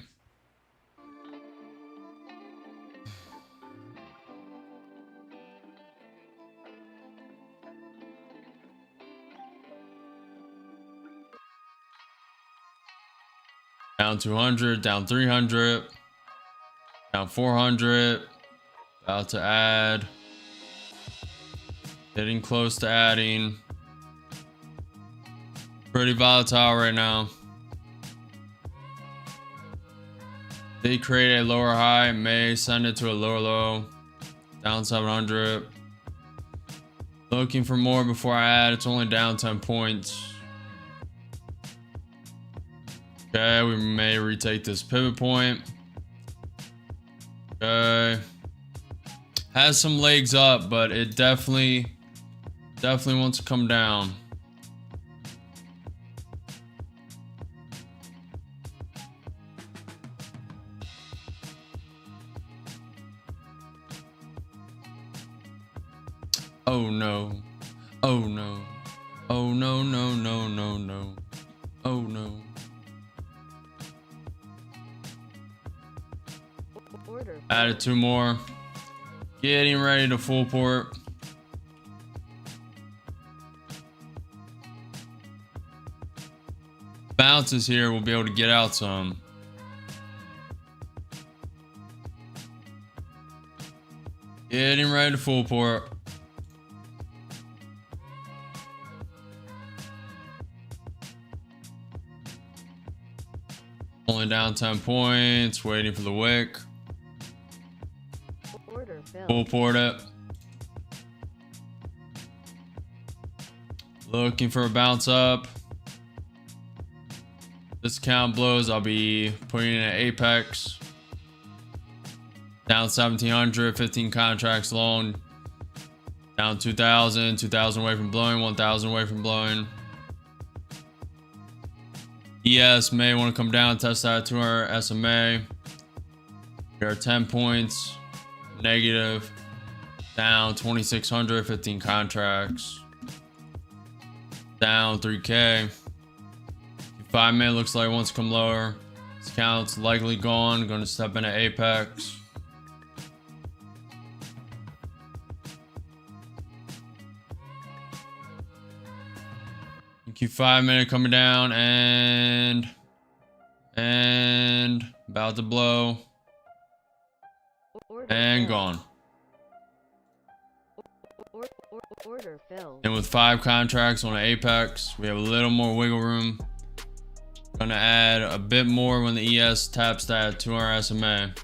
Down 200, down 300, down 400. About to add. Getting close to adding. Pretty volatile right now. They create a lower high, may send it to a lower low. Down 700. Looking for more before I add. It's only down 10 points. Okay, we may retake this pivot point. Okay. Has some legs up, but it definitely wants to come down. Oh no. Oh no. Oh no, no, no, no, no. Oh no. Added 2 more. Getting ready to full port. Bounces here, we'll be able to get out some. Getting ready to full port. Only down 10 points, waiting for the wick. Full port it. Looking for a bounce up. This count blows, I'll be putting in an apex. Down 1700, 15 contracts long. Down 2000, 2000 away from blowing, 1000 away from blowing. ES may want to come down, test that to our SMA. Here are 10 points. Negative. Down 2600, 15 contracts. Down 3K. 5 minute looks like it wants to come lower. This count's likely gone. Going to step into apex. Q5 minute coming down and about to blow and gone. Order filled. And with 5 contracts on an apex, we have a little more wiggle room. Gonna add a bit more when the ES taps that to our SMA.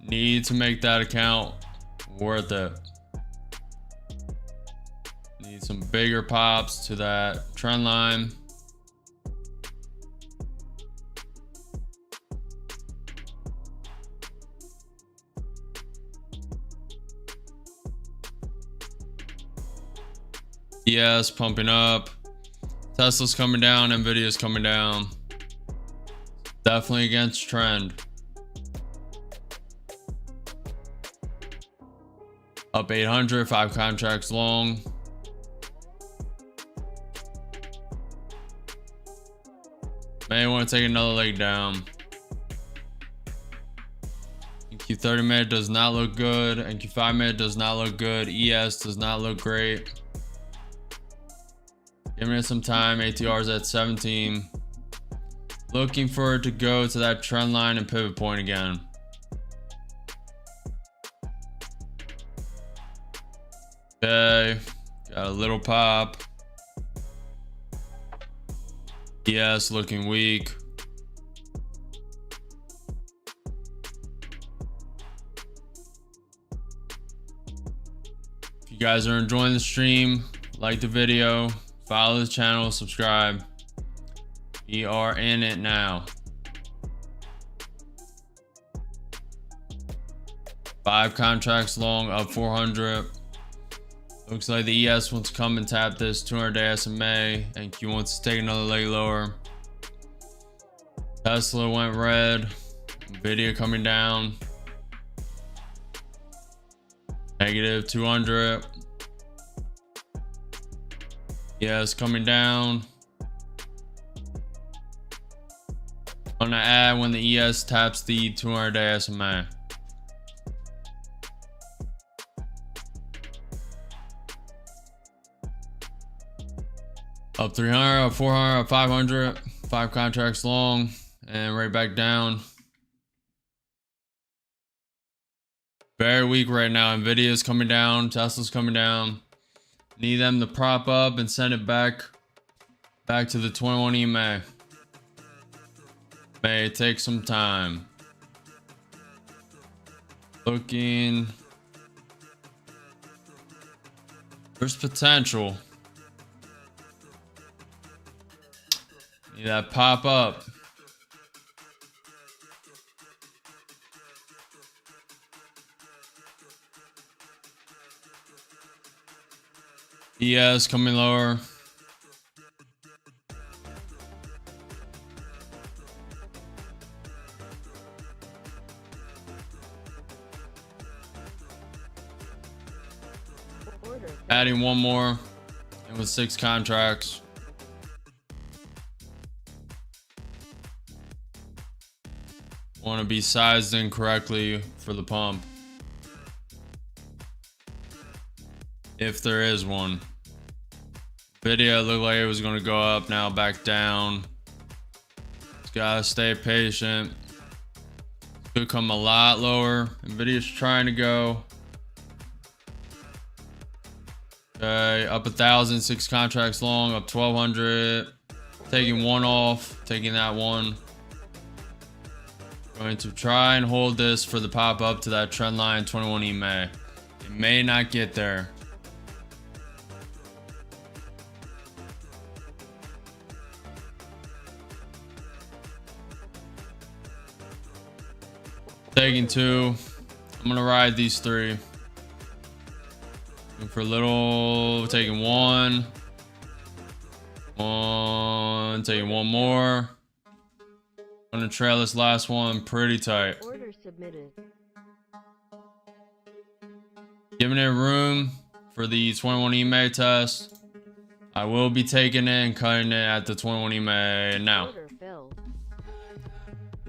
Need to make that account worth it. Need some bigger pops to that trend line. Yes, pumping up. Tesla's coming down, Nvidia's coming down. Definitely against trend. Up 800, 5 contracts long. May want to take another leg down. Q30 minute does not look good, and Q5 minute does not look good. ES does not look great. Giving it some time. ATR's at 17. Looking for it to go to that trend line and pivot point again. Okay, got a little pop. Yes, looking weak. If you guys are enjoying the stream, like the video, follow the channel, subscribe. We are in it now. 5 contracts long, up 400. Looks like the ES wants to come and tap this 200-day SMA, and Q wants to take another leg lower. Tesla went red. Nvidia coming down. Negative 200. ES coming down. Gonna add when the ES taps the 200-day SMA. Up 300, up 400, up 500, 5 contracts long, and right back down. Very weak right now. Nvidia's coming down, Tesla's coming down. Need them to prop up and send it back to the 21 EMA. May take some time. Looking. There's potential. Need that pop up. ES coming lower. Adding one more, and with 6 contracts. Want to be sized in correctly for the pump, if there is one. Video looked like it was going to go up, now back down. Just gotta stay patient. Could come a lot lower. Nvidia's trying to go. Okay, up 1,000, 6 contracts long, up 1,200. Taking one off, taking that one. Going to try and hold this for the pop up to that trend line 21 EMA. It may not get there. Taking 2. I'm gonna ride these 3. Looking for a little. Taking 1. Taking one more. I'm gonna trail this last one pretty tight. Order submitted. Giving it room for the 21 EMA test. I will be taking it and cutting it at the 21 EMA now. Order filled.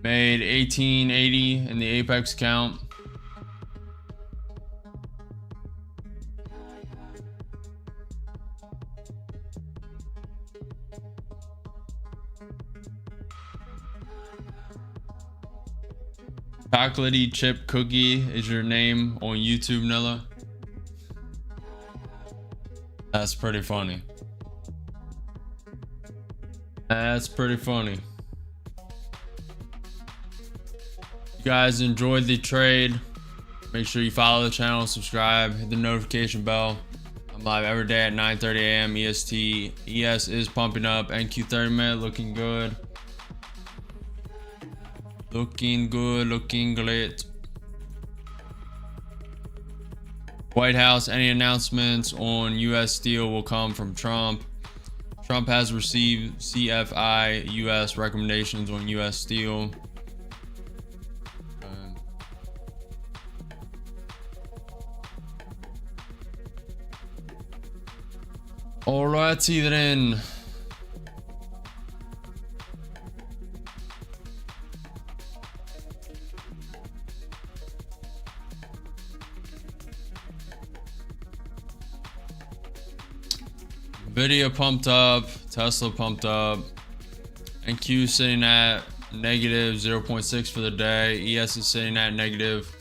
Made 1880 in the Apex count. Chocolatey chip cookie is your name on YouTube, Nilla. That's pretty funny. That's pretty funny. You guys enjoyed the trade. Make sure you follow the channel, subscribe, hit the notification bell. I'm live every day at 9:30 a.m. EST. ES is pumping up. NQ 30 minute looking good. Looking good, looking great. White House, any announcements on US steel will come from Trump. Trump has received CFI US recommendations on US steel. Alrighty then. Nvidia pumped up, Tesla pumped up, NQ sitting at negative 0.6 for the day. ES is sitting at negative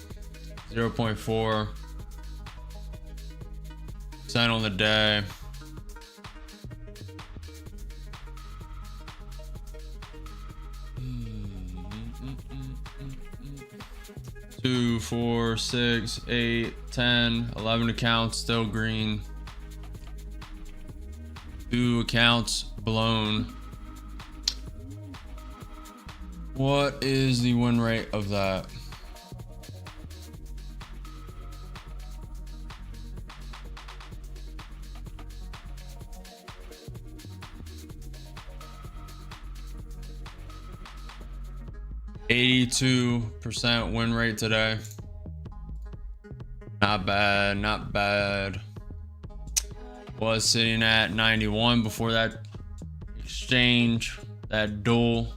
0.4% on the day. Two, 4, 6, 8, 10, 11 accounts still green. 2 accounts blown. What is the win rate of that? %82 win rate today. Not bad, not bad. Was sitting at 91 before that exchange, that duel.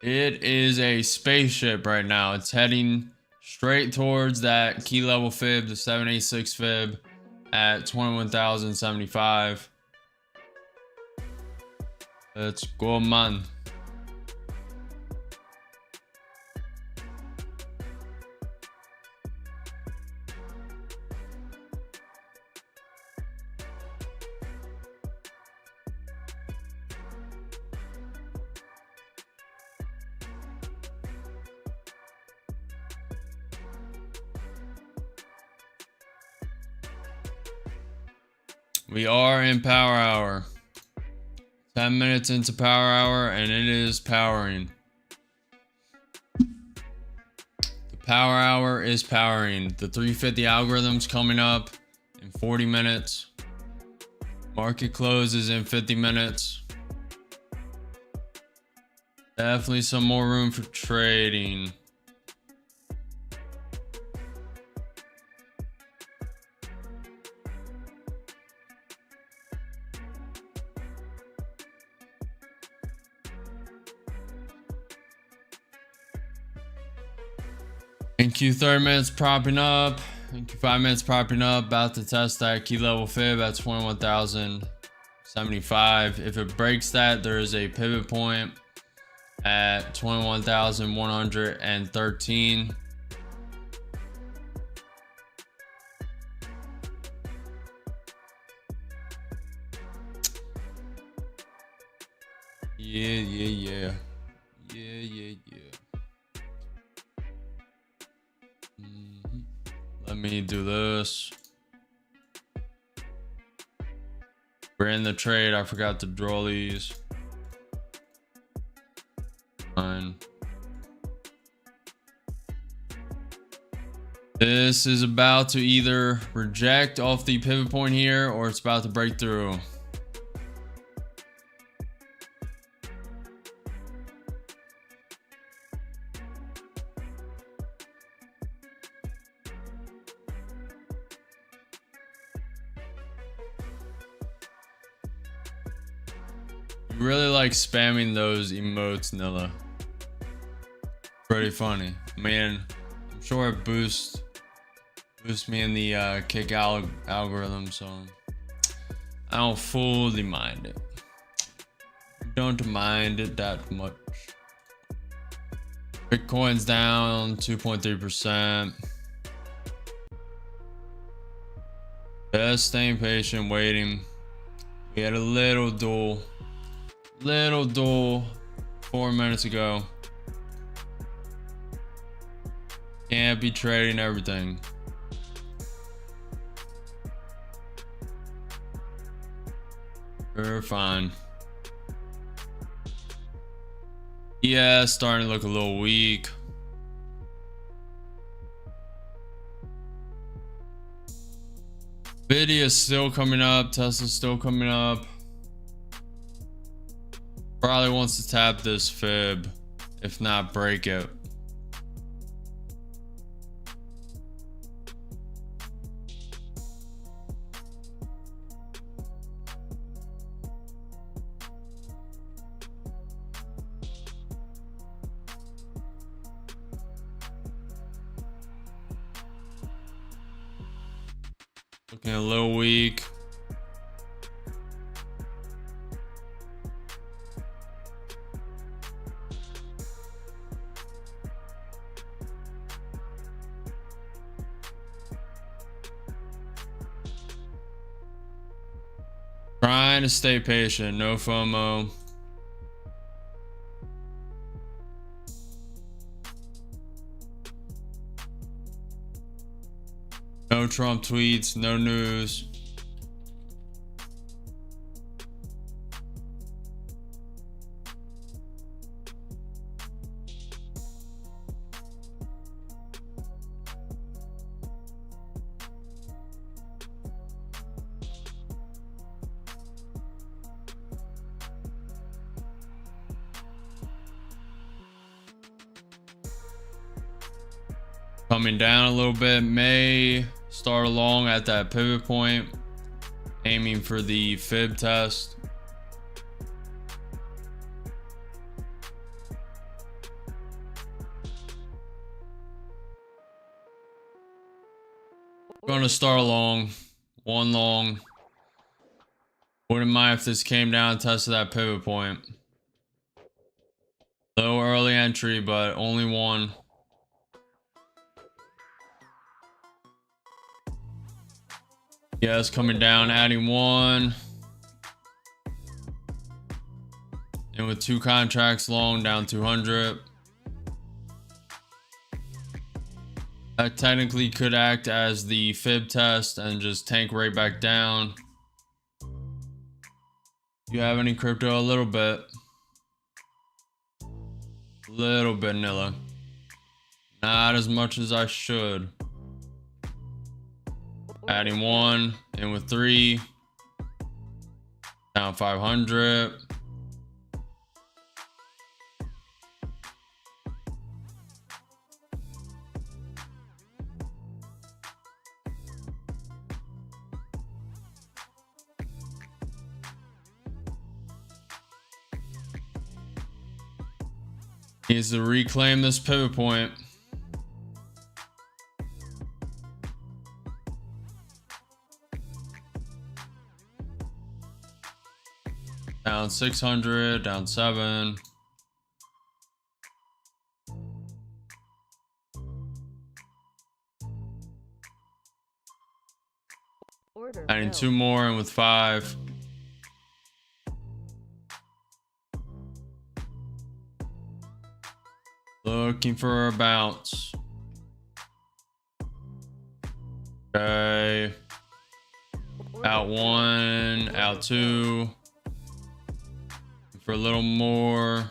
It is a spaceship right now. It's heading straight towards that key level fib, the 786 fib at 21,075. Let's go, man. We are in power hour. 10 minutes into power hour, and it is powering. The power hour is powering. The 350 algorithm's coming up in 40 minutes. Market closes in 50 minutes. Definitely some more room for trading. NQ 30 minutes propping up. NQ 5 minutes propping up. About to test that key level fib at 21,075. If it breaks that, there is a pivot point at 21,113. Yeah. Let me do this. We're in the trade. I forgot to draw these. Fine. This is about to either reject off the pivot point here, or it's about to break through. Really like spamming those emotes, Nilla. Pretty funny. Man, I'm sure it boosts me in the kick algorithm, so I don't fully mind it. Don't mind it that much. Bitcoin's down 2.3%. Just staying patient, waiting. We had a little duel 4 minutes ago. Can't be trading everything. We're fine. Yeah, starting to look a little weak. Nvidia's still coming up. Tesla's still coming up. Probably wants to tap this fib, if not break it. Looking a little weak. Trying to stay patient, no FOMO. No Trump tweets, no news. Coming down a little bit, may start along at that pivot point, aiming for the fib test. going to start long. One long. Wouldn't mind if this came down and tested that pivot point. Low early entry, but only one. Yes, coming down, adding one. And with 2 contracts long, down 200. That technically could act as the fib test and just tank right back down. You have any crypto? A little bit. Little bit, Nilla. Not as much as I should. Adding one, in with 3. Down 500. Needs to reclaim this pivot point. Down 600, down 7. Adding 2 more and with 5. Looking for a bounce. Okay. Out 1, out 2. For a little more.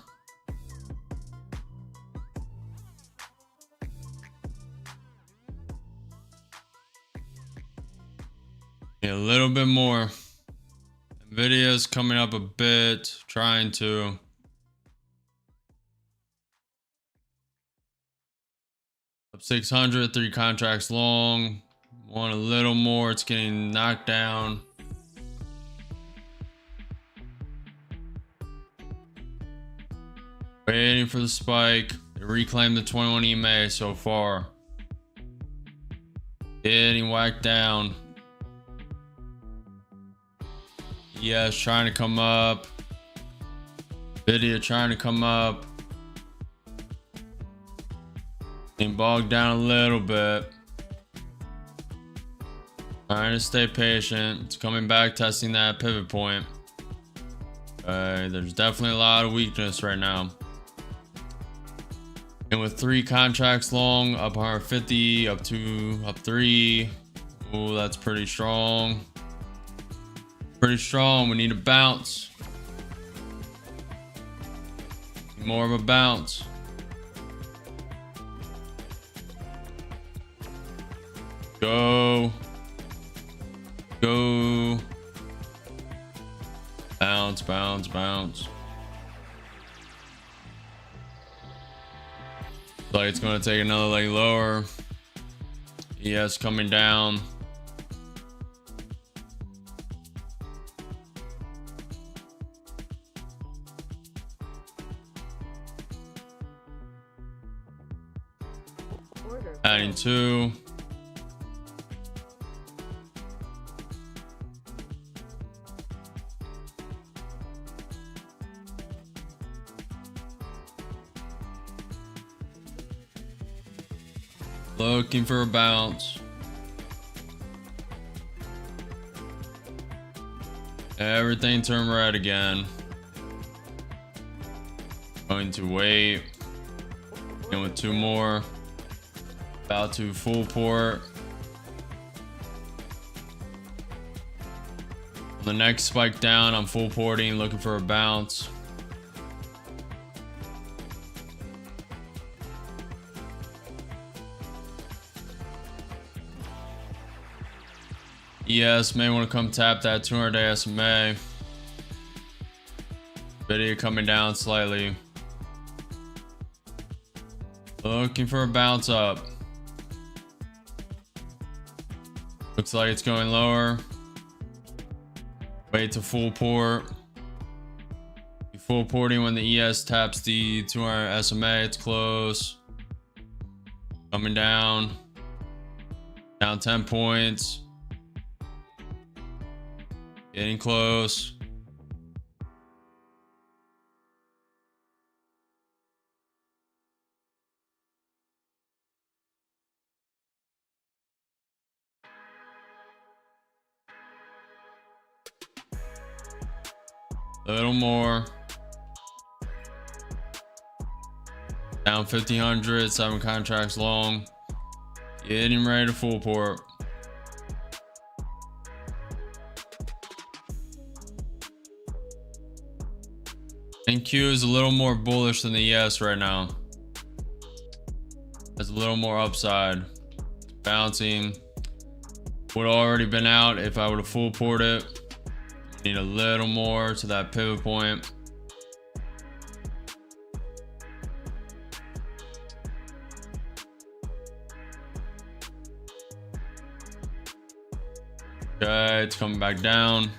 Yeah, a little bit more. Nvidia's coming up a bit, trying to. Up 600, 3 contracts long. Want a little more, it's getting knocked down. Waiting for the spike. They reclaimed the 21 EMA so far. Getting whacked down. Yes, trying to come up. Nvidia trying to come up. Getting bogged down a little bit. Trying to stay patient. It's coming back, testing that pivot point. Okay, there's definitely a lot of weakness right now. And with 3 contracts long, up 150, up 2, up 3. Oh, that's pretty strong. Pretty strong. We need a bounce. More of a bounce. Go. Go. Bounce, bounce, bounce. Like it's going to take another leg lower. ES coming down. Adding 2. Looking for a bounce. Everything turned red again. Going to wait. And with 2 more. About to full port. On the next spike down, I'm full porting, looking for a bounce. ES may want to come tap that 200-day SMA. Nvidia coming down slightly. Looking for a bounce up. Looks like it's going lower. Wait to full port. Be full porting when the ES taps the 200 SMA. It's close. Coming down. Down 10 points. Getting close. A little more. Down 1,500, 7 contracts long. Getting ready to full port. NQ is a little more bullish than the ES right now. Has a little more upside. Bouncing. Would have already been out if I would have full port it. Need a little more to that pivot point. Okay, it's coming back down.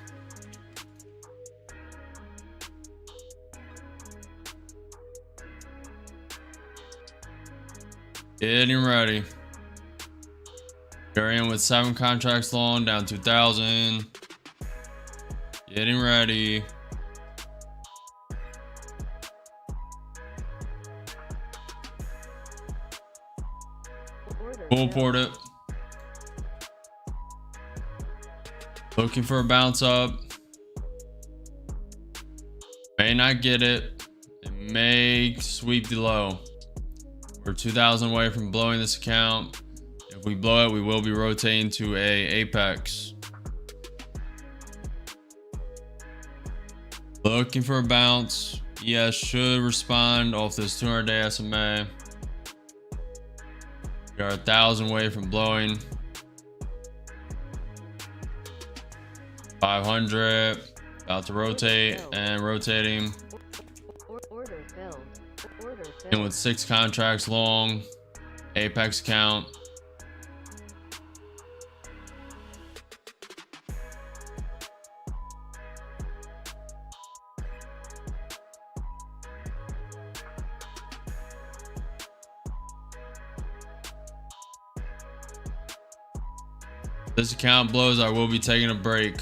Getting ready. They're in with 7 contracts long, down 2,000. Getting ready. Full port it. Looking for a bounce up. May not get it. It may sweep the low. We're 2,000 away from blowing this account. If we blow it, we will be rotating to a apex. Looking for a bounce. ES should respond off this 200-day SMA. We are 1,000 away from blowing. 500. About to rotate and rotating. Order filled. Order filled. And with 6 contracts long. Apex count. This account blows, I will be taking a break.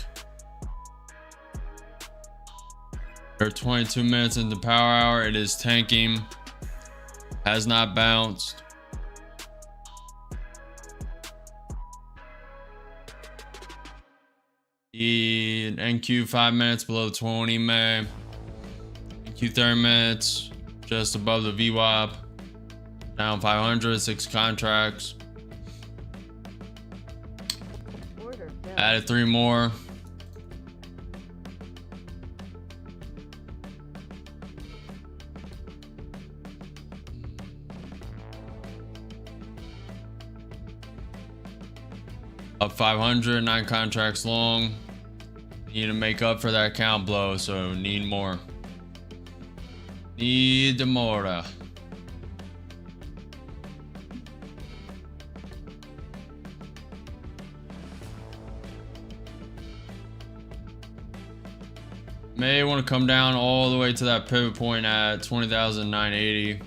We're 22 minutes into power hour. It is tanking. Has not bounced. NQ 5 minutes below 20 May. NQ 30 minutes just above the VWAP. Down 500, 6 contracts. Added 3 more. Up 500, 9 contracts long. Need to make up for that count blow, so need more. Need more. May want to come down all the way to that pivot point at 20,980.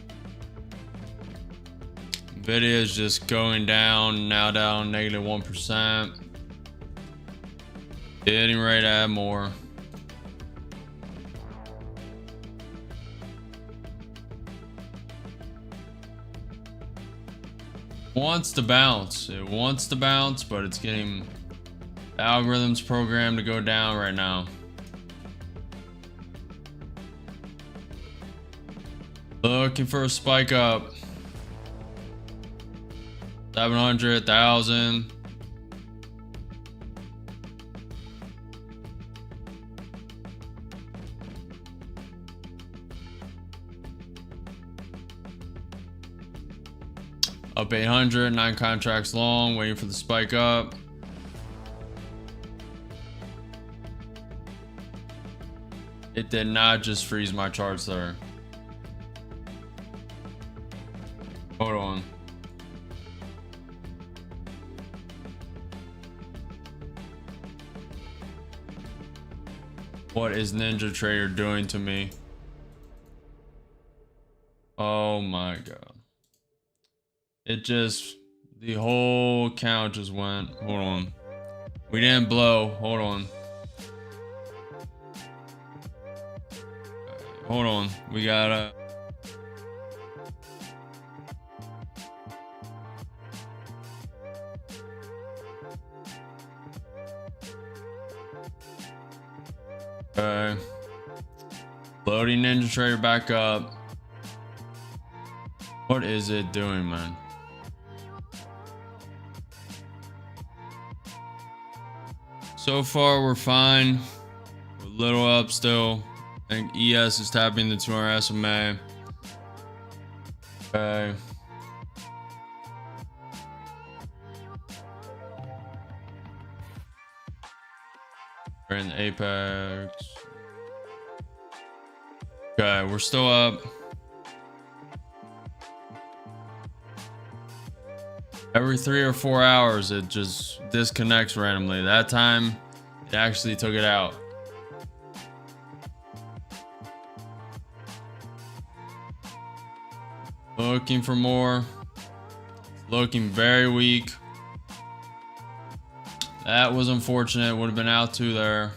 Nvidia is just going down, now down -1%. Getting ready to add more. Wants to bounce. It wants to bounce, but it's getting the algorithms programmed to go down right now. Looking for a spike up. 700, 1,000. Up 800, 9 contracts long, waiting for the spike up. It did not just freeze my charts there. Hold on. What is Ninja Trader doing to me? Oh my god. It just The whole count just went. Hold on. We didn't blow. Hold on. Hold on. We gotta. Okay. Loading Ninja Trader back up. What is it doing, man? So far, we're fine. We're a little up still. I think ES is tapping the 200 SMA. Okay. We're in the apex. Okay, we're still up. Every 3 or 4 hours, it just disconnects randomly. That time, it actually took it out. Looking for more. Looking very weak. That was unfortunate. Would have been out too there.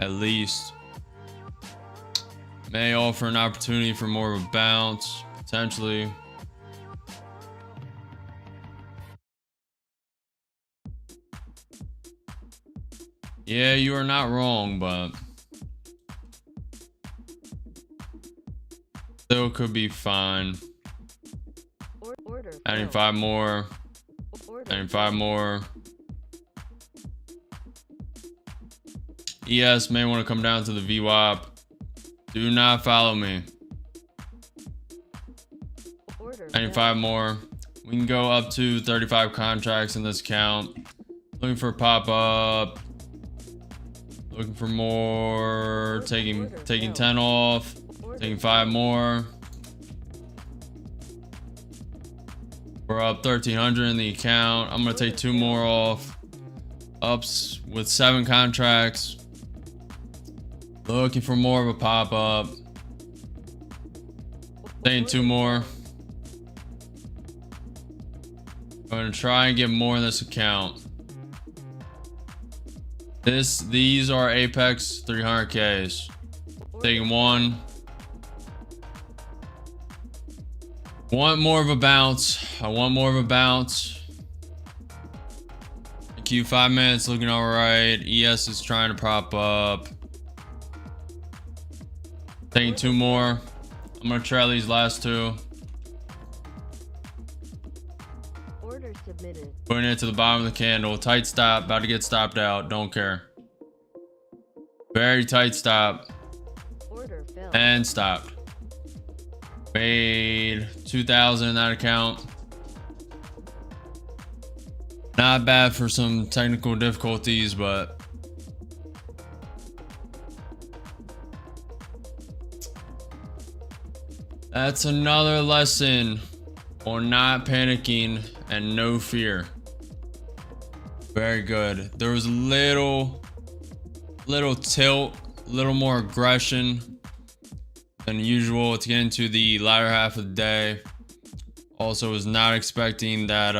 At least. May offer an opportunity for more of a bounce. Potentially. Yeah, you are not wrong, but still could be fine. Adding 5 more. Adding 5 more. ES may want to come down to the VWAP. Do not follow me. Adding 5 more. We can go up to 35 contracts in this account. Looking for a pop-up. Looking for more. Taking 10 off. Taking 5 more. We're up 1,300 in the account. I'm gonna take 2 more off. Ups with 7 contracts. Looking for more of a pop-up. Taking 2 more. I'm gonna try and get more in this account. These are Apex 300Ks. Taking 1. Want more of a bounce. I want more of a bounce. Q 5 minutes looking all right. ES is trying to prop up. Taking 2 more. I'm gonna try these last 2. Order submitted. Putting it to the bottom of the candle. Tight stop. About to get stopped out. Don't care. Very tight stop. Order filled. And stopped. Made 2,000 in that account. Not bad for some technical difficulties, but that's another lesson on not panicking and no fear. Very good. There was a little tilt, a little more aggression than usual to get into the latter half of the day. Also was not expecting that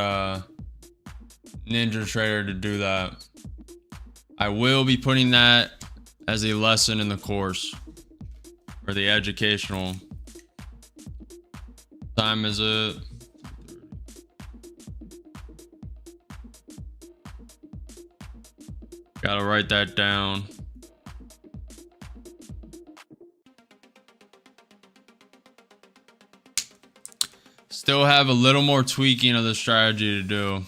Ninja Trader to do that. I will be putting that as a lesson in the course, or the educational. Time is it? Gotta write that down. Still have a little more tweaking of the strategy to do,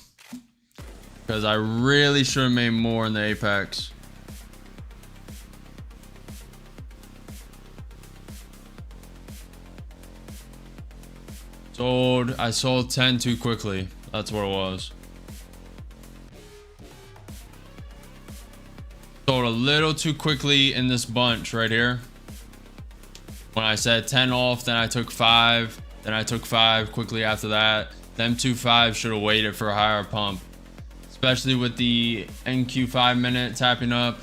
because I really should have made more in the Apex. I sold 10 too quickly. That's what it was. Sold a little too quickly in this bunch right here. When I said 10 off, then I took 5. Then I took 5 quickly after that. Them 2 5s should have waited for a higher pump. Especially with the NQ 5 minute tapping up.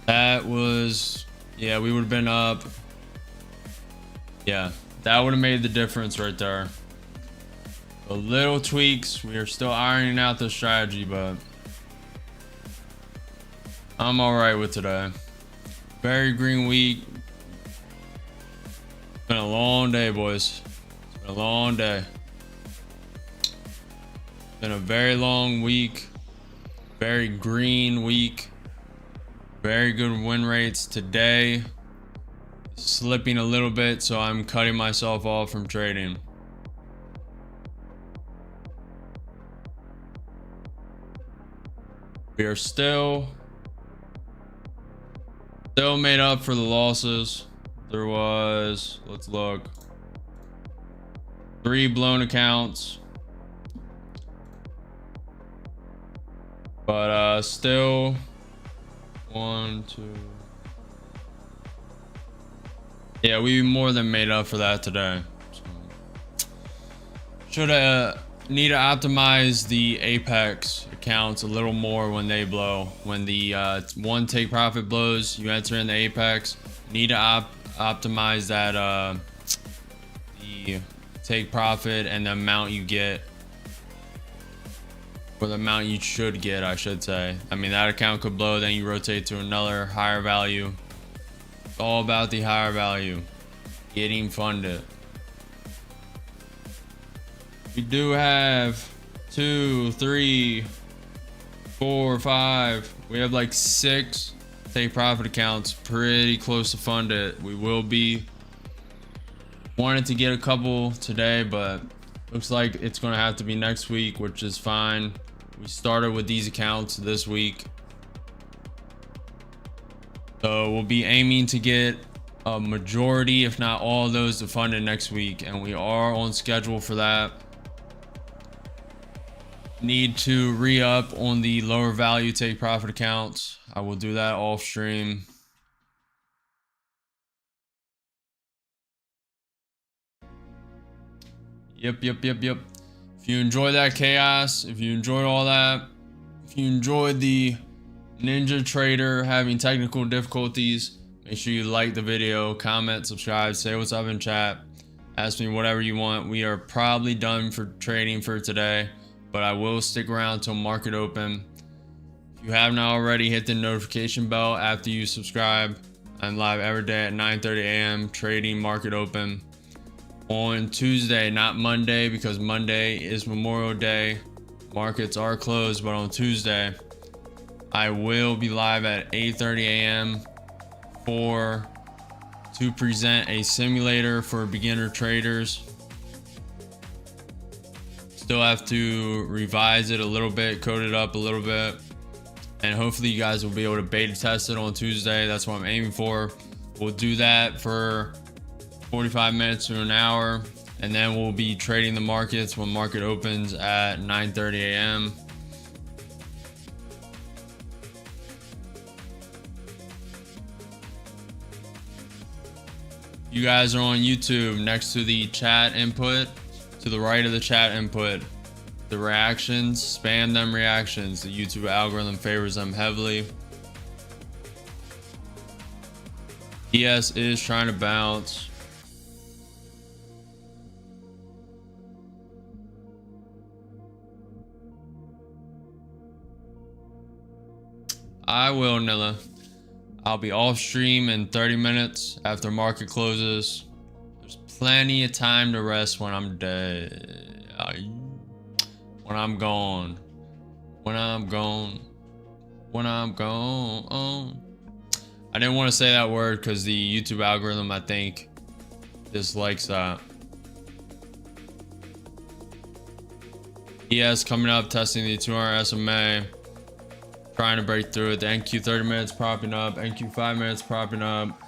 That was, yeah, we would have been up Yeah, that would have made the difference right there. The little tweaks, we are still ironing out the strategy, but I'm all right with today. Very green week. It's been a long day, boys. It's been a long day. Been a very long week. Very green week. Very good win rates today. Slipping a little bit, so I'm cutting myself off from trading. We are still made up for the losses. There was, let's look, 3 blown accounts, but still 1, 2. Yeah, we more than made up for that today. So, should need to optimize the Apex accounts a little more when they blow. When the one take profit blows, you enter in the Apex. Need to optimize that the take profit and the amount you get, or the amount you should get, I should say. I mean, that account could blow, then you rotate to another higher value. It's all about the higher value, getting funded. We do have 2, 3, 4, 5. We have like 6 take profit accounts pretty close to funded. We will be wanted to get a couple today, but looks like it's gonna have to be next week, which is fine. We started with these accounts this week, so we'll be aiming to get a majority, if not all of those, to funded next week, and we are on schedule for that. Need to re-up on the lower value take profit accounts. I will do that off stream. Yep. If you enjoyed that chaos, if you enjoyed all that, if you enjoyed the Ninja Trader having technical difficulties, make sure you like the video, comment, subscribe, say what's up in chat, ask me whatever you want. We are probably done for trading for today, but I will stick around till market open. If you have not already, hit the notification bell after you subscribe. I'm live every day at 9:30 a.m. trading market open on Tuesday, not Monday, because Monday is Memorial Day. Markets are closed, but on Tuesday, I will be live at 8:30 a.m. to present a simulator for beginner traders. Still have to revise it a little bit, code it up a little bit, and hopefully you guys will be able to beta test it on Tuesday. That's what I'm aiming for. We'll do that for 45 minutes to an hour, and then we'll be trading the markets when market opens at 9:30 a.m. You guys are on YouTube. Next to the chat input, to the right of the chat input, the reactions, spam them reactions. The YouTube algorithm favors them heavily. ES is trying to bounce. I will, Nilla. I'll be off stream in 30 minutes after market closes. There's plenty of time to rest when I'm dead. When I'm gone. When I'm gone. When I'm gone. I didn't want to say that word because the YouTube algorithm, I think, dislikes that. ES coming up, testing the 200 SMA. Trying to break through it. The NQ 30 minutes propping up. NQ 5 minutes propping up.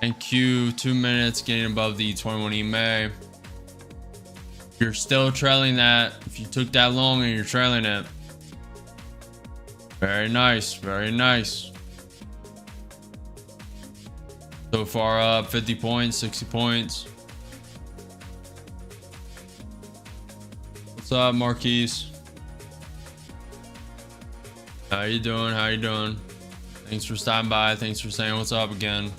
NQ 2 minutes getting above the 21 EMA. If you're still trailing that, if you took that long and you're trailing it, very nice, very nice. So far up 50 points, 60 points. What's up, Marquise? How you doing? How you doing? Thanks for stopping by. Thanks for saying what's up again.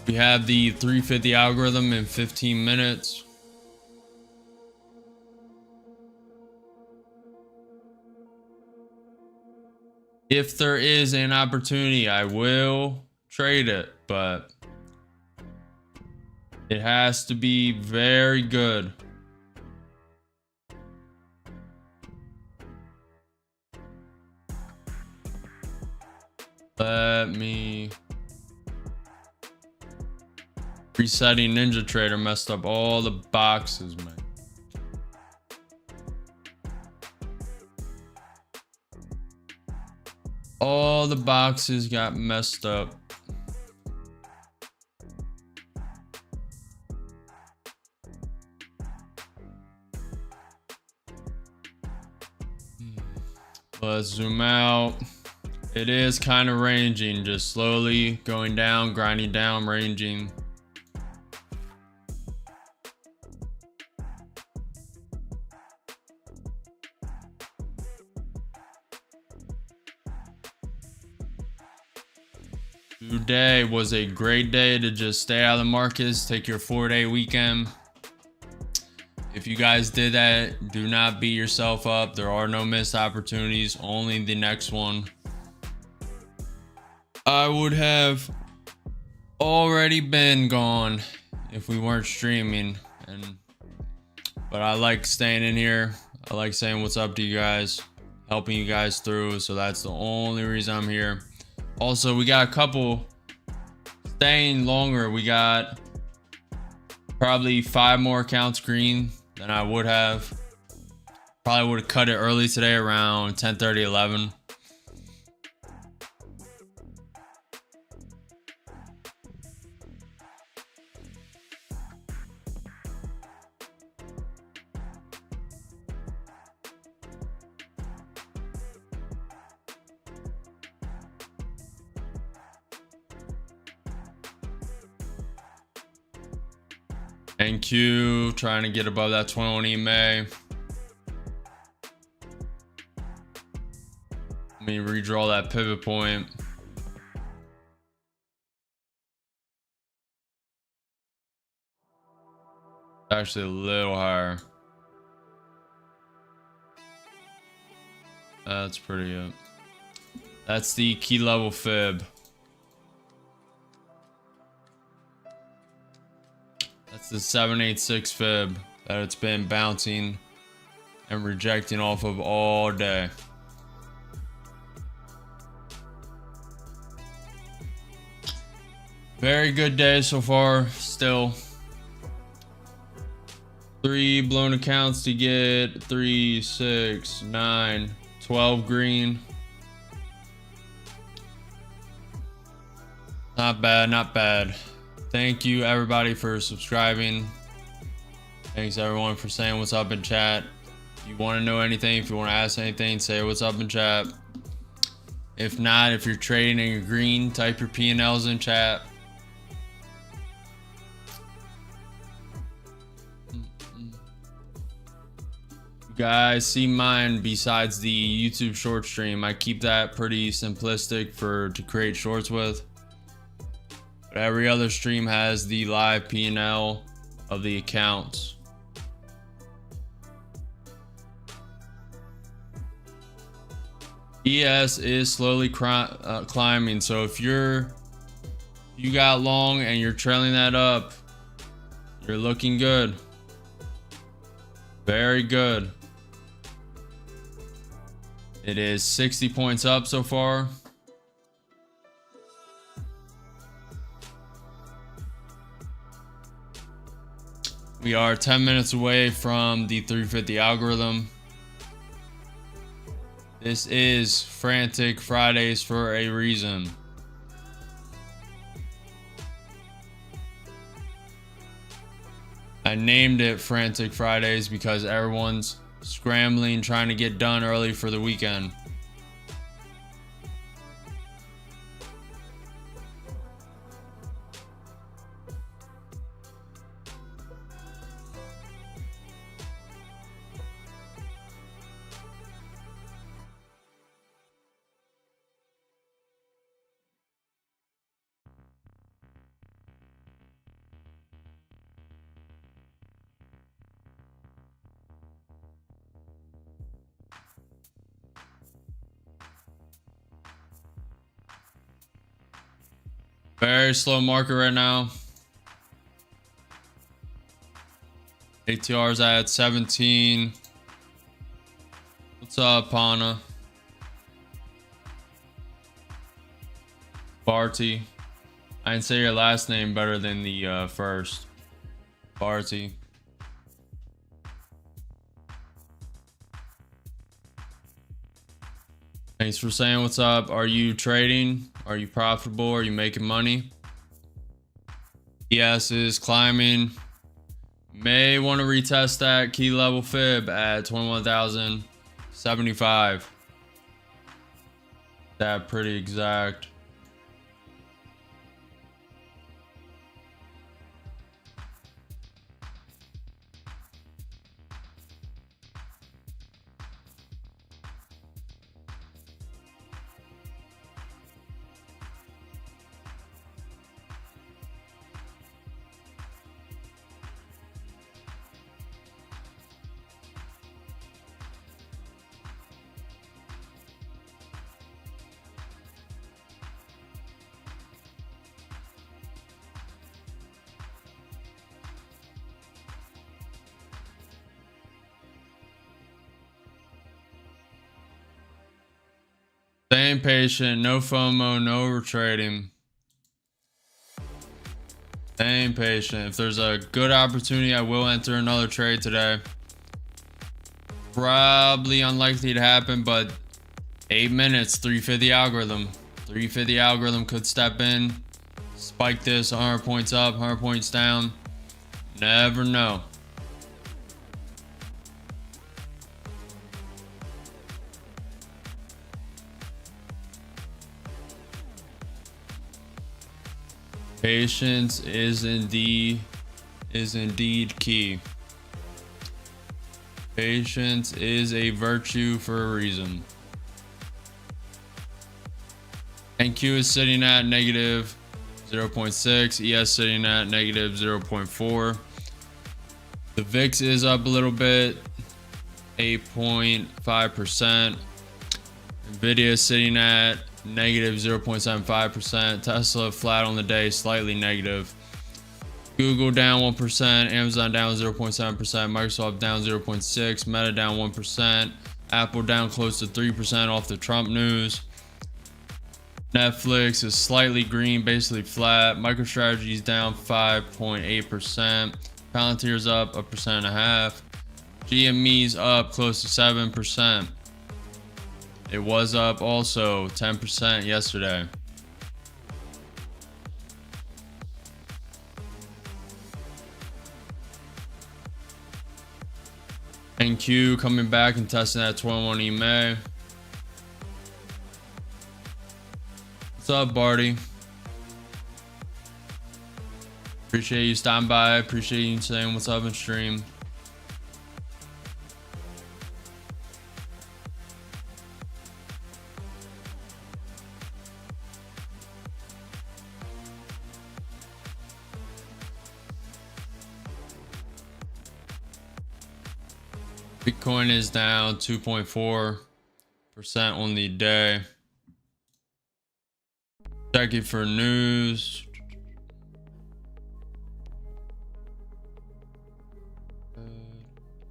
We have the 350 algorithm in 15 minutes. If there is an opportunity, I will trade it, but it has to be very good. Let me... Resetting Ninja Trader messed up all the boxes, man. All the boxes got messed up. Let's zoom out. It is kind of ranging, just slowly going down, grinding down, ranging. Today was a great day to just stay out of the markets, take your 4-day weekend. If you guys did that, do not beat yourself up. There are no missed opportunities, only the next one. I would have already been gone if we weren't streaming, but I like staying in here. I like saying what's up to you guys, helping you guys through, so that's the only reason I'm here. Also, we got a couple staying longer. We got probably 5 more accounts green than I would have. Probably would have cut it early today around 10:30, 11. NQ trying to get above that 21 EMA. Let me redraw that pivot point. Actually a little higher. That's pretty good. That's the key level fib. That's the 786 fib that it's been bouncing and rejecting off of all day. Very good day so far. Still 3 blown accounts to get 3, 6, 9, 12 green. Not bad, not bad. Thank you everybody for subscribing. Thanks everyone for saying what's up in chat. If you want to know anything, if you want to ask anything, say what's up in chat. If not, if you're trading and you're green, type your P&Ls in chat. You guys see mine besides the YouTube short stream. I keep that pretty simplistic to create shorts with. But every other stream has the live P&L of the accounts. ES is slowly climbing, so if you got long and you're trailing that up, you're looking good. Very good. It is 60 points up so far. We are 10 minutes away from the 350 algorithm. This is Frantic Fridays for a reason. I named it Frantic Fridays because everyone's scrambling, trying to get done early for the weekend. Very slow market right now. ATR's at 17. What's up, Pana? Barty. I didn't say your last name better than the first. Barty. Thanks for saying what's up. Are you trading? Are you profitable? Are you making money? ES is climbing. May want to retest that key level fib at 21,075. That pretty exact. Staying patient, no FOMO, no retrading. Staying patient. If there's a good opportunity, I will enter another trade today. Probably unlikely to happen, but 8 minutes, 350 algorithm. 350 algorithm could step in, spike this 100 points up, 100 points down. Never know. Patience is indeed key. Patience is a virtue for a reason. NQ is sitting at negative 0.6, ES sitting at negative 0.4. The VIX is up a little bit, 8.5%. Nvidia is sitting at negative 0.75%. Tesla flat on the day, slightly negative. Google down 1%, Amazon down 0.7%, Microsoft down 0.6%, Meta down 1%, Apple down close to 3% off the Trump news. Netflix is slightly green, basically flat. MicroStrategy is down 5.8%. Palantir's up 1.5%. GME's up close to 7%. It was up also 10% yesterday. NQ coming back and testing that 21 EMA. What's up, Barty? Appreciate you stopping by. Appreciate you saying what's up in stream. Bitcoin is down 2.4% on the day. Checking for news.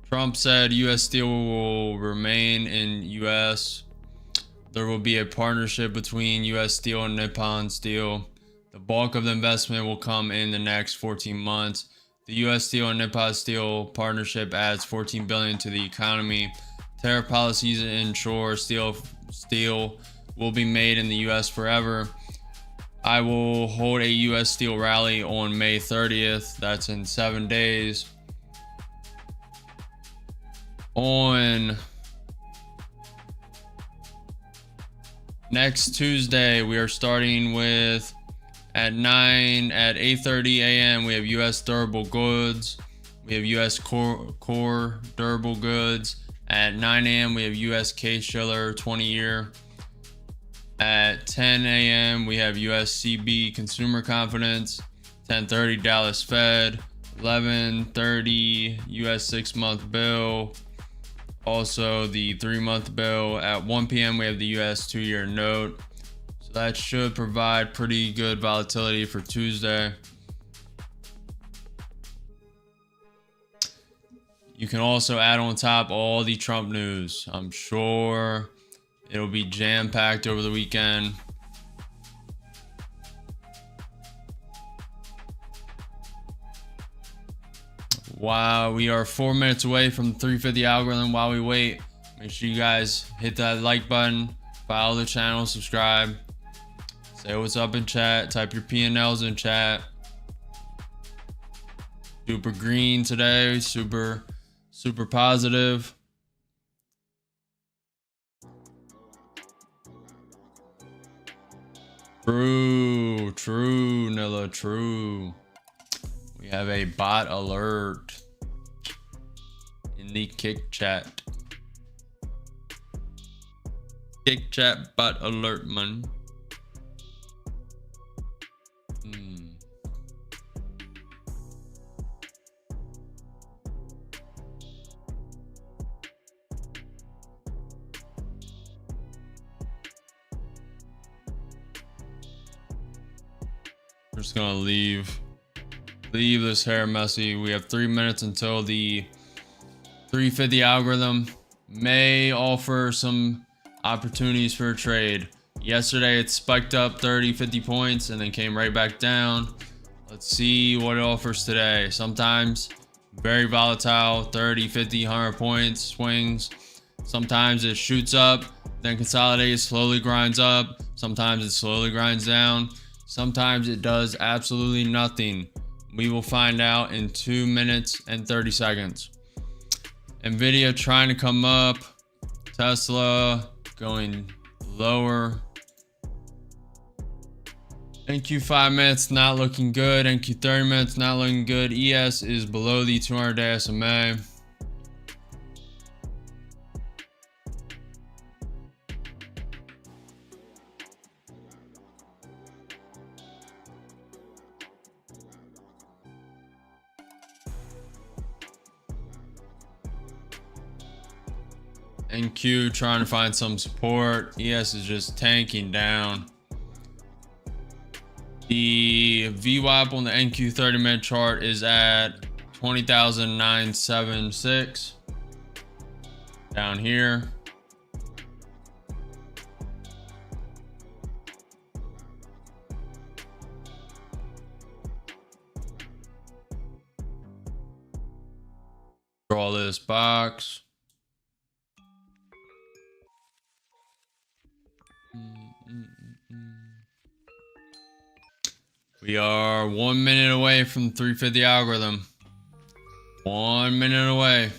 Trump said U.S. steel will remain in U.S. There will be a partnership between U.S. Steel and Nippon Steel. The bulk of the investment will come in the next 14 months. The U.S. Steel and Nippon Steel partnership adds $14 billion to the economy. Tariff policies ensure steel will be made in the U.S. forever. I will hold a U.S. Steel rally on May 30th. That's in 7 days. On next Tuesday, we are starting with at 8:30 a.m. we have U.S. durable goods. We have U.S. core durable goods. At 9 a.m. we have U.S. Case-Shiller 20-year. At 10 a.m. we have U.S. CB consumer confidence. 10:30 Dallas Fed. 11:30 U.S. 6-month bill. Also the 3-month bill. At 1 p.m. we have the U.S. 2-year note. So So that should provide pretty good volatility for Tuesday. You can also add on top all the Trump news. I'm sure it'll be jam-packed over the weekend. Wow, we are 4 minutes away from the 350 algorithm. While we wait, make sure you guys hit that like button, follow the channel, subscribe, say what's up in chat, type your P&Ls in chat. Super green today, super positive. True, Nilla, true. We have a bot alert in the kick chat. Kick chat bot alert, man. We're just gonna leave this hair messy. We have 3 minutes until the 350 algorithm may offer some opportunities for a trade. Yesterday it spiked up 30-50 points and then came right back down. Let's see what it offers today. Sometimes very volatile, 30, 50, 100 points swings. Sometimes it shoots up, then consolidates, slowly grinds up. Sometimes it slowly grinds down. Sometimes it does absolutely nothing. We will find out in 2 minutes and 30 seconds. Nvidia trying to come up. Tesla going lower. NQ 5 minutes not looking good. NQ 30 minutes not looking good. ES is below the 200-day SMA. NQ trying to find some support. ES is just tanking down. The VWAP on the NQ 30-minute chart is at 20,976 down here. Draw this box. We are 1 minute away from the 350 algorithm. 1 minute away.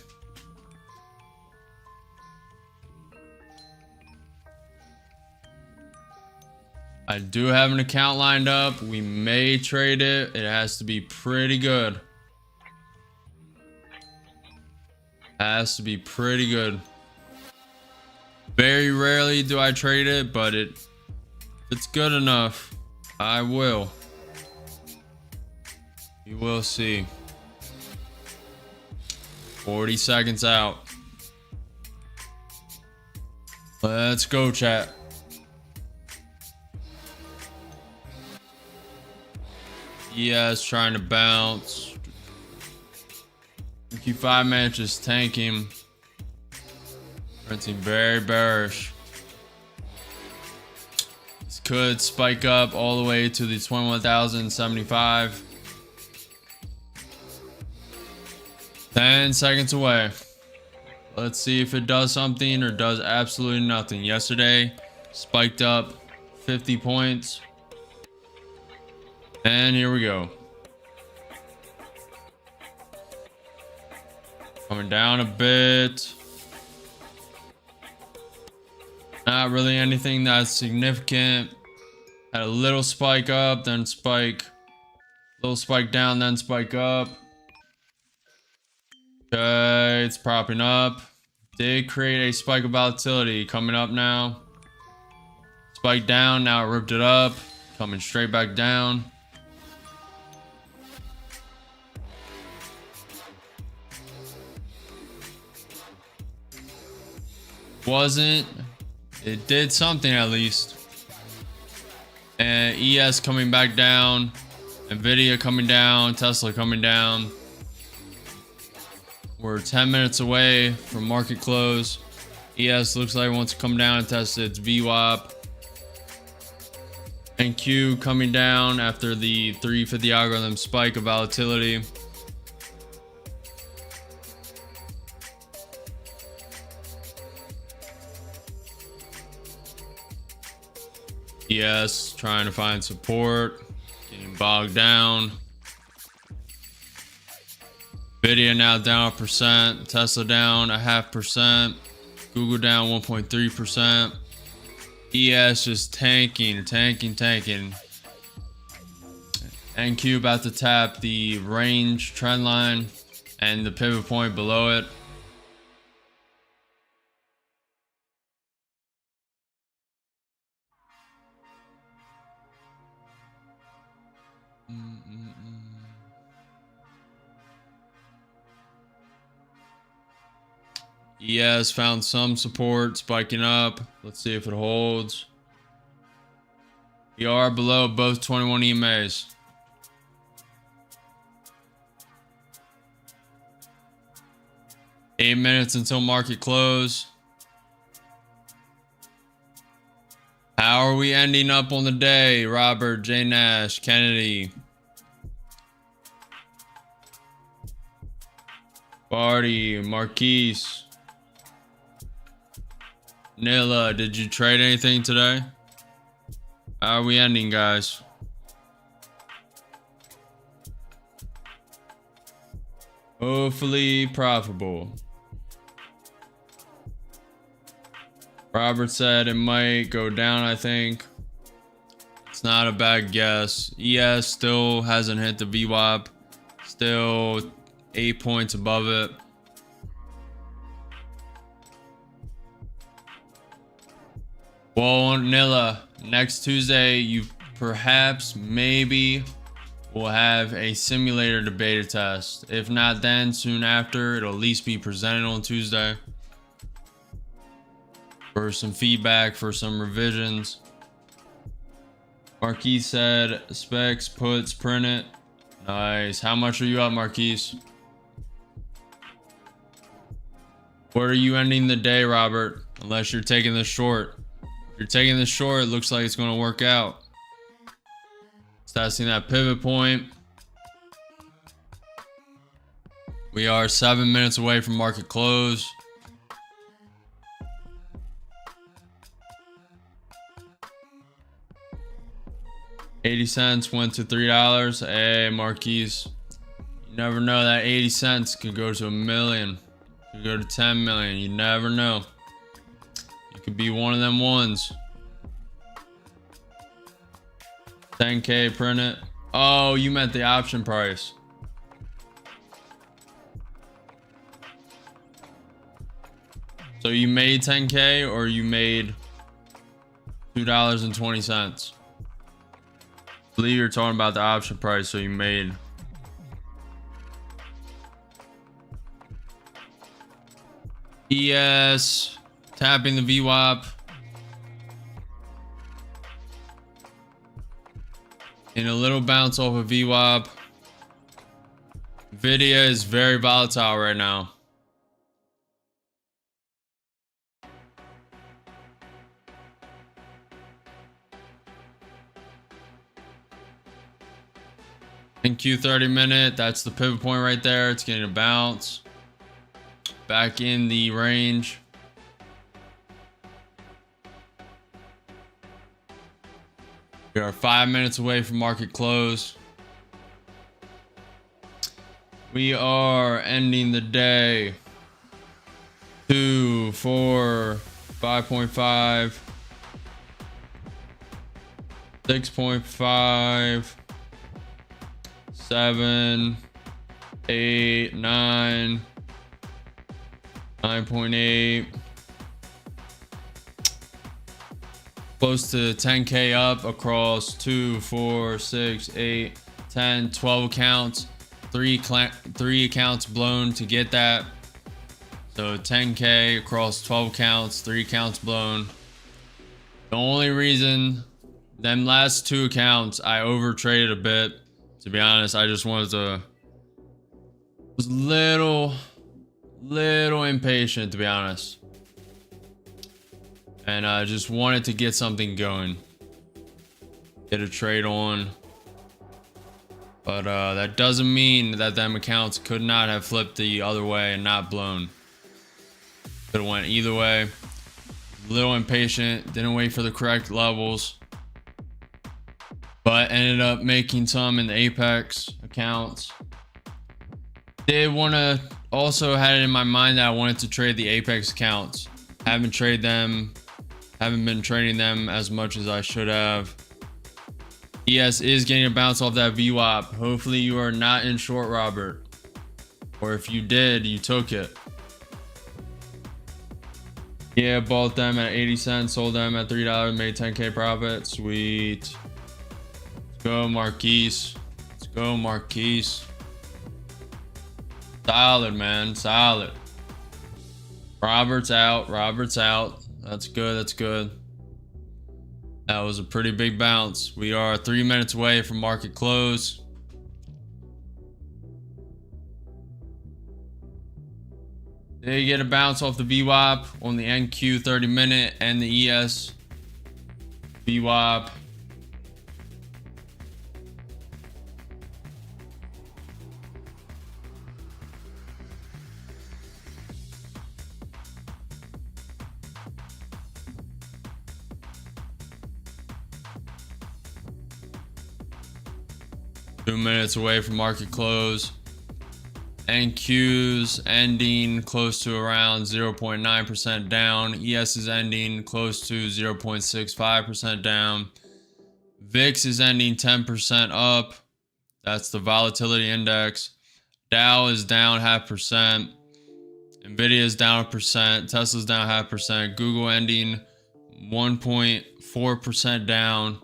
I do have an account lined up. We may trade it. It has to be pretty good. Has to be pretty good. Very rarely do I trade it, but it's good enough. I will. You will see. 40 seconds out. Let's go, chat. Yes, trying to bounce. Q5 match is tanking. Printing very bearish. This could spike up all the way to the 21,075. 10 seconds away. Let's see if it does something or does absolutely nothing. Yesterday, spiked up 50 points. And here we go. Coming down a bit. Not really anything that's significant. Had a little spike up, then spike. Little spike down, then spike up. Okay, it's propping up. Did create a spike of volatility. Coming up now. Spike down, now it ripped it up. Coming straight back down. Wasn't. It did something at least. And ES coming back down, Nvidia coming down, Tesla coming down. We're 10 minutes away from market close. ES looks like it wants to come down and test its VWAP. NQ coming down after the 350 algorithm spike of volatility. ES trying to find support, getting bogged down. Nvidia now down 1%, Tesla down 0.5%, Google down 1.3%. ES just tanking. NQ about to tap the range trend line and the pivot point below it. ES found some support, spiking up. Let's see if it holds. We are below both 21 EMAs. Eight minutes until market close. How are we ending up on the day? Robert, J. Nash, Kennedy, Barty, Marquise, Nilla, did you trade anything today? How are we ending, guys? Hopefully profitable. Robert said it might go down, I think. It's not a bad guess. ES still hasn't hit the VWAP. Still 8 points above it. Well, Nilla, next Tuesday, you perhaps, maybe, will have a simulator to beta test. If not then, soon after, it'll at least be presented on Tuesday. For some feedback, for some revisions. Marquise said, specs, puts, print it. Nice. How much are you up, Marquise? Where are you ending the day, Robert? Unless you're taking this short. If you're taking this short, it looks like it's going to work out. Testing that pivot point. We are 7 minutes away from market close. $0.80 went to $3. Hey, Marquise. You never know, that 80 cents could go to $1 million. Could go to 10 million. You never know. You could be one of them ones. 10K print it. Oh, you meant the option price. So you made 10K or you made $2.20? I believe you're talking about the option price, so you made. ES tapping the VWAP. In a little bounce off of VWAP. Nvidia is very volatile right now. NQ 30 minute, that's the pivot point right there. It's getting a bounce. Back in the range. We are 5 minutes away from market close. We are ending the day 2, 4, 5.5, 6.5, 7, 8, 9, 9.8. Close to 10K up across 2, 4, 6, 8, 10, 12 accounts. Three accounts blown to get that. So 10K across 12 accounts, 3 accounts blown. The only reason them last 2 accounts, I over traded a bit. To be honest, I just was little impatient, to be honest. And I just wanted to get something going. Get a trade on. But that doesn't mean that them accounts could not have flipped the other way and not blown. Could have went either way. A little impatient, didn't wait for the correct levels. But ended up making some in the Apex accounts. Did want to also had it in my mind that I wanted to trade the Apex accounts. Haven't been trading them as much as I should have. ES is getting a bounce off that VWAP. Hopefully you are not in short, Robert. Or if you did, you took it. Yeah, bought them at 80 cents, sold them at $3, made 10K profit. Sweet. Let's go, Marquise. Let's go, Marquise. Solid, man. Solid. Robert's out. Robert's out. That's good. That's good. That was a pretty big bounce. We are 3 minutes away from market close. They get a bounce off the VWAP on the NQ 30-minute and the ES VWAP. Two minutes away from market close. NQ's ending close to around 0.9% down. ES is ending close to 0.65% down. VIX is ending 10% up. That's the volatility index. Dow is down 0.5%. Nvidia is down 1%. Tesla's down 0.5%. Google ending 1.4% down.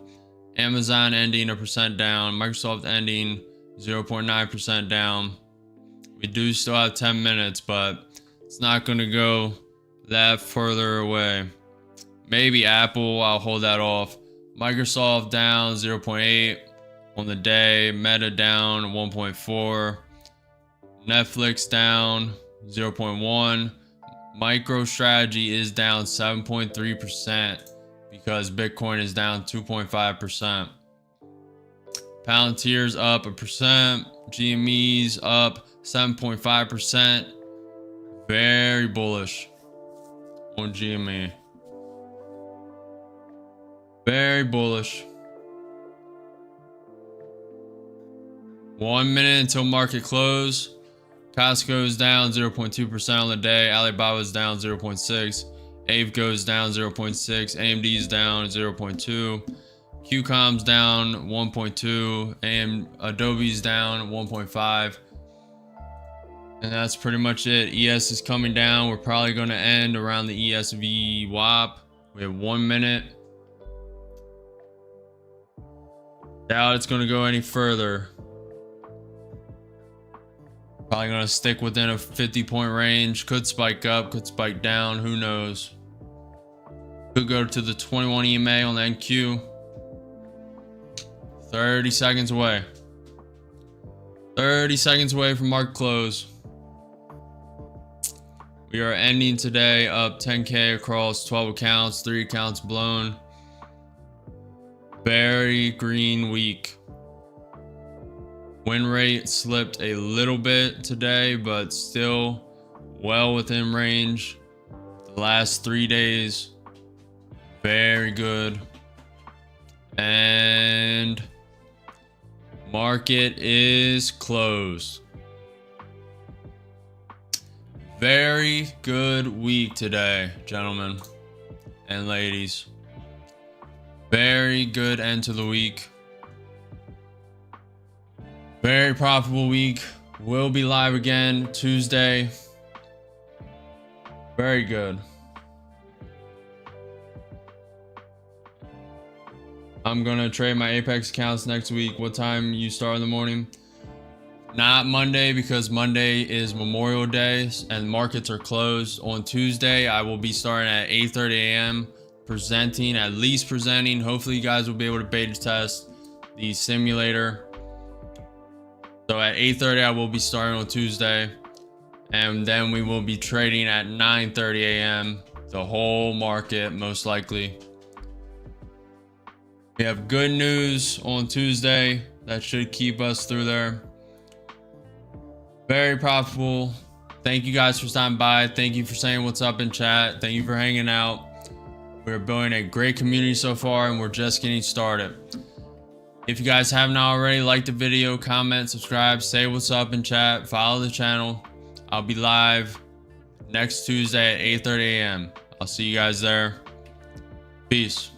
Amazon ending 1% down. Microsoft ending 0.9% down. We do still have 10 minutes, but it's not going to go that further away. Maybe Apple, I'll hold that off. Microsoft down 0.8 on the day. Meta down 1.4. Netflix down 0.1. MicroStrategy is down 7.3%. because Bitcoin is down 2.5%. Palantir's up 1%. GME's up 7.5%. Very bullish on GME. Very bullish. 1 minute until market close. Costco's down 0.2% on the day. Alibaba's down 0.6%. AVE goes down 0.6%. AMD's down 0.2%. QCOM's down 1.2%. Adobe's down 1.5%. And that's pretty much it. ES is coming down. We're probably going to end around the ESV WAP. We have 1 minute. Doubt it's going to go any further. Probably going to stick within a 50-point range. Could spike up, could spike down. Who knows? Could go to the 21 EMA on the NQ. 30 seconds away. 30 seconds away from market close. We are ending today up 10K across 12 accounts, 3 accounts blown. Very green week. Win rate slipped a little bit today, but still well within range. The last 3 days, very good. And market is closed. Very good week today, gentlemen and ladies. Very good end to the week. Very profitable week. We'll be live again Tuesday. Very good. I'm gonna trade my Apex accounts next week. What time you start in the morning? Not Monday, because Monday is Memorial Day and markets are closed. On Tuesday, I will be starting at 8:30 a.m. presenting, at least presenting. Hopefully you guys will be able to beta test the simulator. So at 8:30 I will be starting on Tuesday, and then we will be trading at 9:30 a.m. the whole market, most likely. We have good news on Tuesday that should keep us through there. Very profitable. Thank you guys for stopping by. Thank you for saying what's up in chat. Thank you for hanging out. We're building a great community so far, and we're just getting started. If you guys haven't already, like the video, comment, subscribe, say what's up in chat, follow the channel. I'll be live next Tuesday at 8:30 a.m. I'll see you guys there. Peace.